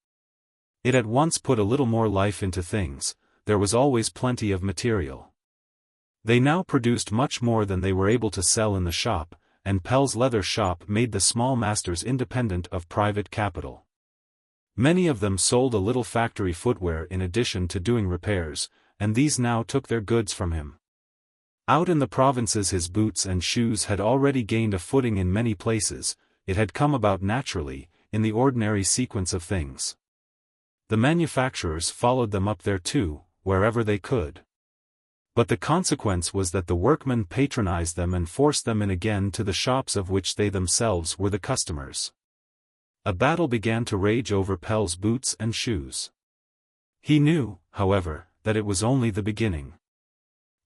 Speaker 1: It at once put a little more life into things. There was always plenty of material. They now produced much more than they were able to sell in the shop, and Pell's leather shop made the small masters independent of private capital. Many of them sold a little factory footwear in addition to doing repairs, and these now took their goods from him. Out in the provinces his boots and shoes had already gained a footing in many places. It had come about naturally, in the ordinary sequence of things. The manufacturers followed them up there too, wherever they could. But the consequence was that the workmen patronized them and forced them in again to the shops of which they themselves were the customers. A battle began to rage over Pell's boots and shoes. He knew, however, that it was only the beginning.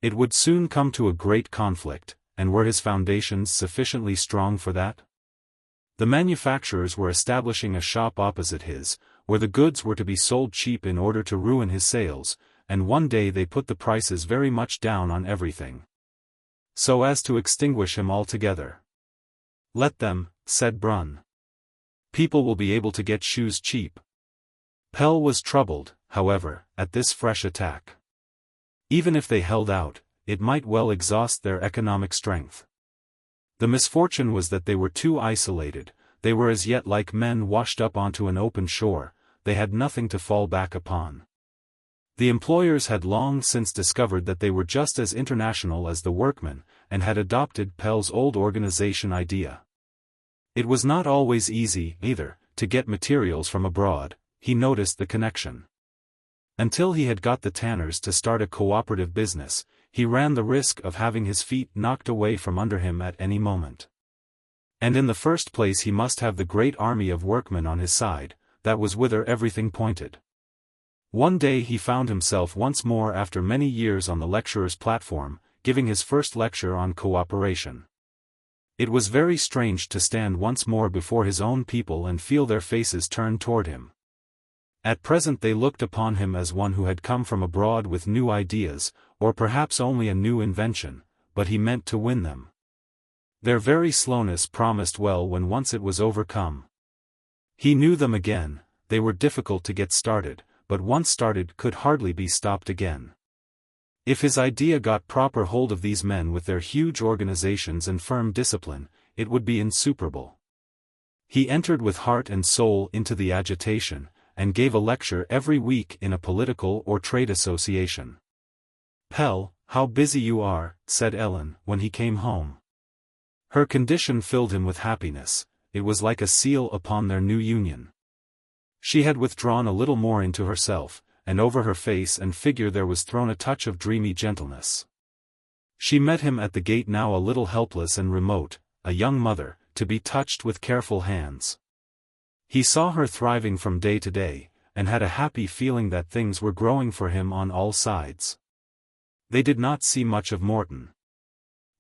Speaker 1: It would soon come to a great conflict, and were his foundations sufficiently strong for that? The manufacturers were establishing a shop opposite his, where the goods were to be sold cheap in order to ruin his sales, and one day they put the prices very much down on everything, so as to extinguish him altogether. "Let them," said Brun. "People will be able to get shoes cheap." Pell was troubled, however, at this fresh attack. Even if they held out, it might well exhaust their economic strength. The misfortune was that they were too isolated. They were as yet like men washed up onto an open shore. They had nothing to fall back upon. The employers had long since discovered that they were just as international as the workmen, and had adopted Pell's old organization idea. It was not always easy, either, to get materials from abroad. He noticed the connection. Until he had got the tanners to start a cooperative business, he ran the risk of having his feet knocked away from under him at any moment. And in the first place he must have the great army of workmen on his side, that was whither everything pointed. One day he found himself once more after many years on the lecturer's platform, giving his first lecture on cooperation. It was very strange to stand once more before his own people and feel their faces turned toward him. At present they looked upon him as one who had come from abroad with new ideas, or perhaps only a new invention, but he meant to win them. Their very slowness promised well when once it was overcome. He knew them again. They were difficult to get started, but once started could hardly be stopped again. If his idea got proper hold of these men with their huge organizations and firm discipline, it would be insuperable. He entered with heart and soul into the agitation, and gave a lecture every week in a political or trade association. "Pell, how busy you are," said Ellen, when he came home. Her condition filled him with happiness. It was like a seal upon their new union. She had withdrawn a little more into herself, and over her face and figure there was thrown a touch of dreamy gentleness. She met him at the gate now a little helpless and remote, a young mother, to be touched with careful hands. He saw her thriving from day to day, and had a happy feeling that things were growing for him on all sides. They did not see much of Morton.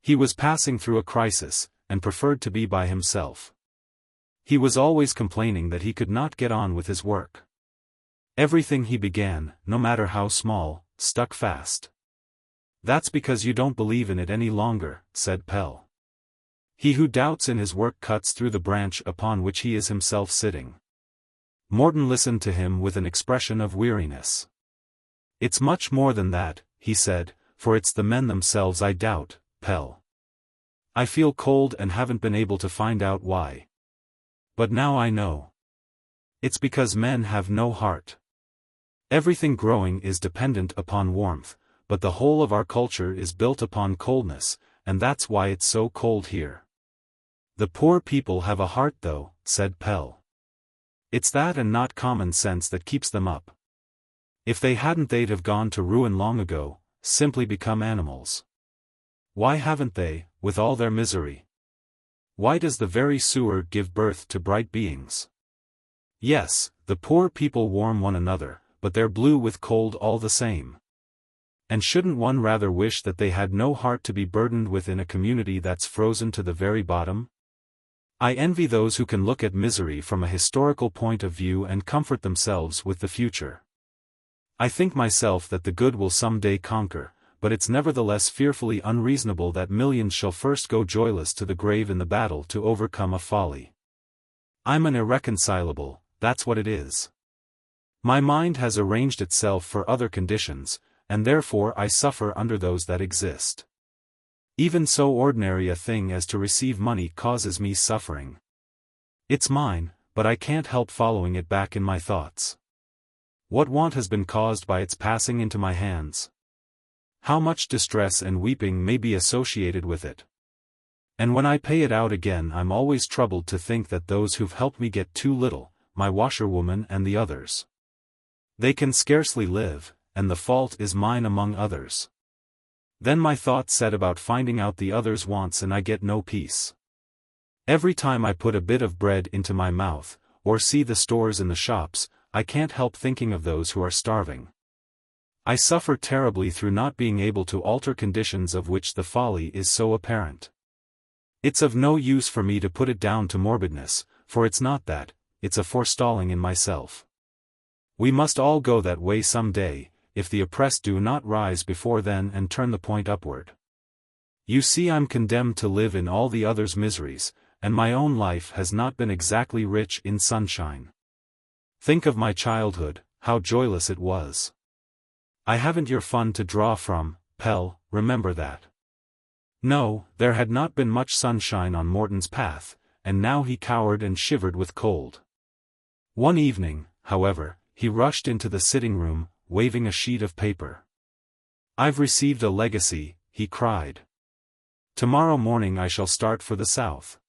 Speaker 1: He was passing through a crisis, and preferred to be by himself. He was always complaining that he could not get on with his work. Everything he began, no matter how small, stuck fast. "That's because you don't believe in it any longer," said Pell. "He who doubts in his work cuts through the branch upon which he is himself sitting." Morton listened to him with an expression of weariness. "It's much more than that," he said, "for it's the men themselves I doubt, Pell. I feel cold and haven't been able to find out why. But now I know. It's because men have no heart. Everything growing is dependent upon warmth, but the whole of our culture is built upon coldness, and that's why it's so cold here." "The poor people have a heart though," said Pell. "It's that and not common sense that keeps them up. If they hadn't they'd have gone to ruin long ago, simply become animals. Why haven't they, with all their misery? Why does the very sewer give birth to bright beings? Yes, the poor people warm one another, but they're blue with cold all the same. And shouldn't one rather wish that they had no heart to be burdened with in a community that's frozen to the very bottom? I envy those who can look at misery from a historical point of view and comfort themselves with the future. I think myself that the good will some day conquer, but it's nevertheless fearfully unreasonable that millions shall first go joyless to the grave in the battle to overcome a folly. I'm an irreconcilable, that's what it is. My mind has arranged itself for other conditions, and therefore I suffer under those that exist. Even so ordinary a thing as to receive money causes me suffering. It's mine, but I can't help following it back in my thoughts. What want has been caused by its passing into my hands? How much distress and weeping may be associated with it? And when I pay it out again I'm always troubled to think that those who've helped me get too little, my washerwoman and the others. They can scarcely live, and the fault is mine among others. Then my thoughts set about finding out the others' wants and I get no peace. Every time I put a bit of bread into my mouth, or see the stores in the shops, I can't help thinking of those who are starving. I suffer terribly through not being able to alter conditions of which the folly is so apparent. It's of no use for me to put it down to morbidness, for it's not that, it's a forestalling in myself. We must all go that way some day, if the oppressed do not rise before then and turn the point upward. You see I'm condemned to live in all the others' miseries, and my own life has not been exactly rich in sunshine. Think of my childhood, how joyless it was. I haven't your fun to draw from, Pell, remember that. No, there had not been much sunshine on Morton's path, and now he cowered and shivered with cold. One evening, however, he rushed into the sitting-room, waving a sheet of paper. "I've received a legacy," he cried. "Tomorrow morning I shall start for the south.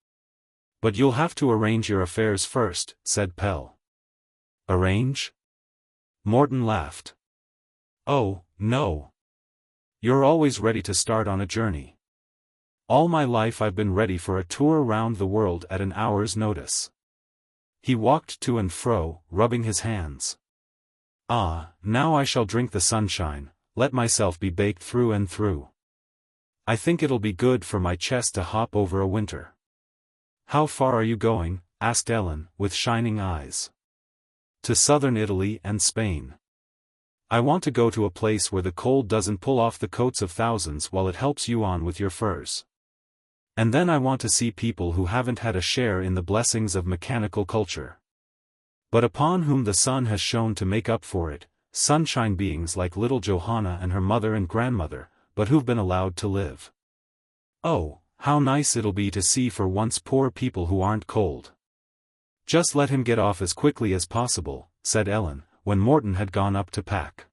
Speaker 1: But you'll have to arrange your affairs first, said Pell. Arrange? Morton laughed. Oh, no. You're always ready to start on a journey. All my life I've been ready for a tour around the world at an hour's notice. He walked to and fro, rubbing his hands. Ah, now I shall drink the sunshine, let myself be baked through and through. I think it'll be good for my chest to hop over a winter. How far are you going? Asked Ellen, with shining eyes. To southern Italy and Spain. I want to go to a place where the cold doesn't pull off the coats of thousands while it helps you on with your furs. And then I want to see people who haven't had a share in the blessings of mechanical culture, but upon whom the sun has shone to make up for it, sunshine beings like little Johanna and her mother and grandmother, but who've been allowed to live. Oh, how nice it'll be to see for once poor people who aren't cold. Just let him get off as quickly as possible, said Ellen, when Morton had gone up to pack.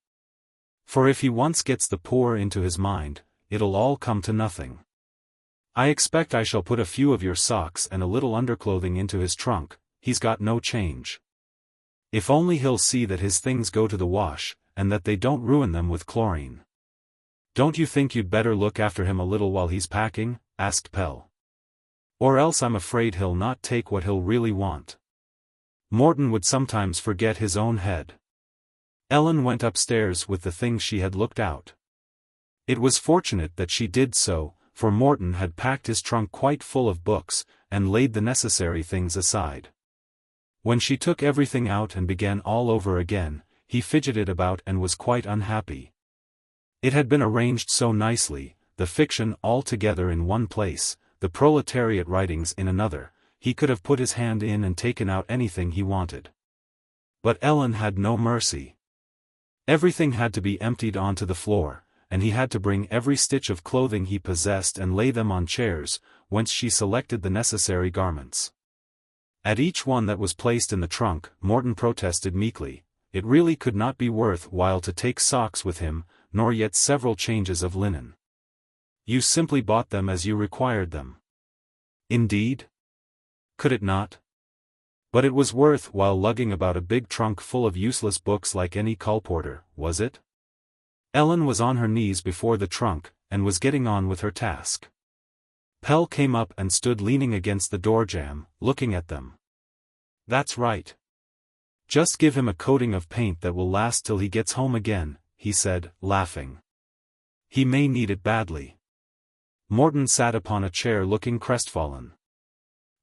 Speaker 1: For if he once gets the poor into his mind, it'll all come to nothing. I expect I shall put a few of your socks and a little underclothing into his trunk, he's got no change. If only he'll see that his things go to the wash, and that they don't ruin them with chlorine. Don't you think you'd better look after him a little while he's packing? Asked Pell. Or else I'm afraid he'll not take what he'll really want. Morton would sometimes forget his own head. Ellen went upstairs with the things she had looked out. It was fortunate that she did so, for Morton had packed his trunk quite full of books, and laid the necessary things aside. When she took everything out and began all over again, he fidgeted about and was quite unhappy. It had been arranged so nicely, the fiction all together in one place, the proletariat writings in another, he could have put his hand in and taken out anything he wanted. But Ellen had no mercy. Everything had to be emptied onto the floor, and he had to bring every stitch of clothing he possessed and lay them on chairs, whence she selected the necessary garments. At each one that was placed in the trunk, Morton protested meekly, it really could not be worth while to take socks with him, nor yet several changes of linen. You simply bought them as you required them. Indeed? Could it not? But it was worth while lugging about a big trunk full of useless books like any colporteur, was it? Ellen was on her knees before the trunk, and was getting on with her task. Pell came up and stood leaning against the doorjamb, looking at them. That's right. Just give him a coating of paint that will last till he gets home again, he said, laughing. He may need it badly. Morton sat upon a chair looking crestfallen.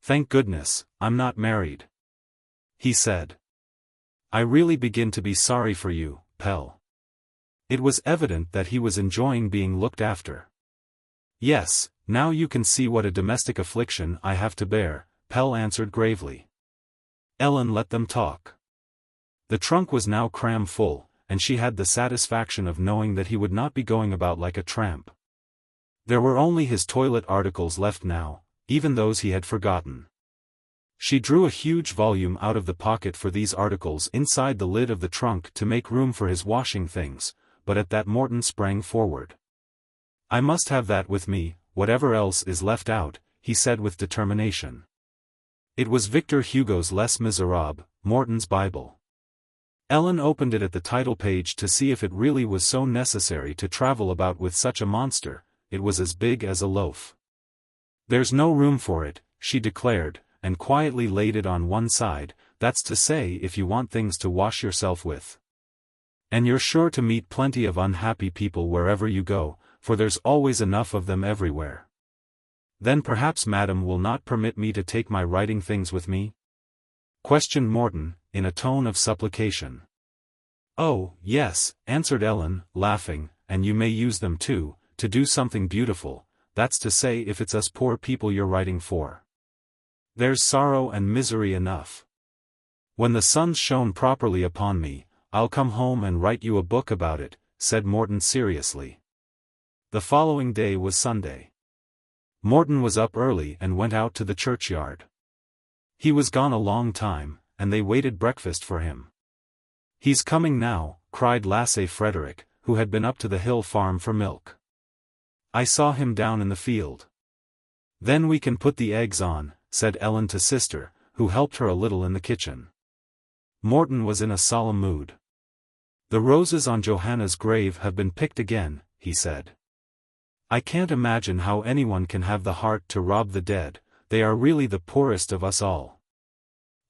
Speaker 1: Thank goodness, I'm not married, he said. I really begin to be sorry for you, Pell. It was evident that he was enjoying being looked after. Yes, now you can see what a domestic affliction I have to bear, Pell answered gravely. Ellen let them talk. The trunk was now cram full, and she had the satisfaction of knowing that he would not be going about like a tramp. There were only his toilet articles left now, even those he had forgotten. She drew a huge volume out of the pocket for these articles inside the lid of the trunk to make room for his washing things, but at that Morton sprang forward. I must have that with me, whatever else is left out, he said with determination. It was Victor Hugo's Les Miserables, Morton's Bible. Ellen opened it at the title page to see if it really was so necessary to travel about with such a monster. It was as big as a loaf. There's no room for it, she declared, and quietly laid it on one side, that's to say if you want things to wash yourself with. And you're sure to meet plenty of unhappy people wherever you go, for there's always enough of them everywhere. Then perhaps Madam will not permit me to take my writing things with me? Questioned Morton, in a tone of supplication. Oh, yes, answered Ellen, laughing, and you may use them too, to do something beautiful, that's to say if it's us poor people you're writing for. There's sorrow and misery enough. When the sun's shone properly upon me, I'll come home and write you a book about it, said Morton seriously. The following day was Sunday. Morton was up early and went out to the churchyard. He was gone a long time, and they waited breakfast for him. He's coming now, cried Lasse Frederick, who had been up to the hill farm for milk. I saw him down in the field. Then we can put the eggs on, said Ellen to sister, who helped her a little in the kitchen. Morton was in a solemn mood. "The roses on Johanna's grave have been picked again," he said. "I can't imagine how anyone can have the heart to rob the dead. They are really the poorest of us all."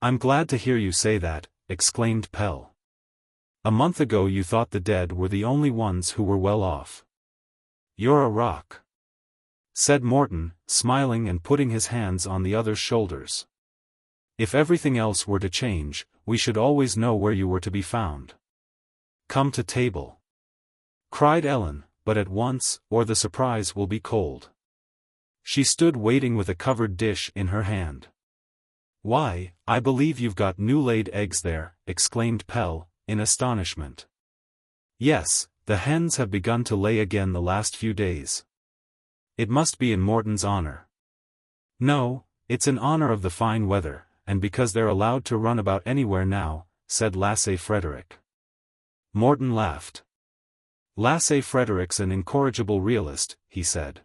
Speaker 1: "I'm glad to hear you say that," exclaimed Pell. "A month ago you thought the dead were the only ones who were well off." "You're a rock," said Morton, smiling and putting his hands on the other's shoulders. "If everything else were to change, we should always know where you were to be found." "Come to table," cried Ellen, but at once, or the surprise will be cold. She stood waiting with a covered dish in her hand. "Why, I believe you've got new-laid eggs there," exclaimed Pell, in astonishment. "Yes, the hens have begun to lay again the last few days." "It must be in Morton's honor." "No, it's in honor of the fine weather, and because they're allowed to run about anywhere now," said Lasse Frederick. Morton laughed. "Lasse Frederick's an incorrigible realist," he said.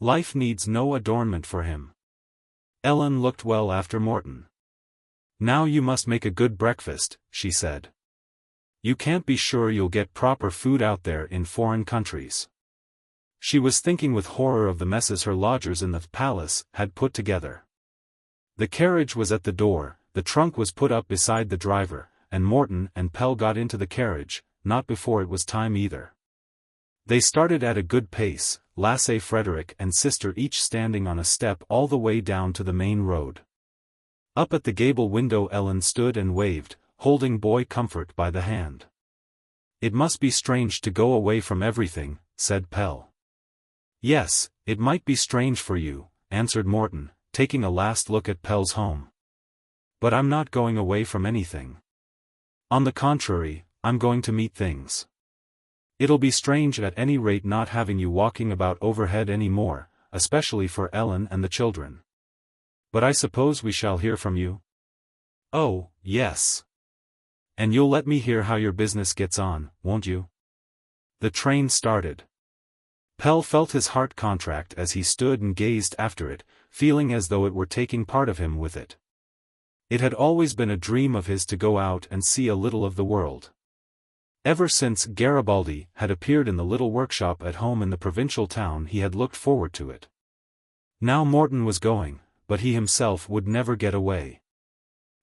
Speaker 1: "Life needs no adornment for him." Ellen looked well after Morton. "Now you must make a good breakfast," she said. "You can't be sure you'll get proper food out there in foreign countries." She was thinking with horror of the messes her lodgers in the palace had put together. The carriage was at the door, the trunk was put up beside the driver, and Morton and Pell got into the carriage, not before it was time either. They started at a good pace, Lasse Frederick and sister each standing on a step all the way down to the main road. Up at the gable window Ellen stood and waved, holding Boy Comfort by the hand. "It must be strange to go away from everything," said Pell. "Yes, it might be strange for you," answered Morton, taking a last look at Pell's home. "But I'm not going away from anything. On the contrary, I'm going to meet things. It'll be strange at any rate not having you walking about overhead any more, especially for Ellen and the children. But I suppose we shall hear from you?" "Oh, yes. And you'll let me hear how your business gets on, won't you?" The train started. Pell felt his heart contract as he stood and gazed after it, feeling as though it were taking part of him with it. It had always been a dream of his to go out and see a little of the world. Ever since Garibaldi had appeared in the little workshop at home in the provincial town he had looked forward to it. Now Morton was going, but he himself would never get away.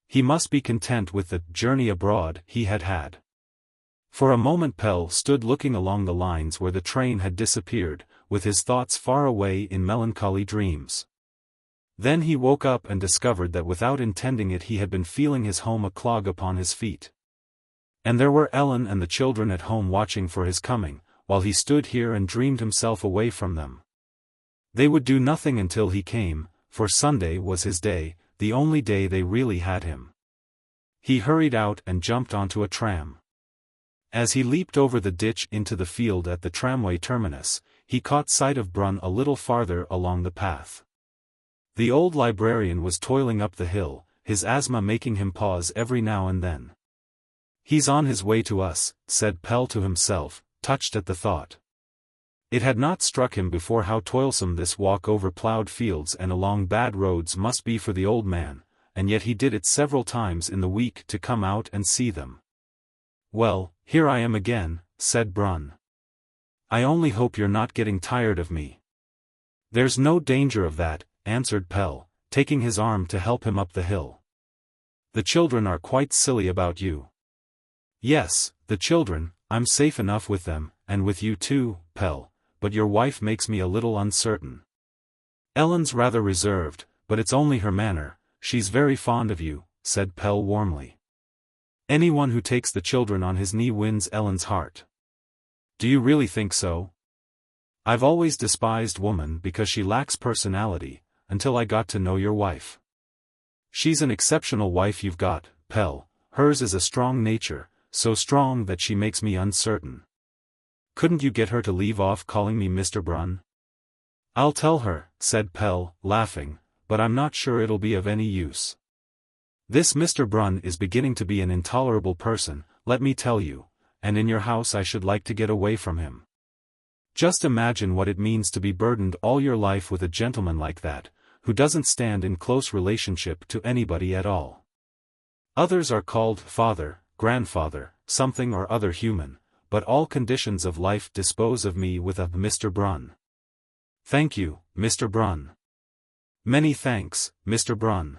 Speaker 1: He must be content with the journey abroad he had had. For a moment Pell stood looking along the lines where the train had disappeared, with his thoughts far away in melancholy dreams. Then he woke up and discovered that without intending it he had been feeling his home a clog upon his feet. And there were Ellen and the children at home watching for his coming, while he stood here and dreamed himself away from them. They would do nothing until he came, for Sunday was his day, the only day they really had him. He hurried out and jumped onto a tram. As he leaped over the ditch into the field at the tramway terminus, he caught sight of Brun a little farther along the path. The old librarian was toiling up the hill, his asthma making him pause every now and then. "He's on his way to us," said Pell to himself, touched at the thought. It had not struck him before how toilsome this walk over plowed fields and along bad roads must be for the old man, and yet he did it several times in the week to come out and see them. "Well, here I am again," said Brun. "I only hope you're not getting tired of me." "There's no danger of that," answered Pell, taking his arm to help him up the hill. "The children are quite silly about you." "Yes, the children, I'm safe enough with them, and with you too, Pell, but your wife makes me a little uncertain." "Ellen's rather reserved, but it's only her manner, she's very fond of you," said Pell warmly. "Anyone who takes the children on his knee wins Ellen's heart." "Do you really think so?" "I've always despised woman because she lacks personality, until I got to know your wife. She's an exceptional wife you've got, Pell, hers is a strong nature, so strong that she makes me uncertain. Couldn't you get her to leave off calling me Mr. Brun?" "I'll tell her," said Pell, laughing, "but I'm not sure it'll be of any use. This Mr. Brun is beginning to be an intolerable person, let me tell you, and in your house I should like to get away from him. Just imagine what it means to be burdened all your life with a gentleman like that, who doesn't stand in close relationship to anybody at all. Others are called father, grandfather, something or other human, but all conditions of life dispose of me with a Mr. Brun. Thank you, Mr. Brun. Many thanks, Mr. Brun.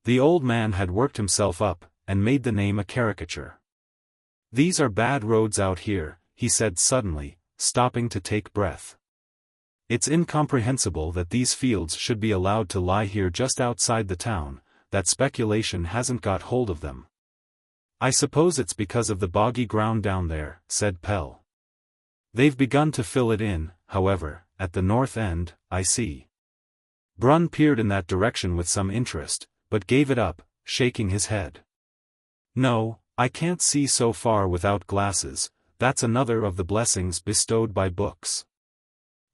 Speaker 1: The old man had worked himself up, and made the name a caricature. These are bad roads out here, he said suddenly, stopping to take breath. It's incomprehensible that these fields should be allowed to lie here just outside the town, that speculation hasn't got hold of them. I suppose it's because of the boggy ground down there, said Pell. They've begun to fill it in, however, at the north end, I see. Brun peered in that direction with some interest, but gave it up, shaking his head. No, I can't see so far without glasses, that's another of the blessings bestowed by books.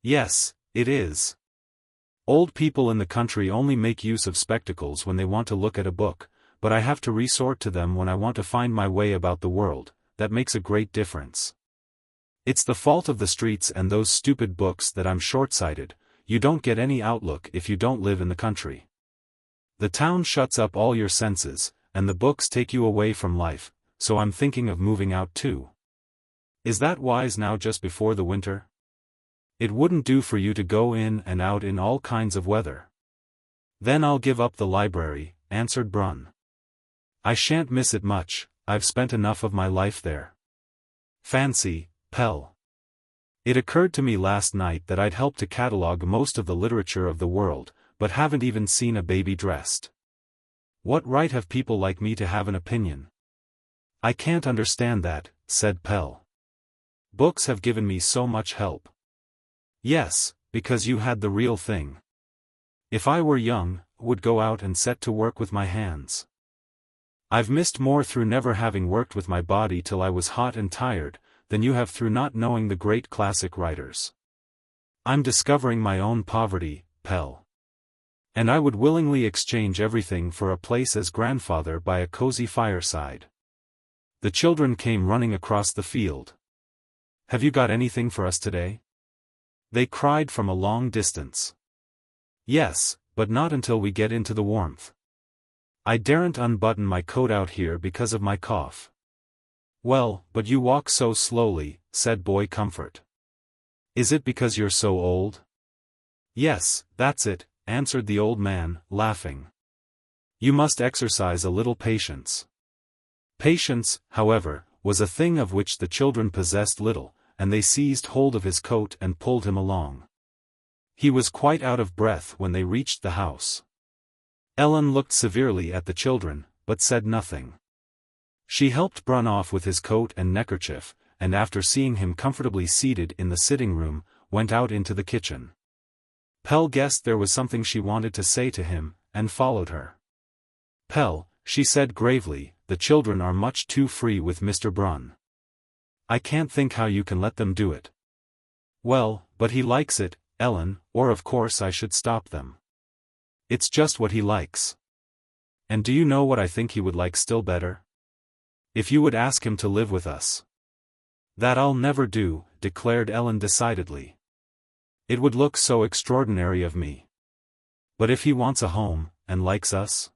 Speaker 1: Yes, it is. Old people in the country only make use of spectacles when they want to look at a book, but I have to resort to them when I want to find my way about the world. That makes a great difference. It's the fault of the streets and those stupid books that I'm short-sighted. You don't get any outlook if you don't live in the country. The town shuts up all your senses, and the books take you away from life, so I'm thinking of moving out too. Is that wise now just before the winter? It wouldn't do for you to go in and out in all kinds of weather. Then I'll give up the library, answered Brun. I shan't miss it much, I've spent enough of my life there. Fancy, Pell. It occurred to me last night that I'd helped to catalogue most of the literature of the world, but haven't even seen a baby dressed. What right have people like me to have an opinion? I can't understand that, said Pell. Books have given me so much help. Yes, because you had the real thing. If I were young, would go out and set to work with my hands. I've missed more through never having worked with my body till I was hot and tired, than you have through not knowing the great classic writers. I'm discovering my own poverty, Pell. And I would willingly exchange everything for a place as grandfather by a cozy fireside. The children came running across the field. Have you got anything for us today? They cried from a long distance. Yes, but not until we get into the warmth. I daren't unbutton my coat out here because of my cough. Well, but you walk so slowly, said Boy Comfort. Is it because you're so old? Yes, that's it, answered the old man, laughing. You must exercise a little patience. Patience, however, was a thing of which the children possessed little, and they seized hold of his coat and pulled him along. He was quite out of breath when they reached the house. Ellen looked severely at the children, but said nothing. She helped Brun off with his coat and neckerchief, and after seeing him comfortably seated in the sitting room, went out into the kitchen. Pell guessed there was something she wanted to say to him, and followed her. Pell, she said gravely, the children are much too free with Mr. Brun. I can't think how you can let them do it. Well, but he likes it, Ellen, or of course I should stop them. It's just what he likes. And do you know what I think he would like still better? If you would ask him to live with us. That I'll never do, declared Ellen decidedly. It would look so extraordinary of me. But if he wants a home, and likes us?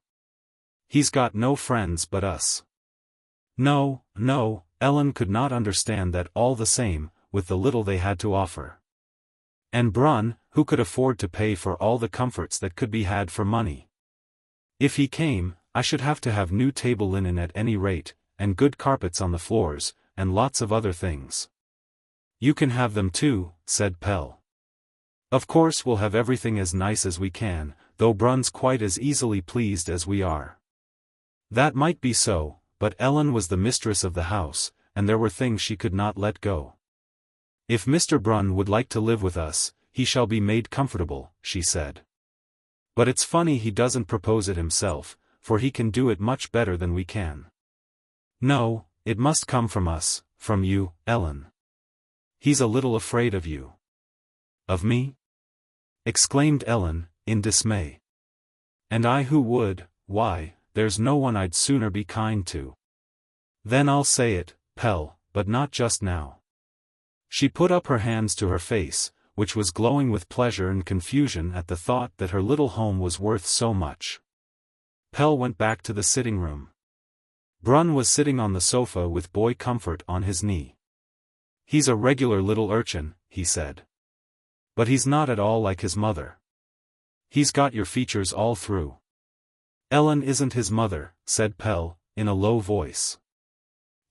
Speaker 1: He's got no friends but us. No, no, Ellen could not understand that all the same, with the little they had to offer. And Brun, who could afford to pay for all the comforts that could be had for money. If he came, I should have to have new table linen at any rate, and good carpets on the floors, and lots of other things. You can have them too, said Pell. Of course we'll have everything as nice as we can, though Brun's quite as easily pleased as we are. That might be so, but Ellen was the mistress of the house, and there were things she could not let go. If Mr. Brun would like to live with us, he shall be made comfortable, she said. But it's funny he doesn't propose it himself, for he can do it much better than we can. No, it must come from us, from you, Ellen. He's a little afraid of you. Of me? Exclaimed Ellen, in dismay. And I who would, why, there's no one I'd sooner be kind to. Then I'll say it, Pell, but not just now. She put up her hands to her face, which was glowing with pleasure and confusion at the thought that her little home was worth so much. Pell went back to the sitting room. Brun was sitting on the sofa with Boy Comfort on his knee. "He's a regular little urchin," he said. "But he's not at all like his mother. He's got your features all through." "Ellen isn't his mother," said Pell, in a low voice.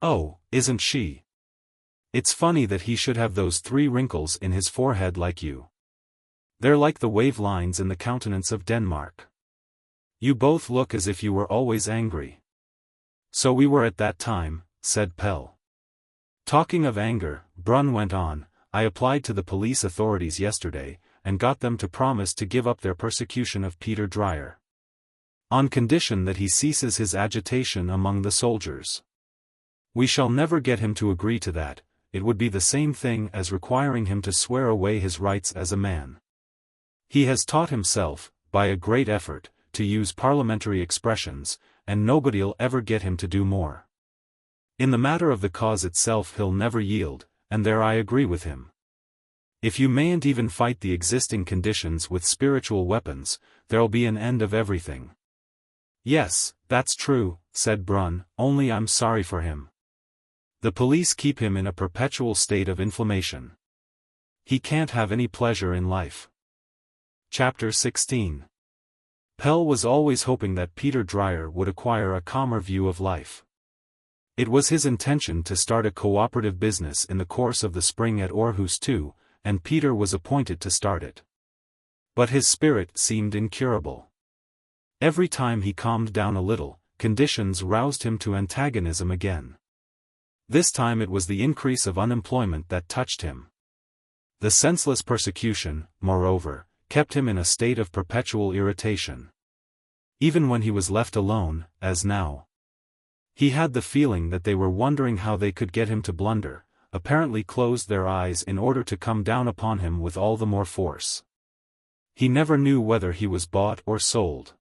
Speaker 1: "Oh, isn't she? It's funny that he should have those 3 wrinkles in his forehead like you. They're like the wave lines in the countenance of Denmark. You both look as if you were always angry." "So we were at that time," said Pell. "Talking of anger," Brun went on, "I applied to the police authorities yesterday, and got them to promise to give up their persecution of Peter Dreyer. On condition that he ceases his agitation among the soldiers. We shall never get him to agree to that. It would be the same thing as requiring him to swear away his rights as a man. He has taught himself, by a great effort, to use parliamentary expressions, and nobody'll ever get him to do more. In the matter of the cause itself he'll never yield, and there I agree with him. If you mayn't even fight the existing conditions with spiritual weapons, there'll be an end of everything." "Yes, that's true," said Brun, "only I'm sorry for him. The police keep him in a perpetual state of inflammation. He can't have any pleasure in life." Chapter 16. Pell was always hoping that Peter Dreyer would acquire a calmer view of life. It was his intention to start a cooperative business in the course of the spring at Aarhus too, and Peter was appointed to start it. But his spirit seemed incurable. Every time he calmed down a little, conditions roused him to antagonism again. This time it was the increase of unemployment that touched him. The senseless persecution, moreover, kept him in a state of perpetual irritation. Even when he was left alone, as now. He had the feeling that they were wondering how they could get him to blunder, apparently closed their eyes in order to come down upon him with all the more force. He never knew whether he was bought or sold.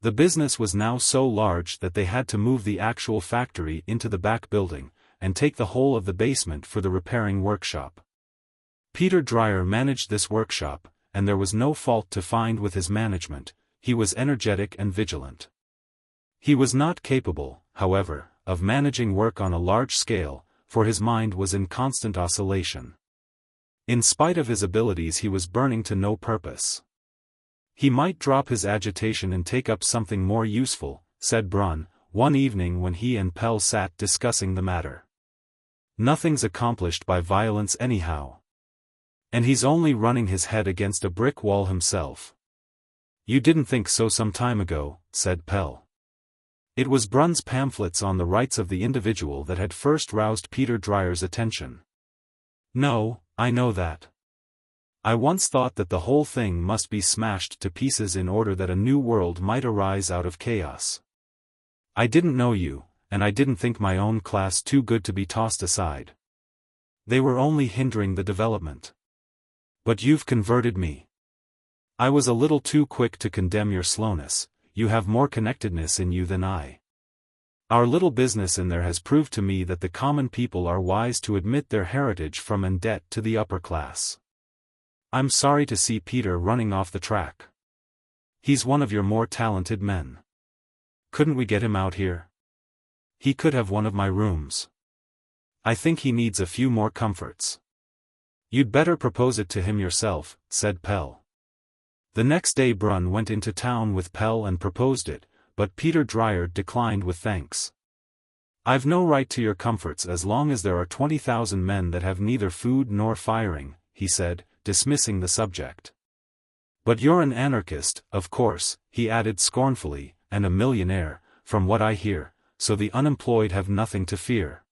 Speaker 1: The business was now so large that they had to move the actual factory into the back building, and take the whole of the basement for the repairing workshop. Peter Dreyer managed this workshop, and there was no fault to find with his management. He was energetic and vigilant. He was not capable, however, of managing work on a large scale, for his mind was in constant oscillation. In spite of his abilities he was burning to no purpose. He might drop his agitation and take up something more useful, said Brun, one evening when he and Pell sat discussing the matter. Nothing's accomplished by violence anyhow. And he's only running his head against a brick wall himself. You didn't think so some time ago, said Pell. It was Brun's pamphlets on the rights of the individual that had first roused Peter Dreyer's attention. No, I know that. I once thought that the whole thing must be smashed to pieces in order that a new world might arise out of chaos. I didn't know you, and I didn't think my own class too good to be tossed aside. They were only hindering the development. But you've converted me. I was a little too quick to condemn your slowness. You have more connectedness in you than I. Our little business in there has proved to me that the common people are wise to admit their heritage from and debt to the upper class. I'm sorry to see Peter running off the track. He's one of your more talented men. Couldn't we get him out here? He could have one of my rooms. I think he needs a few more comforts. You'd better propose it to him yourself, said Pell. The next day Brun went into town with Pell and proposed it, but Peter Dreyer declined with thanks. I've no right to your comforts as long as there are 20,000 men that have neither food nor firing, he said, dismissing the subject. But you're an anarchist, of course, he added scornfully, and a millionaire, from what I hear, so the unemployed have nothing to fear.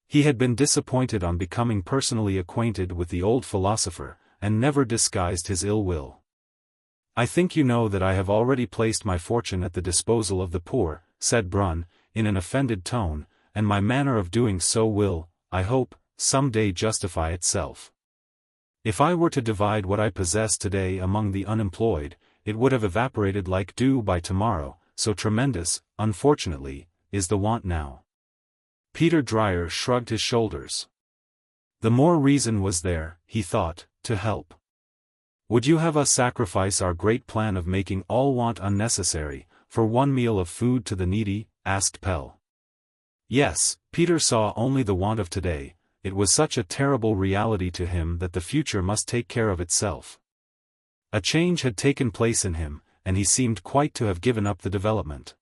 Speaker 1: He had been disappointed on becoming personally acquainted with the old philosopher, and never disguised his ill will. I think you know that I have already placed my fortune at the disposal of the poor, said Brun, in an offended tone, and my manner of doing so will, I hope, some day justify itself. If I were to divide what I possess today among the unemployed, it would have evaporated like dew by tomorrow, so tremendous, unfortunately, is the want now. Peter Dreyer shrugged his shoulders. The more reason was there, he thought, to help. Would you have us sacrifice our great plan of making all want unnecessary, for one meal of food to the needy? Asked Pelle. Yes, Peter saw only the want of today. It was such a terrible reality to him that the future must take care of itself. A change had taken place in him, and he seemed quite to have given up the development.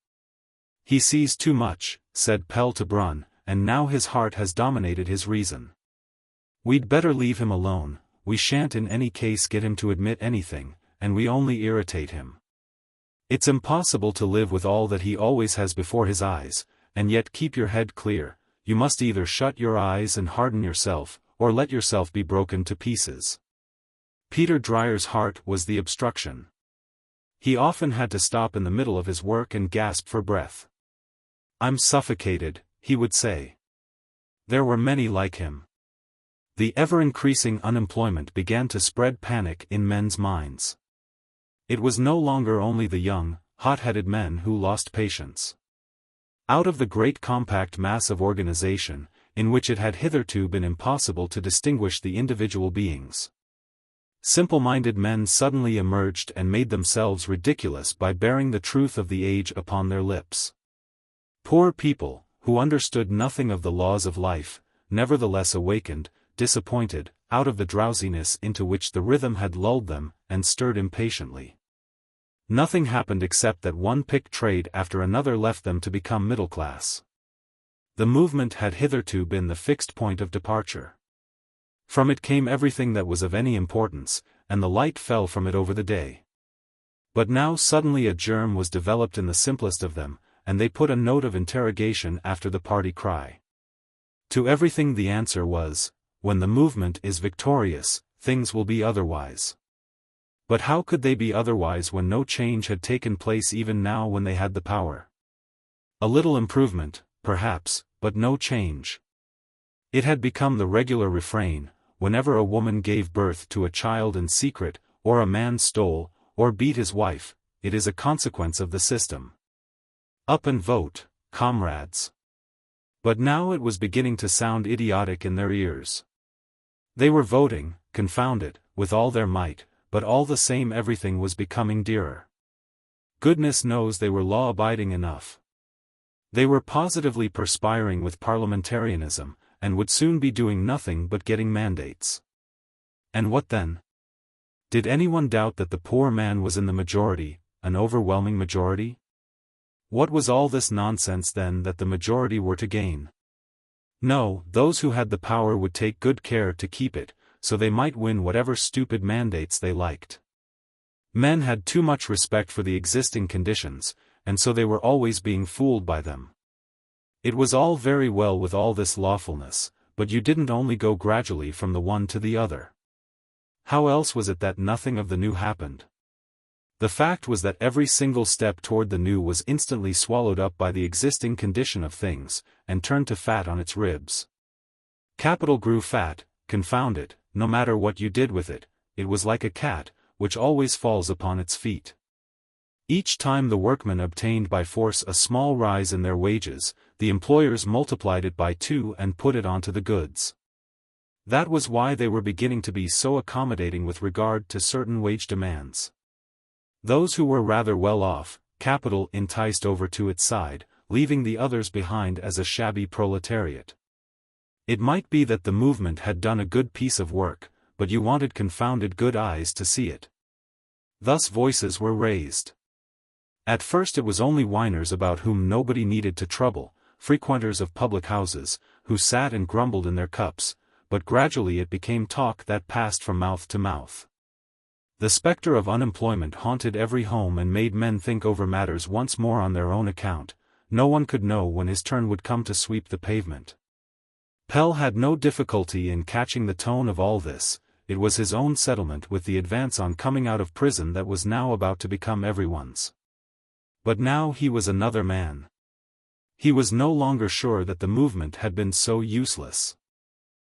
Speaker 1: He sees too much, said Pelle to Brun, and now his heart has dominated his reason. We'd better leave him alone. We shan't in any case get him to admit anything, and we only irritate him. It's impossible to live with all that he always has before his eyes, and yet keep your head clear. You must either shut your eyes and harden yourself, or let yourself be broken to pieces. Peter Dreyer's heart was the obstruction. He often had to stop in the middle of his work and gasp for breath. I'm suffocated, he would say. There were many like him. The ever-increasing unemployment began to spread panic in men's minds. It was no longer only the young, hot-headed men who lost patience. Out of the great compact mass of organization, in which it had hitherto been impossible to distinguish the individual beings, simple-minded men suddenly emerged and made themselves ridiculous by bearing the truth of the age upon their lips. Poor people, who understood nothing of the laws of life, nevertheless awakened, disappointed, out of the drowsiness into which the rhythm had lulled them, and stirred impatiently. Nothing happened except that one picked trade after another left them to become middle class. The movement had hitherto been the fixed point of departure. From it came everything that was of any importance, and the light fell from it over the day. But now suddenly a germ was developed in the simplest of them, and they put a note of interrogation after the party cry. To everything the answer was, when the movement is victorious, things will be otherwise. But how could they be otherwise when no change had taken place even now when they had the power? A little improvement, perhaps, but no change. It had become the regular refrain, whenever a woman gave birth to a child in secret, or a man stole, or beat his wife, it is a consequence of the system. Up and vote, comrades. But now it was beginning to sound idiotic in their ears. They were voting, confound it, with all their might, but all the same everything was becoming dearer. Goodness knows they were law-abiding enough. They were positively perspiring with parliamentarianism, and would soon be doing nothing but getting mandates. And what then? Did anyone doubt that the poor man was in the majority, an overwhelming majority? What was all this nonsense then that the majority were to gain? No, those who had the power would take good care to keep it, so they might win whatever stupid mandates they liked. Men had too much respect for the existing conditions, and so they were always being fooled by them. It was all very well with all this lawfulness, but you didn't only go gradually from the one to the other. How else was it that nothing of the new happened? The fact was that every single step toward the new was instantly swallowed up by the existing condition of things, and turned to fat on its ribs. Capital grew fat, confound it, no matter what you did with it, it was like a cat, which always falls upon its feet. Each time the workmen obtained by force a small rise in their wages, the employers multiplied it by 2 and put it onto the goods. That was why they were beginning to be so accommodating with regard to certain wage demands. Those who were rather well off, capital enticed over to its side, leaving the others behind as a shabby proletariat. It might be that the movement had done a good piece of work, but you wanted confounded good eyes to see it. Thus voices were raised. At first it was only whiners about whom nobody needed to trouble, frequenters of public houses, who sat and grumbled in their cups, but gradually it became talk that passed from mouth to mouth. The specter of unemployment haunted every home and made men think over matters once more on their own account. No one could know when his turn would come to sweep the pavement. Pelle had no difficulty in catching the tone of all this. It was his own settlement with the advance on coming out of prison that was now about to become everyone's. But now he was another man. He was no longer sure that the movement had been so useless.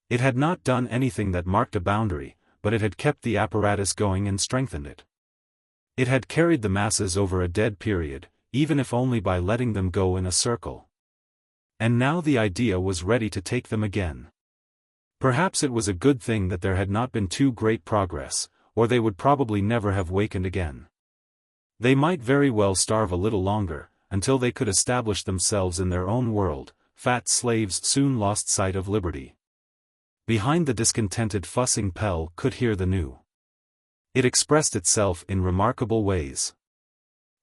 Speaker 1: It had not done anything that marked a boundary, but it had kept the apparatus going and strengthened it. It had carried the masses over a dead period, even if only by letting them go in a circle. And now the idea was ready to take them again. Perhaps it was a good thing that there had not been too great progress, or they would probably never have wakened again. They might very well starve a little longer, until they could establish themselves in their own world. Fat slaves soon lost sight of liberty. Behind the discontented fussing, Pelle could hear the new. It expressed itself in remarkable ways.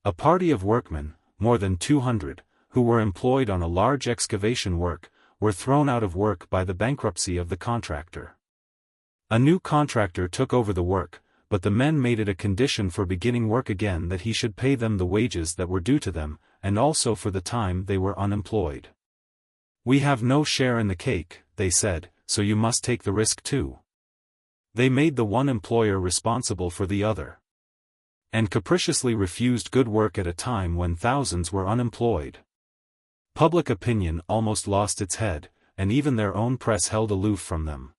Speaker 1: A party of workmen, more than 200, who were employed on a large excavation work, were thrown out of work by the bankruptcy of the contractor. A new contractor took over the work, but the men made it a condition for beginning work again that he should pay them the wages that were due to them, and also for the time they were unemployed. "We have no share in the cake," they said, "so you must take the risk too." They made the one employer responsible for the other, and capriciously refused good work at a time when thousands were unemployed. Public opinion almost lost its head, and even their own press held aloof from them.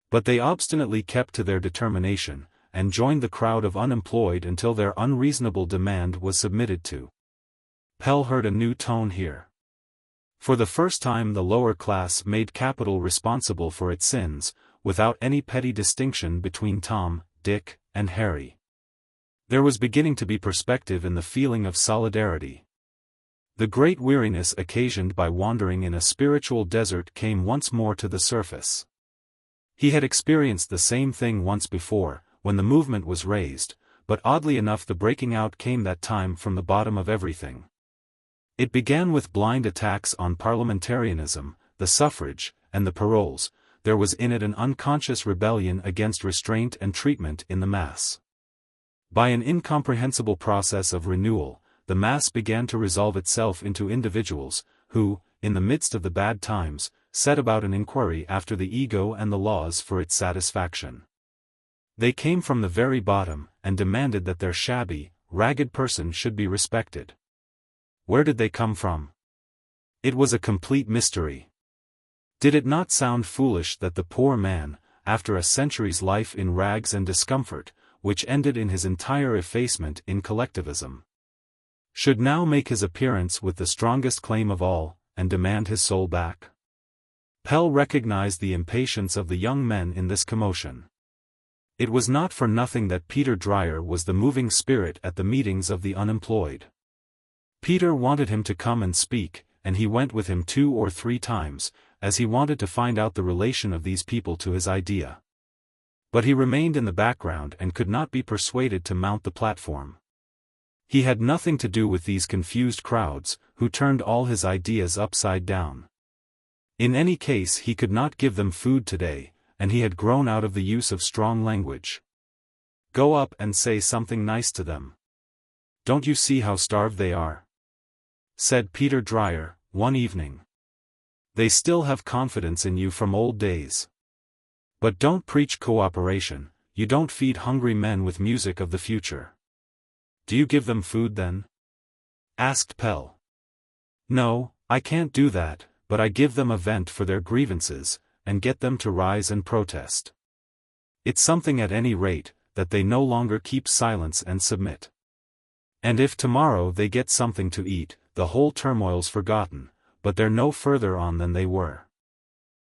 Speaker 1: But they obstinately kept to their determination, and joined the crowd of unemployed until their unreasonable demand was submitted to. Pelle heard a new tone here. For the first time the lower class made capital responsible for its sins, without any petty distinction between Tom, Dick, and Harry. There was beginning to be perspective in the feeling of solidarity. The great weariness occasioned by wandering in a spiritual desert came once more to the surface. He had experienced the same thing once before, when the movement was raised, but oddly enough the breaking out came that time from the bottom of everything. It began with blind attacks on parliamentarianism, the suffrage, and the paroles. There was in it an unconscious rebellion against restraint and treatment in the mass. By an incomprehensible process of renewal, the mass began to resolve itself into individuals, who, in the midst of the bad times, set about an inquiry after the ego and the laws for its satisfaction. They came from the very bottom, and demanded that their shabby, ragged person should be respected. Where did they come from? It was a complete mystery. Did it not sound foolish that the poor man, after a century's life in rags and discomfort, which ended in his entire effacement in collectivism, should now make his appearance with the strongest claim of all, and demand his soul back? Pelle recognized the impatience of the young men in this commotion. It was not for nothing that Peter Dreyer was the moving spirit at the meetings of the unemployed. Peter wanted him to come and speak, and he went with him 2 or 3 times, as he wanted to find out the relation of these people to his idea. But he remained in the background and could not be persuaded to mount the platform. He had nothing to do with these confused crowds, who turned all his ideas upside down. In any case he could not give them food today, and he had grown out of the use of strong language. Go up and say something nice to them. Don't you see how starved they are? Said Peter Dreyer, one evening. They still have confidence in you from old days. But don't preach cooperation, you don't feed hungry men with music of the future. Do you give them food then? Asked Pelle. No, I can't do that, but I give them a vent for their grievances, and get them to rise and protest. It's something at any rate, that they no longer keep silence and submit. And if tomorrow they get something to eat, the whole turmoil's forgotten, but they're no further on than they were.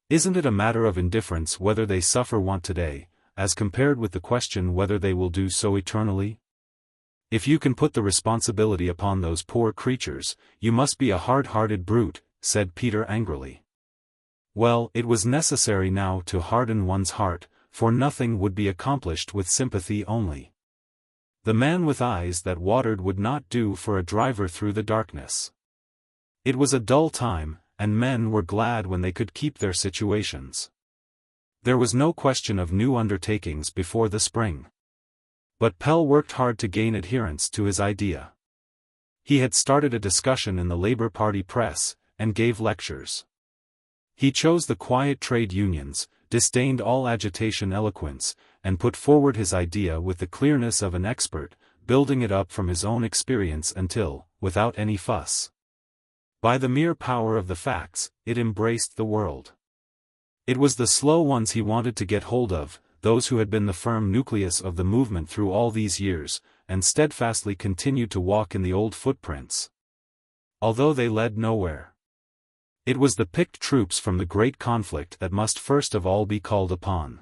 Speaker 1: Isn't it a matter of indifference whether they suffer want today, as compared with the question whether they will do so eternally? If you can put the responsibility upon those poor creatures, you must be a hard-hearted brute, said Peter angrily. Well, it was necessary now to harden one's heart, for nothing would be accomplished with sympathy only. The man with eyes that watered would not do for a driver through the darkness. It was a dull time, and men were glad when they could keep their situations. There was no question of new undertakings before the spring. But Pelle worked hard to gain adherents to his idea. He had started a discussion in the Labour Party press, and gave lectures. He chose the quiet trade unions, disdained all agitation eloquence, and put forward his idea with the clearness of an expert, building it up from his own experience until, without any fuss, by the mere power of the facts, it embraced the world. It was the slow ones he wanted to get hold of, those who had been the firm nucleus of the movement through all these years, and steadfastly continued to walk in the old footprints, although they led nowhere. It was the picked troops from the great conflict that must first of all be called upon.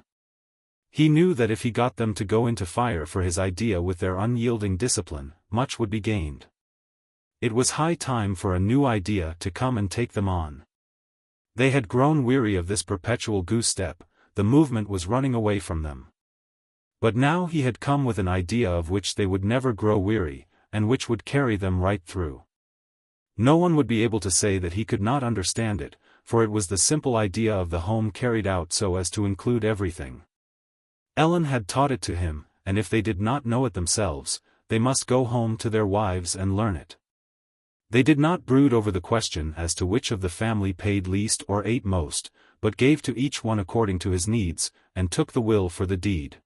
Speaker 1: He knew that if he got them to go into fire for his idea with their unyielding discipline, much would be gained. It was high time for a new idea to come and take them on. They had grown weary of this perpetual goose-step, the movement was running away from them. But now he had come with an idea of which they would never grow weary, and which would carry them right through. No one would be able to say that he could not understand it, for it was the simple idea of the home carried out so as to include everything. Ellen had taught it to him, and if they did not know it themselves, they must go home to their wives and learn it. They did not brood over the question as to which of the family paid least or ate most, but gave to each one according to his needs, and took the will for the deed.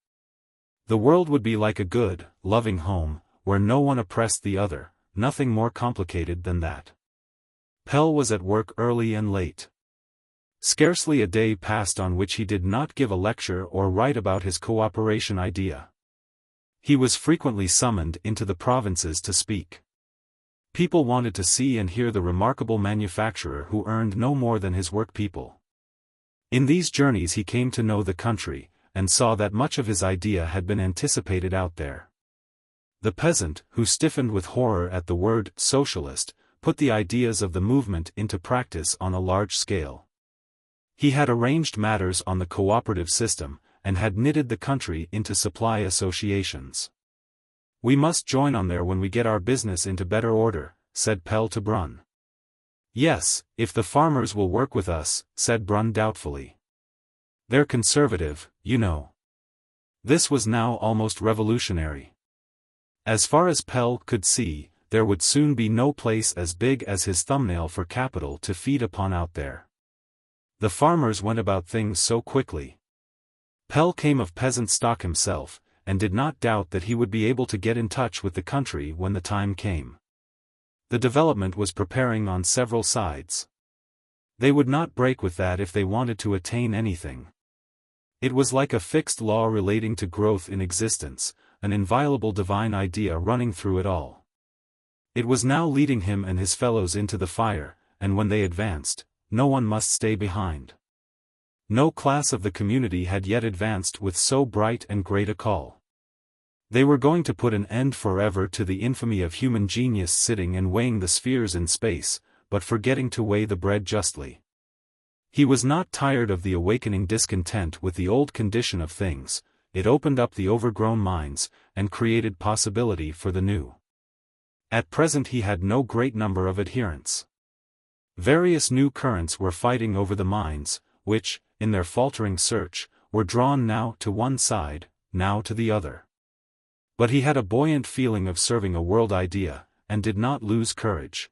Speaker 1: The world would be like a good, loving home, where no one oppressed the other, nothing more complicated than that. Pelle was at work early and late. Scarcely a day passed on which he did not give a lecture or write about his cooperation idea. He was frequently summoned into the provinces to speak. People wanted to see and hear the remarkable manufacturer who earned no more than his workpeople. In these journeys he came to know the country, and saw that much of his idea had been anticipated out there. The peasant, who stiffened with horror at the word socialist, put the ideas of the movement into practice on a large scale. He had arranged matters on the cooperative system, and had knitted the country into supply associations. "We must join on there when we get our business into better order," said Pelle to Brunn. "Yes, if the farmers will work with us," said Brunn doubtfully. "They're conservative, you know." This was now almost revolutionary. As far as Pelle could see, there would soon be no place as big as his thumbnail for capital to feed upon out there. The farmers went about things so quickly. Pelle came of peasant stock himself, and did not doubt that he would be able to get in touch with the country when the time came. The development was preparing on several sides. They would not break with that if they wanted to attain anything. It was like a fixed law relating to growth in existence, an inviolable divine idea running through it all. It was now leading him and his fellows into the fire, and when they advanced, no one must stay behind. No class of the community had yet advanced with so bright and great a call. They were going to put an end forever to the infamy of human genius sitting and weighing the spheres in space, but forgetting to weigh the bread justly. He was not tired of the awakening discontent with the old condition of things. It opened up the overgrown minds, and created possibility for the new. At present he had no great number of adherents. Various new currents were fighting over the minds, which, in their faltering search, were drawn now to one side, now to the other. But he had a buoyant feeling of serving a world idea, and did not lose courage.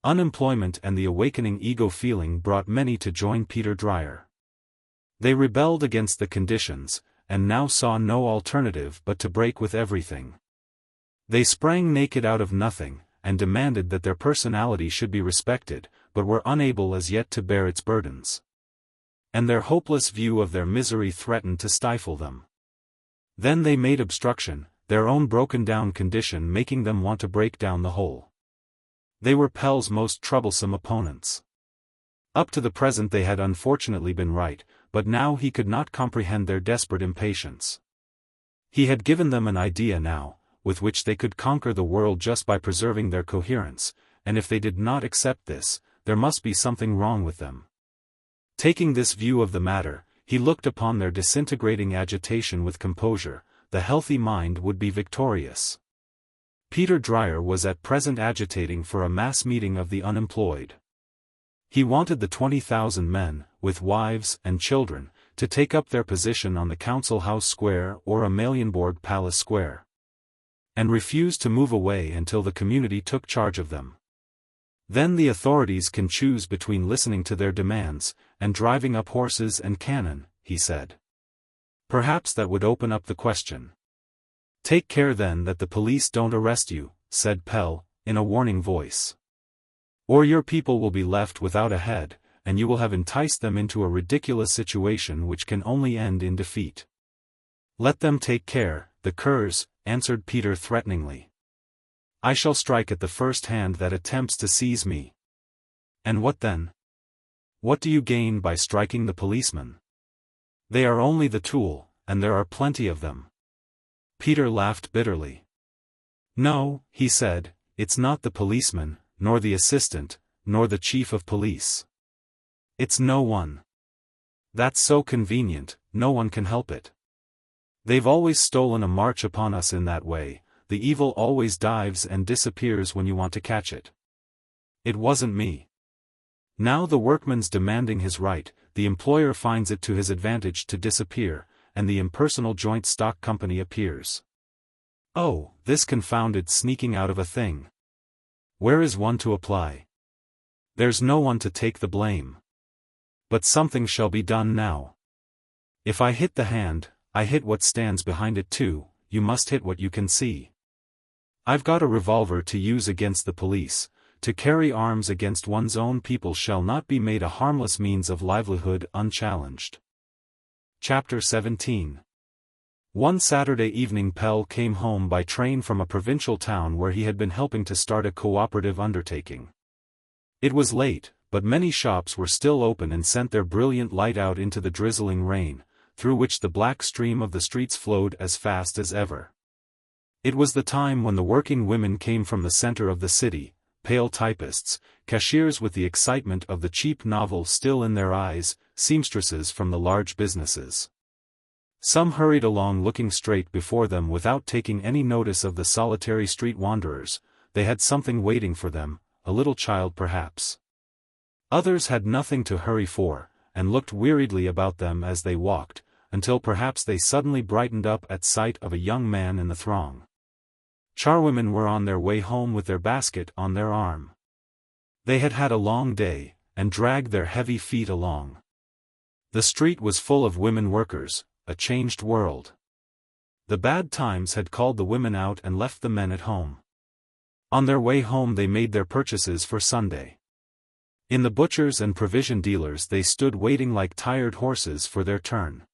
Speaker 1: Unemployment and the awakening ego feeling brought many to join Peter Dreyer. They rebelled against the conditions, and now saw no alternative but to break with everything. They sprang naked out of nothing, and demanded that their personality should be respected, but were unable as yet to bear its burdens. And their hopeless view of their misery threatened to stifle them. Then they made obstruction, their own broken-down condition making them want to break down the whole. They were Pelle's most troublesome opponents. Up to the present they had unfortunately been right, but now he could not comprehend their desperate impatience. He had given them an idea now, with which they could conquer the world just by preserving their coherence, and if they did not accept this, there must be something wrong with them. Taking this view of the matter, he looked upon their disintegrating agitation with composure. The healthy mind would be victorious. Peter Dreyer was at present agitating for a mass meeting of the unemployed. He wanted the 20,000 men, with wives and children, to take up their position on the Council House Square or Amalienborg Palace Square, and refused to move away until the community took charge of them. Then the authorities can choose between listening to their demands, and driving up horses and cannon, he said. Perhaps that would open up the question. Take care then that the police don't arrest you, said Pelle, in a warning voice. Or your people will be left without a head, and you will have enticed them into a ridiculous situation which can only end in defeat. Let them take care, the curs, answered Peter threateningly. I shall strike at the first hand that attempts to seize me. And what then? What do you gain by striking the policeman? They are only the tool, and there are plenty of them. Peter laughed bitterly. No, he said, it's not the policeman, nor the assistant, nor the chief of police. It's no one. That's so convenient, no one can help it. They've always stolen a march upon us in that way, the evil always dives and disappears when you want to catch it. It wasn't me. Now the workman's demanding his right, the employer finds it to his advantage to disappear, and the impersonal joint stock company appears. Oh, this confounded sneaking out of a thing. Where is one to apply? There's no one to take the blame. But something shall be done now. If I hit the hand, I hit what stands behind it too, you must hit what you can see. I've got a revolver to use against the police, to carry arms against one's own people shall not be made a harmless means of livelihood unchallenged. Chapter 17. One Saturday evening Pelle came home by train from a provincial town where he had been helping to start a cooperative undertaking. It was late, but many shops were still open and sent their brilliant light out into the drizzling rain, through which the black stream of the streets flowed as fast as ever. It was the time when the working women came from the center of the city, pale typists, cashiers with the excitement of the cheap novel still in their eyes, seamstresses from the large businesses. Some hurried along looking straight before them without taking any notice of the solitary street wanderers. They had something waiting for them, a little child perhaps. Others had nothing to hurry for, and looked weariedly about them as they walked, until perhaps they suddenly brightened up at sight of a young man in the throng. Charwomen were on their way home with their basket on their arm. They had had a long day, and dragged their heavy feet along. The street was full of women workers, a changed world. The bad times had called the women out and left the men at home. On their way home they made their purchases for Sunday. In the butchers and provision dealers they stood waiting like tired horses for their turn.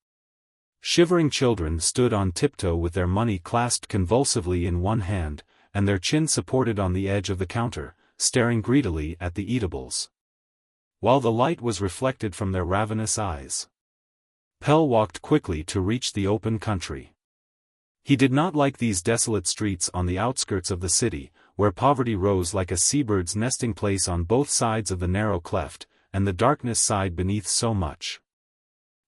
Speaker 1: Shivering children stood on tiptoe with their money clasped convulsively in one hand, and their chin supported on the edge of the counter, staring greedily at the eatables, while the light was reflected from their ravenous eyes. Pelle walked quickly to reach the open country. He did not like these desolate streets on the outskirts of the city, where poverty rose like a seabird's nesting place on both sides of the narrow cleft, and the darkness sighed beneath so much.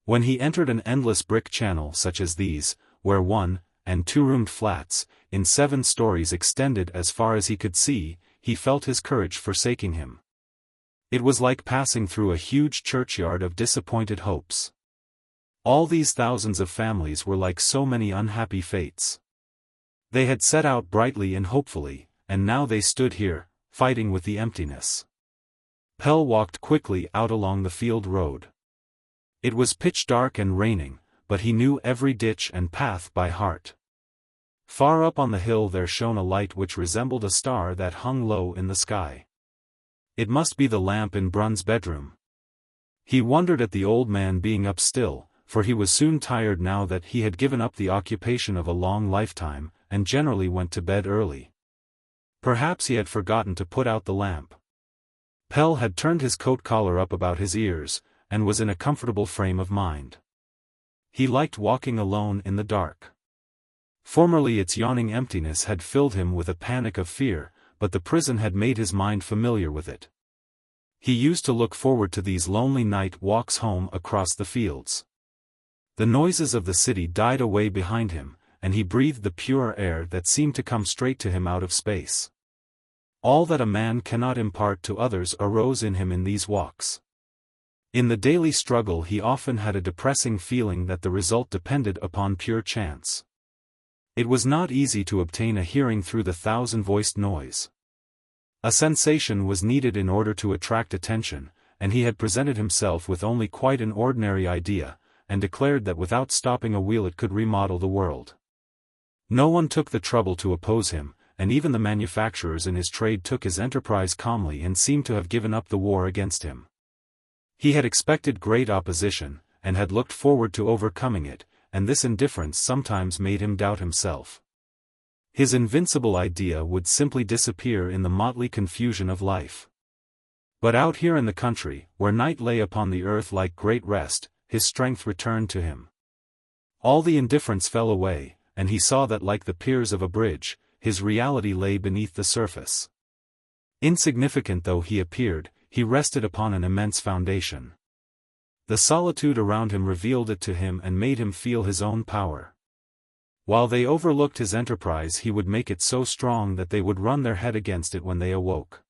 Speaker 1: When he entered an endless brick channel such as these, where 1- and 2-roomed flats, in 7 stories extended as far as he could see, he felt his courage forsaking him. It was like passing through a huge churchyard of disappointed hopes. All these thousands of families were like so many unhappy fates. They had set out brightly and hopefully, and now they stood here, fighting with the emptiness. Pelle walked quickly out along the field road. It was pitch dark and raining, but he knew every ditch and path by heart. Far up on the hill there shone a light which resembled a star that hung low in the sky. It must be the lamp in Brun's bedroom. He wondered at the old man being up still, for he was soon tired now that he had given up the occupation of a long lifetime, and generally went to bed early. Perhaps he had forgotten to put out the lamp. Pelle had turned his coat collar up about his ears, and was in a comfortable frame of mind. He liked walking alone in the dark. Formerly its yawning emptiness had filled him with a panic of fear, but the prison had made his mind familiar with it. He used to look forward to these lonely night walks home across the fields. The noises of the city died away behind him, and he breathed the pure air that seemed to come straight to him out of space. All that a man cannot impart to others arose in him in these walks. In the daily struggle he often had a depressing feeling that the result depended upon pure chance. It was not easy to obtain a hearing through the thousand-voiced noise. A sensation was needed in order to attract attention, and he had presented himself with only quite an ordinary idea, and declared that without stopping a wheel it could remodel the world. No one took the trouble to oppose him, and even the manufacturers in his trade took his enterprise calmly and seemed to have given up the war against him. He had expected great opposition, and had looked forward to overcoming it, and this indifference sometimes made him doubt himself. His invincible idea would simply disappear in the motley confusion of life. But out here in the country, where night lay upon the earth like great rest, his strength returned to him. All the indifference fell away, and he saw that like the piers of a bridge, his reality lay beneath the surface. Insignificant though he appeared, he rested upon an immense foundation. The solitude around him revealed it to him and made him feel his own power. While they overlooked his enterprise, he would make it so strong that they would run their head against it when they awoke.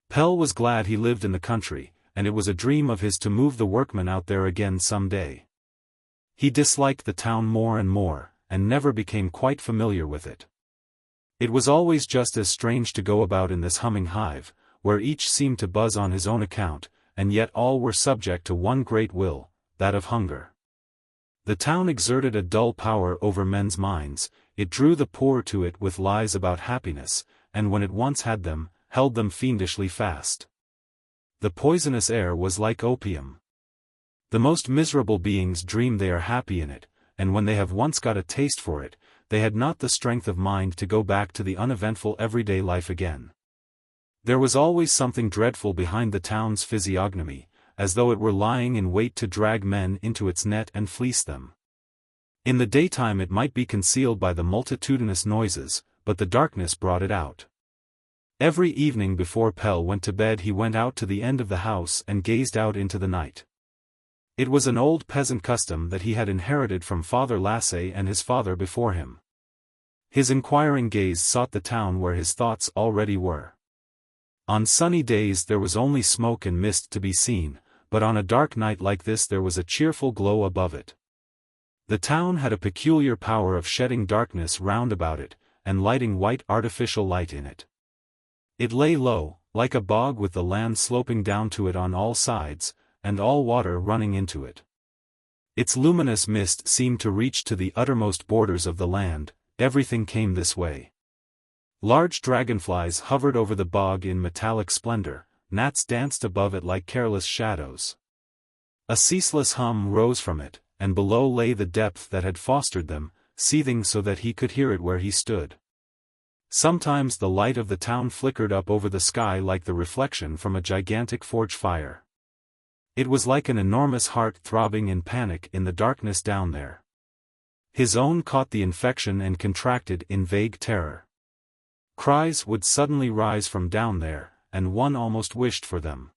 Speaker 1: Pelle was glad he lived in the country, and it was a dream of his to move the workmen out there again some day. He disliked the town more and more, and never became quite familiar with it. It was always just as strange to go about in this humming hive, where each seemed to buzz on his own account, and yet all were subject to one great will, that of hunger. The town exerted a dull power over men's minds, it drew the poor to it with lies about happiness, and when it once had them, held them fiendishly fast. The poisonous air was like opium. The most miserable beings dream they are happy in it, and when they have once got a taste for it, they had not the strength of mind to go back to the uneventful everyday life again. There was always something dreadful behind the town's physiognomy, as though it were lying in wait to drag men into its net and fleece them. In the daytime it might be concealed by the multitudinous noises, but the darkness brought it out. Every evening before Pelle went to bed he went out to the end of the house and gazed out into the night. It was an old peasant custom that he had inherited from Father Lasse and his father before him. His inquiring gaze sought the town where his thoughts already were. On sunny days there was only smoke and mist to be seen, but on a dark night like this there was a cheerful glow above it. The town had a peculiar power of shedding darkness round about it, and lighting white artificial light in it. It lay low, like a bog with the land sloping down to it on all sides, and all water running into it. Its luminous mist seemed to reach to the uttermost borders of the land, everything came this way. Large dragonflies hovered over the bog in metallic splendor, gnats danced above it like careless shadows. A ceaseless hum rose from it, and below lay the depth that had fostered them, seething so that he could hear it where he stood. Sometimes the light of the town flickered up over the sky like the reflection from a gigantic forge fire. It was like an enormous heart throbbing in panic in the darkness down there. His own caught the infection and contracted in vague terror. Cries would suddenly rise from down there, and one almost wished for them.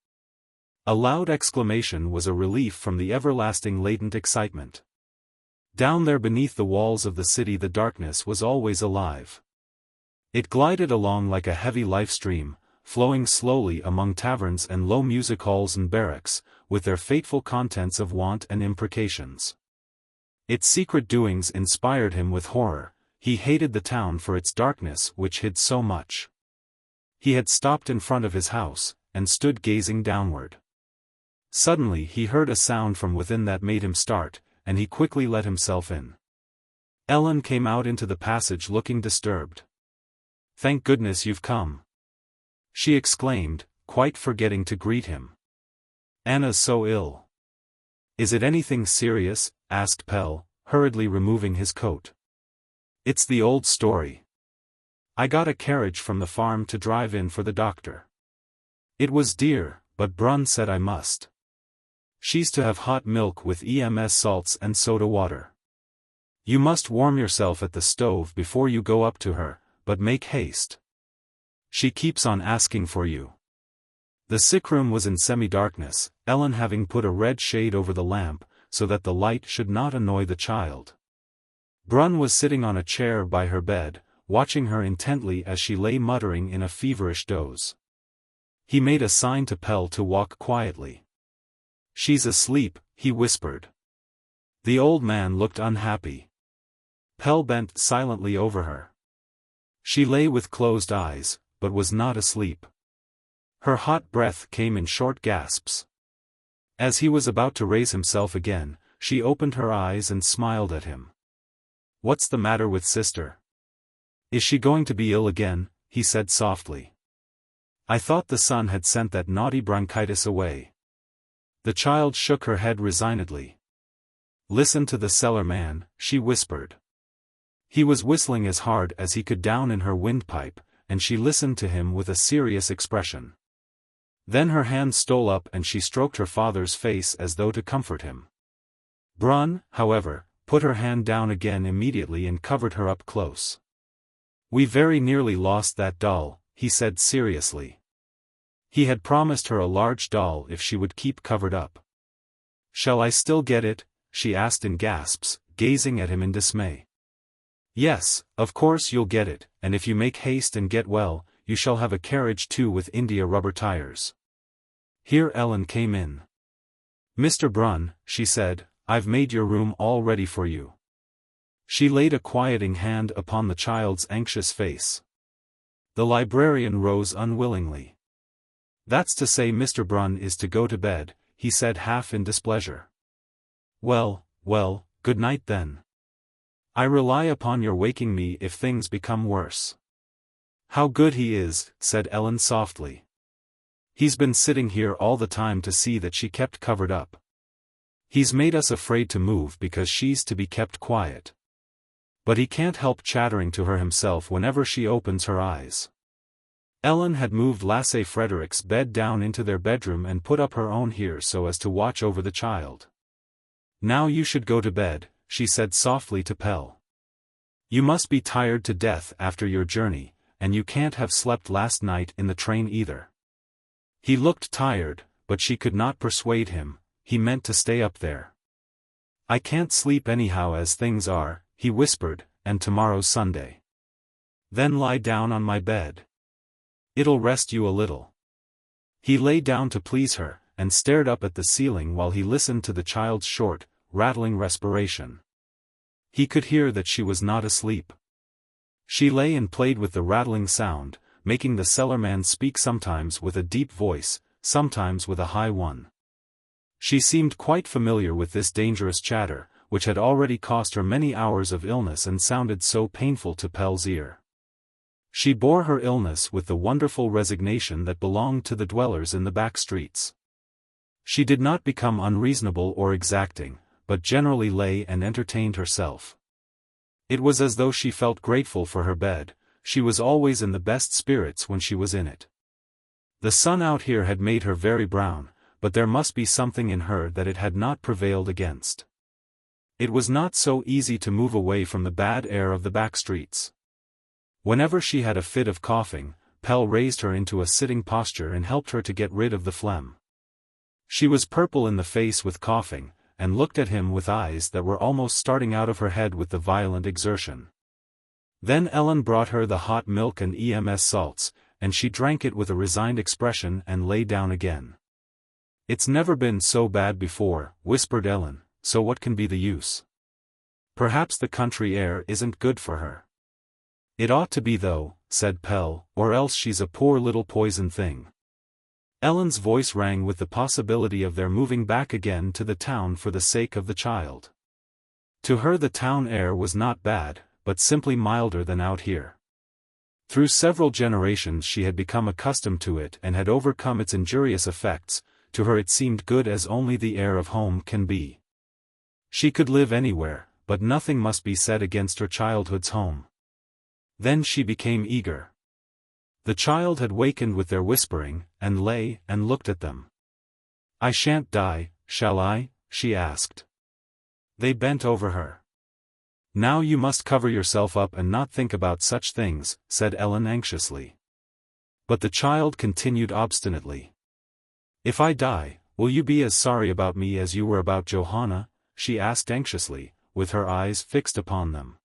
Speaker 1: A loud exclamation was a relief from the everlasting latent excitement. Down there beneath the walls of the city the darkness was always alive. It glided along like a heavy life stream, flowing slowly among taverns and low music halls and barracks, with their fateful contents of want and imprecations. Its secret doings inspired him with horror. He hated the town for its darkness which hid so much. He had stopped in front of his house, and stood gazing downward. Suddenly he heard a sound from within that made him start, and he quickly let himself in. Ellen came out into the passage looking disturbed. "Thank goodness you've come," she exclaimed, quite forgetting to greet him. "Anna's so ill." "Is it anything serious?" asked Pelle, hurriedly removing his coat. "It's the old story. I got a carriage from the farm to drive in for the doctor. It was dear, but Brun said I must. She's to have hot milk with EMS salts and soda water. You must warm yourself at the stove before you go up to her, but make haste. She keeps on asking for you." The sick room was in semi-darkness, Ellen having put a red shade over the lamp, so that the light should not annoy the child. Brun was sitting on a chair by her bed, watching her intently as she lay muttering in a feverish doze. He made a sign to Pelle to walk quietly. "She's asleep," he whispered. The old man looked unhappy. Pelle bent silently over her. She lay with closed eyes, but was not asleep. Her hot breath came in short gasps. As he was about to raise himself again, she opened her eyes and smiled at him. "What's the matter with sister? Is she going to be ill again?" he said softly. "I thought the sun had sent that naughty bronchitis away." The child shook her head resignedly. "Listen to the cellar man," she whispered. He was whistling as hard as he could down in her windpipe, and she listened to him with a serious expression. Then her hand stole up and she stroked her father's face as though to comfort him. Brun, however, put her hand down again immediately and covered her up close. "We very nearly lost that doll," he said seriously. He had promised her a large doll if she would keep covered up. "Shall I still get it?" she asked in gasps, gazing at him in dismay. "Yes, of course you'll get it, and if you make haste and get well, you shall have a carriage too with India rubber tires." Here Ellen came in. "Mr. Brun," she said, "I've made your room all ready for you." She laid a quieting hand upon the child's anxious face. The librarian rose unwillingly. "That's to say Mr. Brun is to go to bed," he said half in displeasure. Well, good night then. I rely upon your waking me if things become worse." "How good he is," said Ellen softly. "He's been sitting here all the time to see that she kept covered up. He's made us afraid to move because she's to be kept quiet. But he can't help chattering to her himself whenever she opens her eyes." Ellen had moved Lasse Frederick's bed down into their bedroom and put up her own here so as to watch over the child. "Now you should go to bed," she said softly to Pelle. "You must be tired to death after your journey, and you can't have slept last night in the train either." He looked tired, but she could not persuade him. He meant to stay up there. "I can't sleep anyhow as things are," he whispered, "and tomorrow's Sunday." "Then lie down on my bed. It'll rest you a little." He lay down to please her, and stared up at the ceiling while he listened to the child's short, rattling respiration. He could hear that she was not asleep. She lay and played with the rattling sound, making the cellarman speak sometimes with a deep voice, sometimes with a high one. She seemed quite familiar with this dangerous chatter, which had already cost her many hours of illness and sounded so painful to Pelle's ear. She bore her illness with the wonderful resignation that belonged to the dwellers in the back streets. She did not become unreasonable or exacting, but generally lay and entertained herself. It was as though she felt grateful for her bed. She was always in the best spirits when she was in it. The sun out here had made her very brown, but there must be something in her that it had not prevailed against. It was not so easy to move away from the bad air of the back streets. Whenever she had a fit of coughing, Pelle raised her into a sitting posture and helped her to get rid of the phlegm. She was purple in the face with coughing, and looked at him with eyes that were almost starting out of her head with the violent exertion. Then Ellen brought her the hot milk and EMS salts, and she drank it with a resigned expression and lay down again. "It's never been so bad before," whispered Ellen, "so what can be the use? Perhaps the country air isn't good for her." "It ought to be though," said Pelle, "or else she's a poor little poison thing." Ellen's voice rang with the possibility of their moving back again to the town for the sake of the child. To her the town air was not bad, but simply milder than out here. Through several generations she had become accustomed to it and had overcome its injurious effects. To her it seemed good as only the air of home can be. She could live anywhere, but nothing must be said against her childhood's home. Then she became eager. The child had wakened with their whispering, and lay and looked at them. "I shan't die, shall I?" she asked. They bent over her. "Now you must cover yourself up and not think about such things," said Ellen anxiously. But the child continued obstinately. "If I die, will you be as sorry about me as you were about Johanna?" she asked anxiously, with her eyes fixed upon them.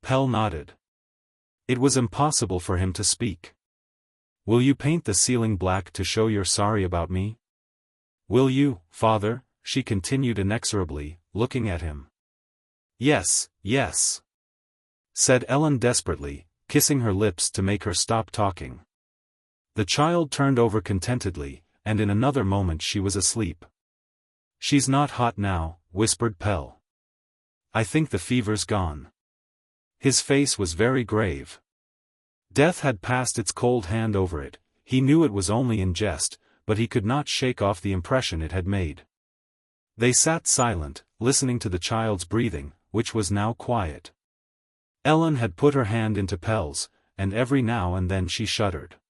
Speaker 1: Pelle nodded. It was impossible for him to speak. "Will you paint the ceiling black to show you're sorry about me? Will you, father?" she continued inexorably, looking at him. "Yes, yes," said Ellen desperately, kissing her lips to make her stop talking. The child turned over contentedly, and in another moment she was asleep. "She's not hot now," whispered Pelle. "I think the fever's gone." His face was very grave. Death had passed its cold hand over it. He knew it was only in jest, but he could not shake off the impression it had made. They sat silent, listening to the child's breathing, which was now quiet. Ellen had put her hand into Pelle's, and every now and then she shuddered.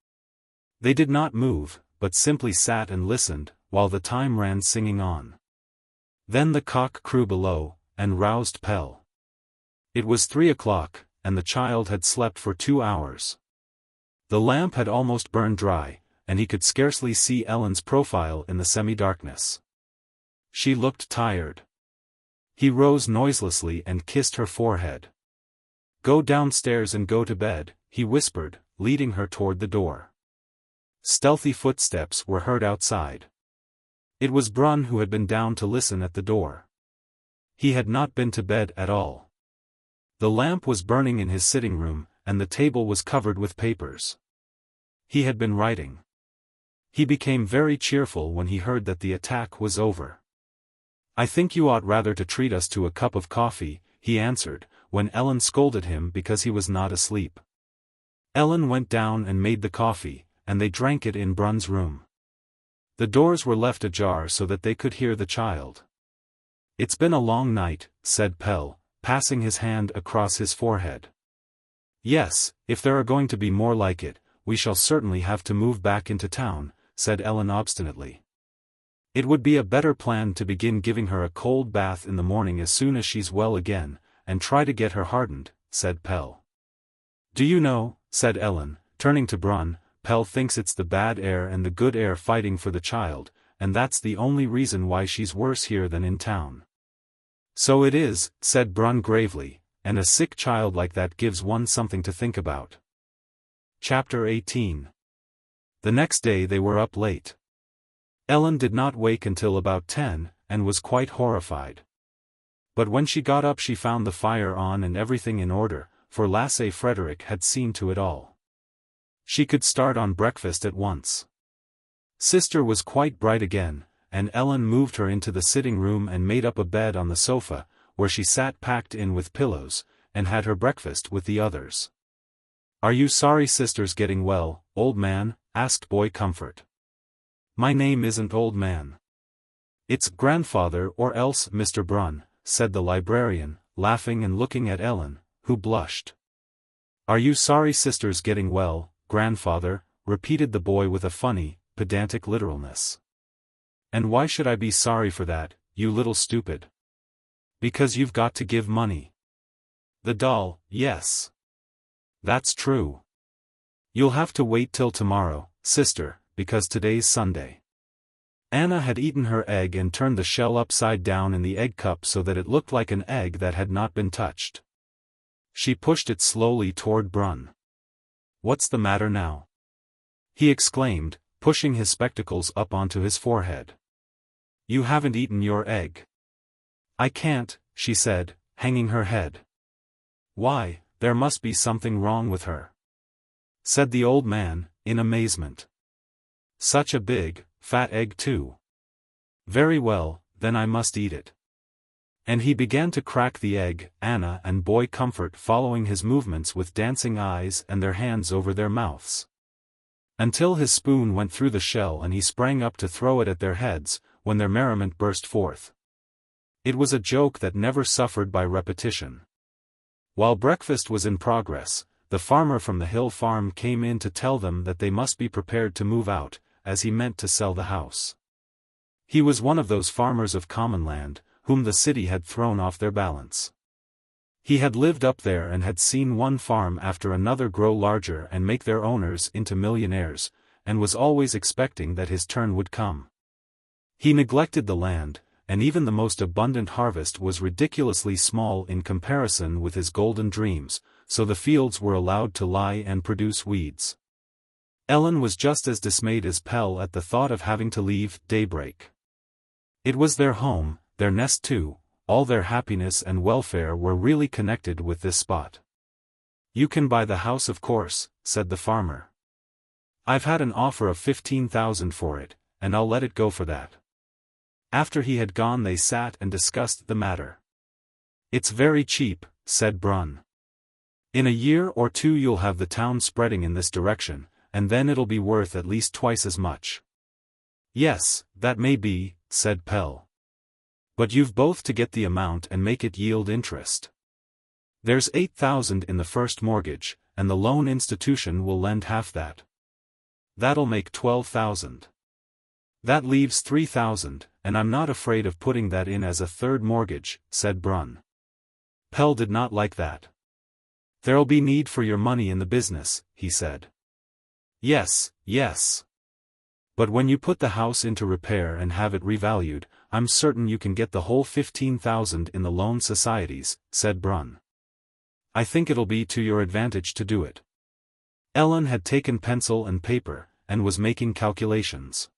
Speaker 1: They did not move, but simply sat and listened, while the time ran singing on. Then the cock crew below, and roused Pelle. It was 3 o'clock, and the child had slept for 2 hours. The lamp had almost burned dry, and he could scarcely see Ellen's profile in the semi-darkness. She looked tired. He rose noiselessly and kissed her forehead. "Go downstairs and go to bed," he whispered, leading her toward the door. Stealthy footsteps were heard outside. It was Brun, who had been down to listen at the door. He had not been to bed at all. The lamp was burning in his sitting room, and the table was covered with papers. He had been writing. He became very cheerful when he heard that the attack was over. "I think you ought rather to treat us to a cup of coffee," he answered, when Ellen scolded him because he was not asleep. Ellen went down and made the coffee, and they drank it in Brun's room. The doors were left ajar so that they could hear the child. "It's been a long night," said Pelle, passing his hand across his forehead. "Yes, if there are going to be more like it, we shall certainly have to move back into town," said Ellen obstinately. "It would be a better plan to begin giving her a cold bath in the morning as soon as she's well again, and try to get her hardened," said Pelle. "Do you know," said Ellen, turning to Brun, "Pelle thinks it's the bad air and the good air fighting for the child, and that's the only reason why she's worse here than in town." "So it is," said Brun gravely, "and a sick child like that gives one something to think about." Chapter 18. The next day they were up late. Ellen did not wake until about 10, and was quite horrified. But when she got up she found the fire on and everything in order, for Lasse Frederick had seen to it all. She could start on breakfast at once. Sister was quite bright again, and Ellen moved her into the sitting room and made up a bed on the sofa, where she sat packed in with pillows, and had her breakfast with the others. "Are you sorry sister's getting well, old man?" asked Boy Comfort. "My name isn't Old Man. It's grandfather or else Mr. Brun," said the librarian, laughing and looking at Ellen, who blushed. "Are you sorry sister's getting well, grandfather?" repeated the boy with a funny, pedantic literalness. "And why should I be sorry for that, you little stupid?" "Because you've got to give money." "The doll, yes. That's true. You'll have to wait till tomorrow, sister, because today's Sunday." Anna had eaten her egg and turned the shell upside down in the egg cup so that it looked like an egg that had not been touched. She pushed it slowly toward Brun. "What's the matter now?" he exclaimed, pushing his spectacles up onto his forehead. "You haven't eaten your egg." "I can't," she said, hanging her head. "Why, there must be something wrong with her," said the old man, in amazement. "Such a big, fat egg too. Very well, then I must eat it." And he began to crack the egg, Anna and Boy Comfort following his movements with dancing eyes and their hands over their mouths. Until his spoon went through the shell and he sprang up to throw it at their heads, when their merriment burst forth. It was a joke that never suffered by repetition. While breakfast was in progress, the farmer from the hill farm came in to tell them that they must be prepared to move out, as he meant to sell the house. He was one of those farmers of common land, whom the city had thrown off their balance. He had lived up there and had seen one farm after another grow larger and make their owners into millionaires, and was always expecting that his turn would come. He neglected the land, and even the most abundant harvest was ridiculously small in comparison with his golden dreams, so the fields were allowed to lie and produce weeds. Ellen was just as dismayed as Pelle at the thought of having to leave daybreak. It was their home, their nest too, all their happiness and welfare were really connected with this spot. "You can buy the house of course," said the farmer. "I've had an offer of 15,000 for it, and I'll let it go for that." After he had gone they sat and discussed the matter. "It's very cheap," said Brun. "In a year or two you'll have the town spreading in this direction, and then it'll be worth at least twice as much." "Yes, that may be," said Pelle. "But you've both to get the amount and make it yield interest. There's 8,000 in the first mortgage, and the loan institution will lend half that." That'll make 12,000. That leaves 3,000, and I'm not afraid of putting that in as a third mortgage, said Brun. Pell did not like that. There'll be need for your money in the business, he said. Yes, yes. But when you put the house into repair and have it revalued, I'm certain you can get the whole 15,000 in the loan societies, said Brun. I think it'll be to your advantage to do it. Ellen had taken pencil and paper, and was making calculations.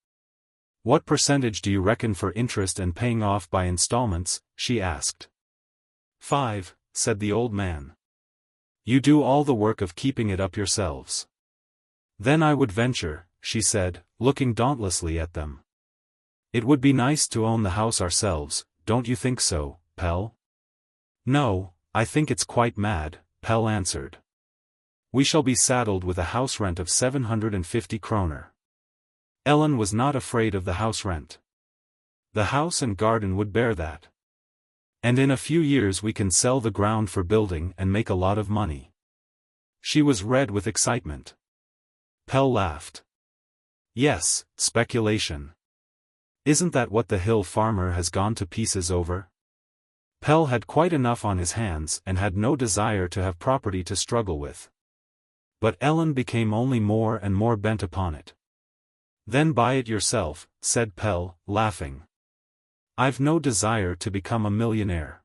Speaker 1: What percentage do you reckon for interest and paying off by installments? She asked. 5, said the old man. You do all the work of keeping it up yourselves. Then I would venture, she said, looking dauntlessly at them. It would be nice to own the house ourselves, don't you think so, Pell? No, I think it's quite mad, Pell answered. We shall be saddled with a house rent of 750 kroner. Ellen was not afraid of the house rent. The house and garden would bear that. And in a few years we can sell the ground for building and make a lot of money. She was red with excitement. Pell laughed. Yes, speculation. Isn't that what the hill farmer has gone to pieces over? Pell had quite enough on his hands and had no desire to have property to struggle with. But Ellen became only more and more bent upon it. Then buy it yourself, said Pell, laughing. I've no desire to become a millionaire.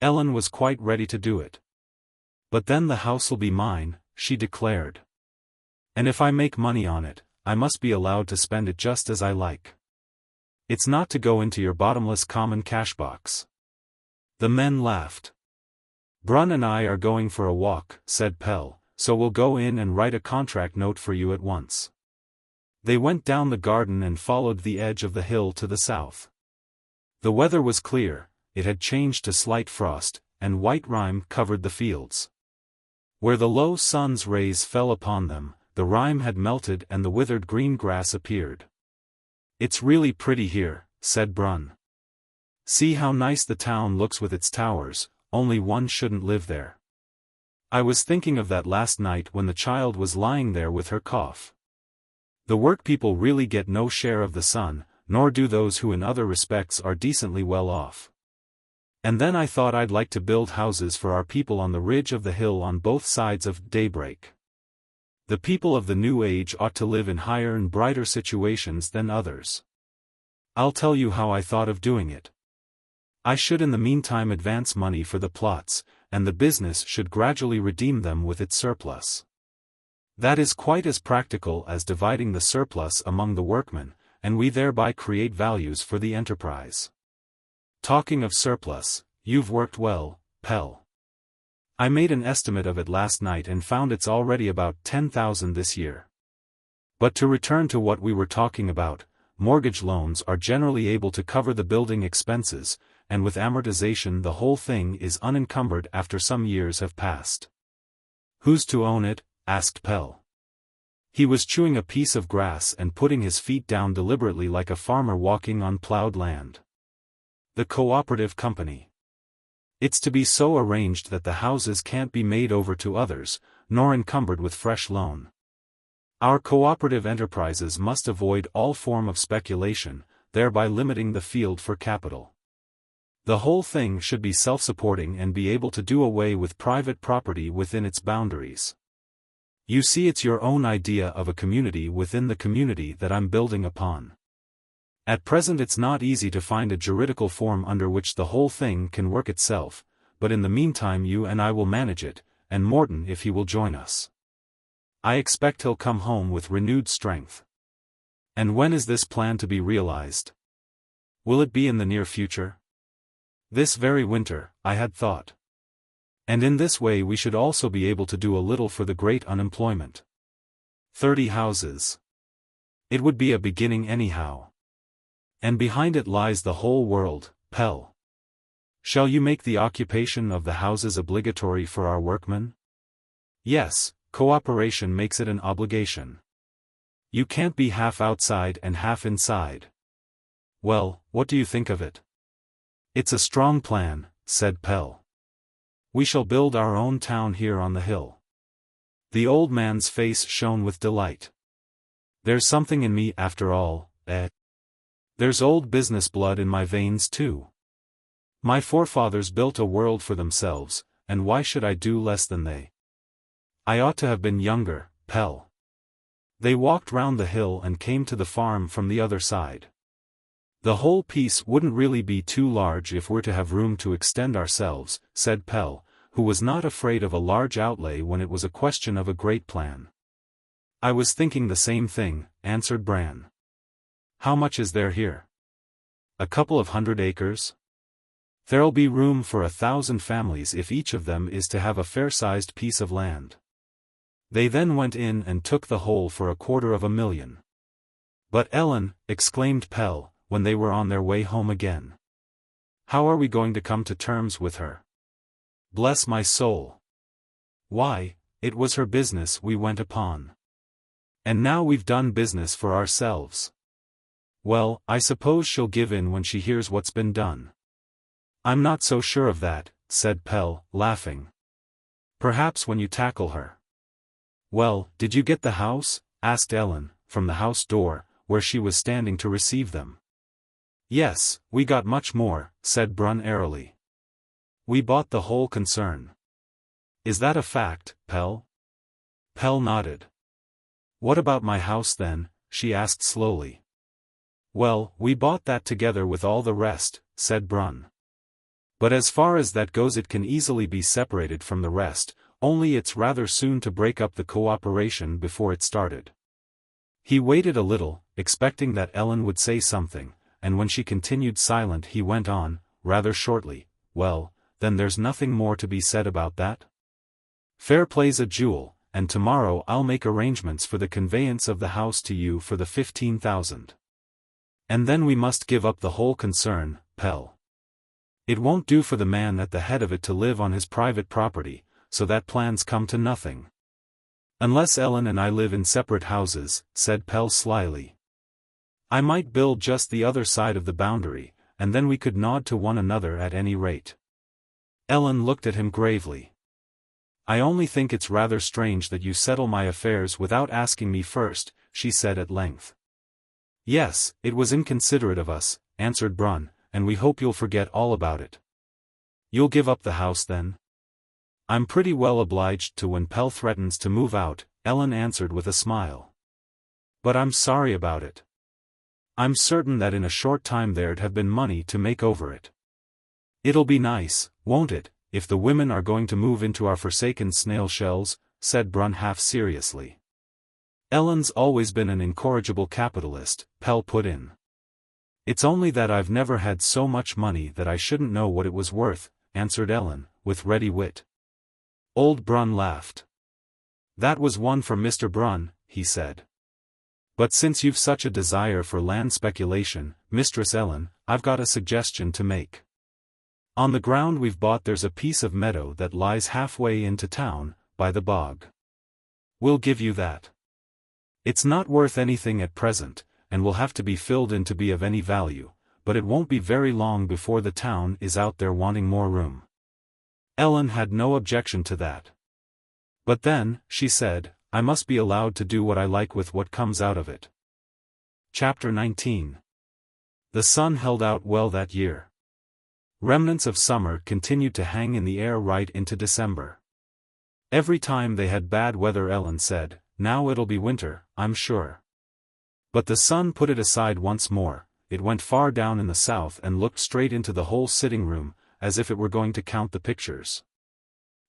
Speaker 1: Ellen was quite ready to do it. But then the house'll be mine, she declared. And if I make money on it, I must be allowed to spend it just as I like. It's not to go into your bottomless common cash box. The men laughed. Brun and I are going for a walk, said Pell, so we'll go in and write a contract note for you at once. They went down the garden and followed the edge of the hill to the south. The weather was clear, it had changed to slight frost, and white rime covered the fields. Where the low sun's rays fell upon them, the rime had melted and the withered green grass appeared. It's really pretty here, said Brun. See how nice the town looks with its towers, only one shouldn't live there. I was thinking of that last night when the child was lying there with her cough. The workpeople really get no share of the sun, nor do those who in other respects are decently well off. And then I thought I'd like to build houses for our people on the ridge of the hill on both sides of daybreak. The people of the new age ought to live in higher and brighter situations than others. I'll tell you how I thought of doing it. I should in the meantime advance money for the plots, and the business should gradually redeem them with its surplus. That is quite as practical as dividing the surplus among the workmen, and we thereby create values for the enterprise. Talking of surplus, you've worked well, Pell. I made an estimate of it last night and found it's already about 10,000 this year. But to return to what we were talking about, mortgage loans are generally able to cover the building expenses, and with amortization the whole thing is unencumbered after some years have passed. Who's to own it? Asked Pell. He was chewing a piece of grass and putting his feet down deliberately like a farmer walking on plowed land. The cooperative company. It's to be so arranged that the houses can't be made over to others, nor encumbered with fresh loan. Our cooperative enterprises must avoid all form of speculation, thereby limiting the field for capital. The whole thing should be self-supporting and be able to do away with private property within its boundaries. You see, it's your own idea of a community within the community that I'm building upon. At present it's not easy to find a juridical form under which the whole thing can work itself, but in the meantime you and I will manage it, and Morton if he will join us. I expect he'll come home with renewed strength. And when is this plan to be realized? Will it be in the near future? This very winter, I had thought. And in this way we should also be able to do a little for the great unemployment. 30 houses. It would be a beginning anyhow. And behind it lies the whole world, Pell. Shall you make the occupation of the houses obligatory for our workmen? Yes, cooperation makes it an obligation. You can't be half outside and half inside. Well, what do you think of it? It's a strong plan, said Pell. We shall build our own town here on the hill. The old man's face shone with delight. There's something in me after all, eh? There's old business blood in my veins too. My forefathers built a world for themselves, and why should I do less than they? I ought to have been younger, Pell. They walked round the hill and came to the farm from the other side. The whole piece wouldn't really be too large if we're to have room to extend ourselves, said Pell, who was not afraid of a large outlay when it was a question of a great plan. I was thinking the same thing, answered Bran. How much is there here? A couple of 100 acres? There'll be room for 1,000 families if each of them is to have a fair-sized piece of land. They then went in and took the whole for 250,000. But Ellen, exclaimed Pell, when they were on their way home again. How are we going to come to terms with her? Bless my soul. Why, it was her business we went upon. And now we've done business for ourselves. Well, I suppose she'll give in when she hears what's been done. I'm not so sure of that, said Pell, laughing. Perhaps when you tackle her. Well, did you get the house? Asked Ellen, from the house door, where she was standing to receive them. Yes, we got much more, said Brun airily. We bought the whole concern. Is that a fact, Pell? Pell nodded. What about my house then? She asked slowly. Well, we bought that together with all the rest, said Brun. But as far as that goes it can easily be separated from the rest, only it's rather soon to break up the cooperation before it started. He waited a little, expecting that Ellen would say something, and when she continued silent he went on, rather shortly, well, then there's nothing more to be said about that? Fair play's a jewel, and tomorrow I'll make arrangements for the conveyance of the house to you for the 15,000. And then we must give up the whole concern, Pell. It won't do for the man at the head of it to live on his private property, so that plans come to nothing. Unless Ellen and I live in separate houses, said Pell slyly. I might build just the other side of the boundary, and then we could nod to one another at any rate. Ellen looked at him gravely. I only think it's rather strange that you settle my affairs without asking me first, she said at length. Yes, it was inconsiderate of us, answered Brun, and we hope you'll forget all about it. You'll give up the house then? I'm pretty well obliged to when Pell threatens to move out, Ellen answered with a smile. But I'm sorry about it. I'm certain that in a short time there'd have been money to make over it. It'll be nice, won't it, if the women are going to move into our forsaken snail shells, said Brun half seriously. Ellen's always been an incorrigible capitalist, Pell put in. It's only that I've never had so much money that I shouldn't know what it was worth, answered Ellen, with ready wit. Old Brun laughed. That was one for Mr. Brun, he said. But since you've such a desire for land speculation, Mistress Ellen, I've got a suggestion to make. On the ground we've bought there's a piece of meadow that lies halfway into town, by the bog. We'll give you that. It's not worth anything at present, and will have to be filled in to be of any value, but it won't be very long before the town is out there wanting more room. Ellen had no objection to that. But then, she said, I must be allowed to do what I like with what comes out of it. Chapter 19. The sun held out well that year. Remnants of summer continued to hang in the air right into December. Every time they had bad weather Ellen said, now it'll be winter, I'm sure. But the sun put it aside once more, it went far down in the south and looked straight into the whole sitting room, as if it were going to count the pictures.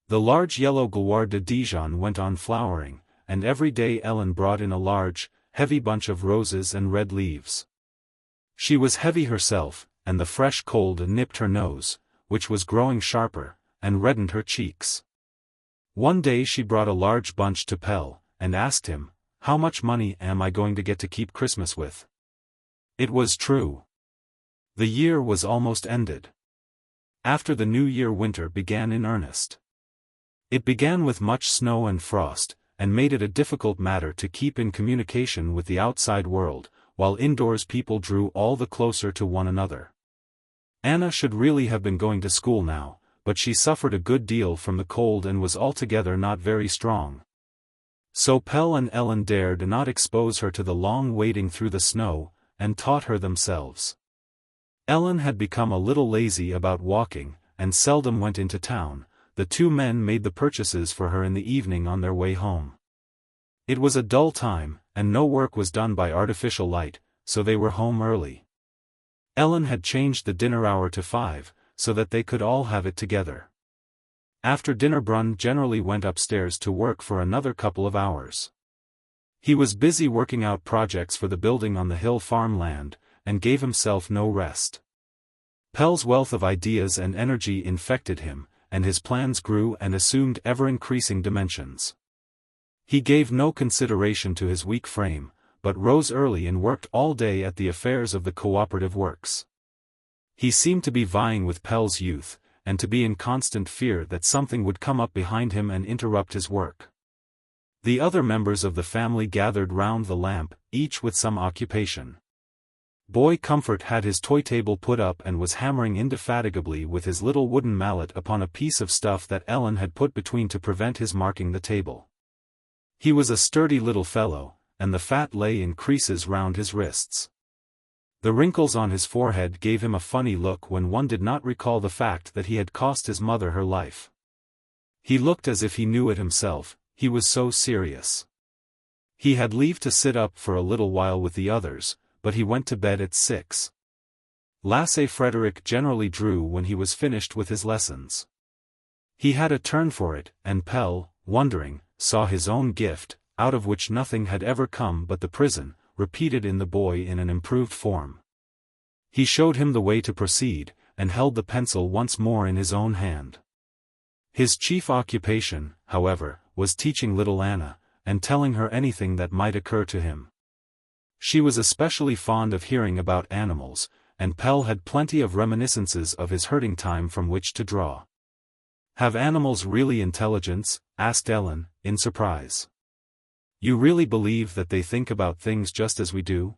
Speaker 1: The large yellow Gloire de Dijon went on flowering, and every day Ellen brought in a large, heavy bunch of roses and red leaves. She was heavy herself, and the fresh cold nipped her nose, which was growing sharper, and reddened her cheeks. One day she brought a large bunch to Pell, and asked him, how much money am I going to get to keep Christmas with? It was true. The year was almost ended. After the New Year winter began in earnest. It began with much snow and frost, and made it a difficult matter to keep in communication with the outside world, while indoors people drew all the closer to one another. Anna should really have been going to school now, but she suffered a good deal from the cold and was altogether not very strong. So Pelle and Ellen dared not expose her to the long waiting through the snow, and taught her themselves. Ellen had become a little lazy about walking, and seldom went into town. The two men made the purchases for her in the evening on their way home. It was a dull time, and no work was done by artificial light, so they were home early. Ellen had changed the dinner hour to 5, so that they could all have it together. After dinner Brun generally went upstairs to work for another couple of hours. He was busy working out projects for the building on the hill farmland, and gave himself no rest. Pelle's wealth of ideas and energy infected him, and his plans grew and assumed ever-increasing dimensions. He gave no consideration to his weak frame, but rose early and worked all day at the affairs of the cooperative works. He seemed to be vying with Pelle's youth, and to be in constant fear that something would come up behind him and interrupt his work. The other members of the family gathered round the lamp, each with some occupation. Boy Comfort had his toy table put up and was hammering indefatigably with his little wooden mallet upon a piece of stuff that Ellen had put between to prevent his marking the table. He was a sturdy little fellow, and the fat lay in creases round his wrists. The wrinkles on his forehead gave him a funny look when one did not recall the fact that he had cost his mother her life. He looked as if he knew it himself, he was so serious. He had leave to sit up for a little while with the others, but he went to bed at 6. Lasse Frederick generally drew when he was finished with his lessons. He had a turn for it, and Pelle, wondering, saw his own gift, out of which nothing had ever come but the prison, repeated in the boy in an improved form. He showed him the way to proceed, and held the pencil once more in his own hand. His chief occupation, however, was teaching little Anna, and telling her anything that might occur to him. She was especially fond of hearing about animals, and Pelle had plenty of reminiscences of his herding time from which to draw. "Have animals really intelligence?" asked Ellen, in surprise. "You really believe that they think about things just as we do?"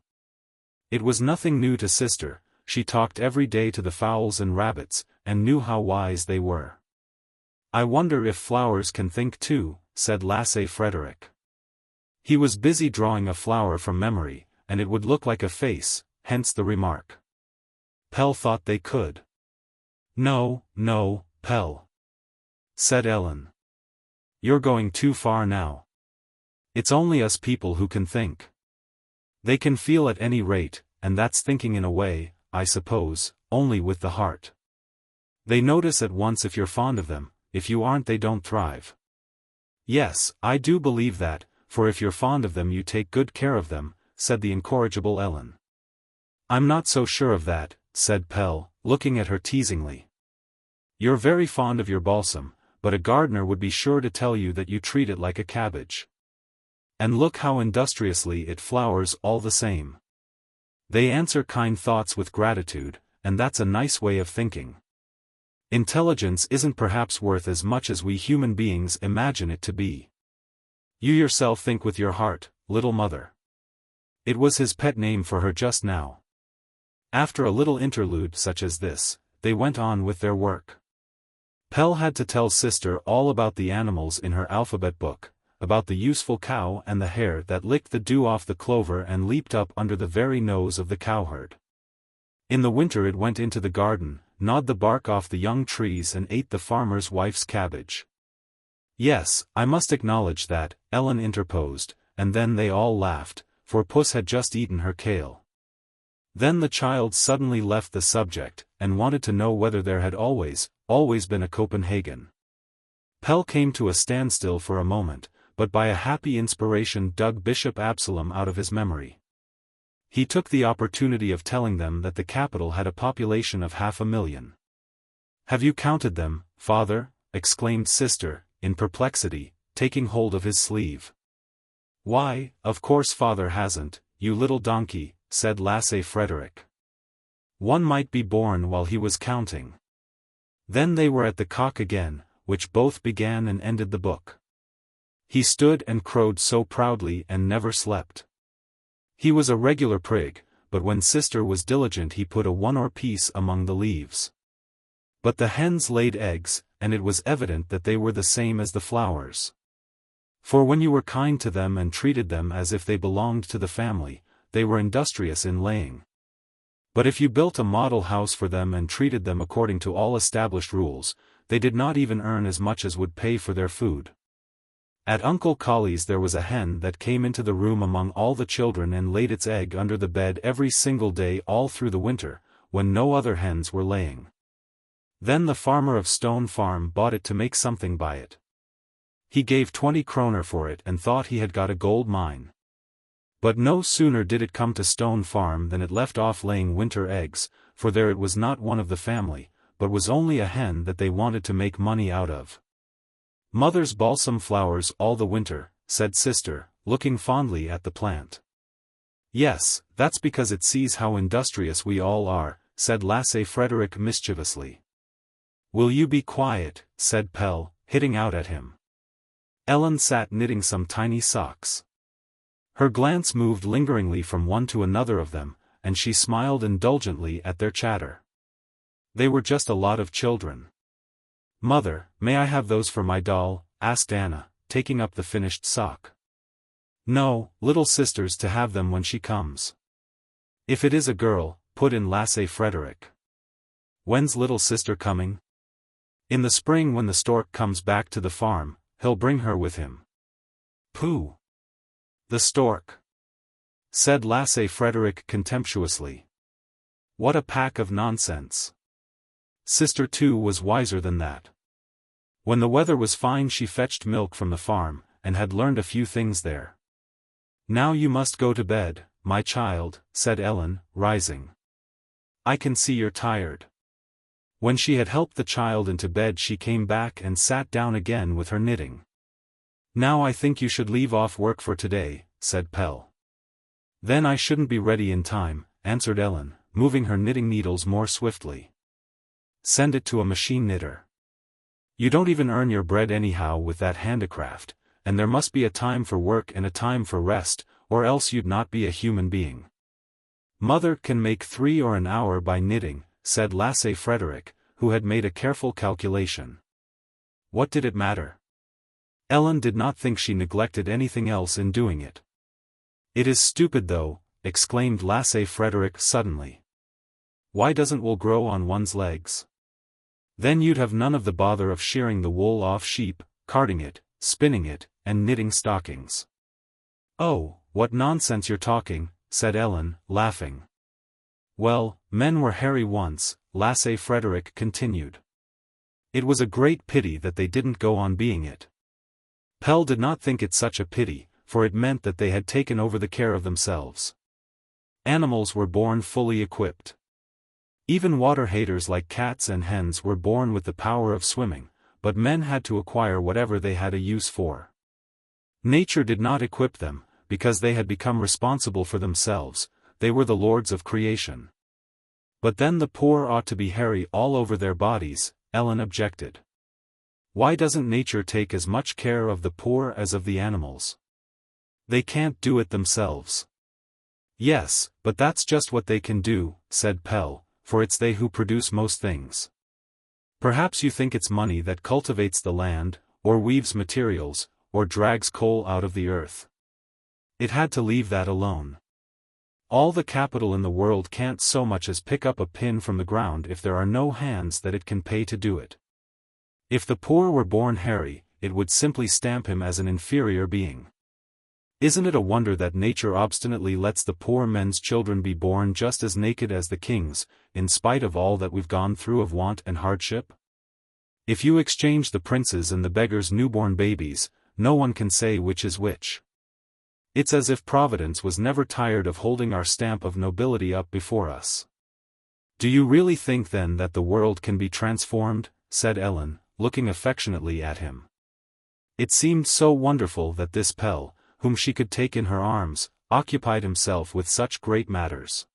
Speaker 1: It was nothing new to sister, she talked every day to the fowls and rabbits, and knew how wise they were. "I wonder if flowers can think too," said Lasse Frederick. He was busy drawing a flower from memory, and it would look like a face, hence the remark. Pelle thought they could. "No, no, Pelle," said Ellen. "You're going too far now. It's only us people who can think. They can feel at any rate, and that's thinking in a way, I suppose, only with the heart. They notice at once if you're fond of them, if you aren't they don't thrive." "Yes, I do believe that, for if you're fond of them you take good care of them," said the incorrigible Ellen. "I'm not so sure of that," said Pelle, looking at her teasingly. "You're very fond of your balsam, but a gardener would be sure to tell you that you treat it like a cabbage. And look how industriously it flowers all the same. They answer kind thoughts with gratitude, and that's a nice way of thinking. Intelligence isn't perhaps worth as much as we human beings imagine it to be. You yourself think with your heart, little mother." It was his pet name for her just now. After a little interlude such as this, they went on with their work. Pelle had to tell sister all about the animals in her alphabet book, about the useful cow and the hare that licked the dew off the clover and leaped up under the very nose of the cowherd. In the winter it went into the garden, gnawed the bark off the young trees and ate the farmer's wife's cabbage. "Yes, I must acknowledge that," Ellen interposed, and then they all laughed, for Puss had just eaten her kale. Then the child suddenly left the subject, and wanted to know whether there had always been a Copenhagen. Pelle came to a standstill for a moment, but by a happy inspiration dug Bishop Absalom out of his memory. He took the opportunity of telling them that the capital had a population of 500,000. "Have you counted them, father?" exclaimed sister, in perplexity, taking hold of his sleeve. "Why, of course father hasn't, you little donkey," said Lasse Frederick. "One might be born while he was counting." Then they were at the cock again, which both began and ended the book. He stood and crowed so proudly and never slept. He was a regular prig, but when sister was diligent he put a one-oar piece among the leaves. But the hens laid eggs, and it was evident that they were the same as the flowers. For when you were kind to them and treated them as if they belonged to the family, they were industrious in laying. But if you built a model house for them and treated them according to all established rules, they did not even earn as much as would pay for their food. At Uncle Collie's there was a hen that came into the room among all the children and laid its egg under the bed every single day all through the winter, when no other hens were laying. Then the farmer of Stone Farm bought it to make something by it. He gave 20 kroner for it and thought he had got a gold mine. But no sooner did it come to Stone Farm than it left off laying winter eggs, for there it was not one of the family, but was only a hen that they wanted to make money out of. "Mother's balsam flowers all the winter," said sister, looking fondly at the plant. "Yes, that's because it sees how industrious we all are," said Lasse Frederick mischievously. "Will you be quiet?" said Pelle, hitting out at him. Ellen sat knitting some tiny socks. Her glance moved lingeringly from one to another of them, and she smiled indulgently at their chatter. They were just a lot of children. "Mother, may I have those for my doll?" asked Anna, taking up the finished sock. "No, little sister's to have them when she comes." "If it is a girl," put in Lasse Frederick. "When's little sister coming?" "In the spring when the stork comes back to the farm, he'll bring her with him." "Pooh! The stork," said Lasse Frederick contemptuously. "What a pack of nonsense." Sister too was wiser than that. When the weather was fine she fetched milk from the farm, and had learned a few things there. "Now you must go to bed, my child," said Ellen, rising. "I can see you're tired." When she had helped the child into bed she came back and sat down again with her knitting. "Now I think you should leave off work for today," said Pelle. "Then I shouldn't be ready in time," answered Ellen, moving her knitting needles more swiftly. "Send it to a machine knitter. You don't even earn your bread anyhow with that handicraft, and there must be a time for work and a time for rest, or else you'd not be a human being." "Mother can make 3 or an hour by knitting," said Lasse Frederick, who had made a careful calculation. What did it matter? Ellen did not think she neglected anything else in doing it. "It is stupid though," exclaimed Lasse Frederick suddenly. "Why doesn't wool grow on one's legs? Then you'd have none of the bother of shearing the wool off sheep, carding it, spinning it, and knitting stockings." "Oh, what nonsense you're talking," said Ellen, laughing. "Well, men were hairy once," Lasse Frederick continued. "It was a great pity that they didn't go on being it." Pelle did not think it such a pity, for it meant that they had taken over the care of themselves. Animals were born fully equipped. Even water-haters like cats and hens were born with the power of swimming, but men had to acquire whatever they had a use for. Nature did not equip them, because they had become responsible for themselves, they were the lords of creation. "But then the poor ought to be hairy all over their bodies," Ellen objected. "Why doesn't nature take as much care of the poor as of the animals? They can't do it themselves." "Yes, but that's just what they can do," said Pelle, "for it's they who produce most things. Perhaps you think it's money that cultivates the land, or weaves materials, or drags coal out of the earth. It had to leave that alone. All the capital in the world can't so much as pick up a pin from the ground if there are no hands that it can pay to do it. If the poor were born hairy, it would simply stamp him as an inferior being. Isn't it a wonder that nature obstinately lets the poor men's children be born just as naked as the king's, in spite of all that we've gone through of want and hardship? If you exchange the prince's and the beggar's newborn babies, no one can say which is which. It's as if Providence was never tired of holding our stamp of nobility up before us." "Do you really think then that the world can be transformed?" said Ellen, looking affectionately at him. It seemed so wonderful that this Pelle, whom she could take in her arms, occupied himself with such great matters.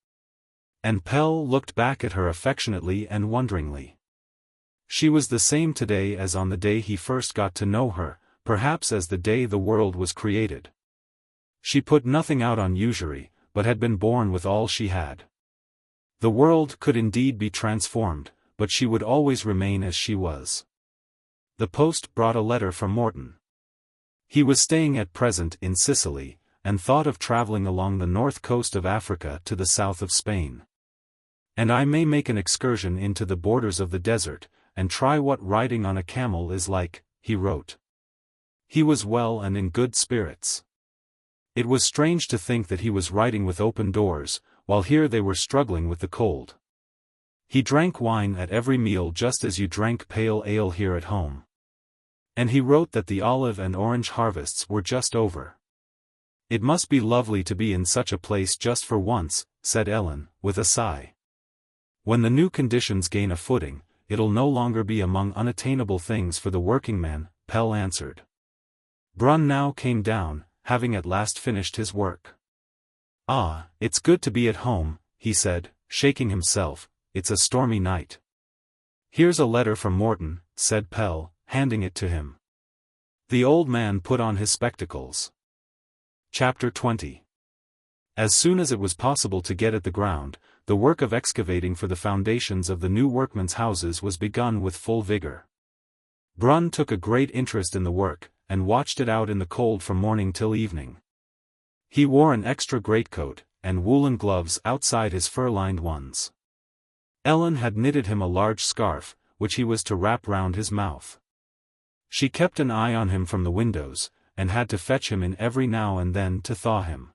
Speaker 1: And Pelle looked back at her affectionately and wonderingly. She was the same today as on the day he first got to know her, perhaps as the day the world was created. She put nothing out on usury, but had been born with all she had. The world could indeed be transformed, but she would always remain as she was. The post brought a letter from Morton. He was staying at present in Sicily, and thought of traveling along the north coast of Africa to the south of Spain. And I may make an excursion into the borders of the desert, and try what riding on a camel is like, he wrote. He was well and in good spirits. It was strange to think that he was writing with open doors, while here they were struggling with the cold. He drank wine at every meal just as you drank pale ale here at home. And he wrote that the olive and orange harvests were just over. It must be lovely to be in such a place just for once, said Ellen, with a sigh. When the new conditions gain a footing, it'll no longer be among unattainable things for the working man, Pell answered. Brun now came down, having at last finished his work. Ah, it's good to be at home, he said, shaking himself. It's a stormy night. Here's a letter from Morton, said Pell, handing it to him. The old man put on his spectacles. Chapter 20. As soon as it was possible to get at the ground, the work of excavating for the foundations of the new workmen's houses was begun with full vigor. Brun took a great interest in the work, and watched it out in the cold from morning till evening. He wore an extra greatcoat, and woolen gloves outside his fur-lined ones. Ellen had knitted him a large scarf, which he was to wrap round his mouth. She kept an eye on him from the windows, and had to fetch him in every now and then to thaw him.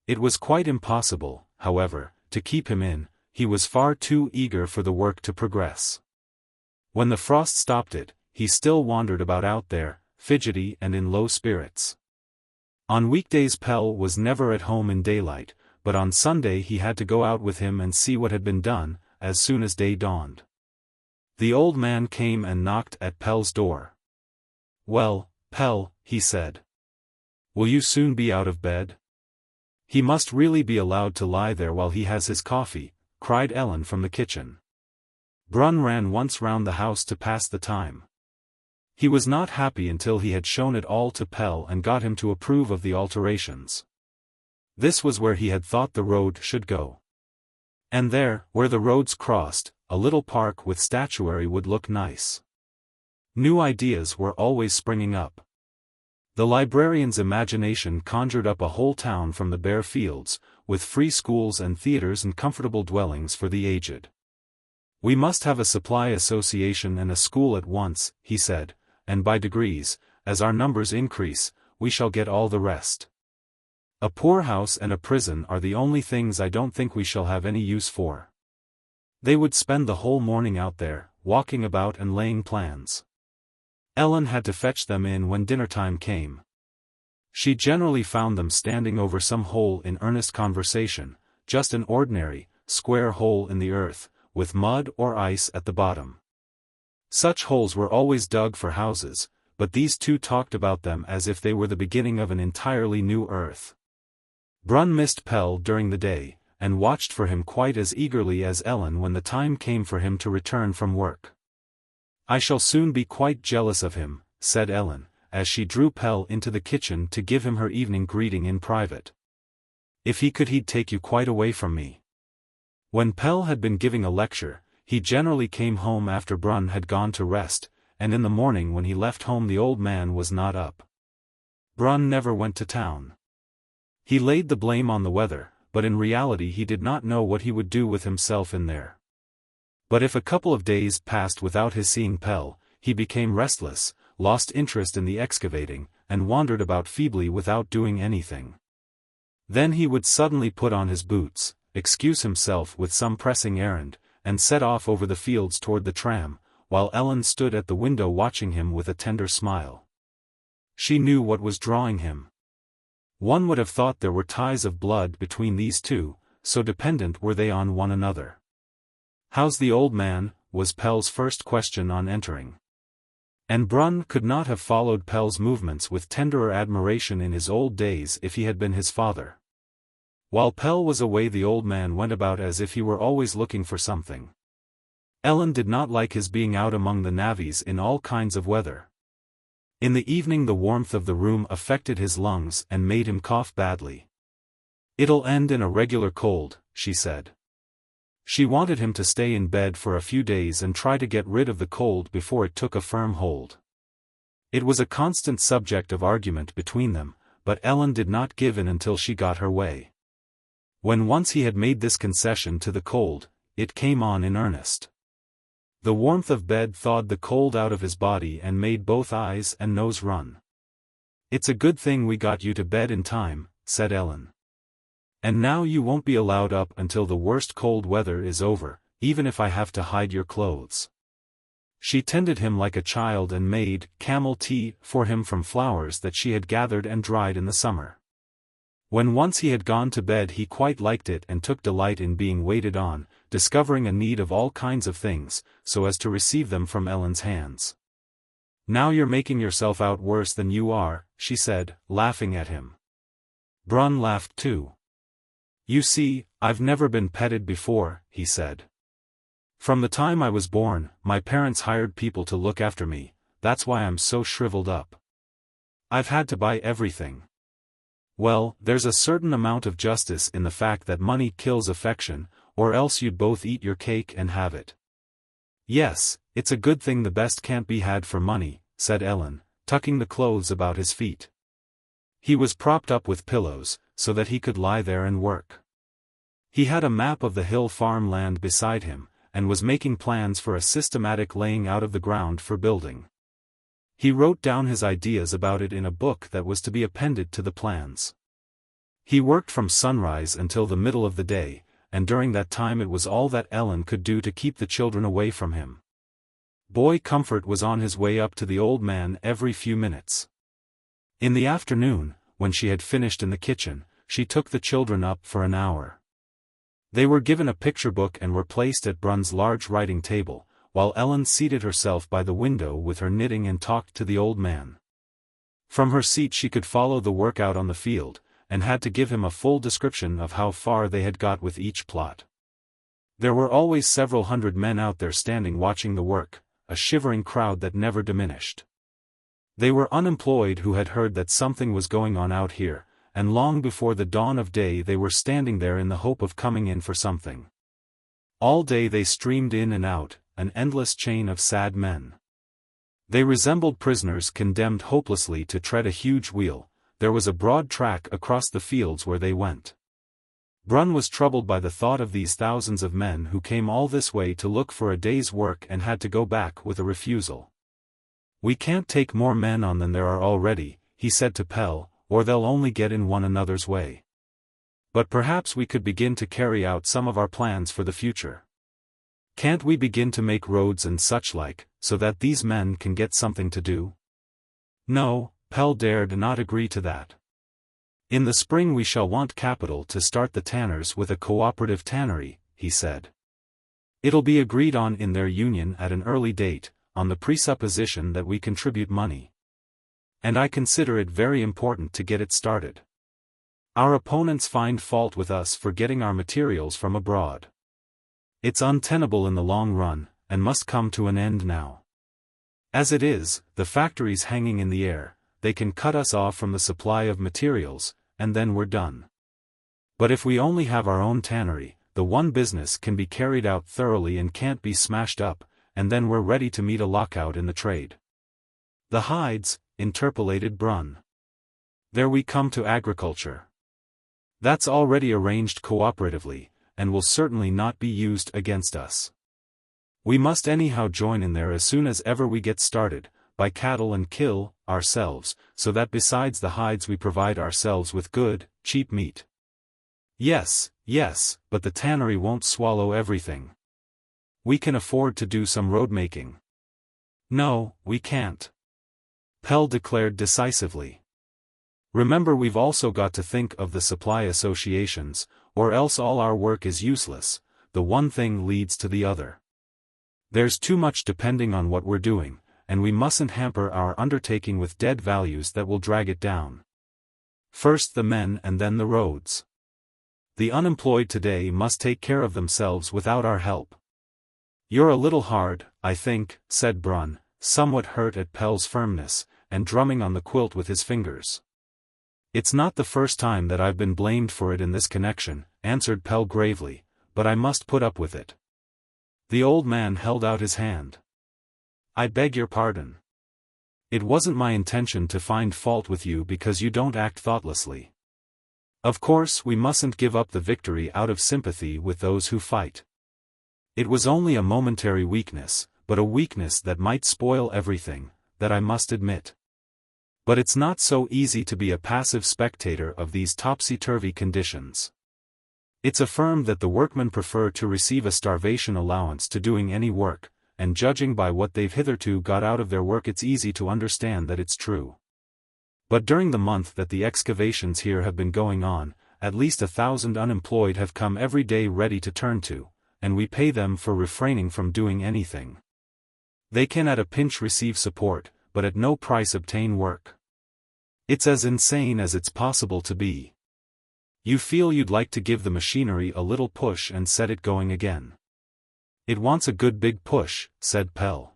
Speaker 1: It was quite impossible, however, to keep him in, he was far too eager for the work to progress. When the frost stopped it, he still wandered about out there, fidgety and in low spirits. On weekdays Pell was never at home in daylight, but on Sunday he had to go out with him and see what had been done, as soon as day dawned. The old man came and knocked at Pell's door. Well, Pell, he said. Will you soon be out of bed? He must really be allowed to lie there while he has his coffee, cried Ellen from the kitchen. Brun ran once round the house to pass the time. He was not happy until he had shown it all to Pell and got him to approve of the alterations. This was where he had thought the road should go. And there, where the roads crossed, a little park with statuary would look nice. New ideas were always springing up. The librarian's imagination conjured up a whole town from the bare fields, with free schools and theaters and comfortable dwellings for the aged. We must have a supply association and a school at once, he said, and by degrees, as our numbers increase, we shall get all the rest. A poorhouse and a prison are the only things I don't think we shall have any use for. They would spend the whole morning out there, walking about and laying plans. Ellen had to fetch them in when dinner-time came. She generally found them standing over some hole in earnest conversation, just an ordinary, square hole in the earth, with mud or ice at the bottom. Such holes were always dug for houses, but these two talked about them as if they were the beginning of an entirely new earth. Brun missed Pell during the day, and watched for him quite as eagerly as Ellen when the time came for him to return from work. I shall soon be quite jealous of him, said Ellen, as she drew Pell into the kitchen to give him her evening greeting in private. If he could he'd take you quite away from me. When Pell had been giving a lecture, he generally came home after Brun had gone to rest, and in the morning when he left home the old man was not up. Brun never went to town. He laid the blame on the weather, but in reality he did not know what he would do with himself in there. But if a couple of days passed without his seeing Pell, he became restless, lost interest in the excavating, and wandered about feebly without doing anything. Then he would suddenly put on his boots, excuse himself with some pressing errand, and set off over the fields toward the tram, while Ellen stood at the window watching him with a tender smile. She knew what was drawing him. One would have thought there were ties of blood between these two, so dependent were they on one another. "How's the old man?" was Pell's first question on entering. And Brun could not have followed Pell's movements with tenderer admiration in his old days if he had been his father. While Pell was away the old man went about as if he were always looking for something. Ellen did not like his being out among the navvies in all kinds of weather. In the evening the warmth of the room affected his lungs and made him cough badly. "It'll end in a regular cold," she said. She wanted him to stay in bed for a few days and try to get rid of the cold before it took a firm hold. It was a constant subject of argument between them, but Ellen did not give in until she got her way. When once he had made this concession to the cold, it came on in earnest. The warmth of bed thawed the cold out of his body and made both eyes and nose run. "It's a good thing we got you to bed in time," said Ellen. "And now you won't be allowed up until the worst cold weather is over, even if I have to hide your clothes." She tended him like a child and made camel tea for him from flowers that she had gathered and dried in the summer. When once he had gone to bed he quite liked it and took delight in being waited on, discovering a need of all kinds of things, so as to receive them from Ellen's hands. "Now you're making yourself out worse than you are," she said, laughing at him. Brun laughed too. "You see, I've never been petted before," he said. "From the time I was born, my parents hired people to look after me, that's why I'm so shriveled up. I've had to buy everything. Well, there's a certain amount of justice in the fact that money kills affection, or else you'd both eat your cake and have it." "Yes, it's a good thing the best can't be had for money," said Ellen, tucking the clothes about his feet. He was propped up with pillows, so that he could lie there and work. He had a map of the hill farm land beside him, and was making plans for a systematic laying out of the ground for building. He wrote down his ideas about it in a book that was to be appended to the plans. He worked from sunrise until the middle of the day, and during that time it was all that Ellen could do to keep the children away from him. Boy Comfort was on his way up to the old man every few minutes. In the afternoon, when she had finished in the kitchen, she took the children up for an hour. They were given a picture book and were placed at Brun's large writing table, while Ellen seated herself by the window with her knitting and talked to the old man. From her seat she could follow the work out on the field, and had to give him a full description of how far they had got with each plot. There were always several hundred men out there standing watching the work, a shivering crowd that never diminished. They were unemployed who had heard that something was going on out here, and long before the dawn of day they were standing there in the hope of coming in for something. All day they streamed in and out, an endless chain of sad men. They resembled prisoners condemned hopelessly to tread a huge wheel. There was a broad track across the fields where they went. Brun was troubled by the thought of these thousands of men who came all this way to look for a day's work and had to go back with a refusal. "We can't take more men on than there are already," he said to Pelle, "or they'll only get in one another's way. But perhaps we could begin to carry out some of our plans for the future. Can't we begin to make roads and such like, so that these men can get something to do?" No, Pelle dared not agree to that. "In the spring we shall want capital to start the tanners with a cooperative tannery," he said. "It'll be agreed on in their union at an early date, on the presupposition that we contribute money. And I consider it very important to get it started. Our opponents find fault with us for getting our materials from abroad. It's untenable in the long run, and must come to an end now. As it is, the factory's hanging in the air, they can cut us off from the supply of materials, and then we're done. But if we only have our own tannery, the one business can be carried out thoroughly and can't be smashed up, and then we're ready to meet a lockout in the trade." "The hides," interpolated Brun. "There we come to agriculture. That's already arranged cooperatively, and will certainly not be used against us. We must anyhow join in there as soon as ever we get started, buy cattle and kill ourselves, so that besides the hides we provide ourselves with good, cheap meat." Yes, but the tannery won't swallow everything. We can afford to do some road making." "No, we can't," Pelle declared decisively. "Remember, we've also got to think of the supply associations, or else all our work is useless. The one thing leads to the other. There's too much depending on what we're doing, and we mustn't hamper our undertaking with dead values that will drag it down. First the men and then the roads. The unemployed today must take care of themselves without our help." "You're a little hard, I think," said Brun, somewhat hurt at Pelle's firmness, and drumming on the quilt with his fingers. "It's not the first time that I've been blamed for it in this connection," answered Pelle gravely, "but I must put up with it." The old man held out his hand. "I beg your pardon." It wasn't my intention to find fault with you because you don't act thoughtlessly. Of course we mustn't give up the victory out of sympathy with those who fight. It was only a momentary weakness, but a weakness that might spoil everything, that I must admit. But it's not so easy to be a passive spectator of these topsy-turvy conditions. It's affirmed that the workmen prefer to receive a starvation allowance to doing any work, and judging by what they've hitherto got out of their work it's easy to understand that it's true. But during the month that the excavations here have been going on, at least 1,000 unemployed have come every day ready to turn to, and we pay them for refraining from doing anything. They can at a pinch receive support, but at no price obtain work. It's as insane as it's possible to be. You feel you'd like to give the machinery a little push and set it going again. It wants a good big push, said Pell.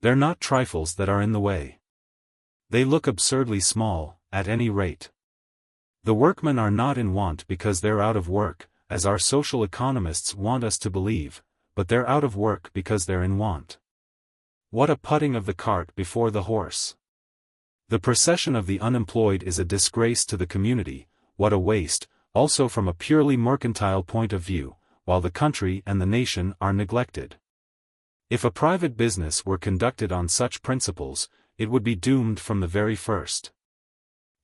Speaker 1: They're not trifles that are in the way. They look absurdly small, at any rate. The workmen are not in want because they're out of work, as our social economists want us to believe, but they're out of work because they're in want. What a putting of the cart before the horse. The procession of the unemployed is a disgrace to the community, what a waste, also from a purely mercantile point of view, while the country and the nation are neglected. If a private business were conducted on such principles, it would be doomed from the very first.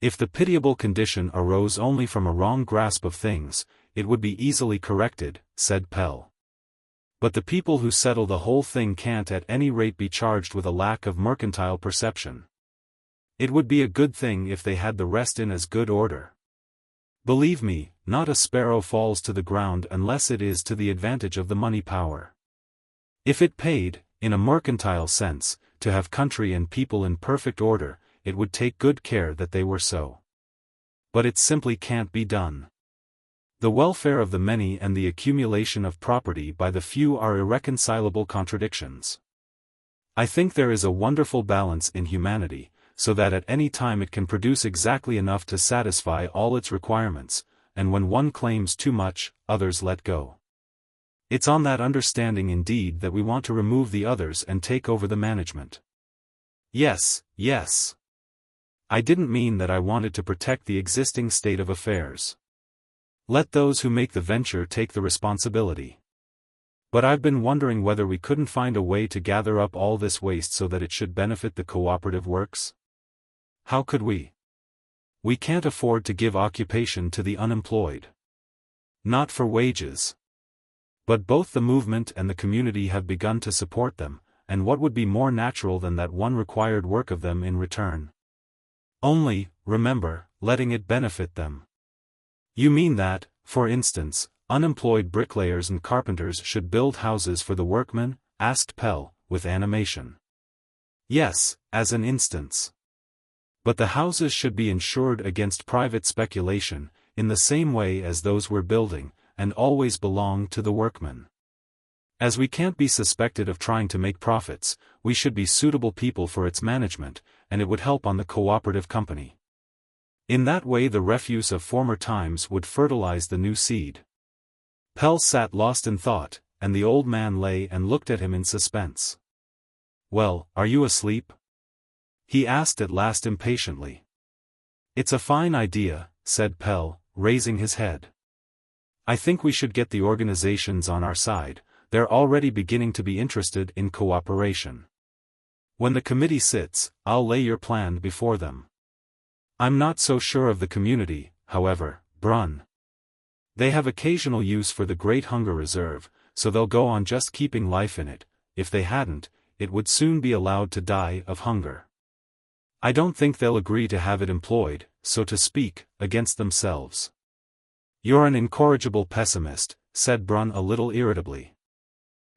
Speaker 1: If the pitiable condition arose only from a wrong grasp of things, it would be easily corrected, said Pell. But the people who settle the whole thing can't at any rate be charged with a lack of mercantile perception. It would be a good thing if they had the rest in as good order. Believe me, not a sparrow falls to the ground unless it is to the advantage of the money power. If it paid, in a mercantile sense, to have country and people in perfect order, it would take good care that they were so. But it simply can't be done. The welfare of the many and the accumulation of property by the few are irreconcilable contradictions. I think there is a wonderful balance in humanity, so that at any time it can produce exactly enough to satisfy all its requirements, and when one claims too much, others let go. It's on that understanding indeed that we want to remove the others and take over the management. Yes, yes. I didn't mean that I wanted to protect the existing state of affairs. Let those who make the venture take the responsibility. But I've been wondering whether we couldn't find a way to gather up all this waste so that it should benefit the cooperative works. How could we? We can't afford to give occupation to the unemployed. Not for wages. But both the movement and the community have begun to support them, and what would be more natural than that one required work of them in return? Only, remember, letting it benefit them. You mean that, for instance, unemployed bricklayers and carpenters should build houses for the workmen? Asked Pell, with animation. Yes, as an instance. But the houses should be insured against private speculation, in the same way as those we're building, and always belong to the workmen. As we can't be suspected of trying to make profits, we should be suitable people for its management, and it would help on the cooperative company. In that way the refuse of former times would fertilize the new seed. Pell sat lost in thought, and the old man lay and looked at him in suspense. Well, are you asleep? He asked at last impatiently. It's a fine idea, said Pell, raising his head. I think we should get the organizations on our side. They're already beginning to be interested in cooperation. When the committee sits, I'll lay your plan before them. I'm not so sure of the community, however, Brun. They have occasional use for the Great Hunger Reserve, so they'll go on just keeping life in it. If they hadn't, it would soon be allowed to die of hunger. I don't think they'll agree to have it employed, so to speak, against themselves. You're an incorrigible pessimist, said Brun a little irritably.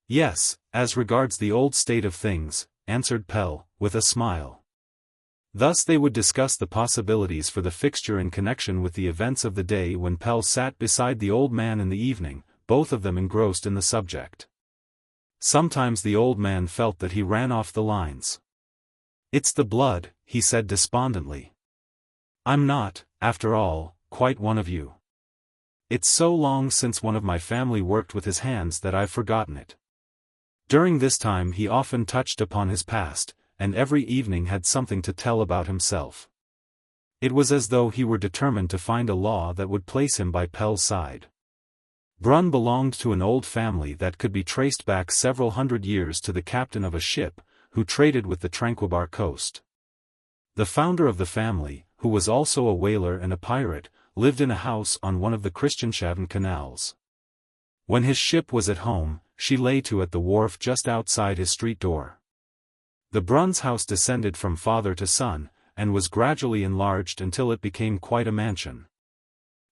Speaker 1: Yes, as regards the old state of things, answered Pell, with a smile. Thus they would discuss the possibilities for the fixture in connection with the events of the day when Pell sat beside the old man in the evening, both of them engrossed in the subject. Sometimes the old man felt that he ran off the lines. It's the blood, he said despondently. I'm not, after all, quite one of you. It's so long since one of my family worked with his hands that I've forgotten it. During this time he often touched upon his past, and every evening had something to tell about himself. It was as though he were determined to find a law that would place him by Pell's side. Brun belonged to an old family that could be traced back several hundred years to the captain of a ship, who traded with the Tranquebar coast. The founder of the family, who was also a whaler and a pirate, lived in a house on one of the Christianshavn canals. When his ship was at home, she lay to at the wharf just outside his street door. The Brun's house descended from father to son, and was gradually enlarged until it became quite a mansion.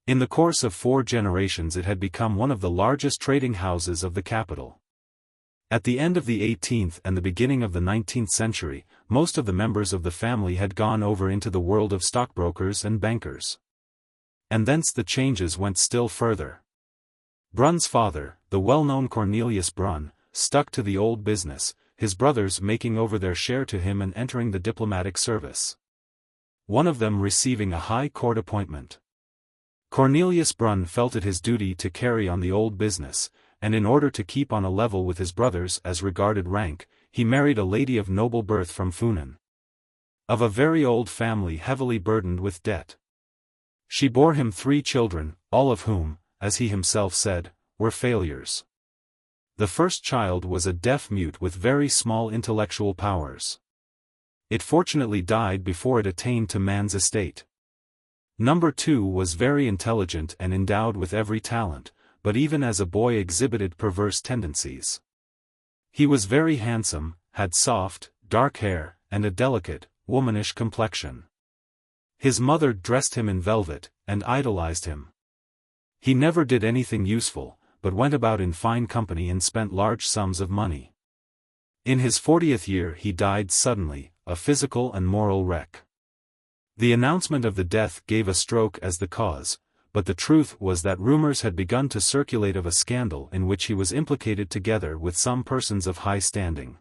Speaker 1: In the course of 4 generations it had become one of the largest trading houses of the capital. At the end of the 18th and the beginning of the 19th century, most of the members of the family had gone over into the world of stockbrokers and bankers. And thence the changes went still further. Brun's father, the well-known Cornelius Brun, stuck to the old business, his brothers making over their share to him and entering the diplomatic service. One of them receiving a high court appointment. Cornelius Brun felt it his duty to carry on the old business, and in order to keep on a level with his brothers as regarded rank, he married a lady of noble birth from Funen. Of a very old family heavily burdened with debt. She bore him 3 children, all of whom, as he himself said, were failures. The first child was a deaf-mute with very small intellectual powers. It fortunately died before it attained to man's estate. Number 2 was very intelligent and endowed with every talent, but even as a boy exhibited perverse tendencies. He was very handsome, had soft, dark hair, and a delicate, womanish complexion. His mother dressed him in velvet, and idolized him. He never did anything useful, but went about in fine company and spent large sums of money. In his 40th year he died suddenly, a physical and moral wreck. The announcement of the death gave a stroke as the cause, but the truth was that rumors had begun to circulate of a scandal in which he was implicated together with some persons of high standing.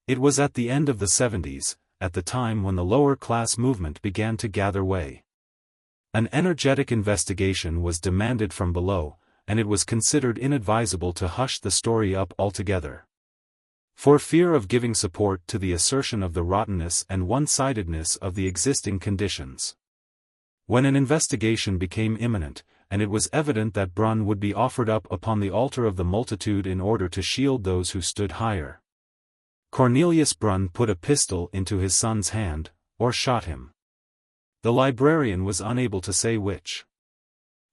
Speaker 1: It was at the end of the 70s, at the time when the lower class movement began to gather way. An energetic investigation was demanded from below, and it was considered inadvisable to hush the story up altogether. For fear of giving support to the assertion of the rottenness and one-sidedness of the existing conditions. When an investigation became imminent, and it was evident that Brun would be offered up upon the altar of the multitude in order to shield those who stood higher, Cornelius Brun put a pistol into his son's hand, or shot him. The librarian was unable to say which.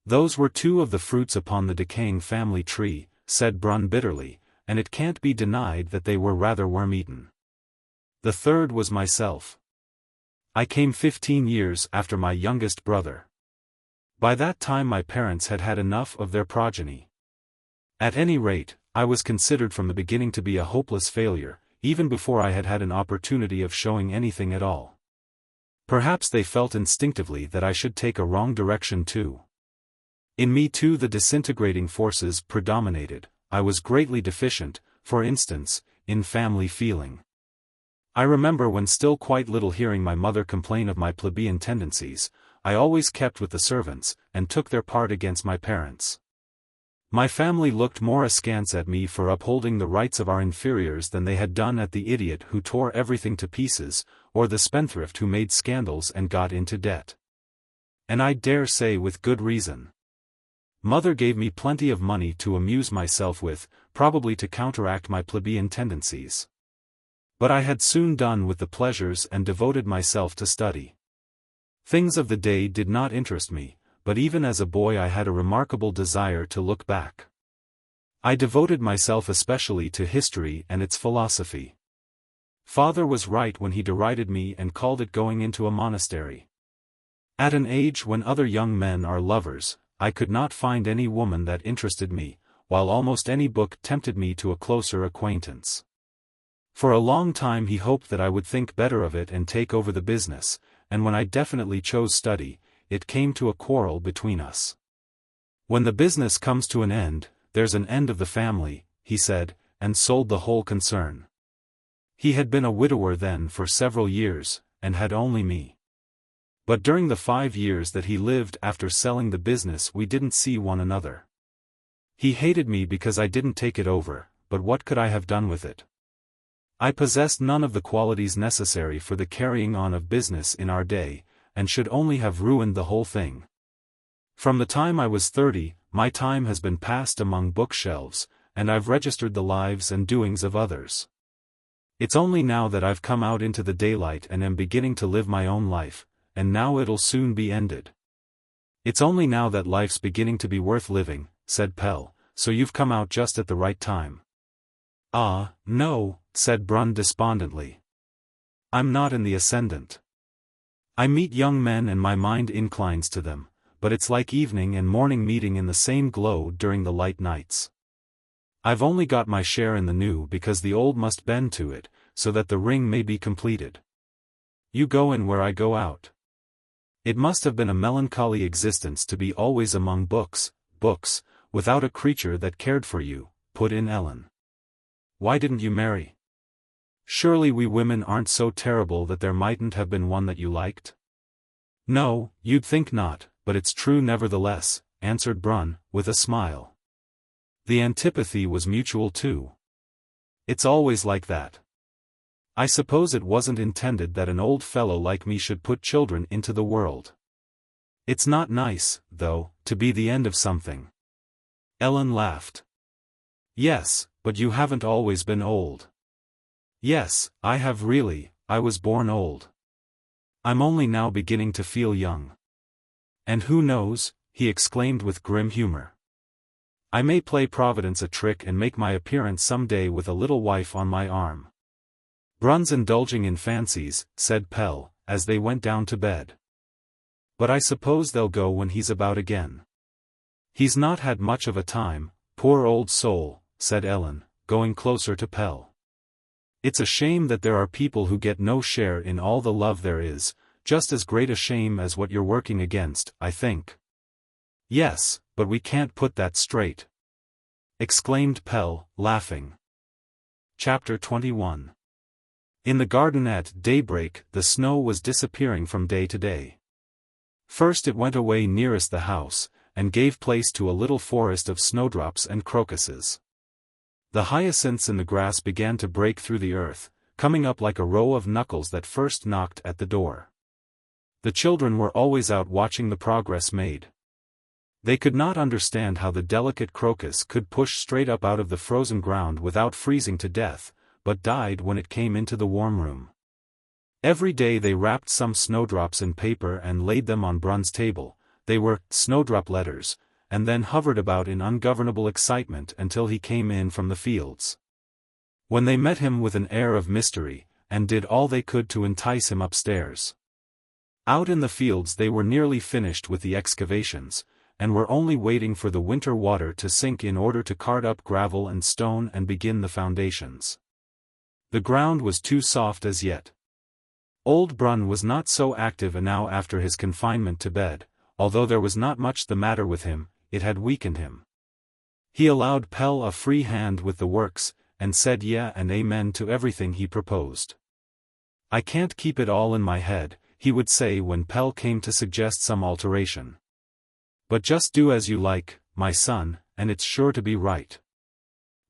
Speaker 1: Those were 2 of the fruits upon the decaying family tree, said Brun bitterly, and it can't be denied that they were rather worm-eaten. The 3rd was myself. I came 15 years after my youngest brother. By that time my parents had had enough of their progeny. At any rate, I was considered from the beginning to be a hopeless failure, even before I had had an opportunity of showing anything at all. Perhaps they felt instinctively that I should take a wrong direction too. In me too the disintegrating forces predominated. I was greatly deficient, for instance, in family feeling. I remember when still quite little hearing my mother complain of my plebeian tendencies. I always kept with the servants, and took their part against my parents. My family looked more askance at me for upholding the rights of our inferiors than they had done at the idiot who tore everything to pieces, or the spendthrift who made scandals and got into debt. And I dare say with good reason. Mother gave me plenty of money to amuse myself with, probably to counteract my plebeian tendencies. But I had soon done with the pleasures and devoted myself to study. Things of the day did not interest me, but even as a boy I had a remarkable desire to look back. I devoted myself especially to history and its philosophy. Father was right when he derided me and called it going into a monastery. At an age when other young men are lovers, I could not find any woman that interested me, while almost any book tempted me to a closer acquaintance. For a long time he hoped that I would think better of it and take over the business, and when I definitely chose study, it came to a quarrel between us. When the business comes to an end, there's an end of the family, he said, and sold the whole concern. He had been a widower then for several years, and had only me. But during the 5 years that he lived after selling the business we didn't see one another. He hated me because I didn't take it over, but what could I have done with it? I possessed none of the qualities necessary for the carrying on of business in our day, and should only have ruined the whole thing. From the time I was 30, my time has been passed among bookshelves, and I've registered the lives and doings of others. It's only now that I've come out into the daylight and am beginning to live my own life, and now it'll soon be ended. It's only now that life's beginning to be worth living, said Pell, so you've come out just at the right time. Ah, no, said Brun despondently. I'm not in the ascendant. I meet young men and my mind inclines to them, but it's like evening and morning meeting in the same glow during the light nights. I've only got my share in the new because the old must bend to it, so that the ring may be completed. You go in where I go out. It must have been a melancholy existence to be always among books, without a creature that cared for you, put in Ellen. Why didn't you marry? Surely we women aren't so terrible that there mightn't have been one that you liked? No, you'd think not, but it's true nevertheless, answered Brun, with a smile. The antipathy was mutual too. It's always like that. I suppose it wasn't intended that an old fellow like me should put children into the world. It's not nice, though, to be the end of something. Ellen laughed. Yes, but you haven't always been old. Yes, I have really, I was born old. I'm only now beginning to feel young. And who knows, he exclaimed with grim humor. I may play Providence a trick and make my appearance some day with a little wife on my arm. Brun's indulging in fancies, said Pell, as they went down to bed. But I suppose they'll go when he's about again. He's not had much of a time, poor old soul, said Ellen, going closer to Pell. It's a shame that there are people who get no share in all the love there is, just as great a shame as what you're working against, I think. Yes, but we can't put that straight, exclaimed Pell, laughing. Chapter 21. In the garden at daybreak the snow was disappearing from day to day. First it went away nearest the house, and gave place to a little forest of snowdrops and crocuses. The hyacinths in the grass began to break through the earth, coming up like a row of knuckles that first knocked at the door. The children were always out watching the progress made. They could not understand how the delicate crocus could push straight up out of the frozen ground without freezing to death, but died when it came into the warm room. Every day they wrapped some snowdrops in paper and laid them on Brun's table. They were snowdrop letters, and then hovered about in ungovernable excitement until he came in from the fields. When they met him with an air of mystery, and did all they could to entice him upstairs. Out in the fields they were nearly finished with the excavations, and were only waiting for the winter water to sink in order to cart up gravel and stone and begin the foundations. The ground was too soft as yet. Old Brun was not so active now after his confinement to bed, although there was not much the matter with him, it had weakened him. He allowed Pell a free hand with the works, and said yeah and amen to everything he proposed. I can't keep it all in my head, he would say when Pell came to suggest some alteration. But just do as you like, my son, and it's sure to be right.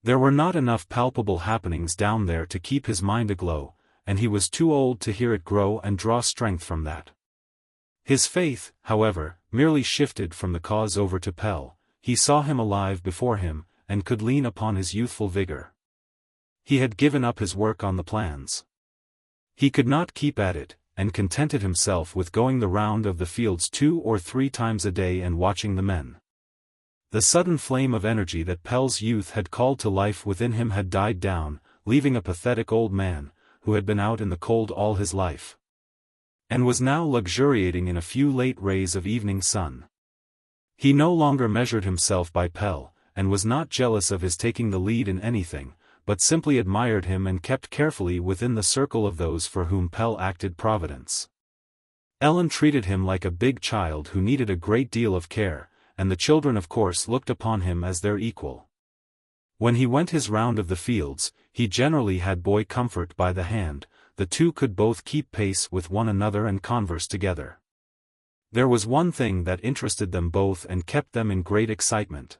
Speaker 1: There were not enough palpable happenings down there to keep his mind aglow, and he was too old to hear it grow and draw strength from that. His faith, however, merely shifted from the cause over to Pell. He saw him alive before him, and could lean upon his youthful vigor. He had given up his work on the plans. He could not keep at it, and contented himself with going the round of the fields 2 or 3 times a day and watching the men. The sudden flame of energy that Pell's youth had called to life within him had died down, leaving a pathetic old man, who had been out in the cold all his life, and was now luxuriating in a few late rays of evening sun. He no longer measured himself by Pell, and was not jealous of his taking the lead in anything, but simply admired him and kept carefully within the circle of those for whom Pell acted Providence. Ellen treated him like a big child who needed a great deal of care, and the children of course looked upon him as their equal. When he went his round of the fields, he generally had Boy Comfort by the hand. The two could both keep pace with one another and converse together. There was one thing that interested them both and kept them in great excitement.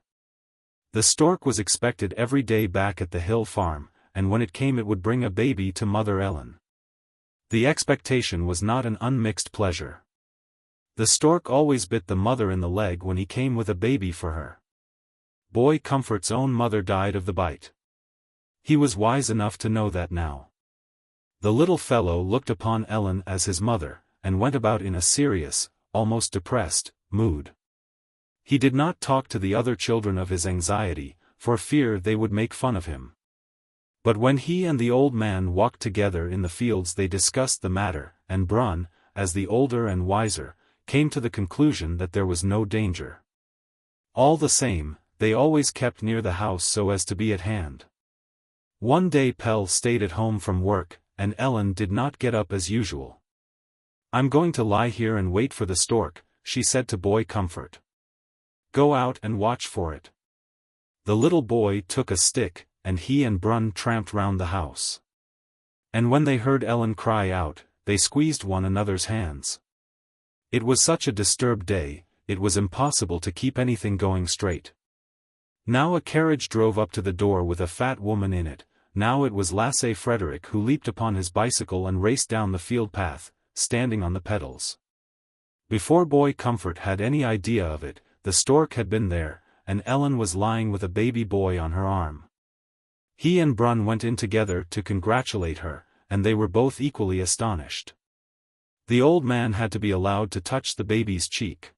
Speaker 1: The stork was expected every day back at the hill farm, and when it came it would bring a baby to Mother Ellen. The expectation was not an unmixed pleasure. The stork always bit the mother in the leg when he came with a baby for her. Boy Comfort's own mother died of the bite. He was wise enough to know that now. The little fellow looked upon Ellen as his mother, and went about in a serious, almost depressed, mood. He did not talk to the other children of his anxiety, for fear they would make fun of him. But when he and the old man walked together in the fields they discussed the matter, and Brun, as the older and wiser, came to the conclusion that there was no danger. All the same, they always kept near the house so as to be at hand. One day Pelle stayed at home from work, and Ellen did not get up as usual. "I'm going to lie here and wait for the stork," she said to Boy Comfort. "Go out and watch for it." The little boy took a stick, and he and Brun tramped round the house. And when they heard Ellen cry out, they squeezed one another's hands. It was such a disturbed day, it was impossible to keep anything going straight. Now a carriage drove up to the door with a fat woman in it, now it was Lasse Frederick who leaped upon his bicycle and raced down the field path, standing on the pedals. Before Boy Comfort had any idea of it, the stork had been there, and Ellen was lying with a baby boy on her arm. He and Brun went in together to congratulate her, and they were both equally astonished. The old man had to be allowed to touch the baby's cheek.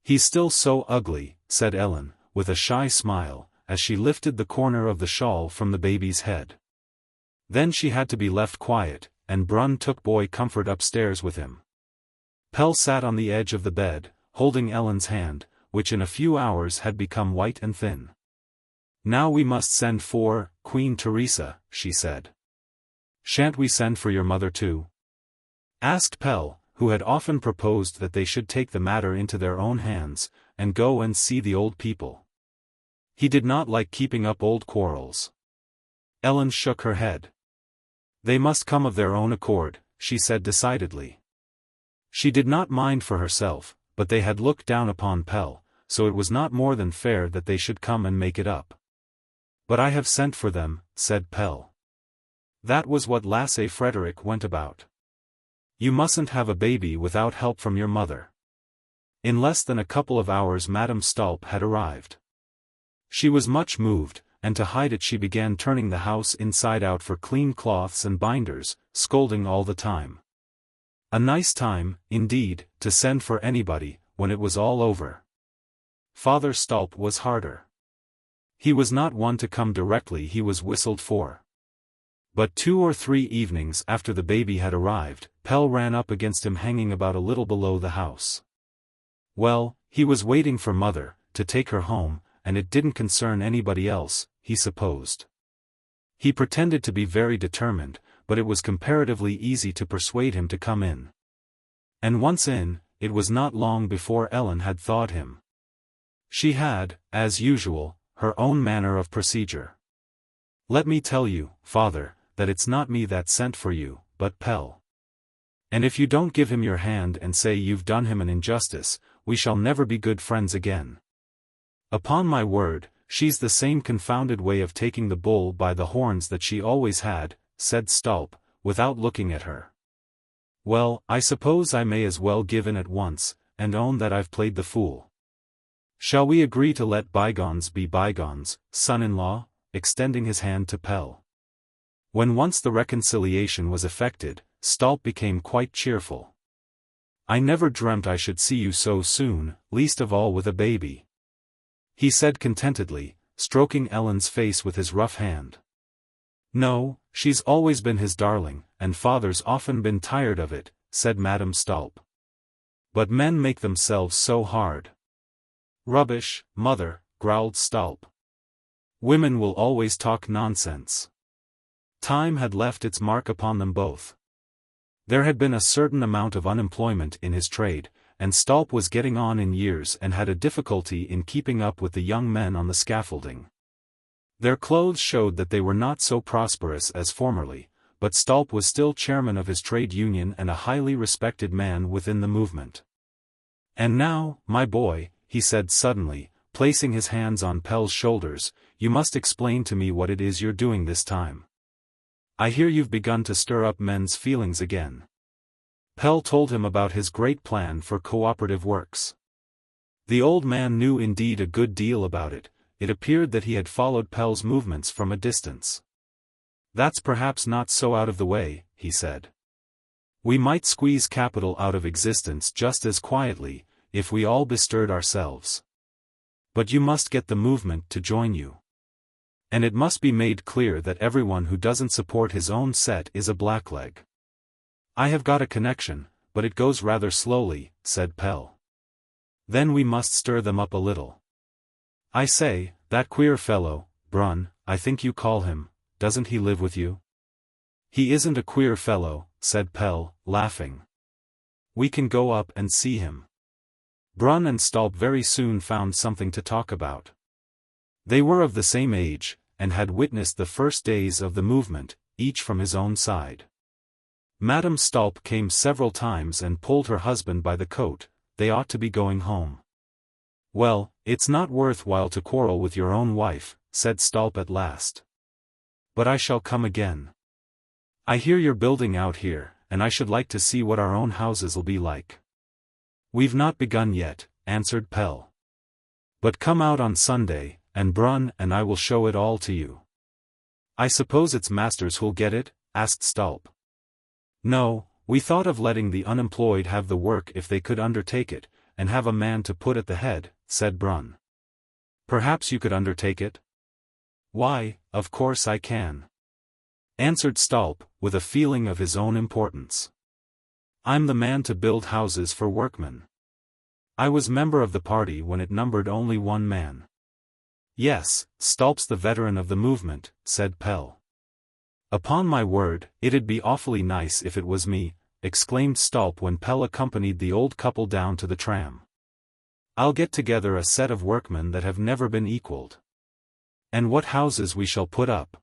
Speaker 1: "He's still so ugly," said Ellen, with a shy smile, as she lifted the corner of the shawl from the baby's head. Then she had to be left quiet, and Brun took Boy Comfort upstairs with him. Pelle sat on the edge of the bed, holding Ellen's hand, which in a few hours had become white and thin. "Now we must send for Queen Teresa," she said. "Shan't we send for your mother too?" asked Pelle, who had often proposed that they should take the matter into their own hands, and go and see the old people. He did not like keeping up old quarrels. Ellen shook her head. "They must come of their own accord," she said decidedly. She did not mind for herself, but they had looked down upon Pelle, so it was not more than fair that they should come and make it up. "But I have sent for them," said Pelle. That was what Lasse Frederick went about. "You mustn't have a baby without help from your mother." In less than a couple of hours Madame Stulp had arrived. She was much moved, and to hide it she began turning the house inside out for clean cloths and binders, scolding all the time. A nice time, indeed, to send for anybody, when it was all over. Father Stulp was harder. He was not one to come directly, he was whistled for. But 2 or 3 evenings after the baby had arrived, Pelle ran up against him hanging about a little below the house. Well, he was waiting for Mother, to take her home, and it didn't concern anybody else, he supposed. He pretended to be very determined, but it was comparatively easy to persuade him to come in. And once in, it was not long before Ellen had thawed him. She had, as usual, her own manner of procedure. "Let me tell you, Father, that it's not me that sent for you, but Pelle. And if you don't give him your hand and say you've done him an injustice, we shall never be good friends again. Upon my word, she's the same confounded way of taking the bull by the horns that she always had," said Stulp, without looking at her. "Well, I suppose I may as well give in at once, and own that I've played the fool. Shall we agree to let bygones be bygones, son-in-law?" extending his hand to Pelle. When once the reconciliation was effected, Stulp became quite cheerful. "I never dreamt I should see you so soon, least of all with a baby," he said contentedly, stroking Ellen's face with his rough hand. "No, she's always been his darling, and Father's often been tired of it," said Madame Stulp. "But men make themselves so hard." "Rubbish, Mother," growled Stulp. "Women will always talk nonsense." Time had left its mark upon them both. There had been a certain amount of unemployment in his trade, and Stulp was getting on in years and had a difficulty in keeping up with the young men on the scaffolding. Their clothes showed that they were not so prosperous as formerly, but Stulp was still chairman of his trade union and a highly respected man within the movement. "And now, my boy," he said suddenly, placing his hands on Pell's shoulders, "You must explain to me what it is you're doing this time. I hear you've begun to stir up men's feelings again." Pell told him about his great plan for cooperative works. The old man knew indeed a good deal about it. It appeared that he had followed Pell's movements from a distance. "That's perhaps not so out of the way," he said. "We might squeeze capital out of existence just as quietly, if we all bestirred ourselves. But you must get the movement to join you. And it must be made clear that everyone who doesn't support his own set is a blackleg." "I have got a connection, but it goes rather slowly," said Pell. "Then we must stir them up a little. I say, that queer fellow, Brun, I think you call him, doesn't he live with you?" "He isn't a queer fellow," said Pell, laughing. "We can go up and see him." Brun and Stolp very soon found something to talk about. They were of the same age, and had witnessed the first days of the movement, each from his own side. Madame Stolp came several times and pulled her husband by the coat. "They ought to be going home." "Well, it's not worth while to quarrel with your own wife," said Stolp at last. "But I shall come again. I hear you're building out here, and I should like to see what our own houses'll be like." "We've not begun yet," answered Pell. "But come out on Sunday, and Brun and I will show it all to you." "I suppose it's masters who'll get it?" asked Stolp. "No, we thought of letting the unemployed have the work if they could undertake it, and have a man to put at the head," said Brun. "Perhaps you could undertake it?" "Why, of course I can," answered Stolp, with a feeling of his own importance. "I'm the man to build houses for workmen. I was member of the party when it numbered only one man." "Yes, Stolp's the veteran of the movement," said Pell. "Upon my word, it'd be awfully nice if it was me," exclaimed Stolp when Pell accompanied the old couple down to the tram. "I'll get together a set of workmen that have never been equaled. And what houses we shall put up!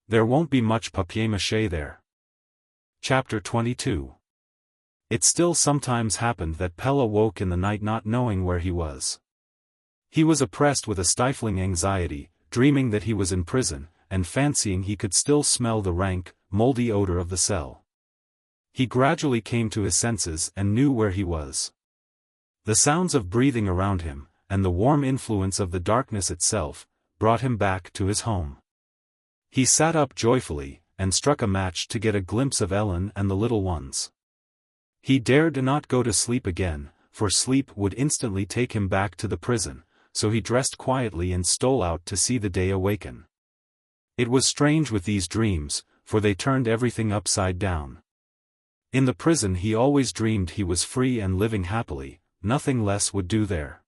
Speaker 1: There won't be much papier-mâché there." Chapter 22. It still sometimes happened that Pell awoke in the night not knowing where he was. He was oppressed with a stifling anxiety, dreaming that he was in prison, and fancying he could still smell the rank, moldy odor of the cell. He gradually came to his senses and knew where he was. The sounds of breathing around him, and the warm influence of the darkness itself, brought him back to his home. He sat up joyfully, and struck a match to get a glimpse of Ellen and the little ones. He dared not go to sleep again, for sleep would instantly take him back to the prison, so he dressed quietly and stole out to see the day awaken. It was strange with these dreams, for they turned everything upside down. In the prison he always dreamed he was free and living happily, nothing less would do there.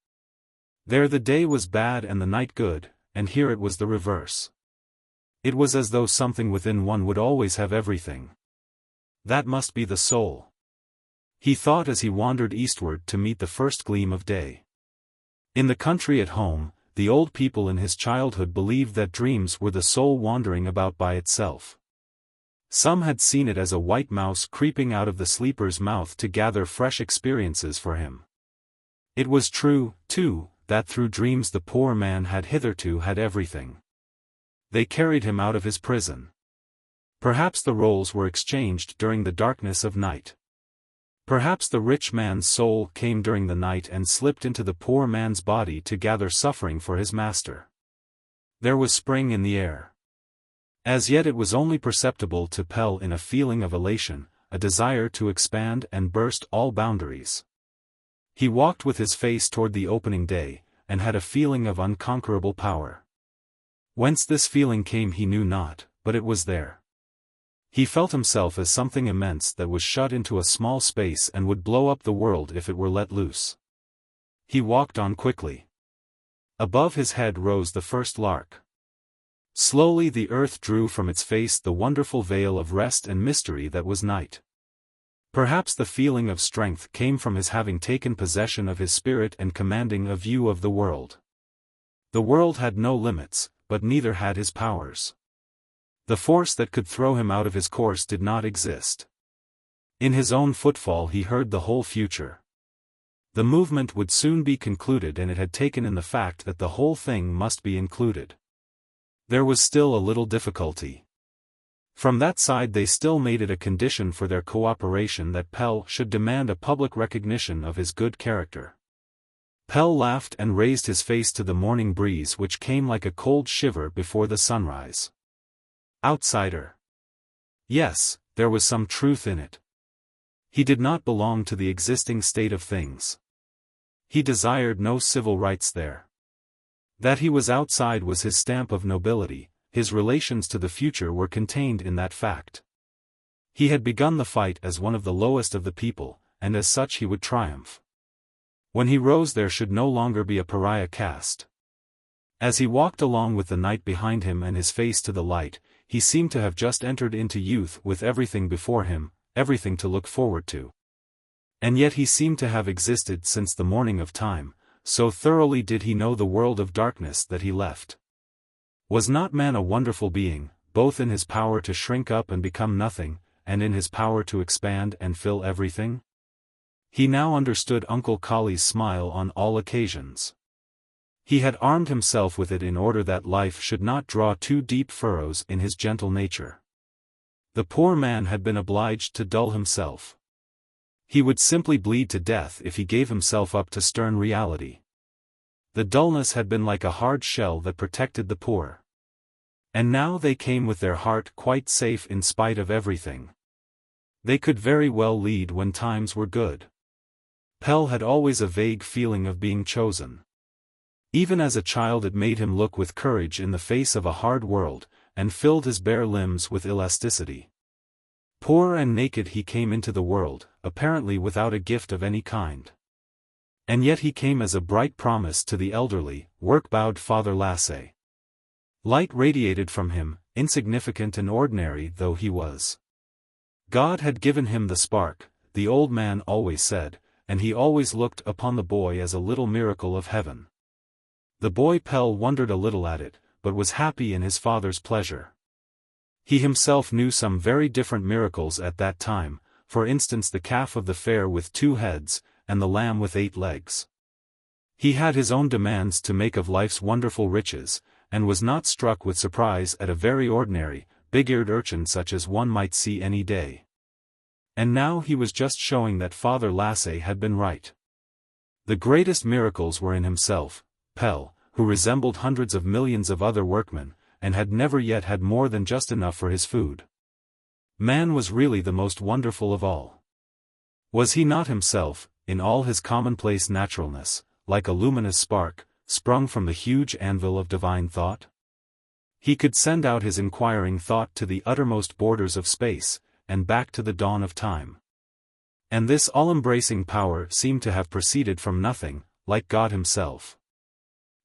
Speaker 1: There the day was bad and the night good, and here it was the reverse. It was as though something within one would always have everything. That must be the soul, he thought as he wandered eastward to meet the first gleam of day. In the country at home, the old people in his childhood believed that dreams were the soul wandering about by itself. Some had seen it as a white mouse creeping out of the sleeper's mouth to gather fresh experiences for him. It was true, too, that through dreams the poor man had hitherto had everything. They carried him out of his prison. Perhaps the roles were exchanged during the darkness of night. Perhaps the rich man's soul came during the night and slipped into the poor man's body to gather suffering for his master. There was spring in the air. As yet it was only perceptible to Pell in a feeling of elation, a desire to expand and burst all boundaries. He walked with his face toward the opening day, and had a feeling of unconquerable power. Whence this feeling came he knew not, but it was there. He felt himself as something immense that was shut into a small space and would blow up the world if it were let loose. He walked on quickly. Above his head rose the first lark. Slowly the earth drew from its face the wonderful veil of rest and mystery that was night. Perhaps the feeling of strength came from his having taken possession of his spirit and commanding a view of the world. The world had no limits, but neither had his powers. The force that could throw him out of his course did not exist. In his own footfall he heard the whole future. The movement would soon be concluded, and it had taken in the fact that the whole thing must be included. There was still a little difficulty. From that side they still made it a condition for their cooperation that Pell should demand a public recognition of his good character. Pell laughed and raised his face to the morning breeze, which came like a cold shiver before the sunrise. Outsider. Yes, there was some truth in it. He did not belong to the existing state of things. He desired no civil rights there. That he was outside was his stamp of nobility. His relations to the future were contained in that fact. He had begun the fight as one of the lowest of the people, and as such he would triumph. When he rose there should no longer be a pariah caste. As he walked along with the night behind him and his face to the light, he seemed to have just entered into youth with everything before him, everything to look forward to. And yet he seemed to have existed since the morning of time, so thoroughly did he know the world of darkness that he left. Was not man a wonderful being, both in his power to shrink up and become nothing, and in his power to expand and fill everything? He now understood Uncle Collie's smile on all occasions. He had armed himself with it in order that life should not draw too deep furrows in his gentle nature. The poor man had been obliged to dull himself. He would simply bleed to death if he gave himself up to stern reality. The dullness had been like a hard shell that protected the poor. And now they came with their heart quite safe in spite of everything. They could very well lead when times were good. Pell had always a vague feeling of being chosen. Even as a child it made him look with courage in the face of a hard world, and filled his bare limbs with elasticity. Poor and naked he came into the world, apparently without a gift of any kind. And yet he came as a bright promise to the elderly, work-bowed Father Lasse. Light radiated from him, insignificant and ordinary though he was. God had given him the spark, the old man always said, and he always looked upon the boy as a little miracle of heaven. The boy Pell wondered a little at it, but was happy in his father's pleasure. He himself knew some very different miracles at that time, for instance the calf of the fair with 2 heads, and the lamb with 8 legs. He had his own demands to make of life's wonderful riches, and was not struck with surprise at a very ordinary, big-eared urchin such as one might see any day. And now he was just showing that Father Lasse had been right. The greatest miracles were in himself, Pell, who resembled hundreds of millions of other workmen, and had never yet had more than just enough for his food. Man was really the most wonderful of all. Was he not himself, in all his commonplace naturalness, like a luminous spark, sprung from the huge anvil of divine thought? He could send out his inquiring thought to the uttermost borders of space, and back to the dawn of time. And this all-embracing power seemed to have proceeded from nothing, like God himself.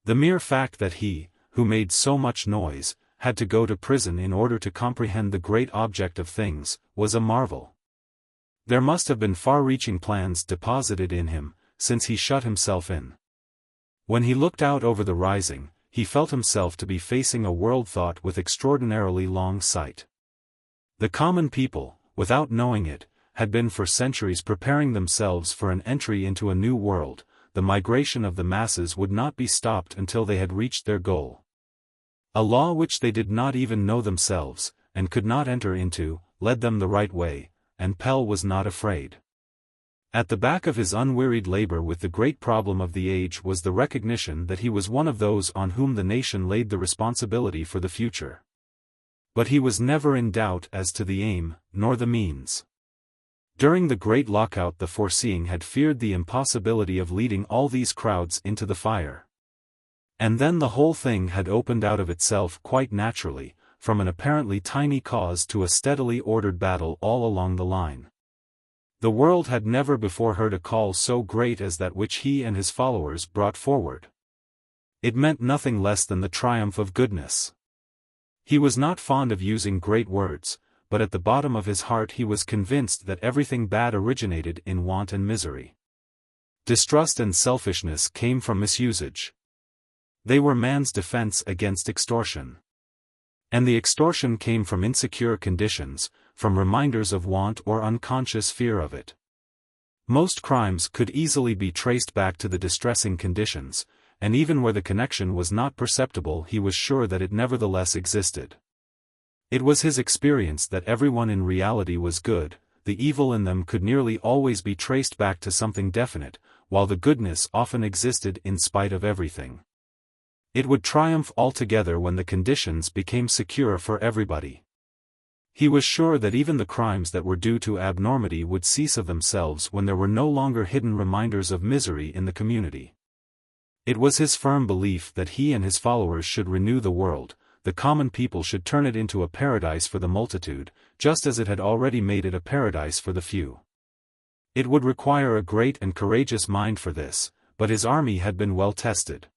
Speaker 1: The mere fact that he, who made so much noise, had to go to prison in order to comprehend the great object of things, was a marvel. There must have been far-reaching plans deposited in him, since he shut himself in. When he looked out over the rising, he felt himself to be facing a world thought with extraordinarily long sight. The common people, without knowing it, had been for centuries preparing themselves for an entry into a new world. The migration of the masses would not be stopped until they had reached their goal. A law which they did not even know themselves, and could not enter into, led them the right way, and Pell was not afraid. At the back of his unwearied labor with the great problem of the age was the recognition that he was one of those on whom the nation laid the responsibility for the future. But he was never in doubt as to the aim, nor the means. During the great lockout the foreseeing had feared the impossibility of leading all these crowds into the fire. And then the whole thing had opened out of itself quite naturally, from an apparently tiny cause to a steadily ordered battle all along the line. The world had never before heard a call so great as that which he and his followers brought forward. It meant nothing less than the triumph of goodness. He was not fond of using great words, but at the bottom of his heart he was convinced that everything bad originated in want and misery. Distrust and selfishness came from misusage. They were man's defense against extortion. And the extortion came from insecure conditions, from reminders of want or unconscious fear of it. Most crimes could easily be traced back to the distressing conditions, and even where the connection was not perceptible he was sure that it nevertheless existed. It was his experience that everyone in reality was good, the evil in them could nearly always be traced back to something definite, while the goodness often existed in spite of everything. It would triumph altogether when the conditions became secure for everybody. He was sure that even the crimes that were due to abnormity would cease of themselves when there were no longer hidden reminders of misery in the community. It was his firm belief that he and his followers should renew the world, the common people should turn it into a paradise for the multitude, just as it had already made it a paradise for the few. It would require a great and courageous mind for this, but his army had been well tested.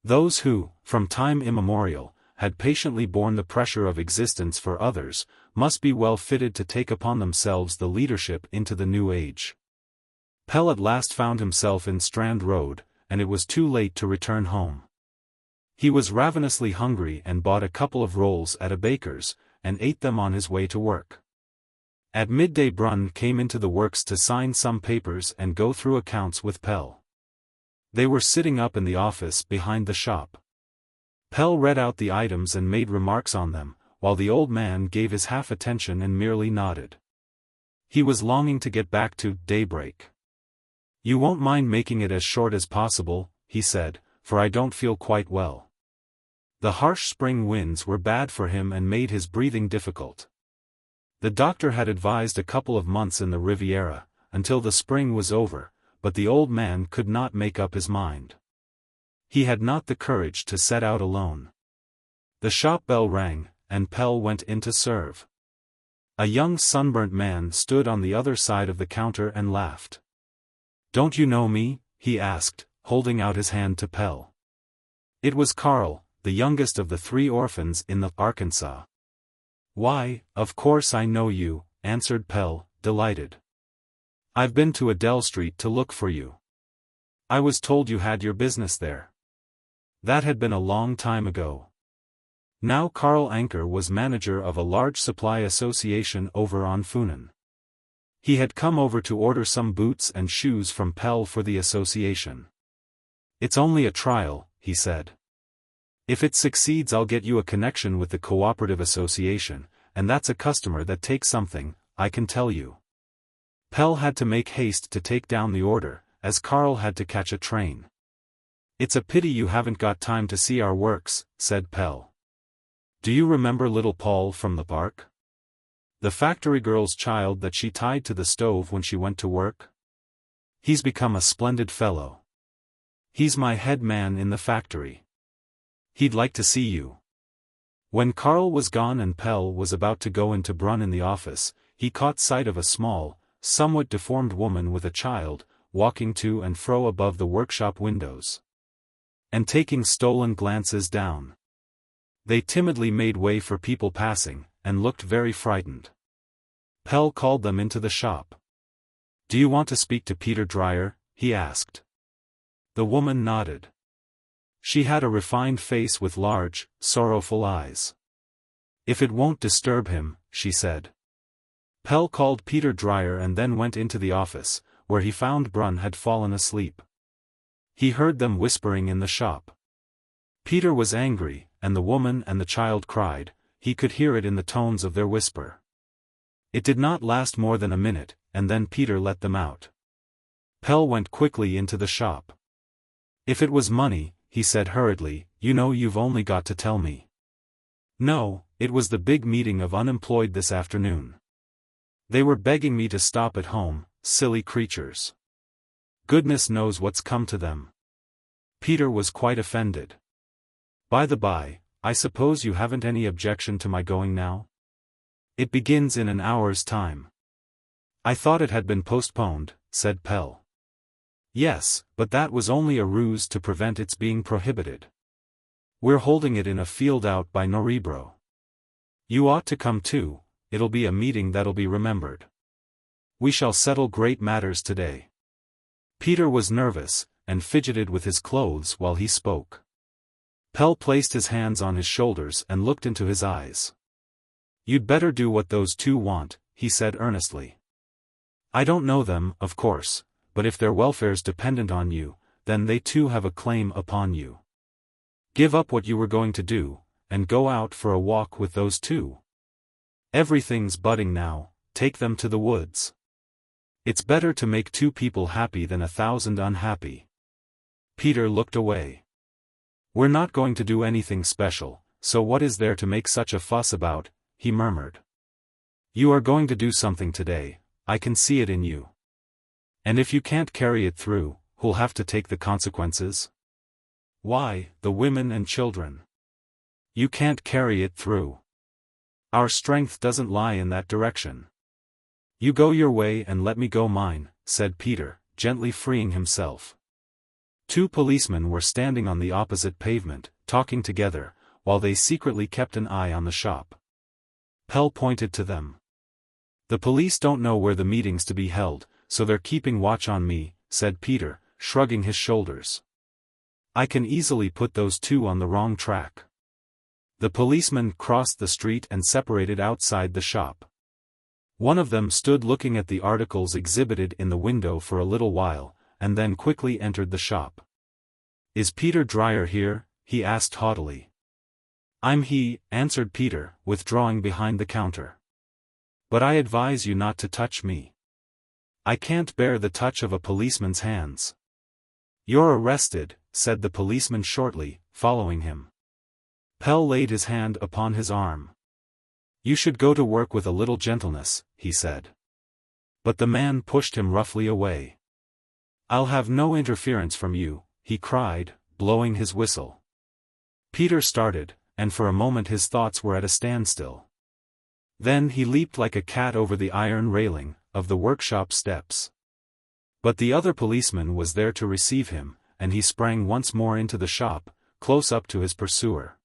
Speaker 1: Those who, from time immemorial, had patiently borne the pressure of existence for others, must be well fitted to take upon themselves the leadership into the new age. Pell at last found himself in Strand Road, and it was too late to return home. He was ravenously hungry and bought a couple of rolls at a baker's, and ate them on his way to work. At midday Brun came into the works to sign some papers and go through accounts with Pell. They were sitting up in the office behind the shop. Pell read out the items and made remarks on them, while the old man gave his half attention and merely nodded. He was longing to get back to daybreak. "You won't mind making it as short as possible," he said, "for I don't feel quite well." The harsh spring winds were bad for him and made his breathing difficult. The doctor had advised a couple of months in the Riviera, until the spring was over, but the old man could not make up his mind. He had not the courage to set out alone. The shop bell rang, and Pell went in to serve. A young sunburnt man stood on the other side of the counter and laughed. "Don't you know me?" he asked, holding out his hand to Pell. It was Carl, the youngest of the 3 orphans in the Arkansas. "Why, of course I know you," answered Pell, delighted. "I've been to Adele Street to look for you. I was told you had your business there." That had been a long time ago. Now Carl Anker was manager of a large supply association over on Funen. He had come over to order some boots and shoes from Pell for the association. "It's only a trial," he said. "If it succeeds I'll get you a connection with the cooperative association, and that's a customer that takes something, I can tell you." Pell had to make haste to take down the order, as Carl had to catch a train. "It's a pity you haven't got time to see our works," said Pell. "Do you remember little Paul from the park? The factory girl's child that she tied to the stove when she went to work? He's become a splendid fellow. He's my head man in the factory. He'd like to see you." When Carl was gone and Pell was about to go into Brun in the office, he caught sight of a small, somewhat deformed woman with a child, walking to and fro above the workshop windows, and taking stolen glances down. They timidly made way for people passing, and looked very frightened. Pell called them into the shop. "Do you want to speak to Peter Dreyer?" he asked. The woman nodded. She had a refined face with large, sorrowful eyes. "If it won't disturb him," she said. Pell called Peter Dreyer and then went into the office, where he found Brun had fallen asleep. He heard them whispering in the shop. Peter was angry, and the woman and the child cried, he could hear it in the tones of their whisper. It did not last more than a minute, and then Peter let them out. Pell went quickly into the shop. "If it was money," he said hurriedly, "you know you've only got to tell me." "No, it was the big meeting of unemployed this afternoon. They were begging me to stop at home, silly creatures. Goodness knows what's come to them." Peter was quite offended. "By the by, I suppose you haven't any objection to my going now? It begins in an hour's time." "I thought it had been postponed," said Pell. "Yes, but that was only a ruse to prevent its being prohibited. We're holding it in a field out by Norrebro. You ought to come too, it'll be a meeting that'll be remembered. We shall settle great matters today." Peter was nervous, and fidgeted with his clothes while he spoke. Pell placed his hands on his shoulders and looked into his eyes. "You'd better do what those 2 want," he said earnestly. I don't know them, of course, but if their welfare's dependent on you, then they too have a claim upon you. Give up what you were going to do, and go out for a walk with those two. Everything's budding now, take them to the woods. It's better to make 2 people happy than 1,000 unhappy. Peter looked away. We're not going to do anything special, so what is there to make such a fuss about, he murmured. You are going to do something today, I can see it in you. And if you can't carry it through, who'll have to take the consequences? Why, the women and children. You can't carry it through. Our strength doesn't lie in that direction. You go your way and let me go mine, said Peter, gently freeing himself. 2 policemen were standing on the opposite pavement, talking together, while they secretly kept an eye on the shop. Pell pointed to them. The police don't know where the meeting's to be held, so they're keeping watch on me, said Peter, shrugging his shoulders. I can easily put those 2 on the wrong track. The policemen crossed the street and separated outside the shop. One of them stood looking at the articles exhibited in the window for a little while, and then quickly entered the shop. Is Peter Dreyer here? He asked haughtily. I'm he, answered Peter, withdrawing behind the counter. But I advise you not to touch me. I can't bear the touch of a policeman's hands. You're arrested, said the policeman shortly, following him. Pell laid his hand upon his arm. You should go to work with a little gentleness, he said. But the man pushed him roughly away. I'll have no interference from you, he cried, blowing his whistle. Peter started, and for a moment his thoughts were at a standstill. Then he leaped like a cat over the iron railing of the workshop steps. But the other policeman was there to receive him, and he sprang once more into the shop, close up to his pursuer.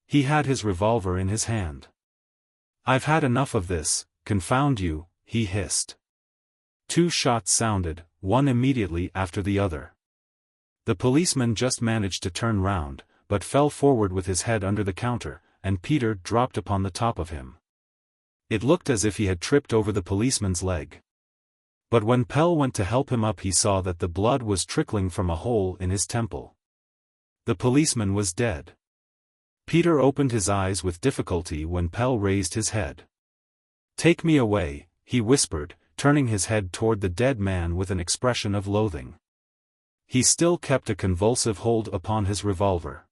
Speaker 1: He had his revolver in his hand. I've had enough of this, confound you, he hissed. 2 shots sounded, one immediately after the other. The policeman just managed to turn round, but fell forward with his head under the counter, and Peter dropped upon the top of him. It looked as if he had tripped over the policeman's leg. But when Pell went to help him up, he saw that the blood was trickling from a hole in his temple. The policeman was dead. Peter opened his eyes with difficulty when Pell raised his head. Take me away, he whispered, turning his head toward the dead man with an expression of loathing. He still kept a convulsive hold upon his revolver.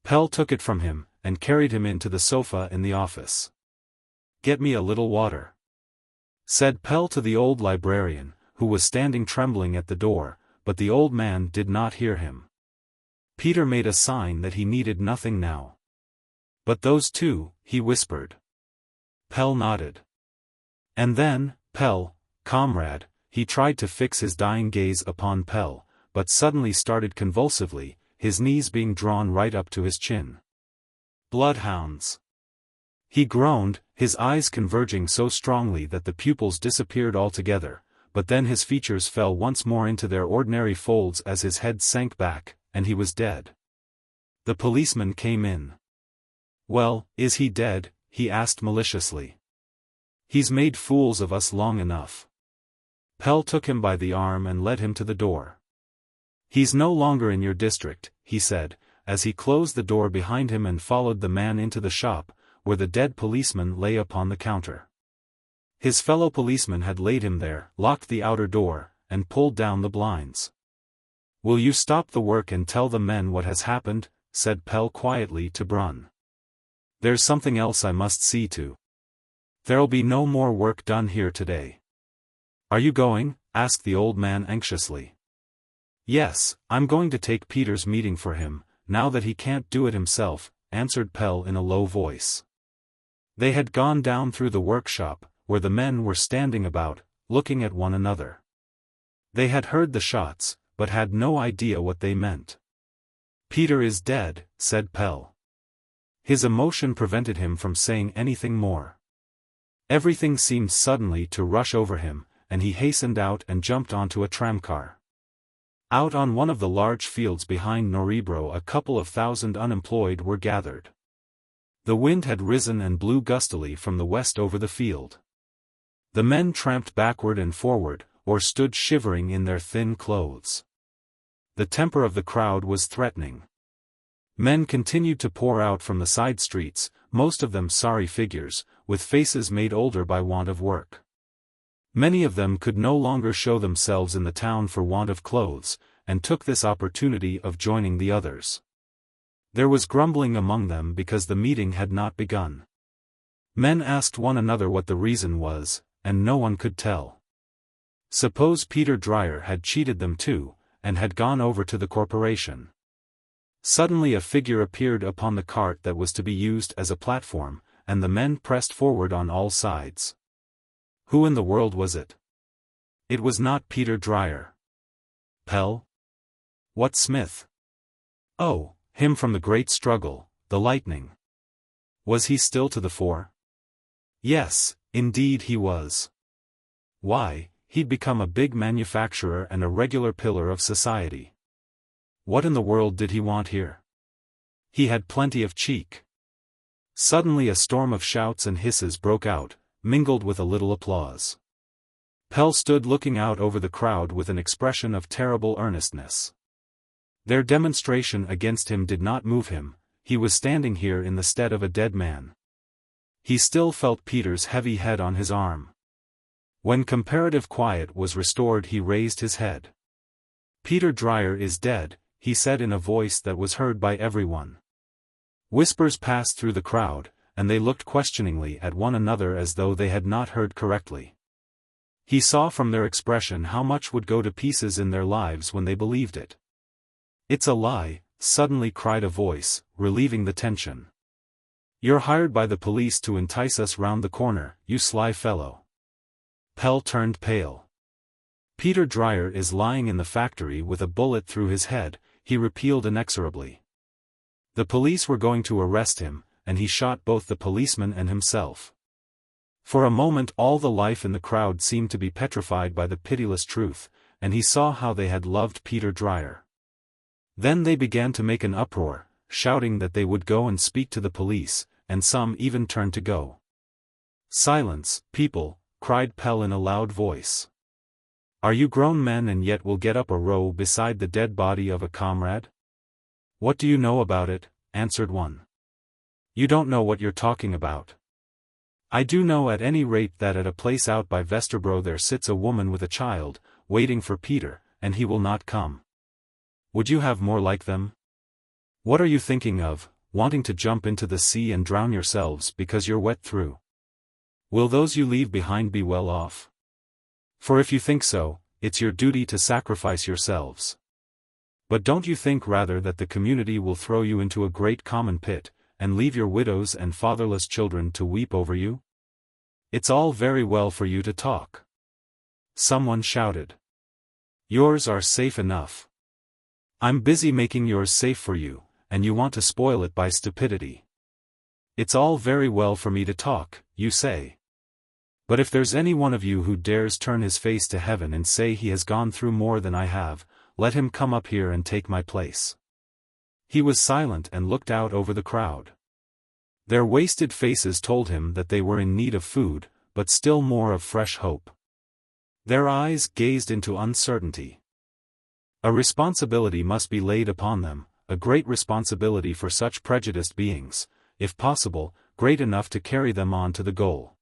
Speaker 1: Pell took it from him, and carried him into the sofa in the office. Get me a little water, said Pell to the old librarian, who was standing trembling at the door, but the old man did not hear him. Peter made a sign that he needed nothing now. But those 2, he whispered. Pell nodded. And then, Pell, comrade, he tried to fix his dying gaze upon Pell, but suddenly started convulsively, his knees being drawn right up to his chin. Bloodhounds! He groaned, his eyes converging so strongly that the pupils disappeared altogether, but then his features fell once more into their ordinary folds as his head sank back, and he was dead. The policeman came in. Well, is he dead? He asked maliciously. He's made fools of us long enough. Pell took him by the arm and led him to the door. He's no longer in your district, he said, as he closed the door behind him and followed the man into the shop, where the dead policeman lay upon the counter. His fellow policeman had laid him there, locked the outer door, and pulled down the blinds. Will you stop the work and tell the men what has happened? Said Pell quietly to Brun. There's something else I must see to. There'll be no more work done here today. Are you going? Asked the old man anxiously. Yes, I'm going to take Peter's meeting for him, now that he can't do it himself, answered Pell in a low voice. They had gone down through the workshop, where the men were standing about, looking at one another. They had heard the shots, but had no idea what they meant. Peter is dead, said Pell. His emotion prevented him from saying anything more. Everything seemed suddenly to rush over him, and he hastened out and jumped onto a tramcar. Out on one of the large fields behind Norrebro a couple of thousand unemployed were gathered. The wind had risen and blew gustily from the west over the field. The men tramped backward and forward, or stood shivering in their thin clothes. The temper of the crowd was threatening. Men continued to pour out from the side streets, most of them sorry figures, with faces made older by want of work. Many of them could no longer show themselves in the town for want of clothes, and took this opportunity of joining the others. There was grumbling among them because the meeting had not begun. Men asked one another what the reason was, and no one could tell. Suppose Peter Dreyer had cheated them too, and had gone over to the corporation. Suddenly a figure appeared upon the cart that was to be used as a platform, and the men pressed forward on all sides. Who in the world was it? It was not Peter Dreyer. Pell? What Smith? Oh, him from the great struggle, the lightning. Was he still to the fore? Yes, indeed he was. Why, he'd become a big manufacturer and a regular pillar of society. What in the world did he want here? He had plenty of cheek. Suddenly a storm of shouts and hisses broke out, mingled with a little applause. Pell stood looking out over the crowd with an expression of terrible earnestness. Their demonstration against him did not move him, he was standing here in the stead of a dead man. He still felt Peter's heavy head on his arm. When comparative quiet was restored he raised his head. "Peter Dreyer is dead," he said in a voice that was heard by everyone. Whispers passed through the crowd, and they looked questioningly at one another as though they had not heard correctly. He saw from their expression how much would go to pieces in their lives when they believed it. "It's a lie," suddenly cried a voice, relieving the tension. "You're hired by the police to entice us round the corner, you sly fellow." Pell turned pale. "Peter Dreyer is lying in the factory with a bullet through his head," he repealed inexorably. "The police were going to arrest him, and he shot both the policeman and himself." For a moment all the life in the crowd seemed to be petrified by the pitiless truth, and he saw how they had loved Peter Dreyer. Then they began to make an uproar, shouting that they would go and speak to the police, and some even turned to go. "Silence, people," cried Pell in a loud voice. "Are you grown men and yet will get up a row beside the dead body of a comrade?" "What do you know about it?" answered one. "You don't know what you're talking about." "I do know at any rate that at a place out by Vesterbro there sits a woman with a child, waiting for Peter, and he will not come. Would you have more like them? What are you thinking of, wanting to jump into the sea and drown yourselves because you're wet through? Will those you leave behind be well off? For if you think so, it's your duty to sacrifice yourselves. But don't you think rather that the community will throw you into a great common pit, and leave your widows and fatherless children to weep over you? It's all very well for you to talk." Someone shouted. "Yours are safe enough. I'm busy making yours safe for you, and you want to spoil it by stupidity. It's all very well for me to talk, you say. But if there's any one of you who dares turn his face to heaven and say he has gone through more than I have, let him come up here and take my place." He was silent and looked out over the crowd. Their wasted faces told him that they were in need of food, but still more of fresh hope. Their eyes gazed into uncertainty. A responsibility must be laid upon them, a great responsibility for such prejudiced beings, if possible, great enough to carry them on to the goal.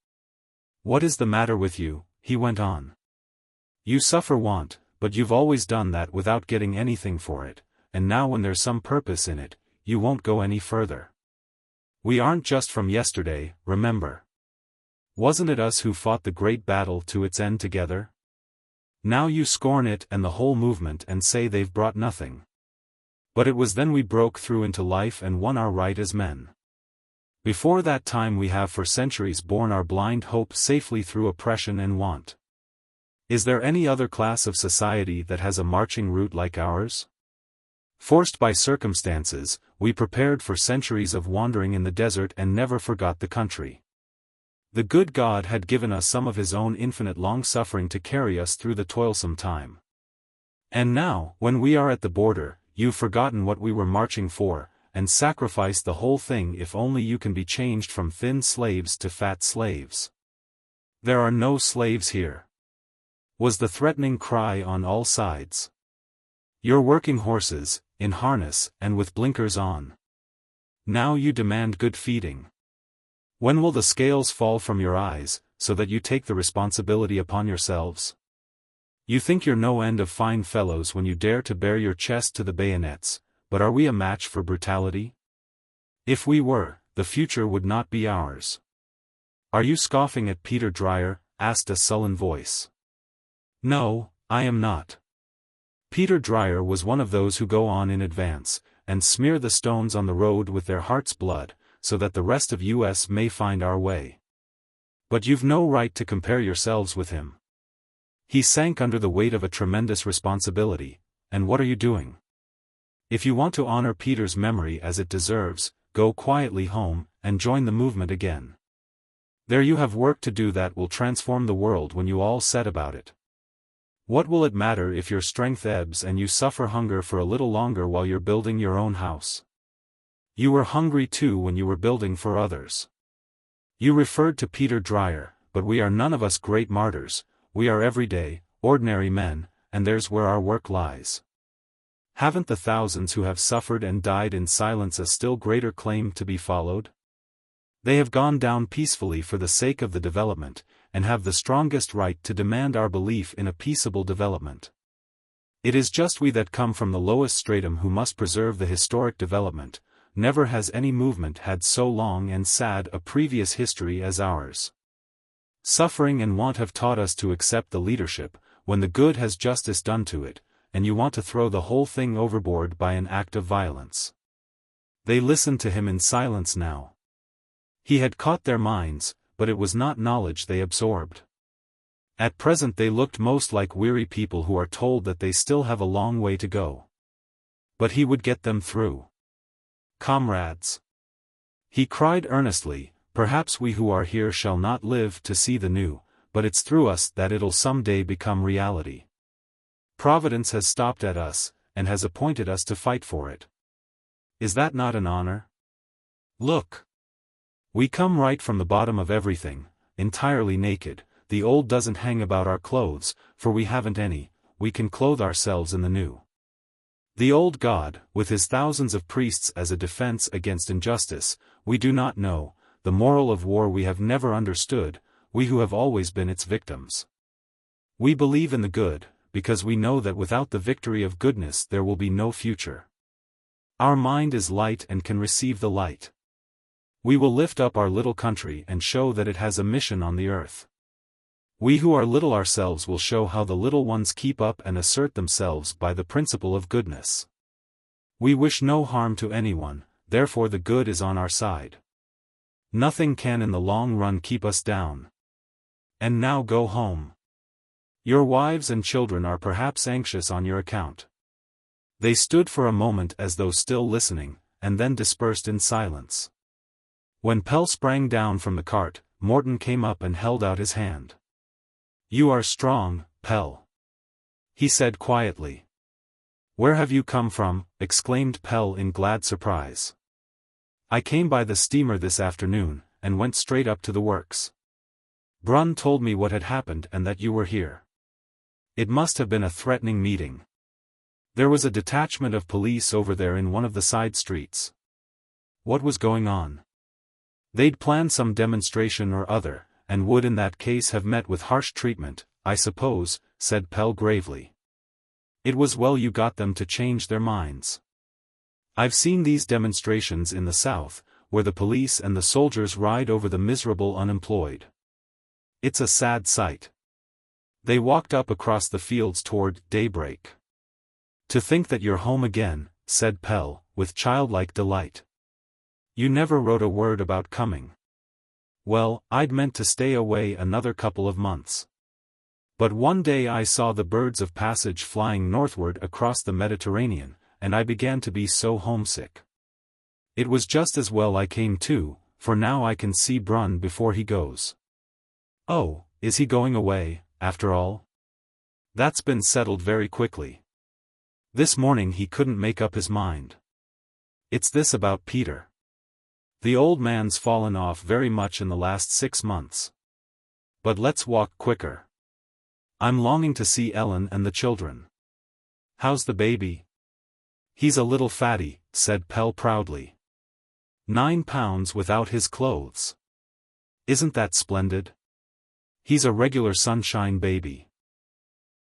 Speaker 1: "What is the matter with you?" he went on. "You suffer want, but you've always done that without getting anything for it, and now when there's some purpose in it, you won't go any further. We aren't just from yesterday, remember. Wasn't it us who fought the great battle to its end together? Now you scorn it and the whole movement and say they've brought nothing. But it was then we broke through into life and won our right as men. Before that time we have for centuries borne our blind hope safely through oppression and want. Is there any other class of society that has a marching route like ours? Forced by circumstances, we prepared for centuries of wandering in the desert and never forgot the country. The good God had given us some of his own infinite long-suffering to carry us through the toilsome time. And now, when we are at the border, you've forgotten what we were marching for, and sacrificed the whole thing if only you can be changed from thin slaves to fat slaves. There are no slaves here," was the threatening cry on all sides. "You're working horses, in harness and with blinkers on. Now you demand good feeding. When will the scales fall from your eyes, so that you take the responsibility upon yourselves? You think you're no end of fine fellows when you dare to bare your chest to the bayonets, but are we a match for brutality? If we were, the future would not be ours." "Are you scoffing at Peter Dreyer?" asked a sullen voice. "No, I am not." Peter Dreyer was one of those who go on in advance, and smear the stones on the road with their heart's blood, so that the rest of us may find our way. But you've no right to compare yourselves with him. He sank under the weight of a tremendous responsibility, and what are you doing? If you want to honor Peter's memory as it deserves, go quietly home, and join the movement again. There you have work to do that will transform the world when you all set about it. What will it matter if your strength ebbs and you suffer hunger for a little longer while you're building your own house? You were hungry too when you were building for others. You referred to Peter Dreyer, but we are none of us great martyrs, we are everyday, ordinary men, and there's where our work lies. Haven't the thousands who have suffered and died in silence a still greater claim to be followed? They have gone down peacefully for the sake of the development, and have the strongest right to demand our belief in a peaceable development. It is just we that come from the lowest stratum who must preserve the historic development. Never has any movement had so long and sad a previous history as ours. Suffering and want have taught us to accept the leadership, when the good has justice done to it, and you want to throw the whole thing overboard by an act of violence. They listened to him in silence now. He had caught their minds, but it was not knowledge they absorbed. At present they looked most like weary people who are told that they still have a long way to go. But he would get them through. "Comrades," he cried earnestly, "perhaps we who are here shall not live to see the new, but it's through us that it'll someday become reality. Providence has stopped at us, and has appointed us to fight for it. Is that not an honor? Look. We come right from the bottom of everything, entirely naked. The old doesn't hang about our clothes, for we haven't any, we can clothe ourselves in the new. The old God, with his thousands of priests as a defense against injustice, we do not know, the moral of war we have never understood, we who have always been its victims. We believe in the good, because we know that without the victory of goodness there will be no future. Our mind is light and can receive the light. We will lift up our little country and show that it has a mission on the earth. We who are little ourselves will show how the little ones keep up and assert themselves by the principle of goodness. We wish no harm to anyone, therefore the good is on our side. Nothing can in the long run keep us down. And now go home. Your wives and children are perhaps anxious on your account." They stood for a moment as though still listening, and then dispersed in silence. When Pell sprang down from the cart, Morton came up and held out his hand. "You are strong, Pell," he said quietly. "Where have you come from?" exclaimed Pell in glad surprise. "I came by the steamer this afternoon, and went straight up to the works. Brun told me what had happened and that you were here. It must have been a threatening meeting. There was a detachment of police over there in one of the side streets. What was going on? They'd planned some demonstration or other, and would in that case have met with harsh treatment, I suppose," said Pell gravely. "It was well you got them to change their minds. I've seen these demonstrations in the South, where the police and the soldiers ride over the miserable unemployed. It's a sad sight." They walked up across the fields toward daybreak. "To think that you're home again," said Pell, with childlike delight. "You never wrote a word about coming." "Well, I'd meant to stay away another couple of months. But one day I saw the birds of passage flying northward across the Mediterranean, and I began to be so homesick. It was just as well I came too, for now I can see Brun before he goes." "Oh, is he going away, after all?" "That's been settled very quickly. This morning he couldn't make up his mind. It's this about Peter. The old man's fallen off very much in the last 6 months. But let's walk quicker. I'm longing to see Ellen and the children. How's the baby? He's a little fatty, said Pell proudly. 9 pounds without his clothes. Isn't that splendid? He's a regular sunshine baby.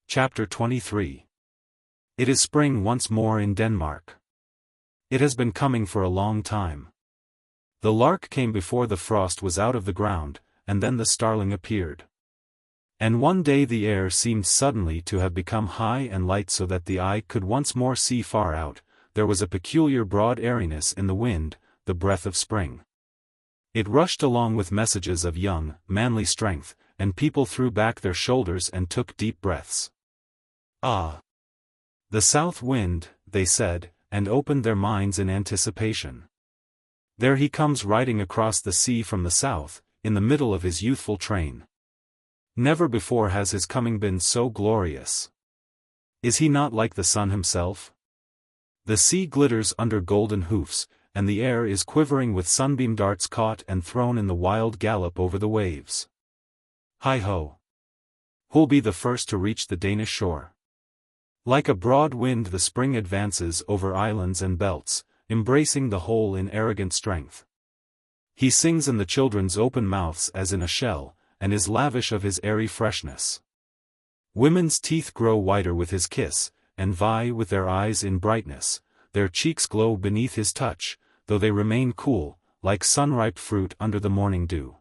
Speaker 1: Chapter 23. It is spring once more in Denmark. It has been coming for a long time. The lark came before the frost was out of the ground, and then the starling appeared. And one day the air seemed suddenly to have become high and light so that the eye could once more see far out. There was a peculiar broad airiness in the wind, the breath of spring. It rushed along with messages of young, manly strength, and people threw back their shoulders and took deep breaths. Ah! The south wind, they said, and opened their minds in anticipation. There he comes riding across the sea from the south, in the middle of his youthful train. Never before has his coming been so glorious. Is he not like the sun himself? The sea glitters under golden hoofs, and the air is quivering with sunbeam darts caught and thrown in the wild gallop over the waves. Hi-ho! Who'll be the first to reach the Danish shore? Like a broad wind the spring advances over islands and belts, embracing the whole in arrogant strength. He sings in the children's open mouths as in a shell, and is lavish of his airy freshness. Women's teeth grow whiter with his kiss, and vie with their eyes in brightness, their cheeks glow beneath his touch, though they remain cool, like sun-ripe fruit under the morning dew.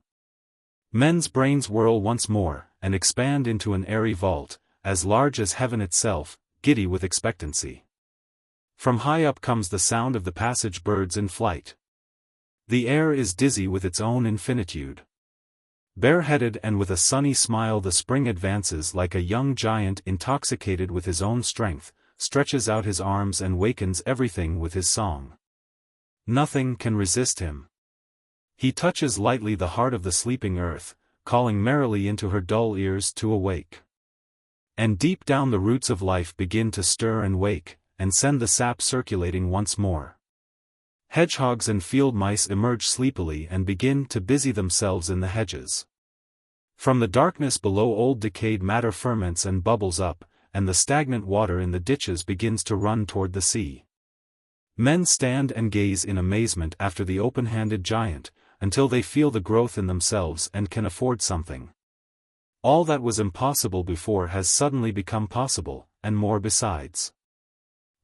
Speaker 1: Men's brains whirl once more, and expand into an airy vault, as large as heaven itself, giddy with expectancy. From high up comes the sound of the passage birds in flight. The air is dizzy with its own infinitude. Bareheaded and with a sunny smile the spring advances like a young giant intoxicated with his own strength, stretches out his arms and wakens everything with his song. Nothing can resist him. He touches lightly the heart of the sleeping earth, calling merrily into her dull ears to awake. And deep down the roots of life begin to stir and wake, and send the sap circulating once more. Hedgehogs and field mice emerge sleepily and begin to busy themselves in the hedges. From the darkness below old decayed matter ferments and bubbles up, and the stagnant water in the ditches begins to run toward the sea. Men stand and gaze in amazement after the open-handed giant, until they feel the growth in themselves and can afford something. All that was impossible before has suddenly become possible, and more besides.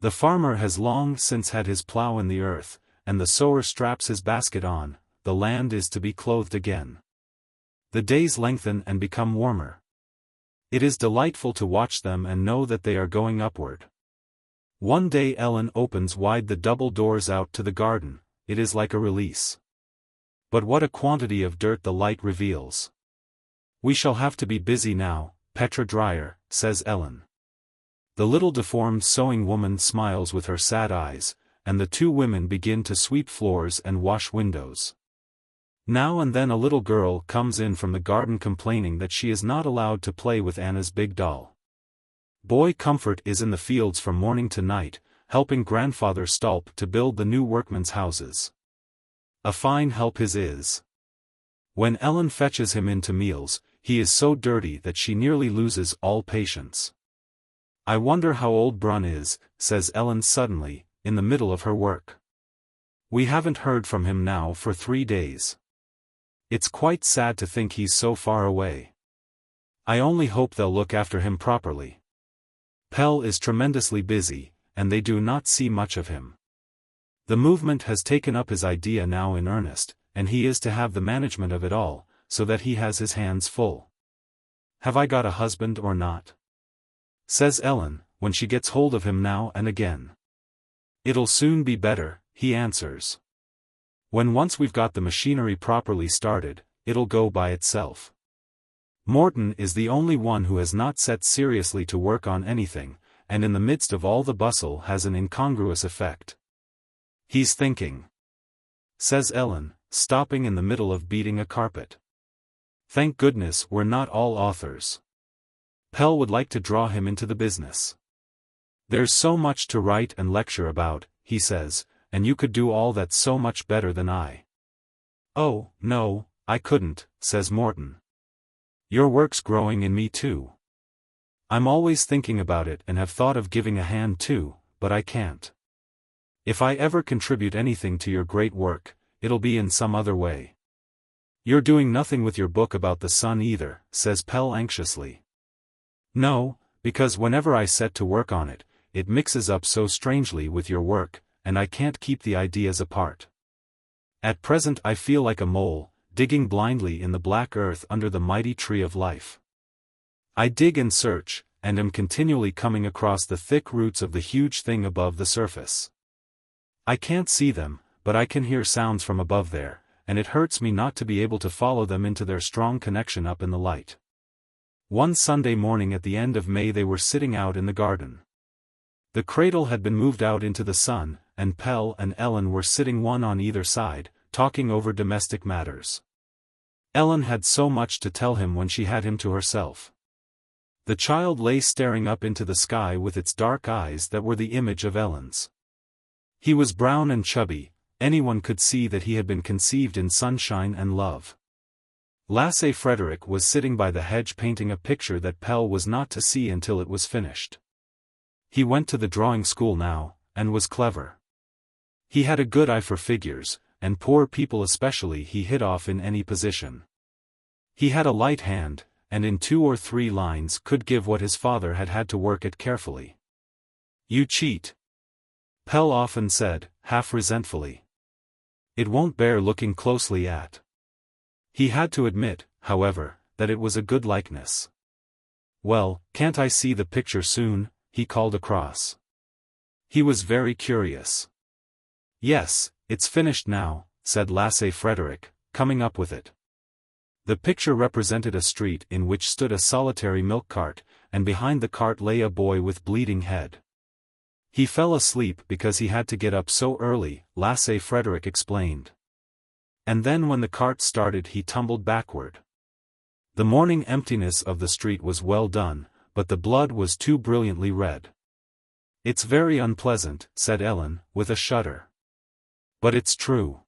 Speaker 1: The farmer has long since had his plough in the earth, and the sower straps his basket on, the land is to be clothed again. The days lengthen and become warmer. It is delightful to watch them and know that they are going upward. One day Ellen opens wide the double doors out to the garden, it is like a release. But what a quantity of dirt the light reveals. We shall have to be busy now, Petra Dreyer, says Ellen. The little deformed sewing woman smiles with her sad eyes, and the two women begin to sweep floors and wash windows. Now and then a little girl comes in from the garden complaining that she is not allowed to play with Anna's big doll. Boy Comfort is in the fields from morning to night, helping Grandfather Stulp to build the new workmen's houses. A fine help his is. When Ellen fetches him in to meals, he is so dirty that she nearly loses all patience. I wonder how old Brun is, says Ellen suddenly, in the middle of her work. We haven't heard from him now for 3 days. It's quite sad to think he's so far away. I only hope they'll look after him properly. Pell is tremendously busy, and they do not see much of him. The movement has taken up his idea now in earnest, and he is to have the management of it all, so that he has his hands full. Have I got a husband or not? Says Ellen, when she gets hold of him now and again. It'll soon be better, he answers. When once we've got the machinery properly started, it'll go by itself. Morton is the only one who has not set seriously to work on anything, and in the midst of all the bustle has an incongruous effect. He's thinking. Says Ellen, stopping in the middle of beating a carpet. Thank goodness we're not all authors. Pell would like to draw him into the business. There's so much to write and lecture about, he says, and you could do all that so much better than I. Oh, no, I couldn't, says Morton. Your work's growing in me too. I'm always thinking about it and have thought of giving a hand too, but I can't. If I ever contribute anything to your great work, it'll be in some other way. You're doing nothing with your book about the sun either, says Pell anxiously. No, because whenever I set to work on it, it mixes up so strangely with your work, and I can't keep the ideas apart. At present I feel like a mole, digging blindly in the black earth under the mighty tree of life. I dig and search, and am continually coming across the thick roots of the huge thing above the surface. I can't see them, but I can hear sounds from above there, and it hurts me not to be able to follow them into their strong connection up in the light. One Sunday morning at the end of May they were sitting out in the garden. The cradle had been moved out into the sun, and Pell and Ellen were sitting one on either side, talking over domestic matters. Ellen had so much to tell him when she had him to herself. The child lay staring up into the sky with its dark eyes that were the image of Ellen's. He was brown and chubby, anyone could see that he had been conceived in sunshine and love. Lasse Frederick was sitting by the hedge painting a picture that Pell was not to see until it was finished. He went to the drawing school now, and was clever. He had a good eye for figures, and poor people especially he hit off in any position. He had a light hand, and in 2 or 3 lines could give what his father had had to work at carefully. "You cheat," Pell often said, half resentfully. "It won't bear looking closely at." He had to admit, however, that it was a good likeness. "Well, can't I see the picture soon?" he called across. He was very curious. "Yes, it's finished now," said Lasse Frederick, coming up with it. The picture represented a street in which stood a solitary milk cart, and behind the cart lay a boy with bleeding head. He fell asleep because he had to get up so early, Lasse Frederick explained. And then when the cart started he tumbled backward. The morning emptiness of the street was well done, but the blood was too brilliantly red. "It's very unpleasant," said Ellen, with a shudder. "But it's true."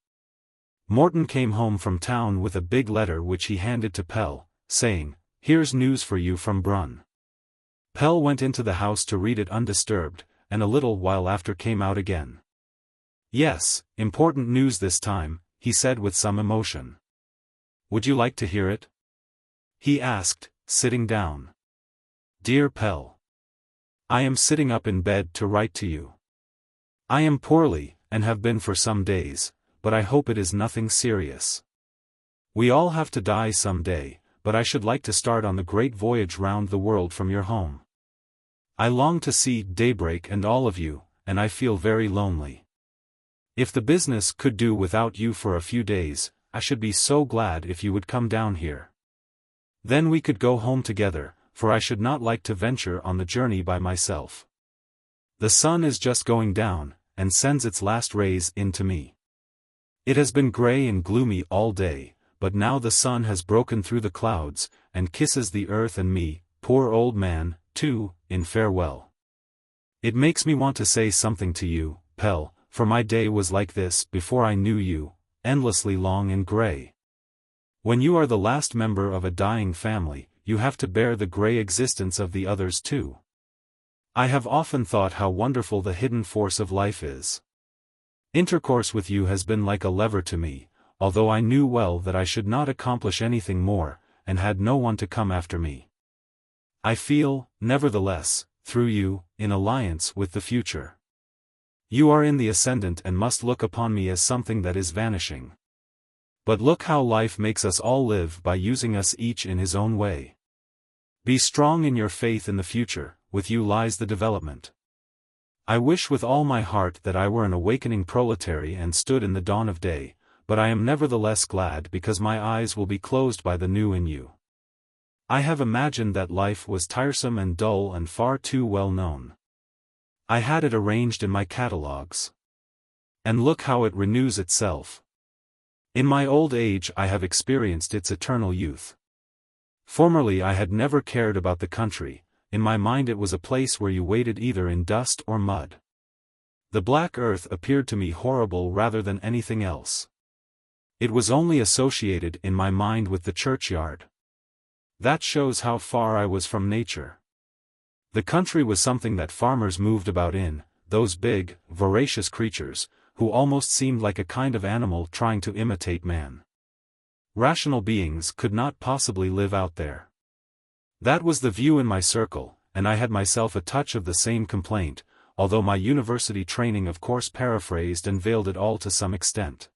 Speaker 1: Morton came home from town with a big letter which he handed to Pell, saying, "Here's news for you from Brunn." Pell went into the house to read it undisturbed, and a little while after came out again. "Yes, important news this time," he said with some emotion. "Would you like to hear it?" he asked, sitting down. "Dear Pell, I am sitting up in bed to write to you. I am poorly, and have been for some days, but I hope it is nothing serious. We all have to die some day, but I should like to start on the great voyage round the world from your home. I long to see daybreak and all of you, and I feel very lonely. If the business could do without you for a few days, I should be so glad if you would come down here. Then we could go home together, for I should not like to venture on the journey by myself. The sun is just going down, and sends its last rays in to me. It has been grey and gloomy all day, but now the sun has broken through the clouds, and kisses the earth and me, poor old man, too, in farewell. It makes me want to say something to you, Pell, for my day was like this before I knew you, endlessly long and grey. When you are the last member of a dying family, you have to bear the grey existence of the others too. I have often thought how wonderful the hidden force of life is. Intercourse with you has been like a lever to me, although I knew well that I should not accomplish anything more, and had no one to come after me. I feel, nevertheless, through you, in alliance with the future. You are in the ascendant and must look upon me as something that is vanishing. But look how life makes us all live by using us each in his own way. Be strong in your faith in the future, with you lies the development. I wish with all my heart that I were an awakening proletary and stood in the dawn of day, but I am nevertheless glad because my eyes will be closed by the new in you. I have imagined that life was tiresome and dull and far too well known. I had it arranged in my catalogues. And look how it renews itself. In my old age I have experienced its eternal youth. Formerly I had never cared about the country, in my mind it was a place where you waded either in dust or mud. The black earth appeared to me horrible rather than anything else. It was only associated in my mind with the churchyard. That shows how far I was from nature. The country was something that farmers moved about in, those big, voracious creatures, who almost seemed like a kind of animal trying to imitate man. Rational beings could not possibly live out there. That was the view in my circle, and I had myself a touch of the same complaint, although my university training of course paraphrased and veiled it all to some extent.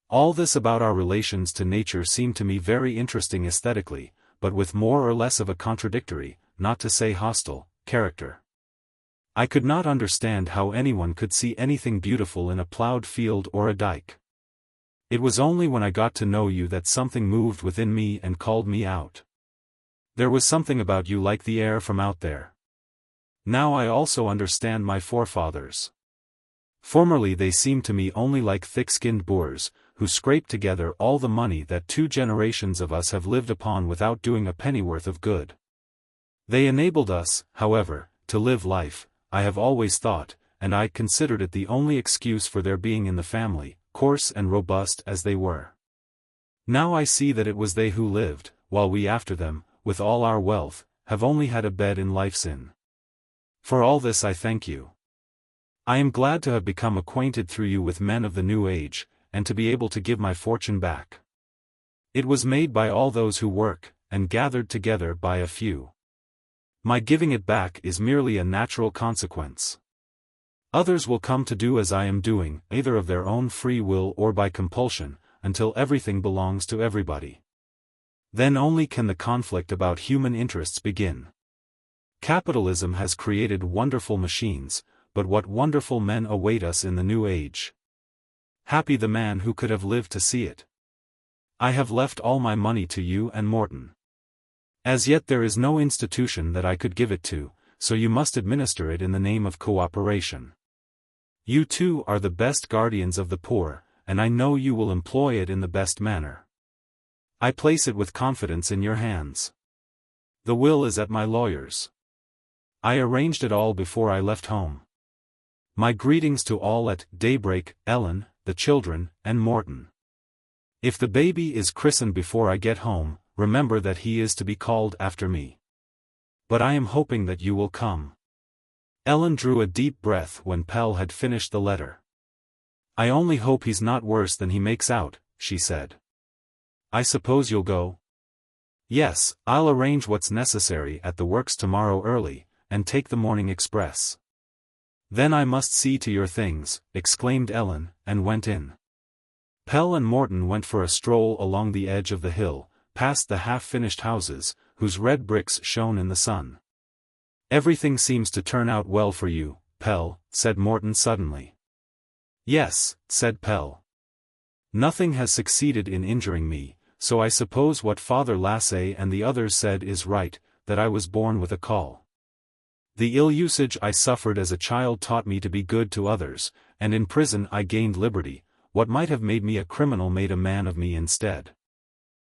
Speaker 1: All this about our relations to nature seemed to me very interesting aesthetically, but with more or less of a contradictory, not to say hostile, character. I could not understand how anyone could see anything beautiful in a plowed field or a dike. It was only when I got to know you that something moved within me and called me out. There was something about you like the air from out there. Now I also understand my forefathers. Formerly they seemed to me only like thick-skinned boors, who scraped together all the money that 2 generations of us have lived upon without doing a pennyworth of good. They enabled us, however, to live life, I have always thought, and I considered it the only excuse for their being in the family, coarse and robust as they were. Now I see that it was they who lived, while we after them, with all our wealth, have only had a bed in life's inn. For all this I thank you. I am glad to have become acquainted through you with men of the new age, and to be able to give my fortune back. It was made by all those who work, and gathered together by a few. My giving it back is merely a natural consequence. Others will come to do as I am doing, either of their own free will or by compulsion, until everything belongs to everybody. Then only can the conflict about human interests begin. Capitalism has created wonderful machines, but what wonderful men await us in the new age. Happy the man who could have lived to see it. I have left all my money to you and Morton. As yet there is no institution that I could give it to, so you must administer it in the name of cooperation. You too are the best guardians of the poor, and I know you will employ it in the best manner. I place it with confidence in your hands. The will is at my lawyer's. I arranged it all before I left home. My greetings to all at daybreak, Ellen, the children, and Morton. If the baby is christened before I get home, remember that he is to be called after me. But I am hoping that you will come. Ellen drew a deep breath when Pell had finished the letter. I only hope he's not worse than he makes out, she said. I suppose you'll go? Yes, I'll arrange what's necessary at the works tomorrow early, and take the morning express. Then I must see to your things, exclaimed Ellen, and went in. Pell and Morton went for a stroll along the edge of the hill, past the half-finished houses, whose red bricks shone in the sun. Everything seems to turn out well for you, Pell, said Morton suddenly. Yes, said Pell. Nothing has succeeded in injuring me, so I suppose what Father Lasset and the others said is right, that I was born with a call. The ill usage I suffered as a child taught me to be good to others, and in prison I gained liberty. What might have made me a criminal made a man of me instead.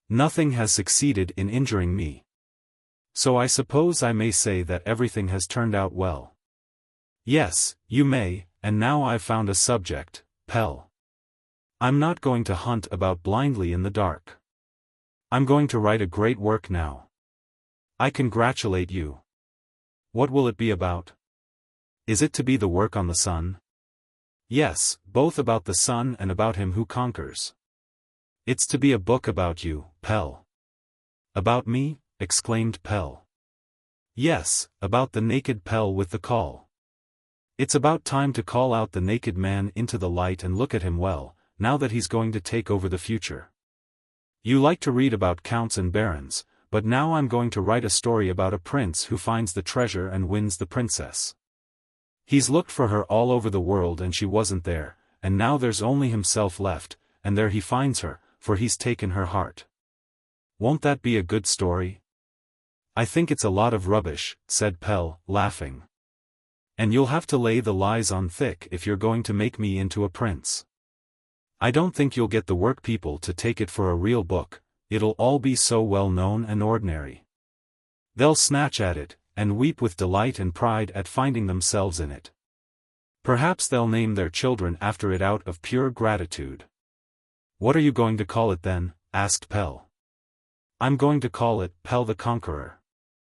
Speaker 1: Nothing has succeeded in injuring me. So I suppose I may say that everything has turned out well. Yes, you may, and now I've found a subject, Pell. I'm not going to hunt about blindly in the dark. I'm going to write a great work now. I congratulate you. What will it be about? Is it to be the work on the sun? Yes, both about the sun and about him who conquers. It's to be a book about you, Pell. About me? Exclaimed Pell. Yes, about the naked Pell with the call. It's about time to call out the naked man into the light and look at him well, now that he's going to take over the future. You like to read about counts and barons, but now I'm going to write a story about a prince who finds the treasure and wins the princess. He's looked for her all over the world and she wasn't there, and now there's only himself left, and there he finds her, for he's taken her heart. Won't that be a good story? I think it's a lot of rubbish, said Pell, laughing. And you'll have to lay the lies on thick if you're going to make me into a prince. I don't think you'll get the work people to take it for a real book, it'll all be so well known and ordinary. They'll snatch at it, and weep with delight and pride at finding themselves in it. Perhaps they'll name their children after it out of pure gratitude. What are you going to call it then? Asked Pell. I'm going to call it Pelle the Conqueror.